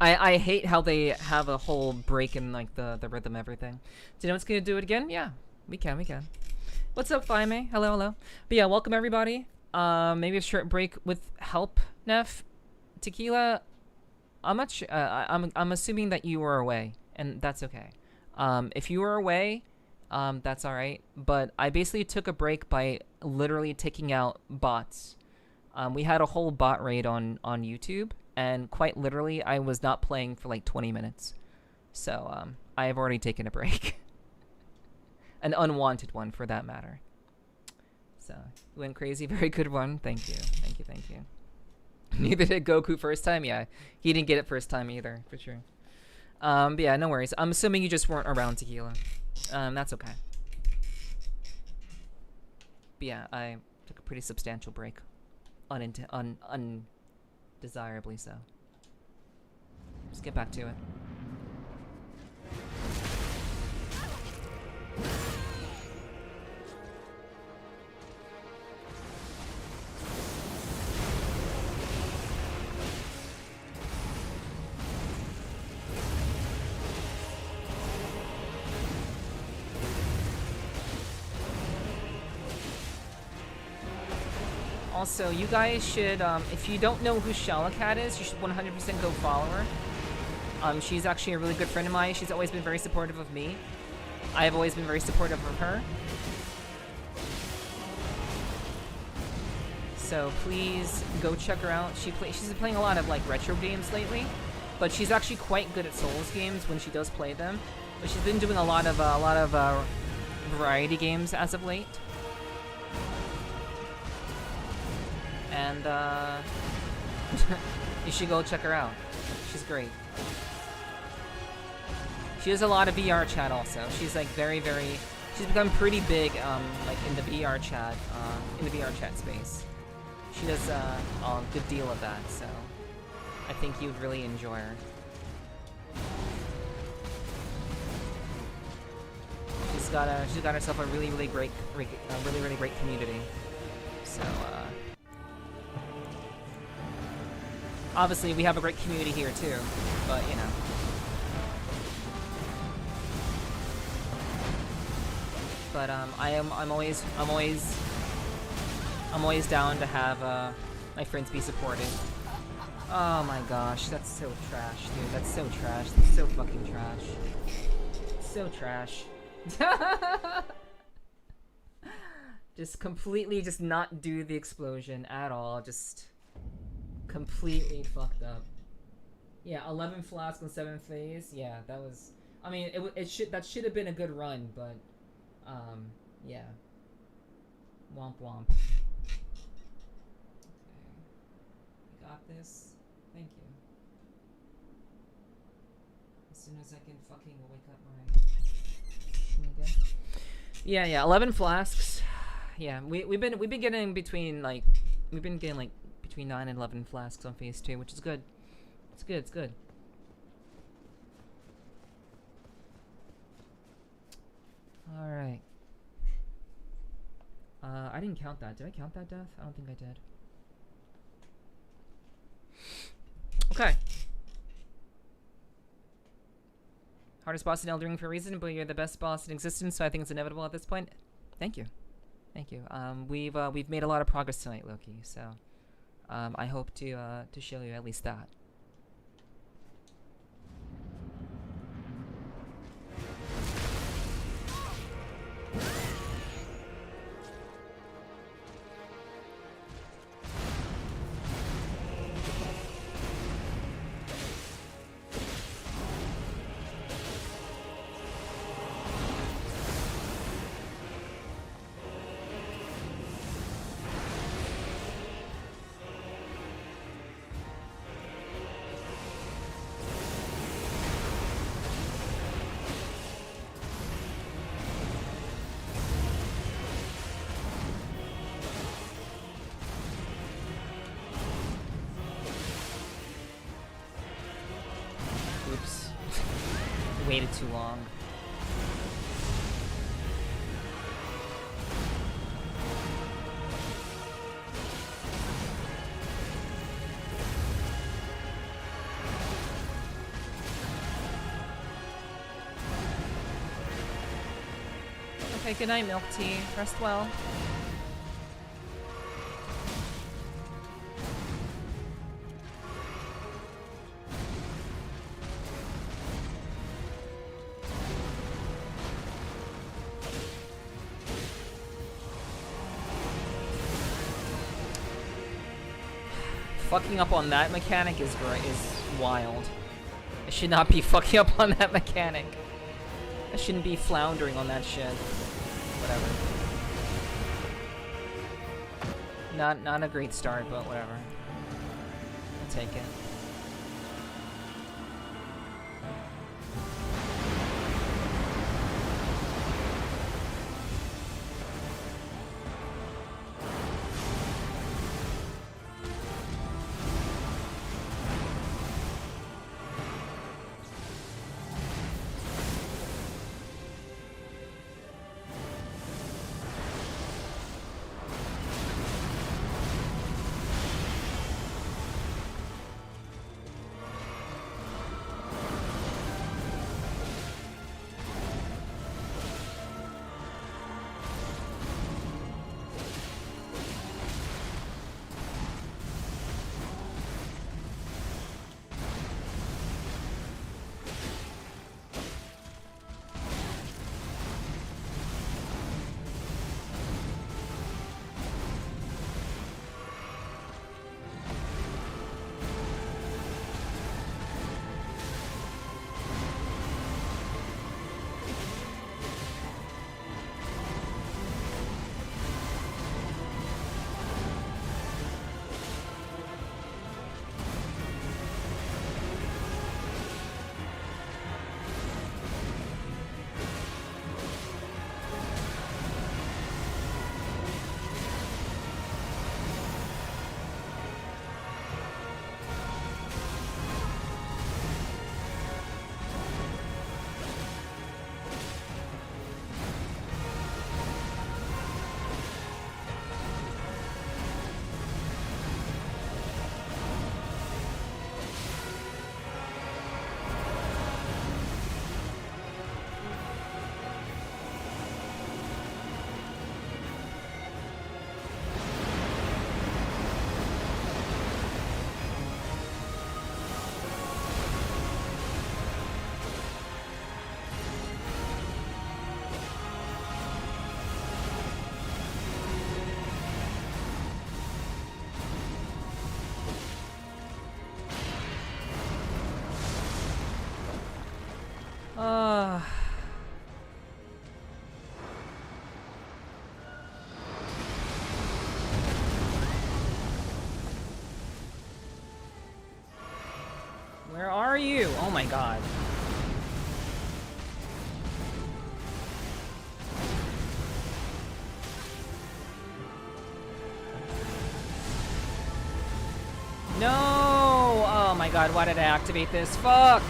Speaker 1: I hate how they have a whole break in like the rhythm everything. Do you know what's gonna do it again? Yeah. We can. What's up, Faime? Hello. But yeah, welcome everybody. Maybe a short break with help, Nef. Tequila, I'm assuming that you were away, and that's okay. If you were away, that's alright. But I basically took a break by literally taking out bots. We had a whole bot raid on YouTube, and quite literally, I was not playing for like 20 minutes. So, I have already taken a break. An unwanted one, for that matter. So, went crazy. Very good one. Thank you. Neither did Goku first time. Yeah, he didn't get it first time either, for sure. But yeah, no worries. I'm assuming you just weren't around, Tequila. That's okay. But yeah, I took a pretty substantial break. Undesirably so. Let's get back to it. Also, you guys should, if you don't know who Schala Cat is, you should 100% go follow her. She's actually a really good friend of mine. She's always been very supportive of me. I have always been very supportive of her. So please go check her out. She's been playing a lot of like retro games lately, but she's actually quite good at Souls games when she does play them. But she's been doing a lot of variety games as of late. And you should go check her out. She's great. She does a lot of VR chat also. She's like she's become pretty big like in the VR chat space. She does a good deal of that, so I think you would really enjoy her. She's got herself a really great community. So obviously we have a great community here too, but you know. But I'm always down to have my friends be supported. Oh my gosh, that's so trash, dude. That's so trash. That's so fucking trash. So trash. Just completely just not do the explosion at all. Just completely fucked up. Yeah, 11 flasks on 7th phase. Yeah, that was. I mean, that should have been a good run, but yeah. Womp womp. Okay. You got this. Thank you. As soon as I can fucking wake up my. Yeah. 11 flasks. Yeah, we've been getting between like between 9 and 11 flasks on phase 2, which is good. It's good. All right. I didn't count that. Did I count that death? I don't think I did. Okay. Hardest boss in Elden Ring for a reason, but you're the best boss in existence, so I think it's inevitable at this point. Thank you. We've made a lot of progress tonight, Loki. So, I hope to show you at least that. waited too long. Okay, good night, Milk Tea. Rest well. Fucking up on that mechanic is wild. I should not be fucking up on that mechanic. I shouldn't be floundering on that shit. Whatever. Not a great start, but whatever. I'll take it. Where are you? Oh my god. No! Oh my god, why did I activate this? Fuck!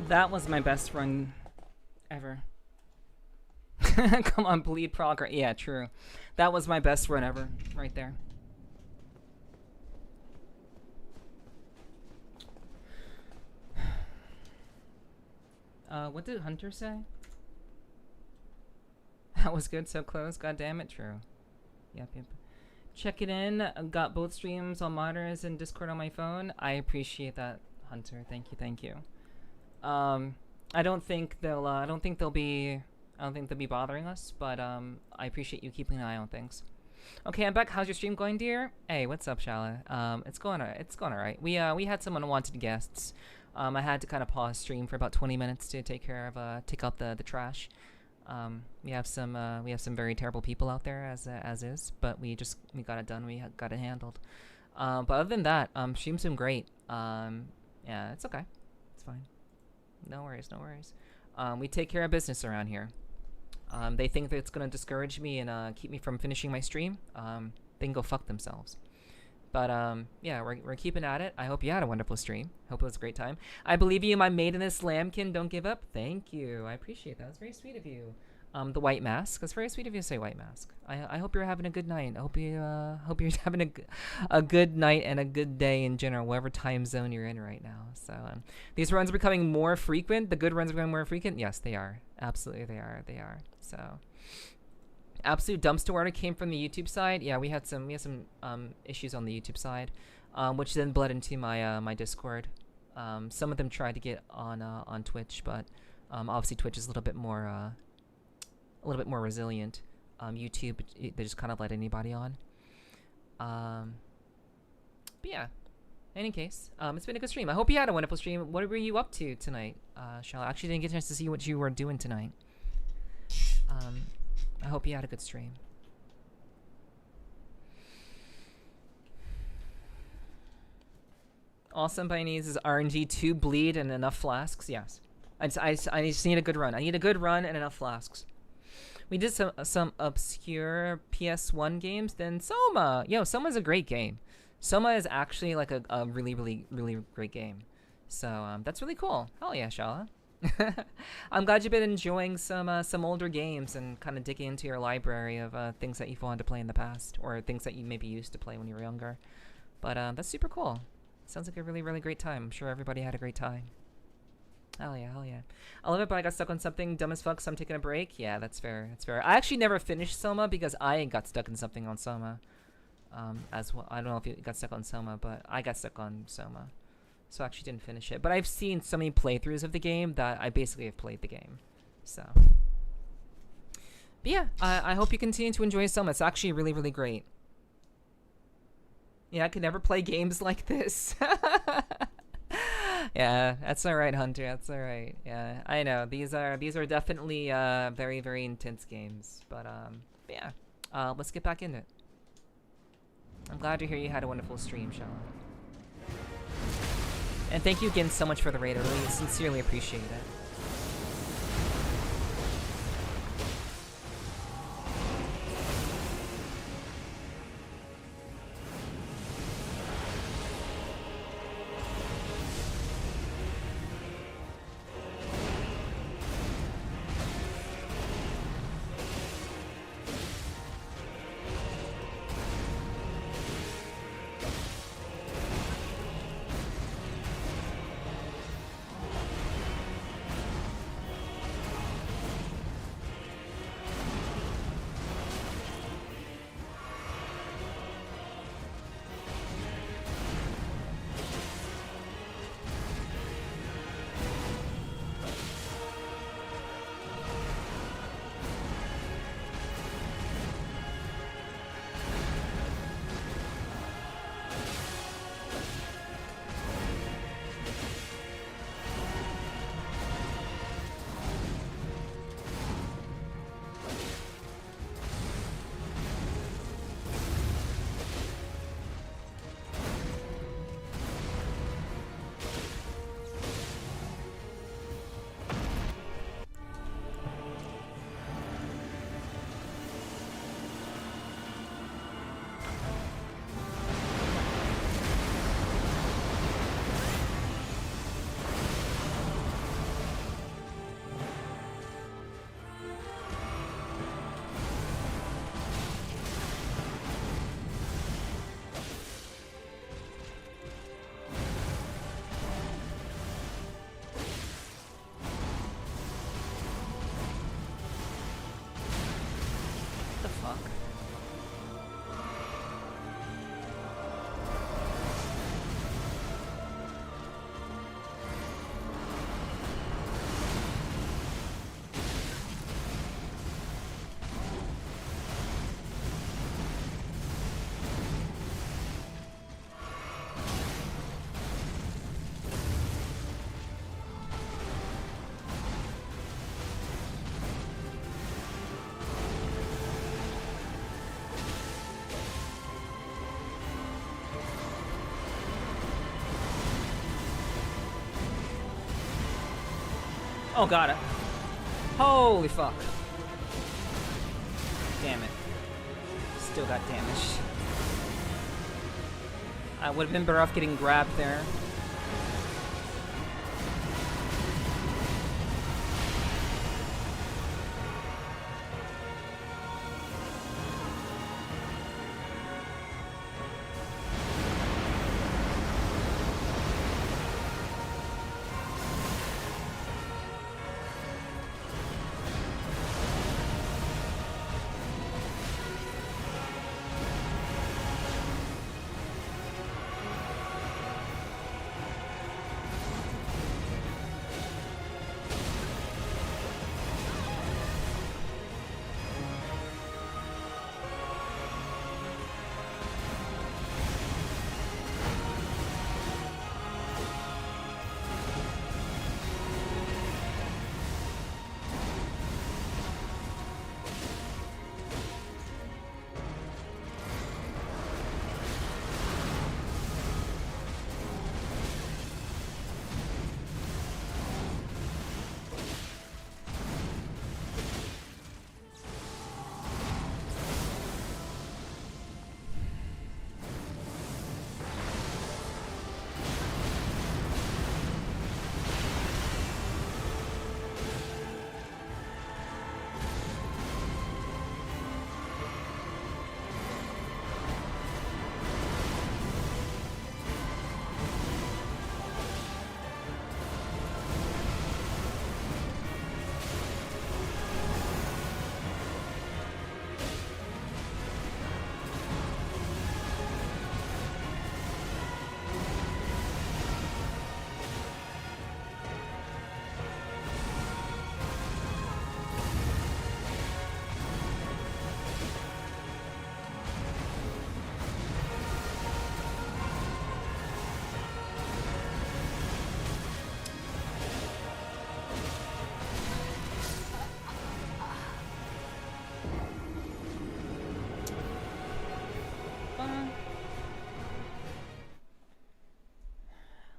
Speaker 1: That was my best run ever. Come on, bleed progress. Yeah, true. That was my best run ever, right there. What did Hunter say? That was good, so close. God damn it, true. Yep. Check it in. Got both streams on monitors and Discord on my phone. I appreciate that, Hunter. Thank you. I don't think they'll be bothering us, but I appreciate you keeping an eye on things. Okay, I'm back. How's your stream going, dear? Hey, what's up, Schala? It's going alright. We had some unwanted guests. I had to kind of pause stream for about 20 minutes to take out the trash. We have some very terrible people out there as is, but we got it done. We got it handled. But other than that, stream's been great. Yeah, it's okay. It's fine. No worries. We take care of business around here. They think that it's gonna discourage me and keep me from finishing my stream. They can go fuck themselves. But yeah, we're keeping at it. I hope you had a wonderful stream. Hope it was a great time. I believe you, my maideness lambkin. Don't give up. Thank you. I appreciate that. That's very sweet of you. The white mask. That's very sweet of you to say white mask. I hope you're having a good night. I hope you're having a good night and a good day in general, whatever time zone you're in right now. So these runs are becoming more frequent. The good runs are becoming more frequent. Yes, they are. Absolutely, they are. So. Absolute dumpster water came from the YouTube side. Yeah, we had some issues on the YouTube side, which then bled into my my Discord. Some of them tried to get on Twitch, but obviously Twitch is a little bit more resilient. YouTube, they just kind of let anybody on. But yeah, in any case, it's been a good stream. I hope you had a wonderful stream. What were you up to tonight, Schala? I actually didn't get a chance to see what you were doing tonight. I hope you had a good stream. All somebody needs is RNG, 2 bleed, and enough flasks. Yes. I just need a good run. I need a good run and enough flasks. We did some obscure PS1 games. Then Soma. Yo, Soma's a great game. Soma is actually like a really, really, really great game. So that's really cool. Hell yeah, Schala. I'm glad you've been enjoying some older games and kind of digging into your library of things that you've wanted to play in the past, or things that you maybe used to play when you were younger. But that's super cool. Sounds like a really, really great time. I'm sure everybody had a great time. Hell yeah. I love it, but I got stuck on something dumb as fuck, so I'm taking a break. Yeah, that's fair. I actually never finished Soma because I got stuck in something on Soma. As well. I don't know if you got stuck on Soma, but I got stuck on Soma. So I actually didn't finish it. But I've seen so many playthroughs of the game that I basically have played the game. So. But yeah, I hope you continue to enjoy Soma. It's actually really, really great. Yeah, I could never play games like this. Yeah, that's alright, Hunter. That's alright. Yeah, I know. These are definitely very, very intense games. But yeah, let's get back into it. I'm glad to hear you had a wonderful stream, Schala. And thank you again so much for the raid. I really sincerely appreciate it. Oh god. Holy fuck. Damn it. Still got damaged. I would have been better off getting grabbed there.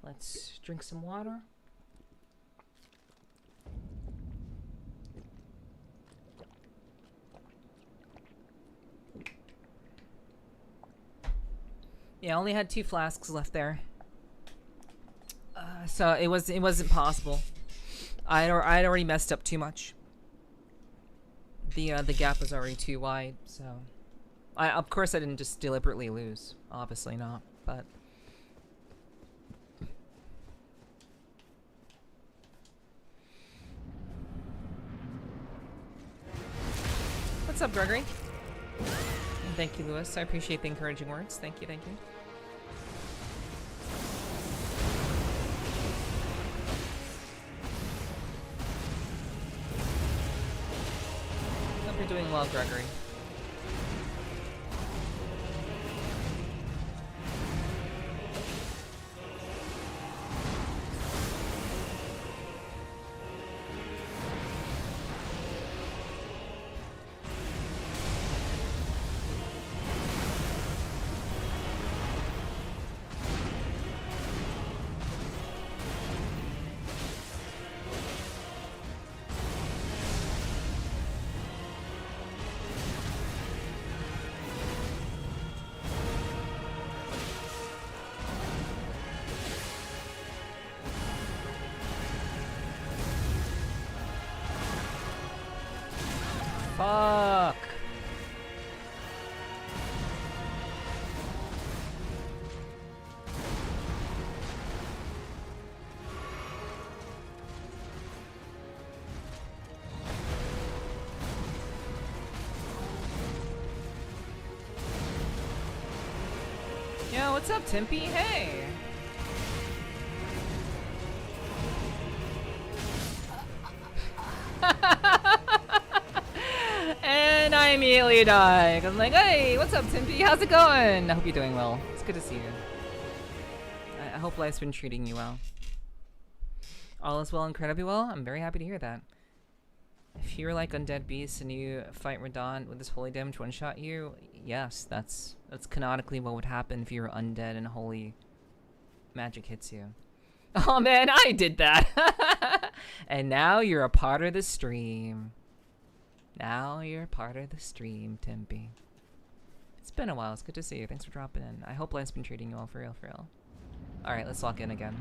Speaker 1: Let's drink some water. Yeah, I only had 2 flasks left there. So it wasn't possible. I'd already messed up too much. The gap was already too wide, so of course I didn't just deliberately lose. Obviously not, but what's up, Gregory? And thank you, Lewis. I appreciate the encouraging words. Thank you, thank you. Hope you're doing well, Gregory. Fuck. Yo, what's up, Timpy? Hey. And I immediately die. I'm like, hey, what's up, Timpy? How's it going? I hope you're doing well. It's good to see you. I hope life's been treating you well. All is well, incredibly well. I'm very happy to hear that. If you're like undead beasts and you fight Radon with this holy damage one-shot you, yes, that's canonically what would happen if you were undead and holy magic hits you. Oh man, I did that. And now you're a part of the stream. Now you're a part of the stream, Tempe. It's been a while. It's good to see you. Thanks for dropping in. I hope life's been treating you well, for real, for real. Alright, let's lock in again.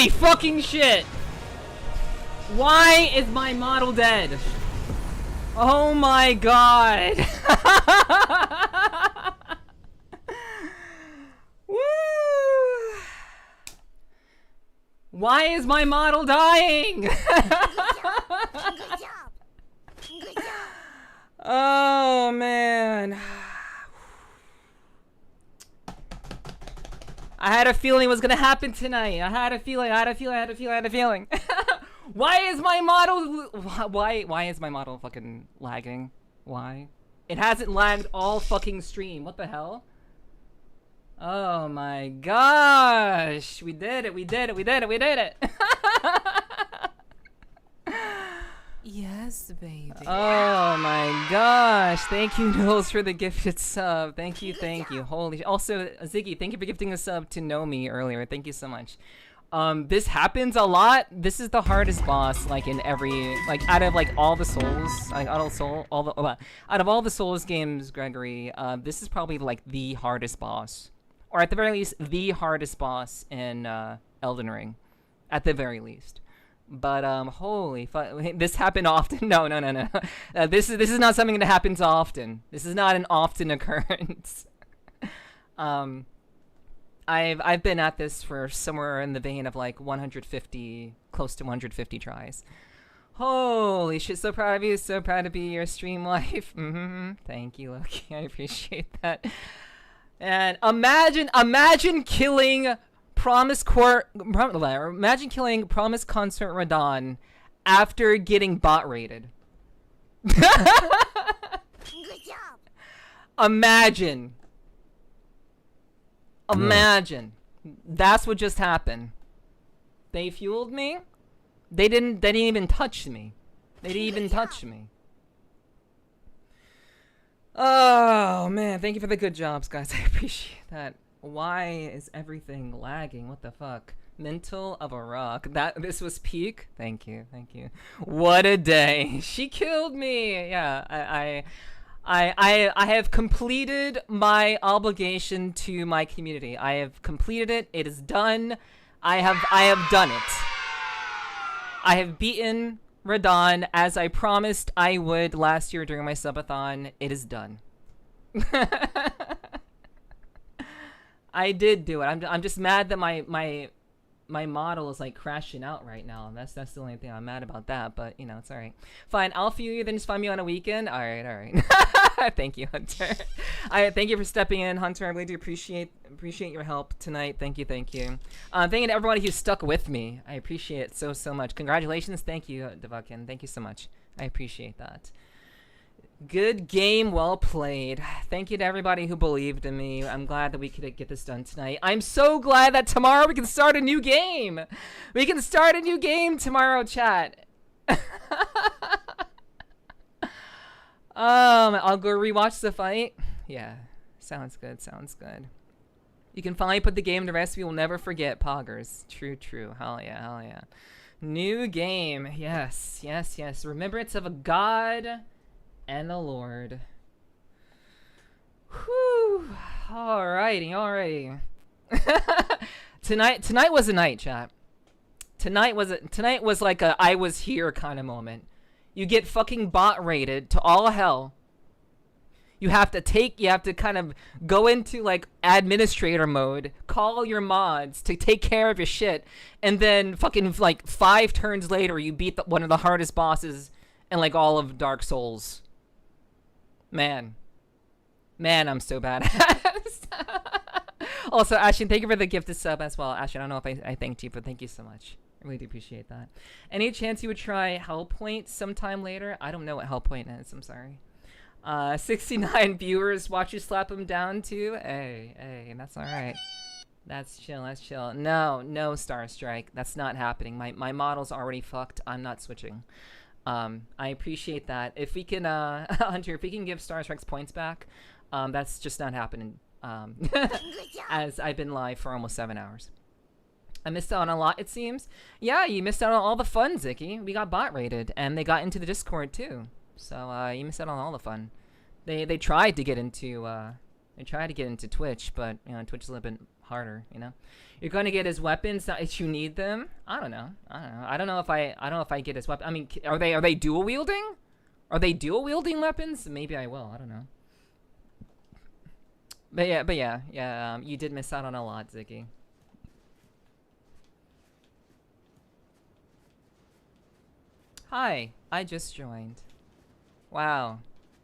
Speaker 1: Holy fucking shit! Why is my model dead? Oh my god! Woo! Why is my model dying?
Speaker 3: Good job. Good job.
Speaker 1: Oh man. I had a feeling it was gonna happen tonight. I had a feeling. Why is my model? Why is my model fucking lagging? Why? It hasn't lagged all fucking stream. What the hell? Oh my gosh! We did it.
Speaker 2: Yes, baby.
Speaker 1: Oh my gosh. Thank you, Knowles, for the gifted sub. Thank you. Holy also, Ziggy, thank you for gifting a sub to know me earlier. Thank you so much. This happens a lot. This is the hardest boss, like in every, like out of like all the Souls, like out of all the Souls games, Gregory, this is probably like the hardest boss. Or at the very least, the hardest boss in Elden Ring. At the very least. But holy fuck, this happened often. No. This is not something that happens often. This is not an often occurrence. I've been at this for somewhere in the vein of like 150, close to 150 tries. Holy shit, so proud of you, so proud to be your stream life. Thank you, Loki, I appreciate that. And imagine killing Promise Consort Radon after getting bot raided.
Speaker 3: Good job.
Speaker 1: Imagine. That's what just happened. They fueled me. They didn't even touch me. Oh man, thank you for the good jobs, guys. I appreciate that. Why is everything lagging? What the fuck? Mental of a rock. This was peak. Thank you. What a day. She killed me. Yeah, I have completed my obligation to my community. I have completed it. It is done. I have done it. I have beaten Radon as I promised I would last year during my subathon. It is done. I did do it. I'm just mad that my model is like crashing out right now. That's the only thing I'm mad about that. But you know, it's all right. Fine. I'll fuel you. Then just find me on a weekend. All right. Thank you, Hunter. Thank you for stepping in, Hunter. I really do appreciate your help tonight. Thank you. Thank you to everybody who stuck with me. I appreciate it so much. Congratulations. Thank you, Devakin. Thank you so much. I appreciate that. Good game, well played. Thank you to everybody who believed in me. I'm glad that we could get this done tonight. I'm so glad that tomorrow we can start a new game. We can start a new game tomorrow, chat. I'll go rewatch the fight. Yeah, sounds good. You can finally put the game to rest. We will never forget, Poggers. True. Hell yeah. New game. Yes. Remembrance of a god and the Lord. Whew. Alrighty. Tonight was a night, chat. Tonight was like a I was here kind of moment. You get fucking bot raided to all hell. You have to kind of go into like administrator mode, call your mods to take care of your shit, and then fucking like 5 turns later you beat one of the hardest bosses in like all of Dark Souls. Man, I'm so badass. Also, Ashton, thank you for the gifted sub as well. Ashton, I don't know if I thanked you, but thank you so much. I really do appreciate that. Any chance you would try Hellpoint sometime later? I don't know what Hellpoint is. I'm sorry. 69 viewers watch you slap them down too. Hey, that's all right. That's chill. No, Star Strike. That's not happening. My model's already fucked. I'm not switching. I appreciate that. If we can, Hunter, if we can give Star Strike's points back, that's just not happening. As I've been live for almost 7 hours. I missed out on a lot, it seems. Yeah, you missed out on all the fun, Zicky. We got bot rated, and they got into the Discord too. So you missed out on all the fun. They tried to get into Twitch, but you know, Twitch is a little bit harder, you know. You're gonna get his weapons not if you need them. I don't know. I don't know if I get his weapon. I mean, are they dual wielding? Are they dual wielding weapons? Maybe I will. I don't know. But yeah. You did miss out on a lot, Ziggy. Hi, I just joined. Wow.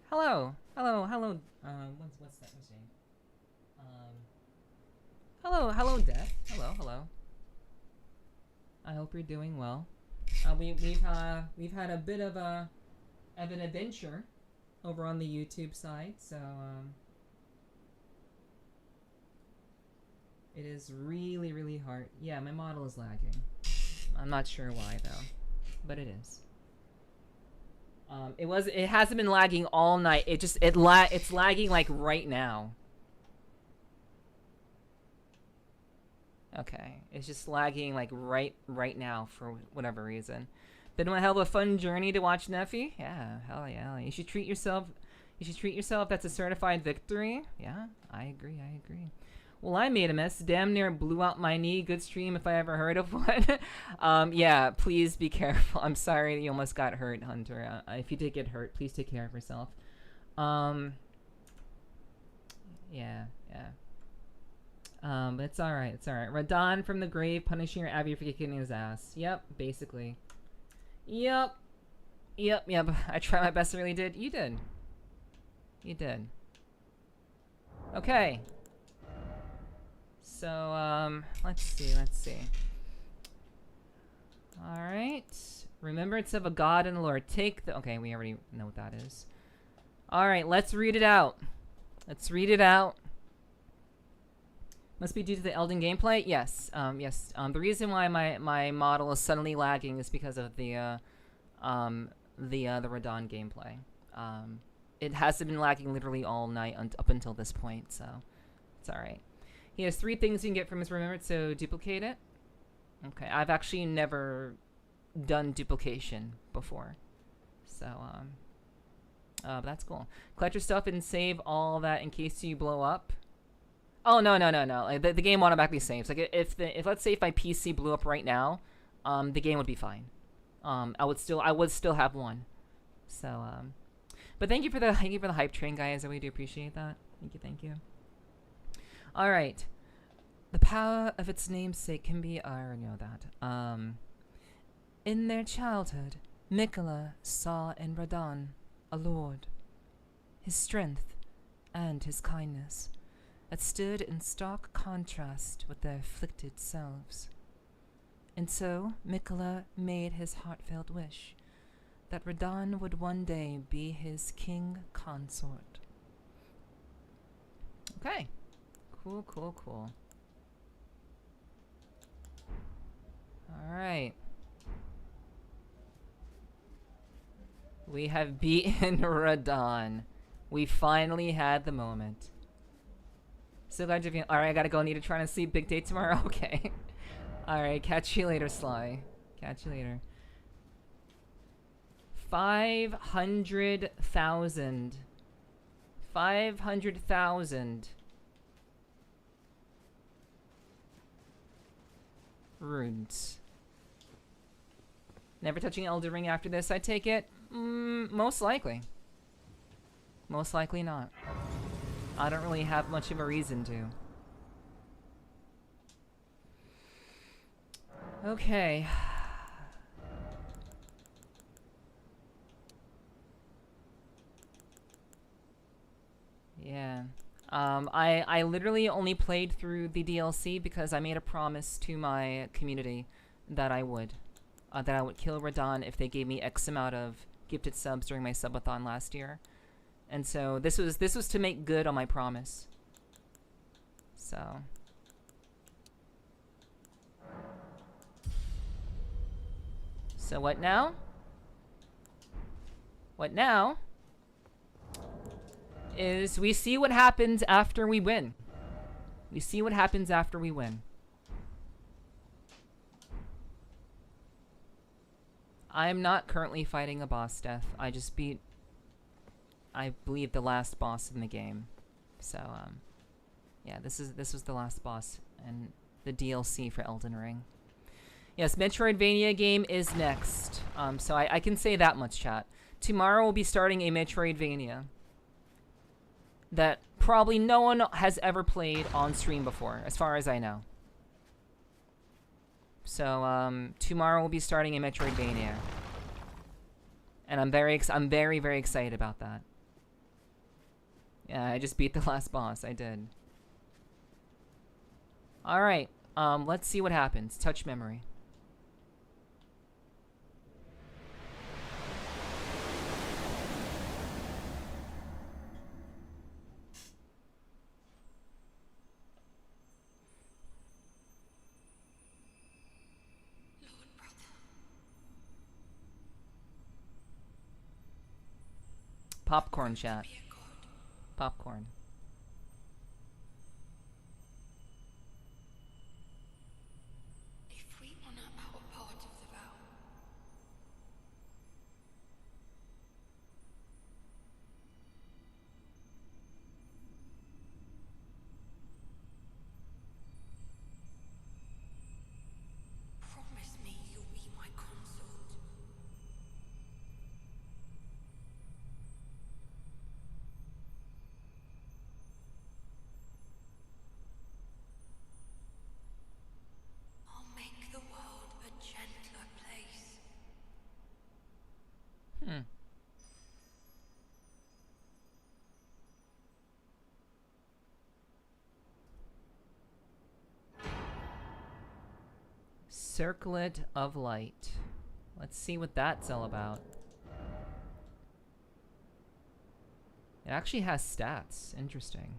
Speaker 1: Hello. What's that name? Hello, Death. Hello. I hope you're doing well. We've had a bit of an adventure over on the YouTube side, so it is really hard. Yeah, my model is lagging. I'm not sure why though, but it is. It hasn't been lagging all night. It's lagging like right now. Okay, it's just lagging like right now for whatever reason. Been a hell of a fun journey to watch Nephi. Yeah, hell yeah. You should treat yourself. That's a certified victory. Yeah, I agree. Well, I made a mess. Damn near blew out my knee. Good stream if I ever heard of one. Yeah, please be careful. I'm sorry you almost got hurt, Hunter. If you did get hurt, please take care of yourself. Yeah. But it's alright. Radon from the grave, punishing your Abby for kicking his ass. Yep, basically. Yep. I tried my best, I really did. You did. Okay. So, let's see. Alright. Remembrance of a god and the Lord. Take the... Okay, we already know what that is. Alright, let's read it out. Must be due to the ELDEN gameplay? Yes. Yes. The reason why my model is suddenly lagging is because of the Radon gameplay. It hasn't been lagging literally all night up until this point, so it's alright. He has 3 things you can get from his remembrance, so duplicate it. Okay, I've actually never done duplication before. So, but that's cool. Collect your stuff and save all that in case you blow up. Oh, no. Like, the game automatically saves. Like, if let's say if my PC blew up right now, the game would be fine. I would still have one. So, but thank you for the hype train, guys. I really do appreciate that. Thank you. All right. The power of its namesake can be... I already know that. In their childhood, Mikola saw in Radon a lord. His strength and his kindness that stood in stark contrast with their afflicted selves. And so Mikola made his heartfelt wish that Radon would one day be his king consort. Okay. Cool. Alright. We have beaten Radon. We finally had the moment. So glad you're feeling... Alright, I gotta go. Need to try to sleep. Big day tomorrow? Okay. Alright, catch you later, Sly. Catch you later. 500,000. 500,000. Runes. Never touching Elden Ring after this, I take it? Most likely. Most likely not. I don't really have much of a reason to. Okay. Yeah. I literally only played through the DLC because I made a promise to my community that I would kill Radon if they gave me X amount of gifted subs during my subathon last year. And so this was to make good on my promise. So what now? What now is we see what happens after we win. We see what happens after we win. I'm not currently fighting a boss death. I just beat, I believe, the last boss in the game. So, Yeah, this was the last boss and the DLC for Elden Ring. Yes, Metroidvania game is next. So I can say that much, chat. Tomorrow we'll be starting a Metroidvania that probably no one has ever played on stream before, as far as I know. So tomorrow we'll be starting a Metroidvania, and I'm very excited about that. Yeah, I just beat the last boss. I did. All right. Let's see what happens. Touch memory. Popcorn chat. Popcorn.
Speaker 2: If we honor our part of the vow, promise me you'll be my consort. I'll make the world a gentler place.
Speaker 1: Hmm. Circlet of Light. Let's see what that's all about. It actually has stats. Interesting.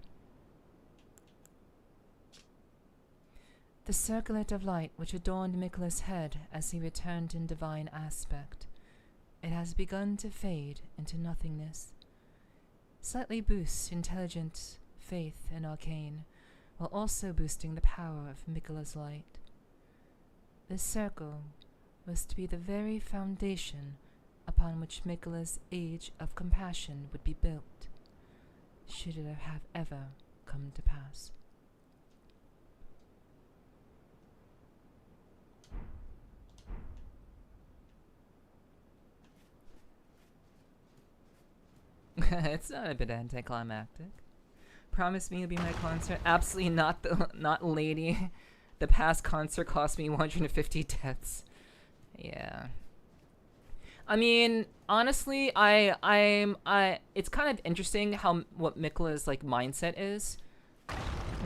Speaker 1: The circlet of light which adorned Mikola's head as he returned in divine aspect. It has begun to fade into nothingness. Slightly boosts intelligence, faith, and arcane, while also boosting the power of Mikola's light. This circle was to be the very foundation upon which Mikola's age of compassion would be built, should it have ever come to pass. It's not a bit anticlimactic. Promise me you'll be my concert. Absolutely not. Not lady. The past concert cost me 150 deaths. Yeah. I mean, honestly, it's kind of interesting what Mikola's like mindset is,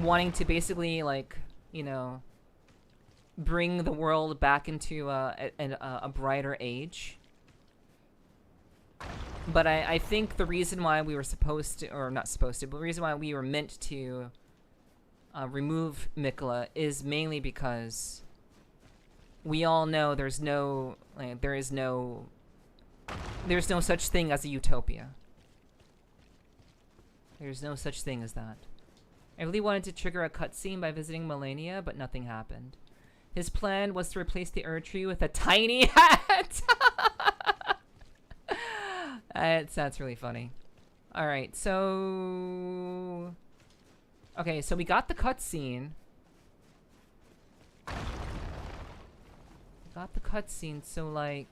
Speaker 1: wanting to basically like, you know, bring the world back into a brighter age. But I think the reason why we were supposed to, or not supposed to, but the reason why we were meant to remove Mikola is mainly because we all know there's no such thing as a utopia. There's no such thing as that. I really wanted to trigger a cutscene by visiting Melania, but nothing happened. His plan was to replace the Erdtree with a tiny hat! That's really funny. Alright, so... Okay, so we got the cutscene. So like...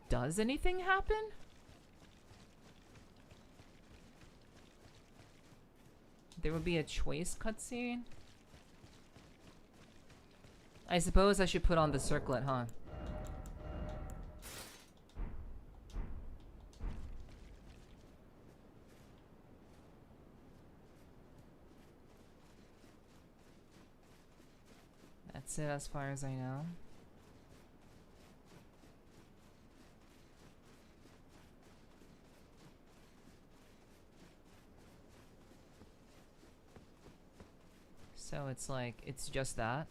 Speaker 1: Does anything happen? There would be a choice cutscene? I suppose I should put on the circlet, huh? That's it as far as I know. So it's like, it's just that?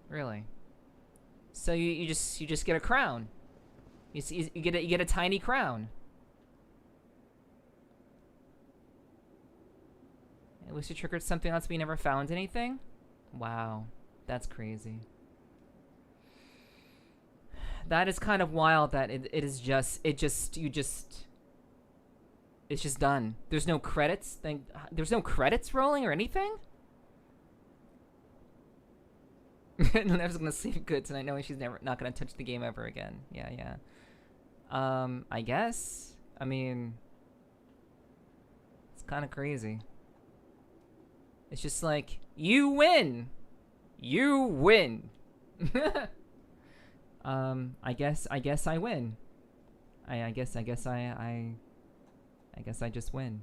Speaker 1: Really? So you just get a crown. You get a tiny crown. It was to trigger something else we never found anything? Wow. That's crazy. That is kind of wild that it's just done. There's no credits. There's no credits rolling or anything? Never's gonna sleep good tonight knowing she's not gonna touch the game ever again. Yeah. I guess. I mean, it's kind of crazy. It's just like, you win! You win! I guess I win. I guess I just win.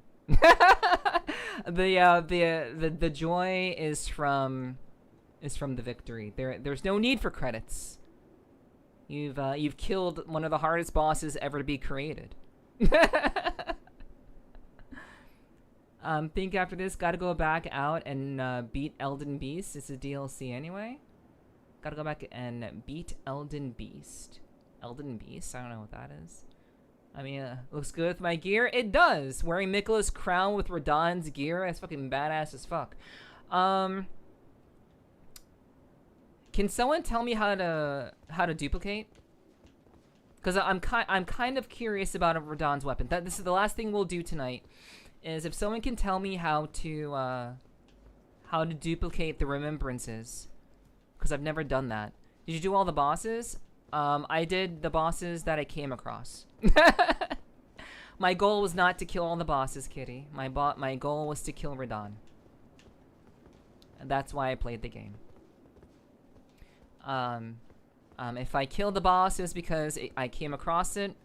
Speaker 1: The joy is from the victory. There's no need for credits. You've killed one of the hardest bosses ever to be created. Think after this, gotta go back out and beat Elden Beast. It's a DLC anyway. Gotta go back and beat Elden Beast. Elden Beast? I don't know what that is. I mean, looks good with my gear. It does. Wearing Mikola's crown with Radahn's gear. That's fucking badass as fuck. Can someone tell me how to duplicate? Because I'm kind of curious about Radahn's weapon. This is the last thing we'll do tonight. Is if someone can tell me how to duplicate the remembrances, because I've never done that. Did you do all the bosses? I did the bosses that I came across. My goal was not to kill all the bosses, Kitty. My goal was to kill Radahn. And that's why I played the game. If I killed the boss, it was because I came across it,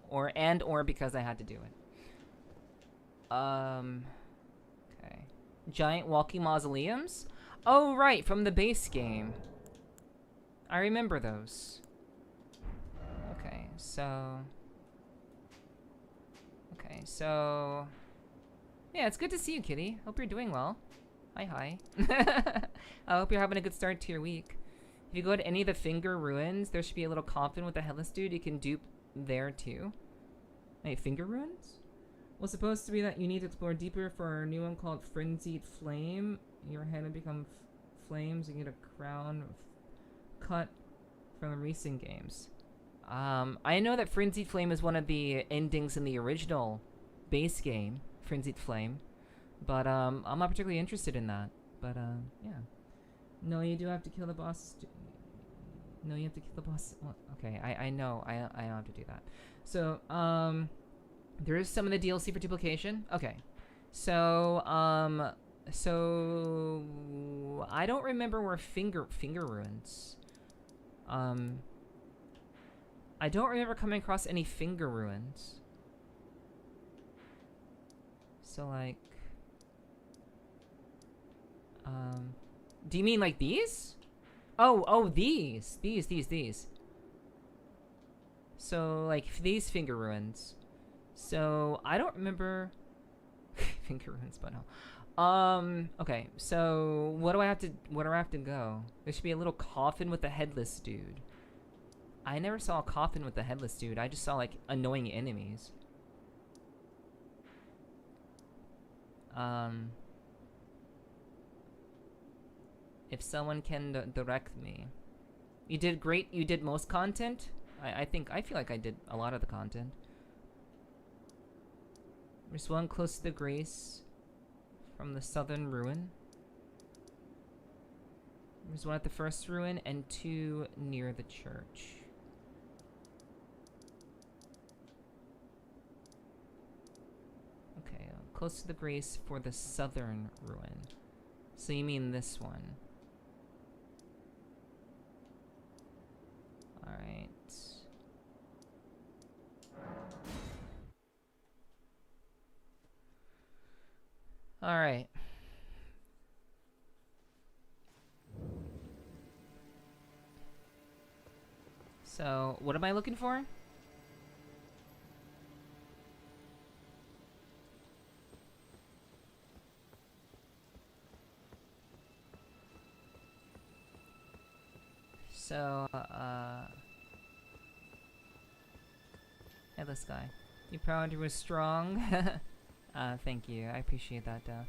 Speaker 1: or because I had to do it. Okay. Giant walking mausoleums? Oh, right, from the base game. I remember those. Okay, so... Yeah, it's good to see you, Kitty. Hope you're doing well. Hi. I hope you're having a good start to your week. If you go to any of the finger ruins, there should be a little coffin with a headless dude you can dupe there, too. Wait, finger ruins? Was supposed to be that you need to explore deeper for a new one called Frenzied Flame. Your head will become flames and get a crown cut from the recent games. I know that Frenzied Flame is one of the endings in the original base game, Frenzied Flame, but I'm not particularly interested in that. But yeah. No, you do have to kill the boss. No, you have to kill the boss. Well, okay, I know. I don't have to do that. So there is some of the DLC for duplication. Okay, so I don't remember where finger ruins. I don't remember coming across any finger ruins. So like, do you mean like these? Oh, these. So like these finger ruins. So I don't remember finger ruins, but no. Okay. So where do I have to go? There should be a little coffin with a headless dude. I never saw a coffin with a headless dude. I just saw like annoying enemies. If someone can direct me. You did great. You did most content. I feel like I did a lot of the content. There's one close to the Grace from the southern ruin. There's one at the first ruin and two near the church. Okay, close to the Grace for the southern ruin. So you mean this one? Alright. Alright. So, what am I looking for? So, hey, this guy. You proud you were strong? Thank you. I appreciate that, Duff.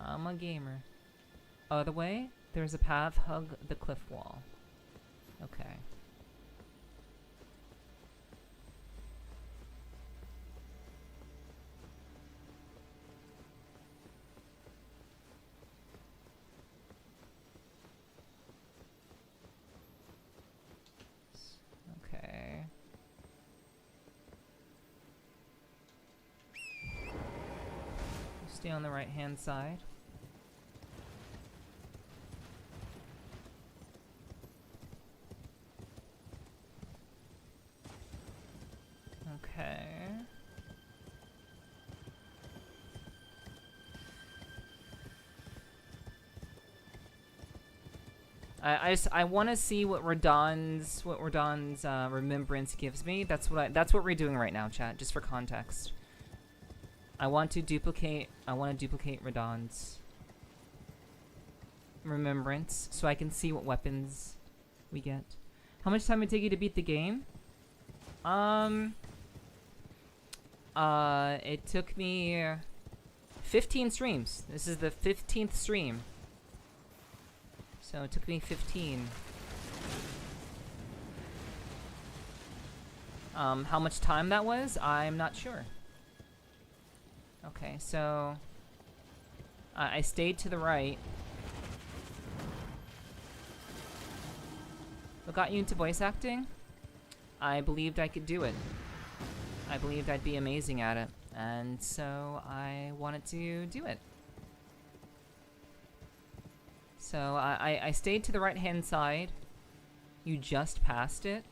Speaker 1: I'm a gamer. Other way? There's a path. Hug the cliff wall. Okay. Okay. Stay on the right hand side. Okay. I want to see what Radon's remembrance gives me. That's what we're doing right now, chat. Just for context. I want to duplicate Radon's remembrance so I can see what weapons we get. How much time would it take you to beat the game? It took me 15 streams. This is the 15th stream. So it took me 15. How much time that was, I'm not sure. Okay, so I stayed to the right. What got you into voice acting? I believed I could do it. I believed I'd be amazing at it, and so I wanted to do it. So I stayed to the right-hand side. You just passed it.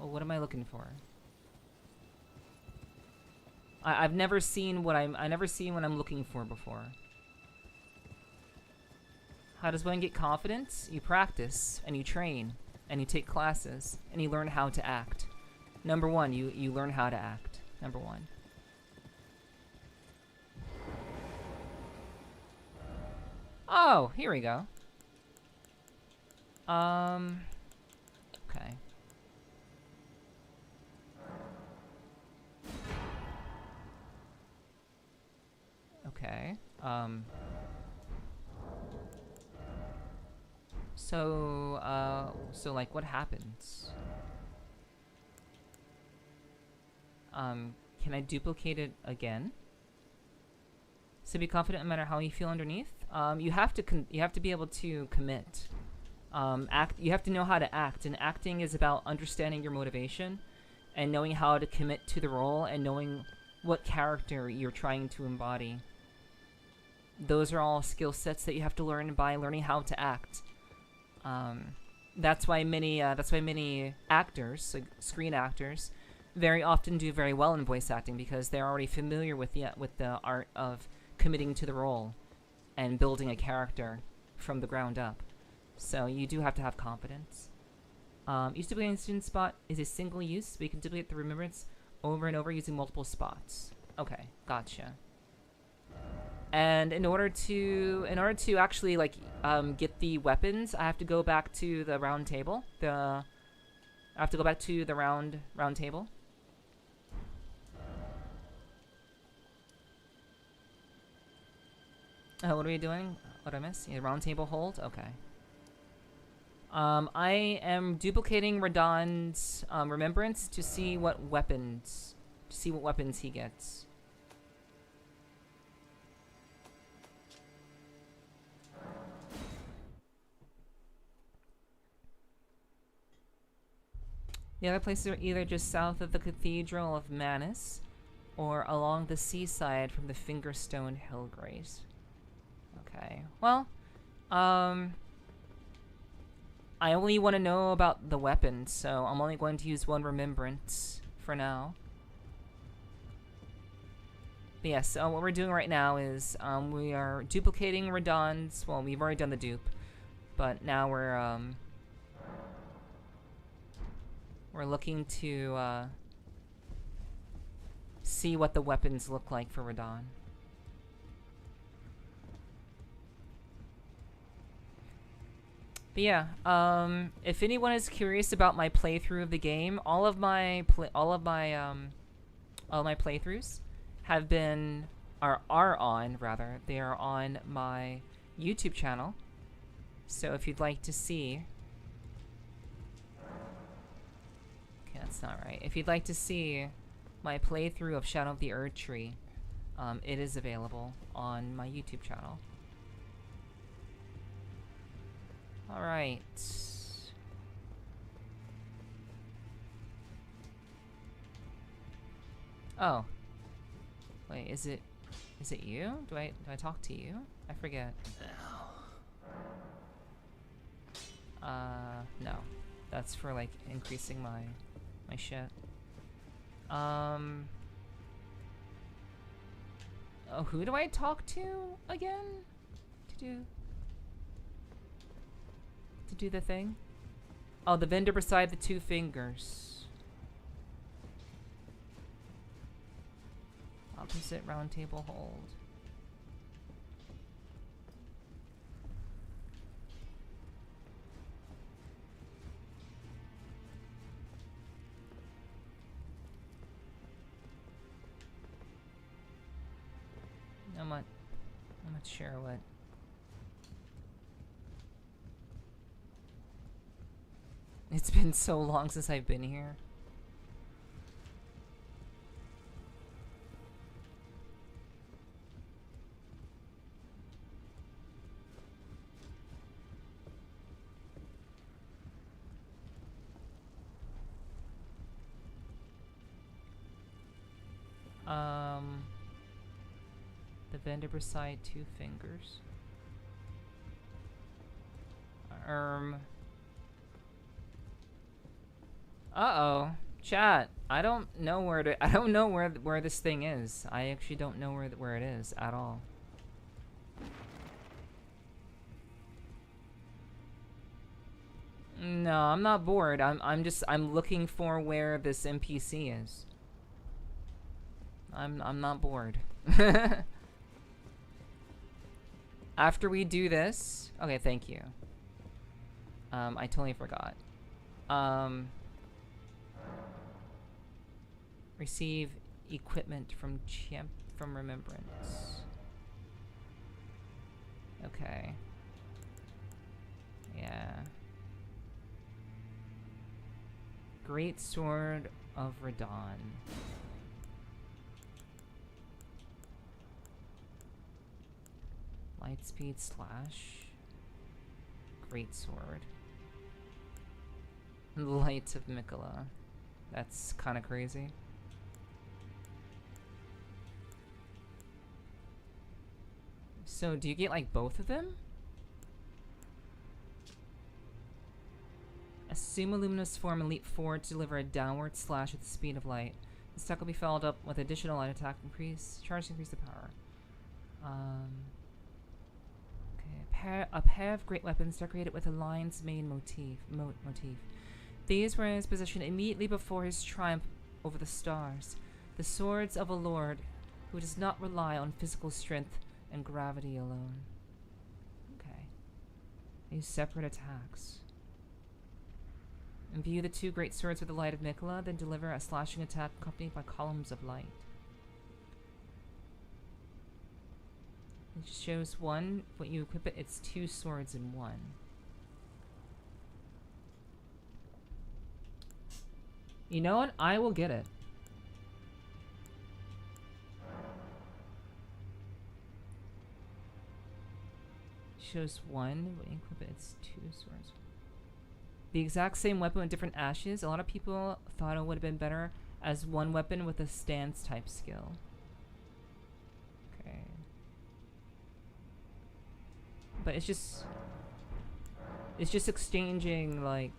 Speaker 1: Oh, what am I looking for? I've never seen what I'm looking for before. How does one get confidence? You practice and you train and you take classes and you learn how to act. Number one, you learn how to act. Number one. Oh, here we go. Okay. Okay. So like, what happens? Can I duplicate it again? So be confident no matter how you feel underneath. You have to be able to commit. You have to know how to act, and acting is about understanding your motivation and knowing how to commit to the role and knowing what character you're trying to embody. Those are all skill sets that you have to learn by learning how to act. That's why many actors, like screen actors, very often do very well in voice acting because they're already familiar with the art of committing to the role and building a character from the ground up. So you do have to have confidence. Each duplicating student spot is a single use, but you can duplicate the remembrance over and over using multiple spots. Okay, gotcha. And in order to actually like get the weapons, I have to go back to the round table. I have to go back to the round table. What are we doing? What did I miss? Yeah, round table hold? Okay. I am duplicating Radon's remembrance to see what weapons he gets. The other places are either just south of the Cathedral of Manus or along the seaside from the Fingerstone Hillgrace. Okay, well, I only want to know about the weapons, so I'm only going to use one remembrance for now. But yes, so what we're doing right now is we are duplicating Radon's. Well, we've already done the dupe, but now we're looking to see what the weapons look like for Radon. But yeah, if anyone is curious about my playthrough of the game, all of my playthroughs have been are on, rather. They are on my YouTube channel. So if you'd like to see... Okay, that's not right. If you'd like to see my playthrough of Shadow of the Erd Tree, it is available on my YouTube channel. Alright. Oh. Wait, is it you? Do I talk to you? I forget. No. That's for like increasing my shit. Oh, who do I talk to again? To do the thing? Oh, the vendor beside the two fingers. Opposite round table hold. I'm not sure what. It's been so long since I've been here. The vendor beside two fingers. Uh-oh. Chat. I don't know where this thing is. I actually don't know where it is at all. No, I'm not bored. I'm looking for where this NPC is. I'm not bored. After we do this, okay, thank you. I totally forgot. Receive equipment from Remembrance. Okay. Yeah. Great Sword of Radon. Lightspeed slash. Great Sword. Light of Mikola. That's kind of crazy. So, do you get like both of them? Assume a luminous form and leap forward to deliver a downward slash at the speed of light. The stack will be followed up with additional light attack increase. Charge to increase the power. Okay, a pair of great weapons decorated with a lion's mane motif. These were in his possession immediately before his triumph over the stars. The swords of a lord who does not rely on physical strength and gravity alone. Okay. Use separate attacks. Imbue the two great swords with the light of Mikola, then deliver a slashing attack accompanied by columns of light. It just shows one. When you equip it, it's two swords in one. You know what? I will get it. Shows one. When you equip it, it's two swords. The exact same weapon with different ashes. A lot of people thought it would have been better as one weapon with a stance type skill. Okay. But it's just exchanging like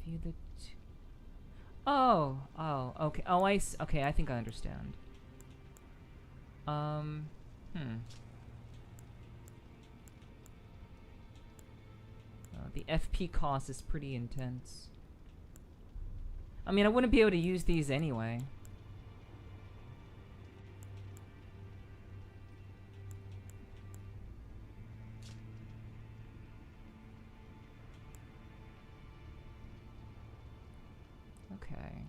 Speaker 1: view the okay. Okay, I think I understand. The FP cost is pretty intense. I mean, I wouldn't be able to use these anyway. Okay.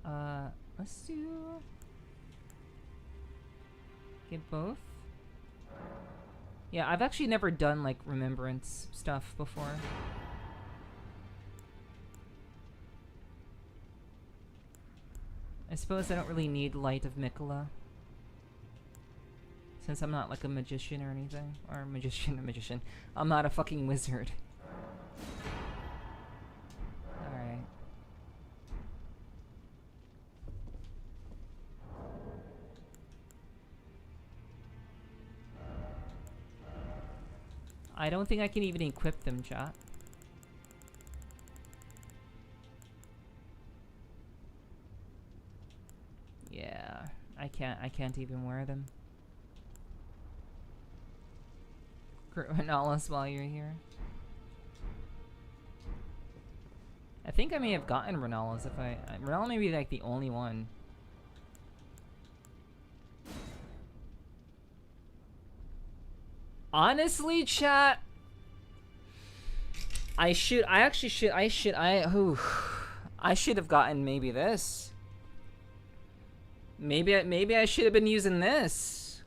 Speaker 1: Let's do... Get both? Yeah, I've actually never done, like, remembrance stuff before. I suppose I don't really need Light of Mikola. Since I'm not, like, a magician or anything. Or magician. I'm not a fucking wizard. Alright. I don't think I can even equip them, chat. Yeah, I can't even wear them. Renalis while you're here. I think I may have gotten Renalis if Renala may be like the only one. Honestly, chat, I should have gotten maybe this. Maybe I should have been using this.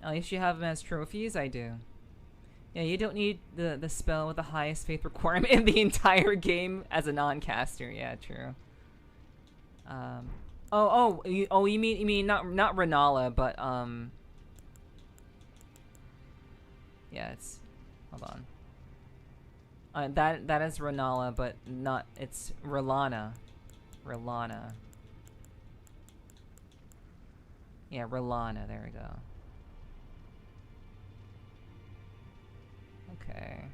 Speaker 1: At least you have them as trophies. I do. Yeah, you don't need the spell with the highest faith requirement in the entire game as a non-caster. Yeah, true. You mean not Renala, but yeah, it's, hold on. That is Renala, but not, it's Relana. Yeah, Relana, there we go. Okay.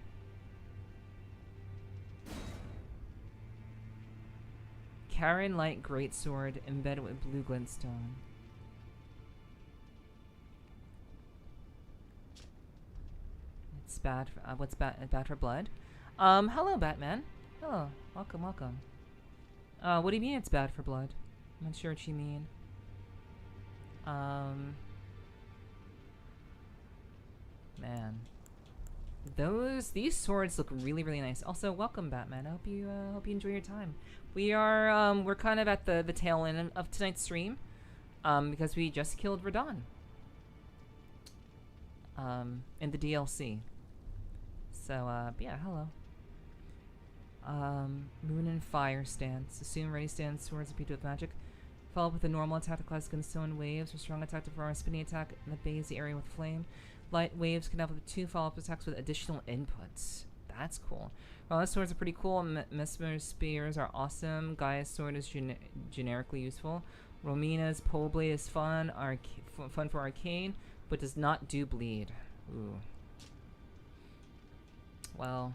Speaker 1: Karen Light Greatsword embedded with blue glintstone. It's bad for, what's bad for blood? Hello Batman. Hello, welcome. What do you mean it's bad for blood? I'm not sure what you mean. Man. These swords look really, really nice. Also, welcome Batman. I hope you enjoy your time. We're kind of at the tail end of tonight's stream, because we just killed Radon. In the DLC. So, yeah, hello. Moon and Fire stance. Assume ready stance, swords repeat with magic. Follow up with a normal attack to class Gunstone waves, or strong attack to fire a spinning attack in the base the area with flame. Light waves can have up to 2 follow-up attacks with additional inputs. That's cool. Well, those swords are pretty cool. Mesmer spears are awesome. Gaia's sword is generically useful. Romina's pole blade is fun for arcane, but does not do bleed. Ooh. Well,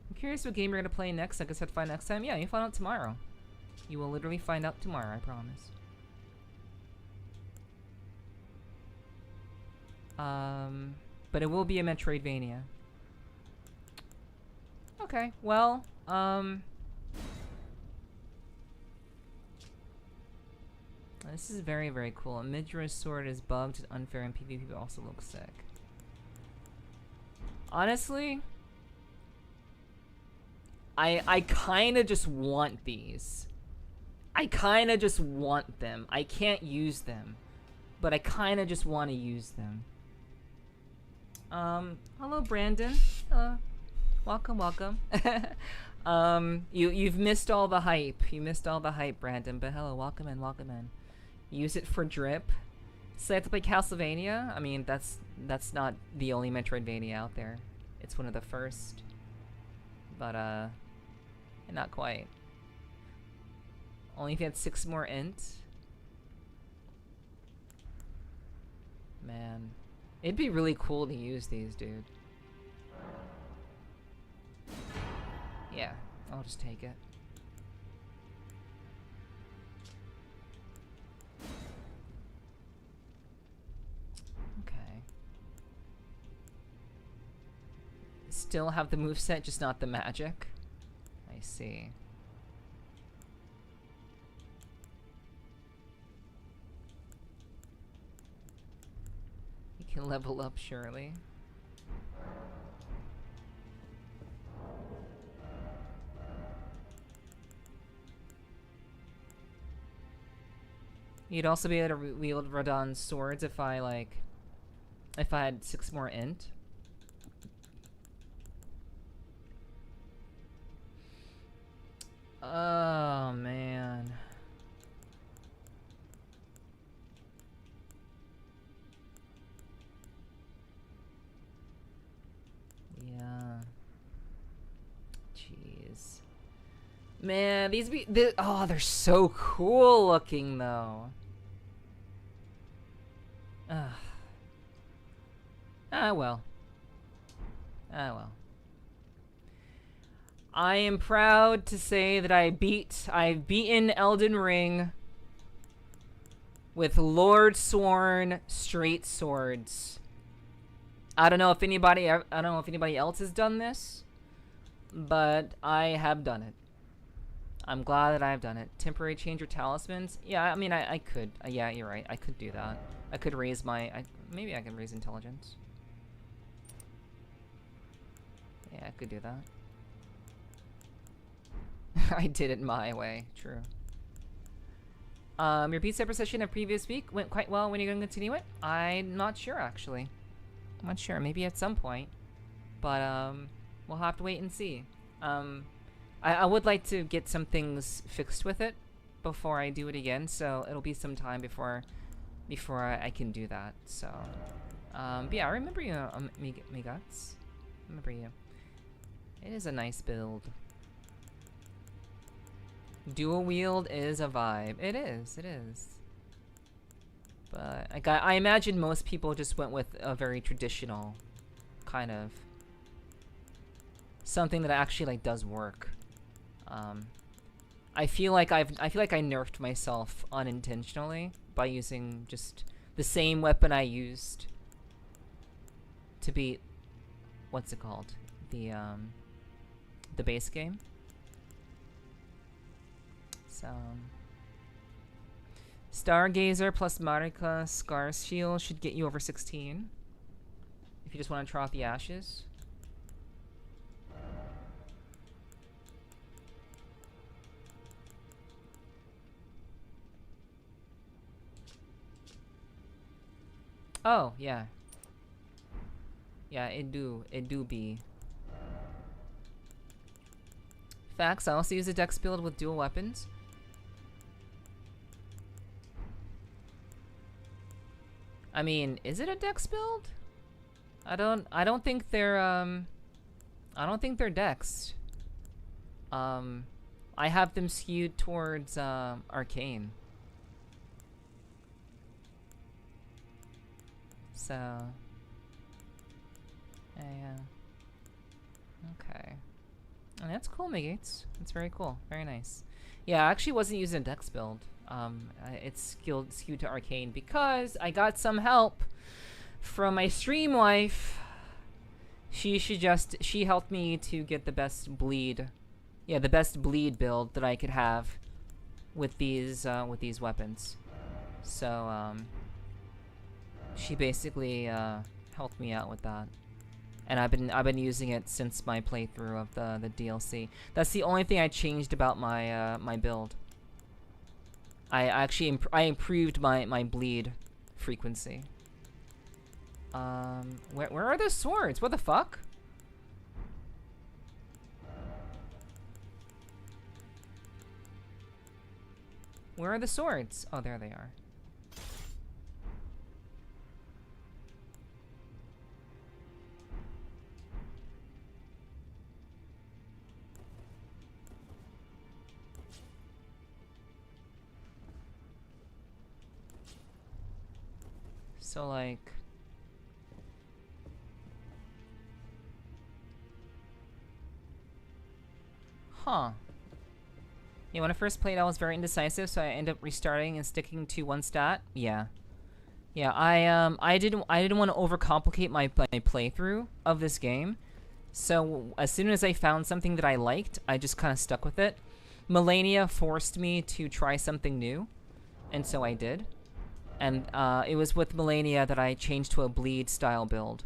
Speaker 1: I'm curious what game you're gonna play next. I guess I'd find next time. Yeah, you find out tomorrow. You will literally find out tomorrow. I promise. But it will be a Metroidvania. Okay, well, this is very, very cool. A Midra's sword is bugged and unfair in PvP, but also looks sick. Honestly, I kinda just want these. I kinda just want them. I can't use them, but I kinda just want to use them. Hello Brandon. Hello. Welcome. You've missed all the hype. You missed all the hype, Brandon, but hello, welcome in. Use it for drip. So I have to play Castlevania? I mean, that's not the only Metroidvania out there. It's one of the first. But, not quite. Only if you had 6 more int. Man. It'd be really cool to use these, dude. Yeah, I'll just take it. Okay. Still have the moveset, just not the magic. I see. You can level up, surely. You'd also be able to wield Radon's swords if I, like... If I had 6 more int. Oh, man. Yeah. Jeez. Man, oh, they're so cool looking, though. Ugh. Ah, well. Ah, well. I am proud to say that I've beaten Elden Ring with Lord Sworn straight swords. I don't know if anybody else has done this, but I have done it. I'm glad that I've done it. Temporary change your talismans? Yeah, I mean, I could. Yeah, you're right. I could do that. I could raise my... maybe I can raise intelligence. Yeah, I could do that. I did it my way. True. Your Beat Saber session of previous week went quite well. When are you going to continue it? I'm not sure, actually. I'm not sure. Maybe at some point. But, we'll have to wait and see. I would like to get some things fixed with it before I do it again, so it'll be some time before I can do that. So, but yeah, I remember you, Miguts. I remember you. It is a nice build. Dual wield is a vibe. It is. It is. But I imagine most people just went with a very traditional kind of something that actually like does work. I feel like I nerfed myself unintentionally by using just the same weapon I used to beat what's it called? The base game. So Stargazer plus Marika Scar's Shield should get you over 16. If you just want to try out the ashes. Oh, yeah. Yeah, it do be. Facts, I also use a dex build with dual weapons. I mean, is it a dex build? I don't think they're dexed. I have them skewed towards arcane. So yeah. Okay. And that's cool, Migates. That's very cool. Very nice. Yeah, I actually wasn't using a dex build. It's skewed to arcane because I got some help from my stream wife. She helped me to get the best bleed. Yeah, the best bleed build that I could have with these weapons. So she basically helped me out with that. And I've been using it since my playthrough of the DLC. That's the only thing I changed about my my build. I actually improved my bleed frequency. Where are the swords? What the fuck? Where are the swords? Oh, there they are. So, like... Huh. Yeah, when I first played, I was very indecisive, so I ended up restarting and sticking to one stat. Yeah. Yeah, I didn't want to overcomplicate my playthrough of this game. So, as soon as I found something that I liked, I just kind of stuck with it. Melania forced me to try something new, and so I did. And it was with Melania that I changed to a bleed style build.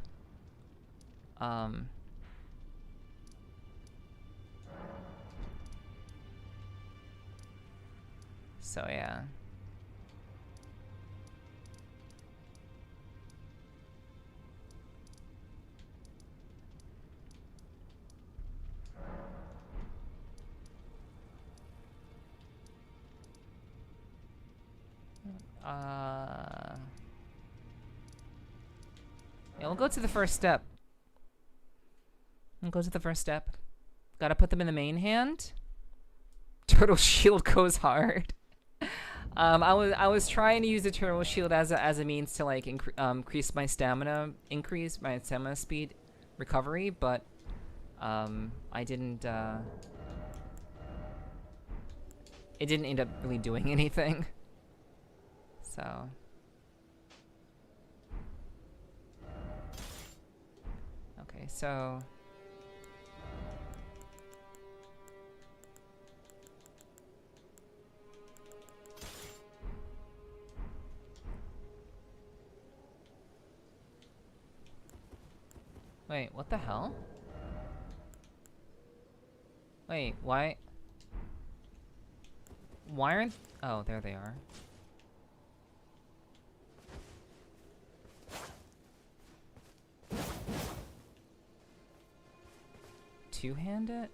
Speaker 1: So yeah. Yeah, we'll go to the first step. We'll go to the first step. Gotta put them in the main hand. Turtle shield goes hard. I was trying to use the turtle shield as a means to like increase my stamina, speed, recovery, but I didn't. It didn't end up really doing anything. So. Okay, so. Wait, what the hell? Wait, why? Why aren't... Oh, there they are. Two-hand it?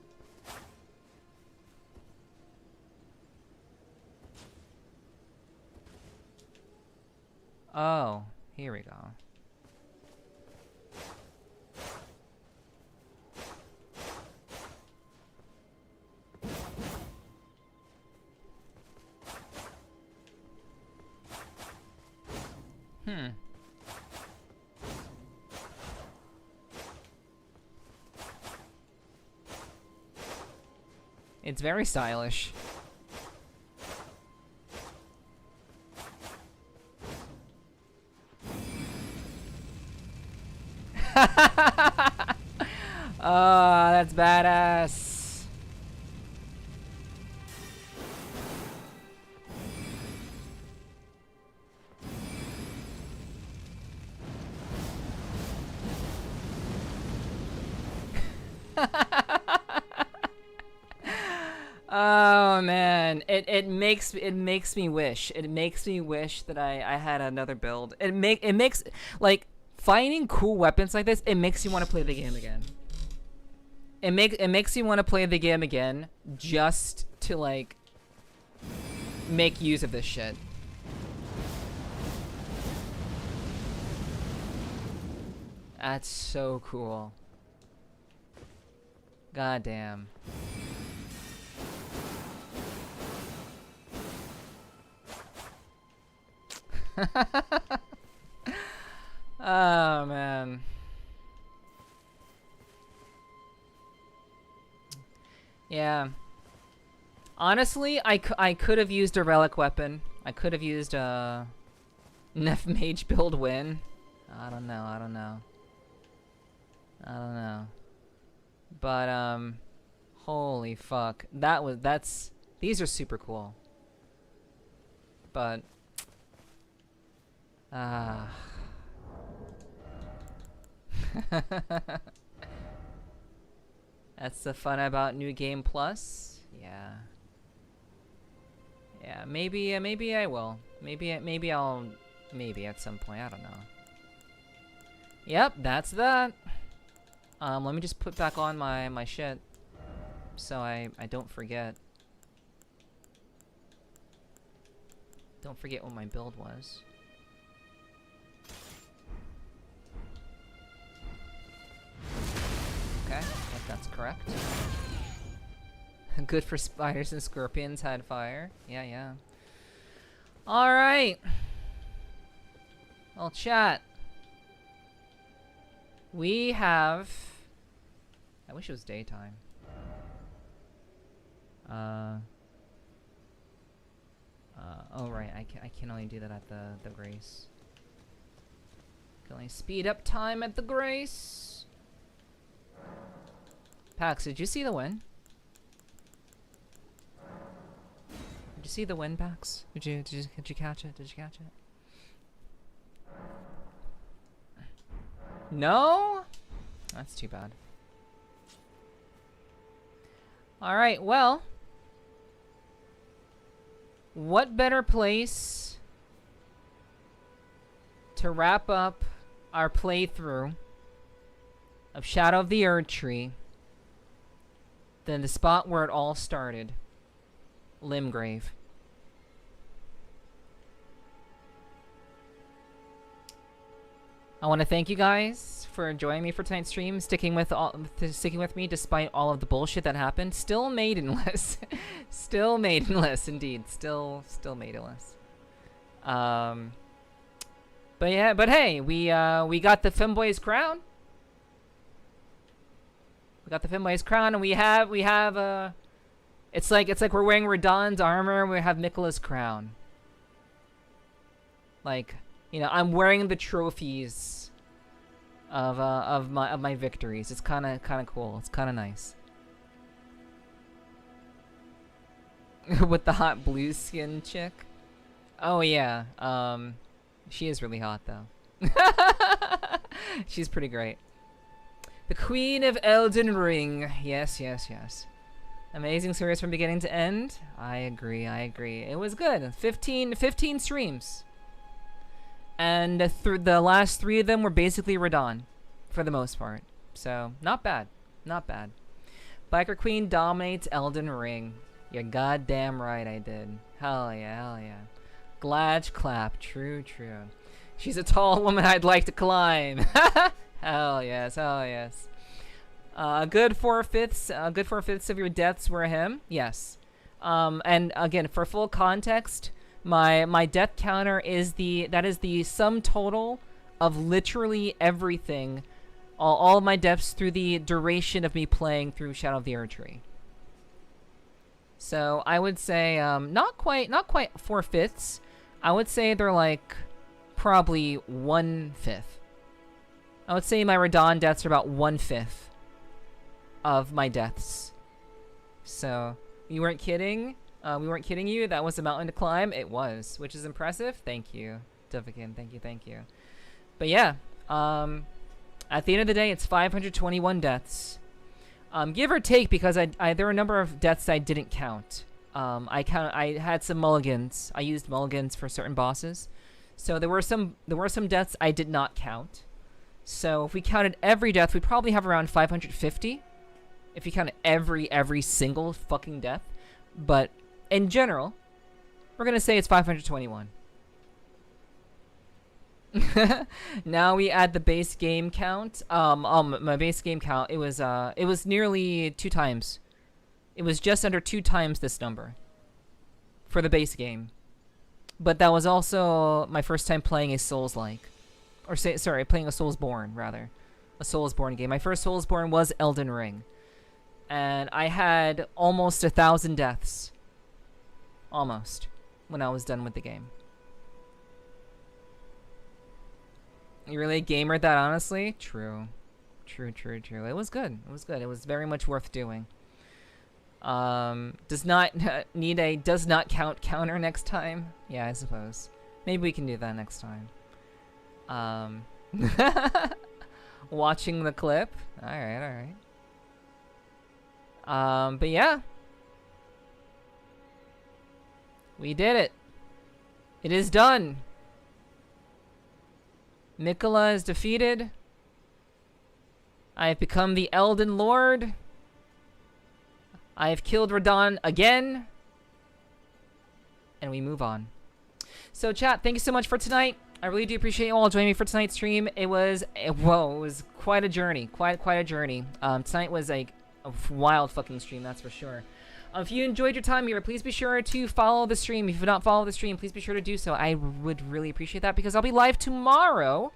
Speaker 1: Oh, here we go. It's very stylish. Oh, that's badass. Oh man, it makes me wish. It makes me wish that I had another build. It makes like finding cool weapons like this. It makes you want to play the game again. It makes you want to play the game again just to like make use of this shit. That's so cool. God damn. Oh man. Yeah. Honestly, I could have used a relic weapon. I could have used a Neph Mage build win. I don't know. But holy fuck. These are super cool. But that's the fun about New Game Plus. Yeah. Yeah, maybe I will. Maybe I'll at some point, I don't know. Yep, that's that. Let me just put back on my shit so I don't forget. Don't forget what my build was. Okay, I think that's correct. Good for spiders and scorpions, had fire. Yeah. Alright. Well, chat. We have... I wish it was daytime. Oh right, I can only do that at the Grace. Can only speed up time at the Grace. Pax, did you see the win? Did you see the win, Pax? Did you catch it? Did you catch it? No? That's too bad. Alright, well. What better place to wrap up our playthrough of Shadow of the Erdtree than the spot where it all started. Limgrave. I want to thank you guys for joining me for tonight's stream, sticking with me despite all of the bullshit that happened. Still maidenless. Still maidenless, indeed. Still maidenless. But yeah, but hey, we got the Femboy's crown. We got the Femboy's crown, and we have it's like we're wearing Radahn's armor and we have Miquella's crown. Like, you know, I'm wearing the trophies of my victories. It's kind of cool. It's kind of nice. With the hot blue skin chick. Oh yeah. She is really hot though. She's pretty great. The Queen of Elden Ring. Yes, yes, yes. Amazing series from beginning to end. I agree. It was good. 15 streams. And through the last 3 of them were basically Radahn, for the most part. So, not bad. Not bad. Biker Queen dominates Elden Ring. You're goddamn right I did. Hell yeah, hell yeah. Glad clap. True, true. She's a tall woman I'd like to climb. Hell yes, hell yes. Good 4/5 of your deaths were him. Yes. And again, for full context, my death counter is the sum total of literally everything, all of my deaths through the duration of me playing through Shadow of the Erdtree. So I would say not quite 4/5. I would say they're like probably 1/5. I would say my Radahn deaths are about 1/5 of my deaths. So you weren't kidding. We weren't kidding you. That was a mountain to climb. It was, which is impressive. Thank you, Duvikin. Thank you. But yeah, at the end of the day, it's 521 deaths. Give or take, because there were a number of deaths I didn't count. I had some mulligans. I used mulligans for certain bosses, so there were some deaths I did not count. So if we counted every death, we'd probably have around 550. If you counted every single fucking death, but in general, we're gonna say it's 521. Now we add the base game count. My base game count, it was nearly 2 times. It was just under 2 times this number for the base game. But that was also my first time playing a Souls-like. Or playing a Soulsborne, rather. A Soulsborne game. My first Soulsborne was Elden Ring. And I had almost 1,000 deaths. Almost. When I was done with the game. You really gamered that, honestly? True. True. It was good. It was very much worth doing. Does not need a does not count counter next time? Yeah, I suppose. Maybe we can do that next time. Watching the clip. Alright. But yeah. We did it. It is done. Miquella is defeated. I have become the Elden Lord. I have killed Radahn again. And we move on. So chat, thank you so much for tonight. I really do appreciate you all joining me for tonight's stream. It was quite a journey. Quite a journey. Tonight was like a wild fucking stream, that's for sure. If you enjoyed your time here, please be sure to follow the stream. If you have not followed the stream, please be sure to do so. I would really appreciate that, because I'll be live tomorrow.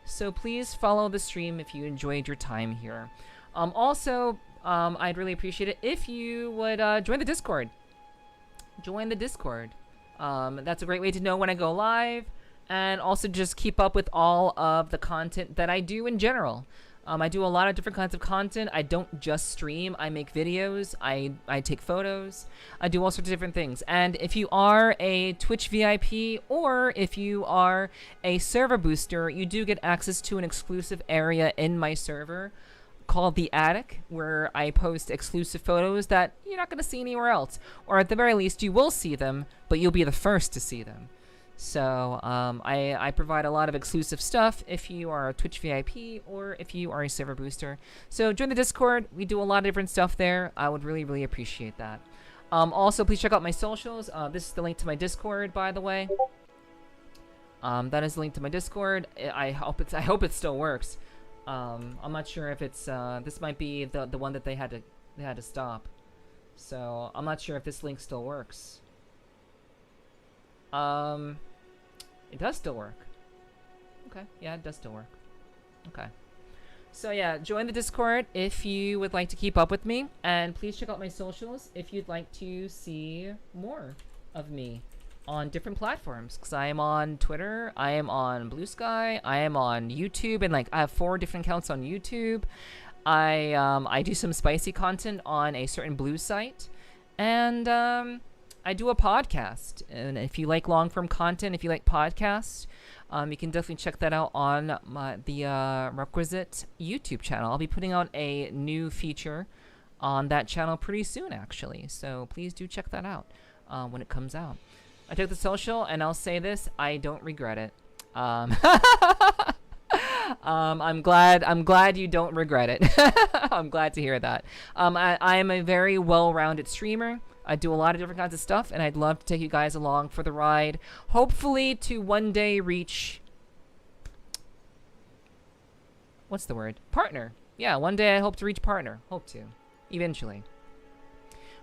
Speaker 1: So please follow the stream if you enjoyed your time here. Also, I'd really appreciate it if you would join the Discord. Join the Discord. That's a great way to know when I go live, and also just keep up with all of the content that I do in general. I do a lot of different kinds of content. I don't just stream. I make videos. I take photos. I do all sorts of different things. And if you are a Twitch VIP or if you are a server booster, you do get access to an exclusive area in my server called the Attic, where I post exclusive photos that you're not going to see anywhere else. Or at the very least, you will see them, but you'll be the first to see them. So I provide a lot of exclusive stuff if you are a Twitch VIP or if you are a server booster. So join the Discord. We do a lot of different stuff there. I would really, really appreciate that. Also, please check out my socials. This is the link to my Discord, by the way. That is the link to my Discord. I hope it still works. I'm not sure if it's this might be the one that they had to stop. So I'm not sure if this link still works. It does still work. Okay, yeah, it does still work. Okay. So yeah, join the Discord if you would like to keep up with me, and please check out my socials if you'd like to see more of me on different platforms, because I am on Twitter, I am on Blue Sky, I am on YouTube, and like I have 4 different accounts on YouTube. I do some spicy content on a certain blue site, and I do a podcast, and if you like long-form content, if you like podcasts, you can definitely check that out on the requisite YouTube channel. I'll be putting out a new feature on that channel pretty soon, actually. So please do check that out when it comes out. I took the social, and I'll say this: I don't regret it. I'm glad you don't regret it. I'm glad to hear that. I am a very well-rounded streamer. I do a lot of different kinds of stuff, and I'd love to take you guys along for the ride. Hopefully to one day reach... What's the word? Partner. Yeah, one day I hope to reach partner. Hope to. Eventually.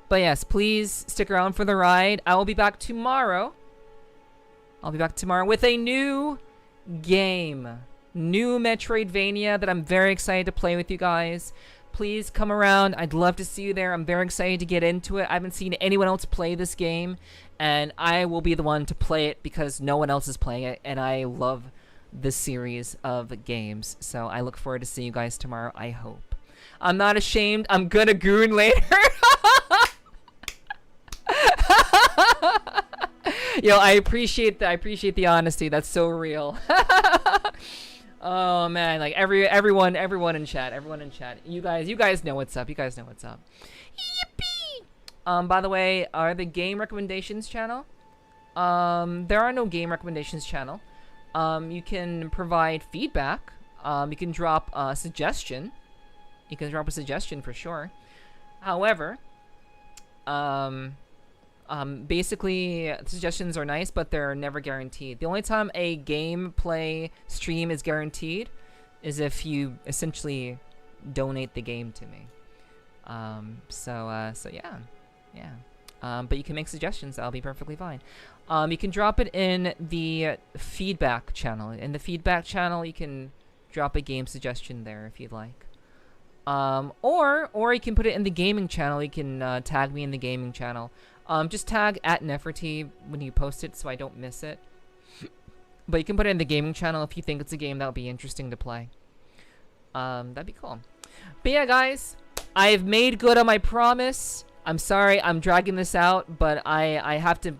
Speaker 1: But yes, please stick around for the ride. I will be back tomorrow. I'll be back tomorrow with a new game. New Metroidvania that I'm very excited to play with you guys. Please come around. I'd love to see you there. I'm very excited to get into it. I haven't seen anyone else play this game, and I will be the one to play it because no one else is playing it, and I love this series of games. So I look forward to seeing you guys tomorrow, I hope. I'm not ashamed. I'm gonna goon later. Yo, I appreciate the honesty. That's so real. Oh man, like everyone in chat. You guys know what's up. Yippee! By the way, are the game recommendations channel? There are no game recommendations channel. You can provide feedback. You can drop a suggestion. You can drop a suggestion for sure. However, basically suggestions are nice, but they're never guaranteed. The only time a gameplay stream is guaranteed is if you essentially donate the game to me. So yeah. But you can make suggestions. That'll be perfectly fine. You can drop it in the feedback channel. In the feedback channel, you can drop a game suggestion there if you'd like. Or you can put it in the gaming channel. You can tag me in the gaming channel. Just tag @Nepherti when you post it so I don't miss it. But you can put it in the gaming channel if you think it's a game that would be interesting to play. That'd be cool. But yeah, guys, I've made good on my promise. I'm sorry I'm dragging this out, but I have to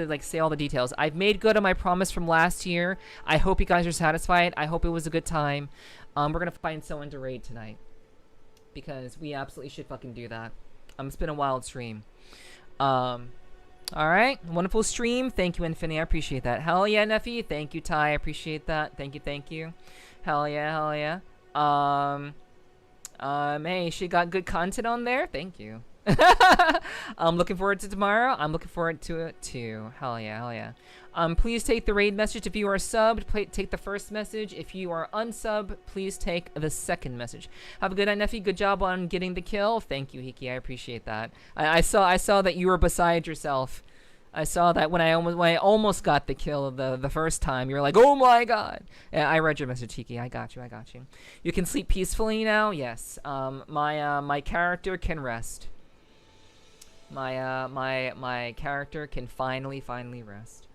Speaker 1: like say all the details. I've made good on my promise from last year. I hope you guys are satisfied. I hope it was a good time. We're gonna find someone to raid tonight, because we absolutely should fucking do that. It's been a wild stream. Alright, wonderful stream. Thank you, Infinity. I appreciate that. Hell yeah, Neffy. Thank you, Ty. I appreciate that. Thank you. Hell yeah. Hey, she got good content on there. Thank you. I'm looking forward to tomorrow. I'm looking forward to it too. Hell yeah. Please take the raid message if you are subbed. Take the first message. If you are unsubbed, please take the second message. Have a good night, Neffy. Good job on getting the kill. Thank you, Hiki. I appreciate that. I saw that you were beside yourself. I saw that when I almost got the kill the first time. You were like, oh my god. Yeah, I read your message, Hiki. I got you. You can sleep peacefully now. Yes. My character can rest. My character can finally rest.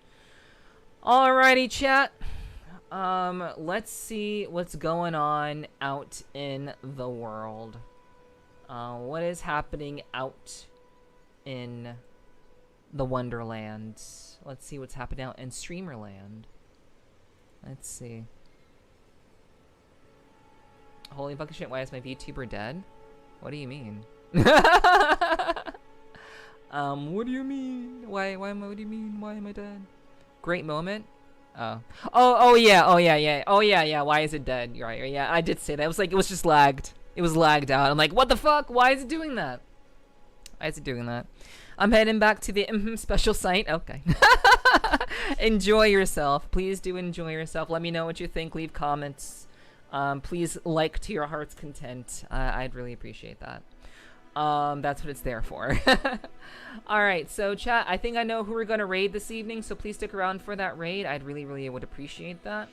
Speaker 1: Alrighty, chat. Let's see what's going on out in the world. What is happening out in the Wonderland? Let's see what's happening out in Streamerland. Let's see. Holy fucking shit, why is my VTuber dead? What do you mean? What do you mean? What do you mean? Why am I dead? Great moment. Oh yeah. Why is it dead? You're right. Yeah, I did say that. It was like, it was just lagged. It was lagged out. I'm like, what the fuck? Why is it doing that? Why is it doing that? I'm heading back to the special site. Okay. Enjoy yourself. Please do enjoy yourself. Let me know what you think. Leave comments. Please like to your heart's content. I'd really appreciate that. That's what it's there for. Alright, so chat, I think I know who we're gonna raid this evening, so please stick around for that raid. I'd really would appreciate that.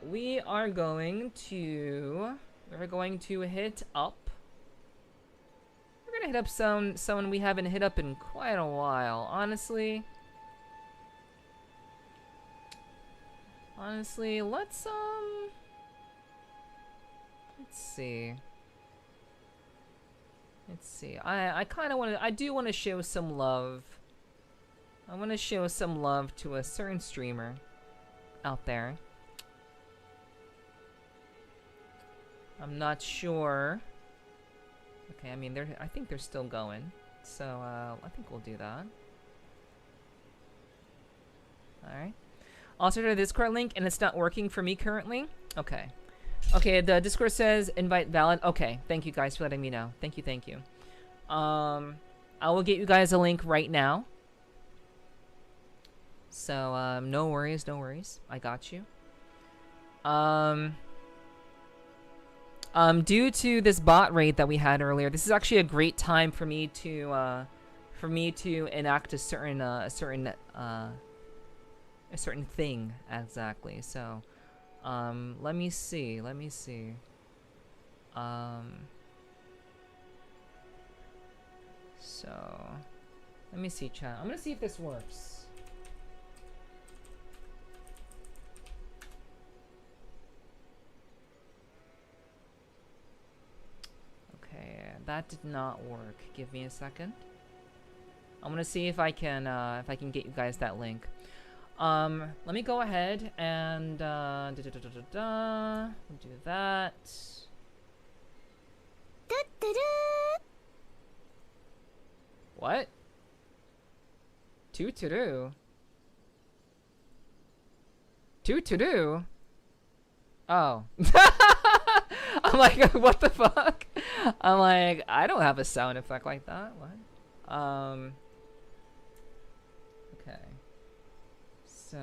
Speaker 1: We are going to hit up. We're gonna hit up someone we haven't hit up in quite a while, honestly. Honestly, let's see. Let's see. I kind of want to. I do want to show some love. I want to show some love to a certain streamer out there. I'm not sure. Okay, I mean, I think they're still going. So I think we'll do that. All right. Also to the Discord link, and it's not working for me currently. Okay. Okay, the Discord says invite valid. Okay, thank you guys for letting me know. Thank you. I will get you guys a link right now. So, no worries. I got you. Due to this bot raid that we had earlier, this is actually a great time for me to enact a certain thing exactly. So, let me see. So, let me see, chat. I'm gonna see if this works. Okay, that did not work. Give me a second. I'm gonna see if I can get you guys that link. Let me go ahead and we'll do that. What? Two to do? Oh. I'm like, what the fuck? I'm like, I don't have a sound effect like that. What? Okay. So,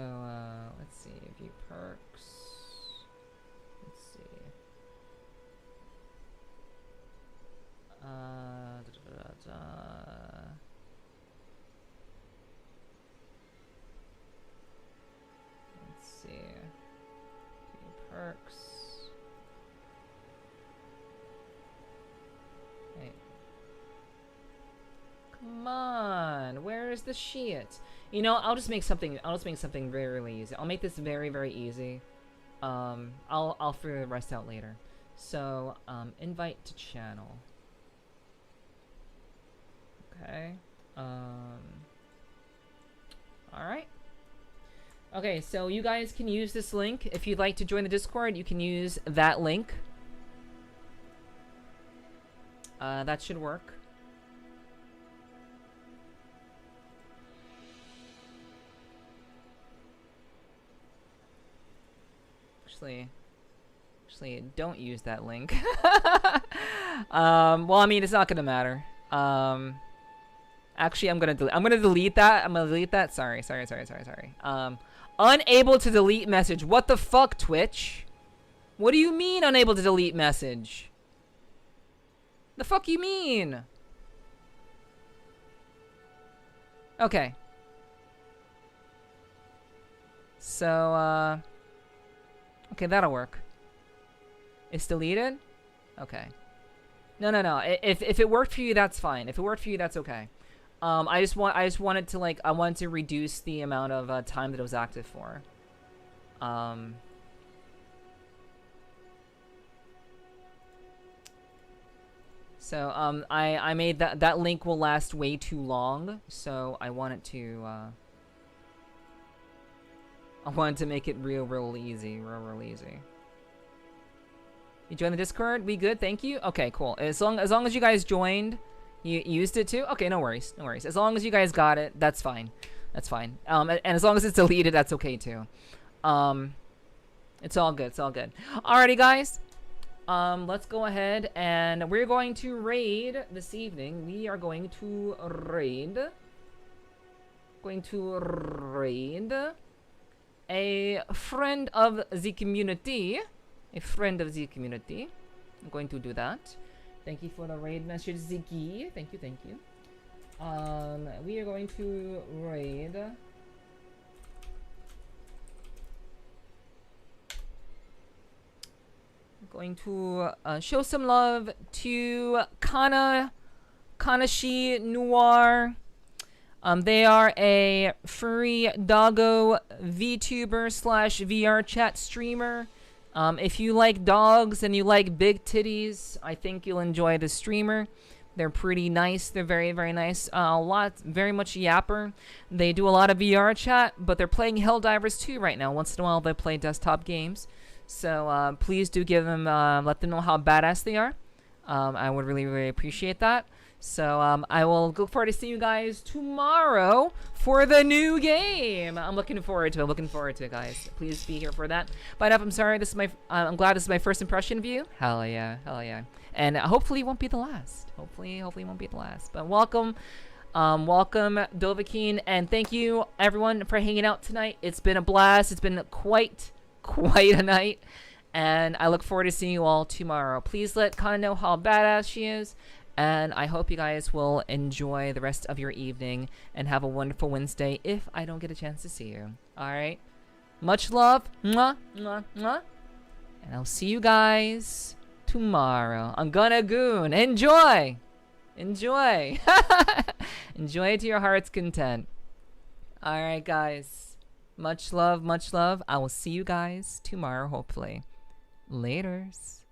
Speaker 1: let's see. View perks. Let's see. Let's see. View perks. Hey. Come on. Where is the shit? You know, I'll just make something very, really easy. I'll make this very, very easy. I'll figure the rest out later. So, invite to channel. Okay. Alright. Okay, so you guys can use this link. If you'd like to join the Discord, you can use that link. That should work. Actually, don't use that link. Well, I mean, it's not gonna matter. Actually, I'm gonna delete that. Sorry. Unable to delete message. What the fuck, Twitch? What do you mean unable to delete message? The fuck you mean? Okay. So, okay, that'll work. It's deleted? Okay. No. If it worked for you, that's fine. If it worked for you, that's okay. I just wanted to, like, I wanted to reduce the amount of time that it was active for. Um, I made that link will last way too long, so I wanted to make it real easy, real easy. You joined the Discord? We good? Thank you. Okay, cool. As long as you guys joined, you used it too. Okay, no worries, no worries. As long as you guys got it, that's fine. That's fine. And as long as it's deleted, that's okay too. It's all good. It's all good. Alrighty, guys. Let's go ahead and we're going to raid this evening. We are going to raid. A friend of the community. A friend of the community. I'm going to do that. Thank you for the raid message, Ziggy. Thank you, thank you. We are going to raid. Going to show some love to Kanashi Noir. They are a furry doggo VTuber slash VR chat streamer. If you like dogs and you like big titties, I think you'll enjoy the streamer. They're pretty nice. They're very nice. Very much yapper. They do a lot of VR chat, but they're playing Helldivers 2 right now. Once in a while, they play desktop games. So please do give them, let them know how badass they are. I would really appreciate that. So I will look forward to seeing you guys tomorrow for the new game. I'm looking forward to it. I'm looking forward to it, guys. Please be here for that. But I'm sorry. This is my. I'm glad this is my first impression of you. Hell yeah. And hopefully it won't be the last. Hopefully it won't be the last. But welcome, Dovahkiin, and thank you everyone for hanging out tonight. It's been a blast. It's been quite a night, and I look forward to seeing you all tomorrow. Please let Kana know how badass she is. And I hope you guys will enjoy the rest of your evening and have a wonderful Wednesday if I don't get a chance to see you. Alright? Much love. Mwah, mwah, mwah. And I'll see you guys tomorrow. I'm gonna goon. Enjoy! Enjoy! Enjoy to your heart's content. Alright, guys. Much love, much love. I will see you guys tomorrow, hopefully. Laters.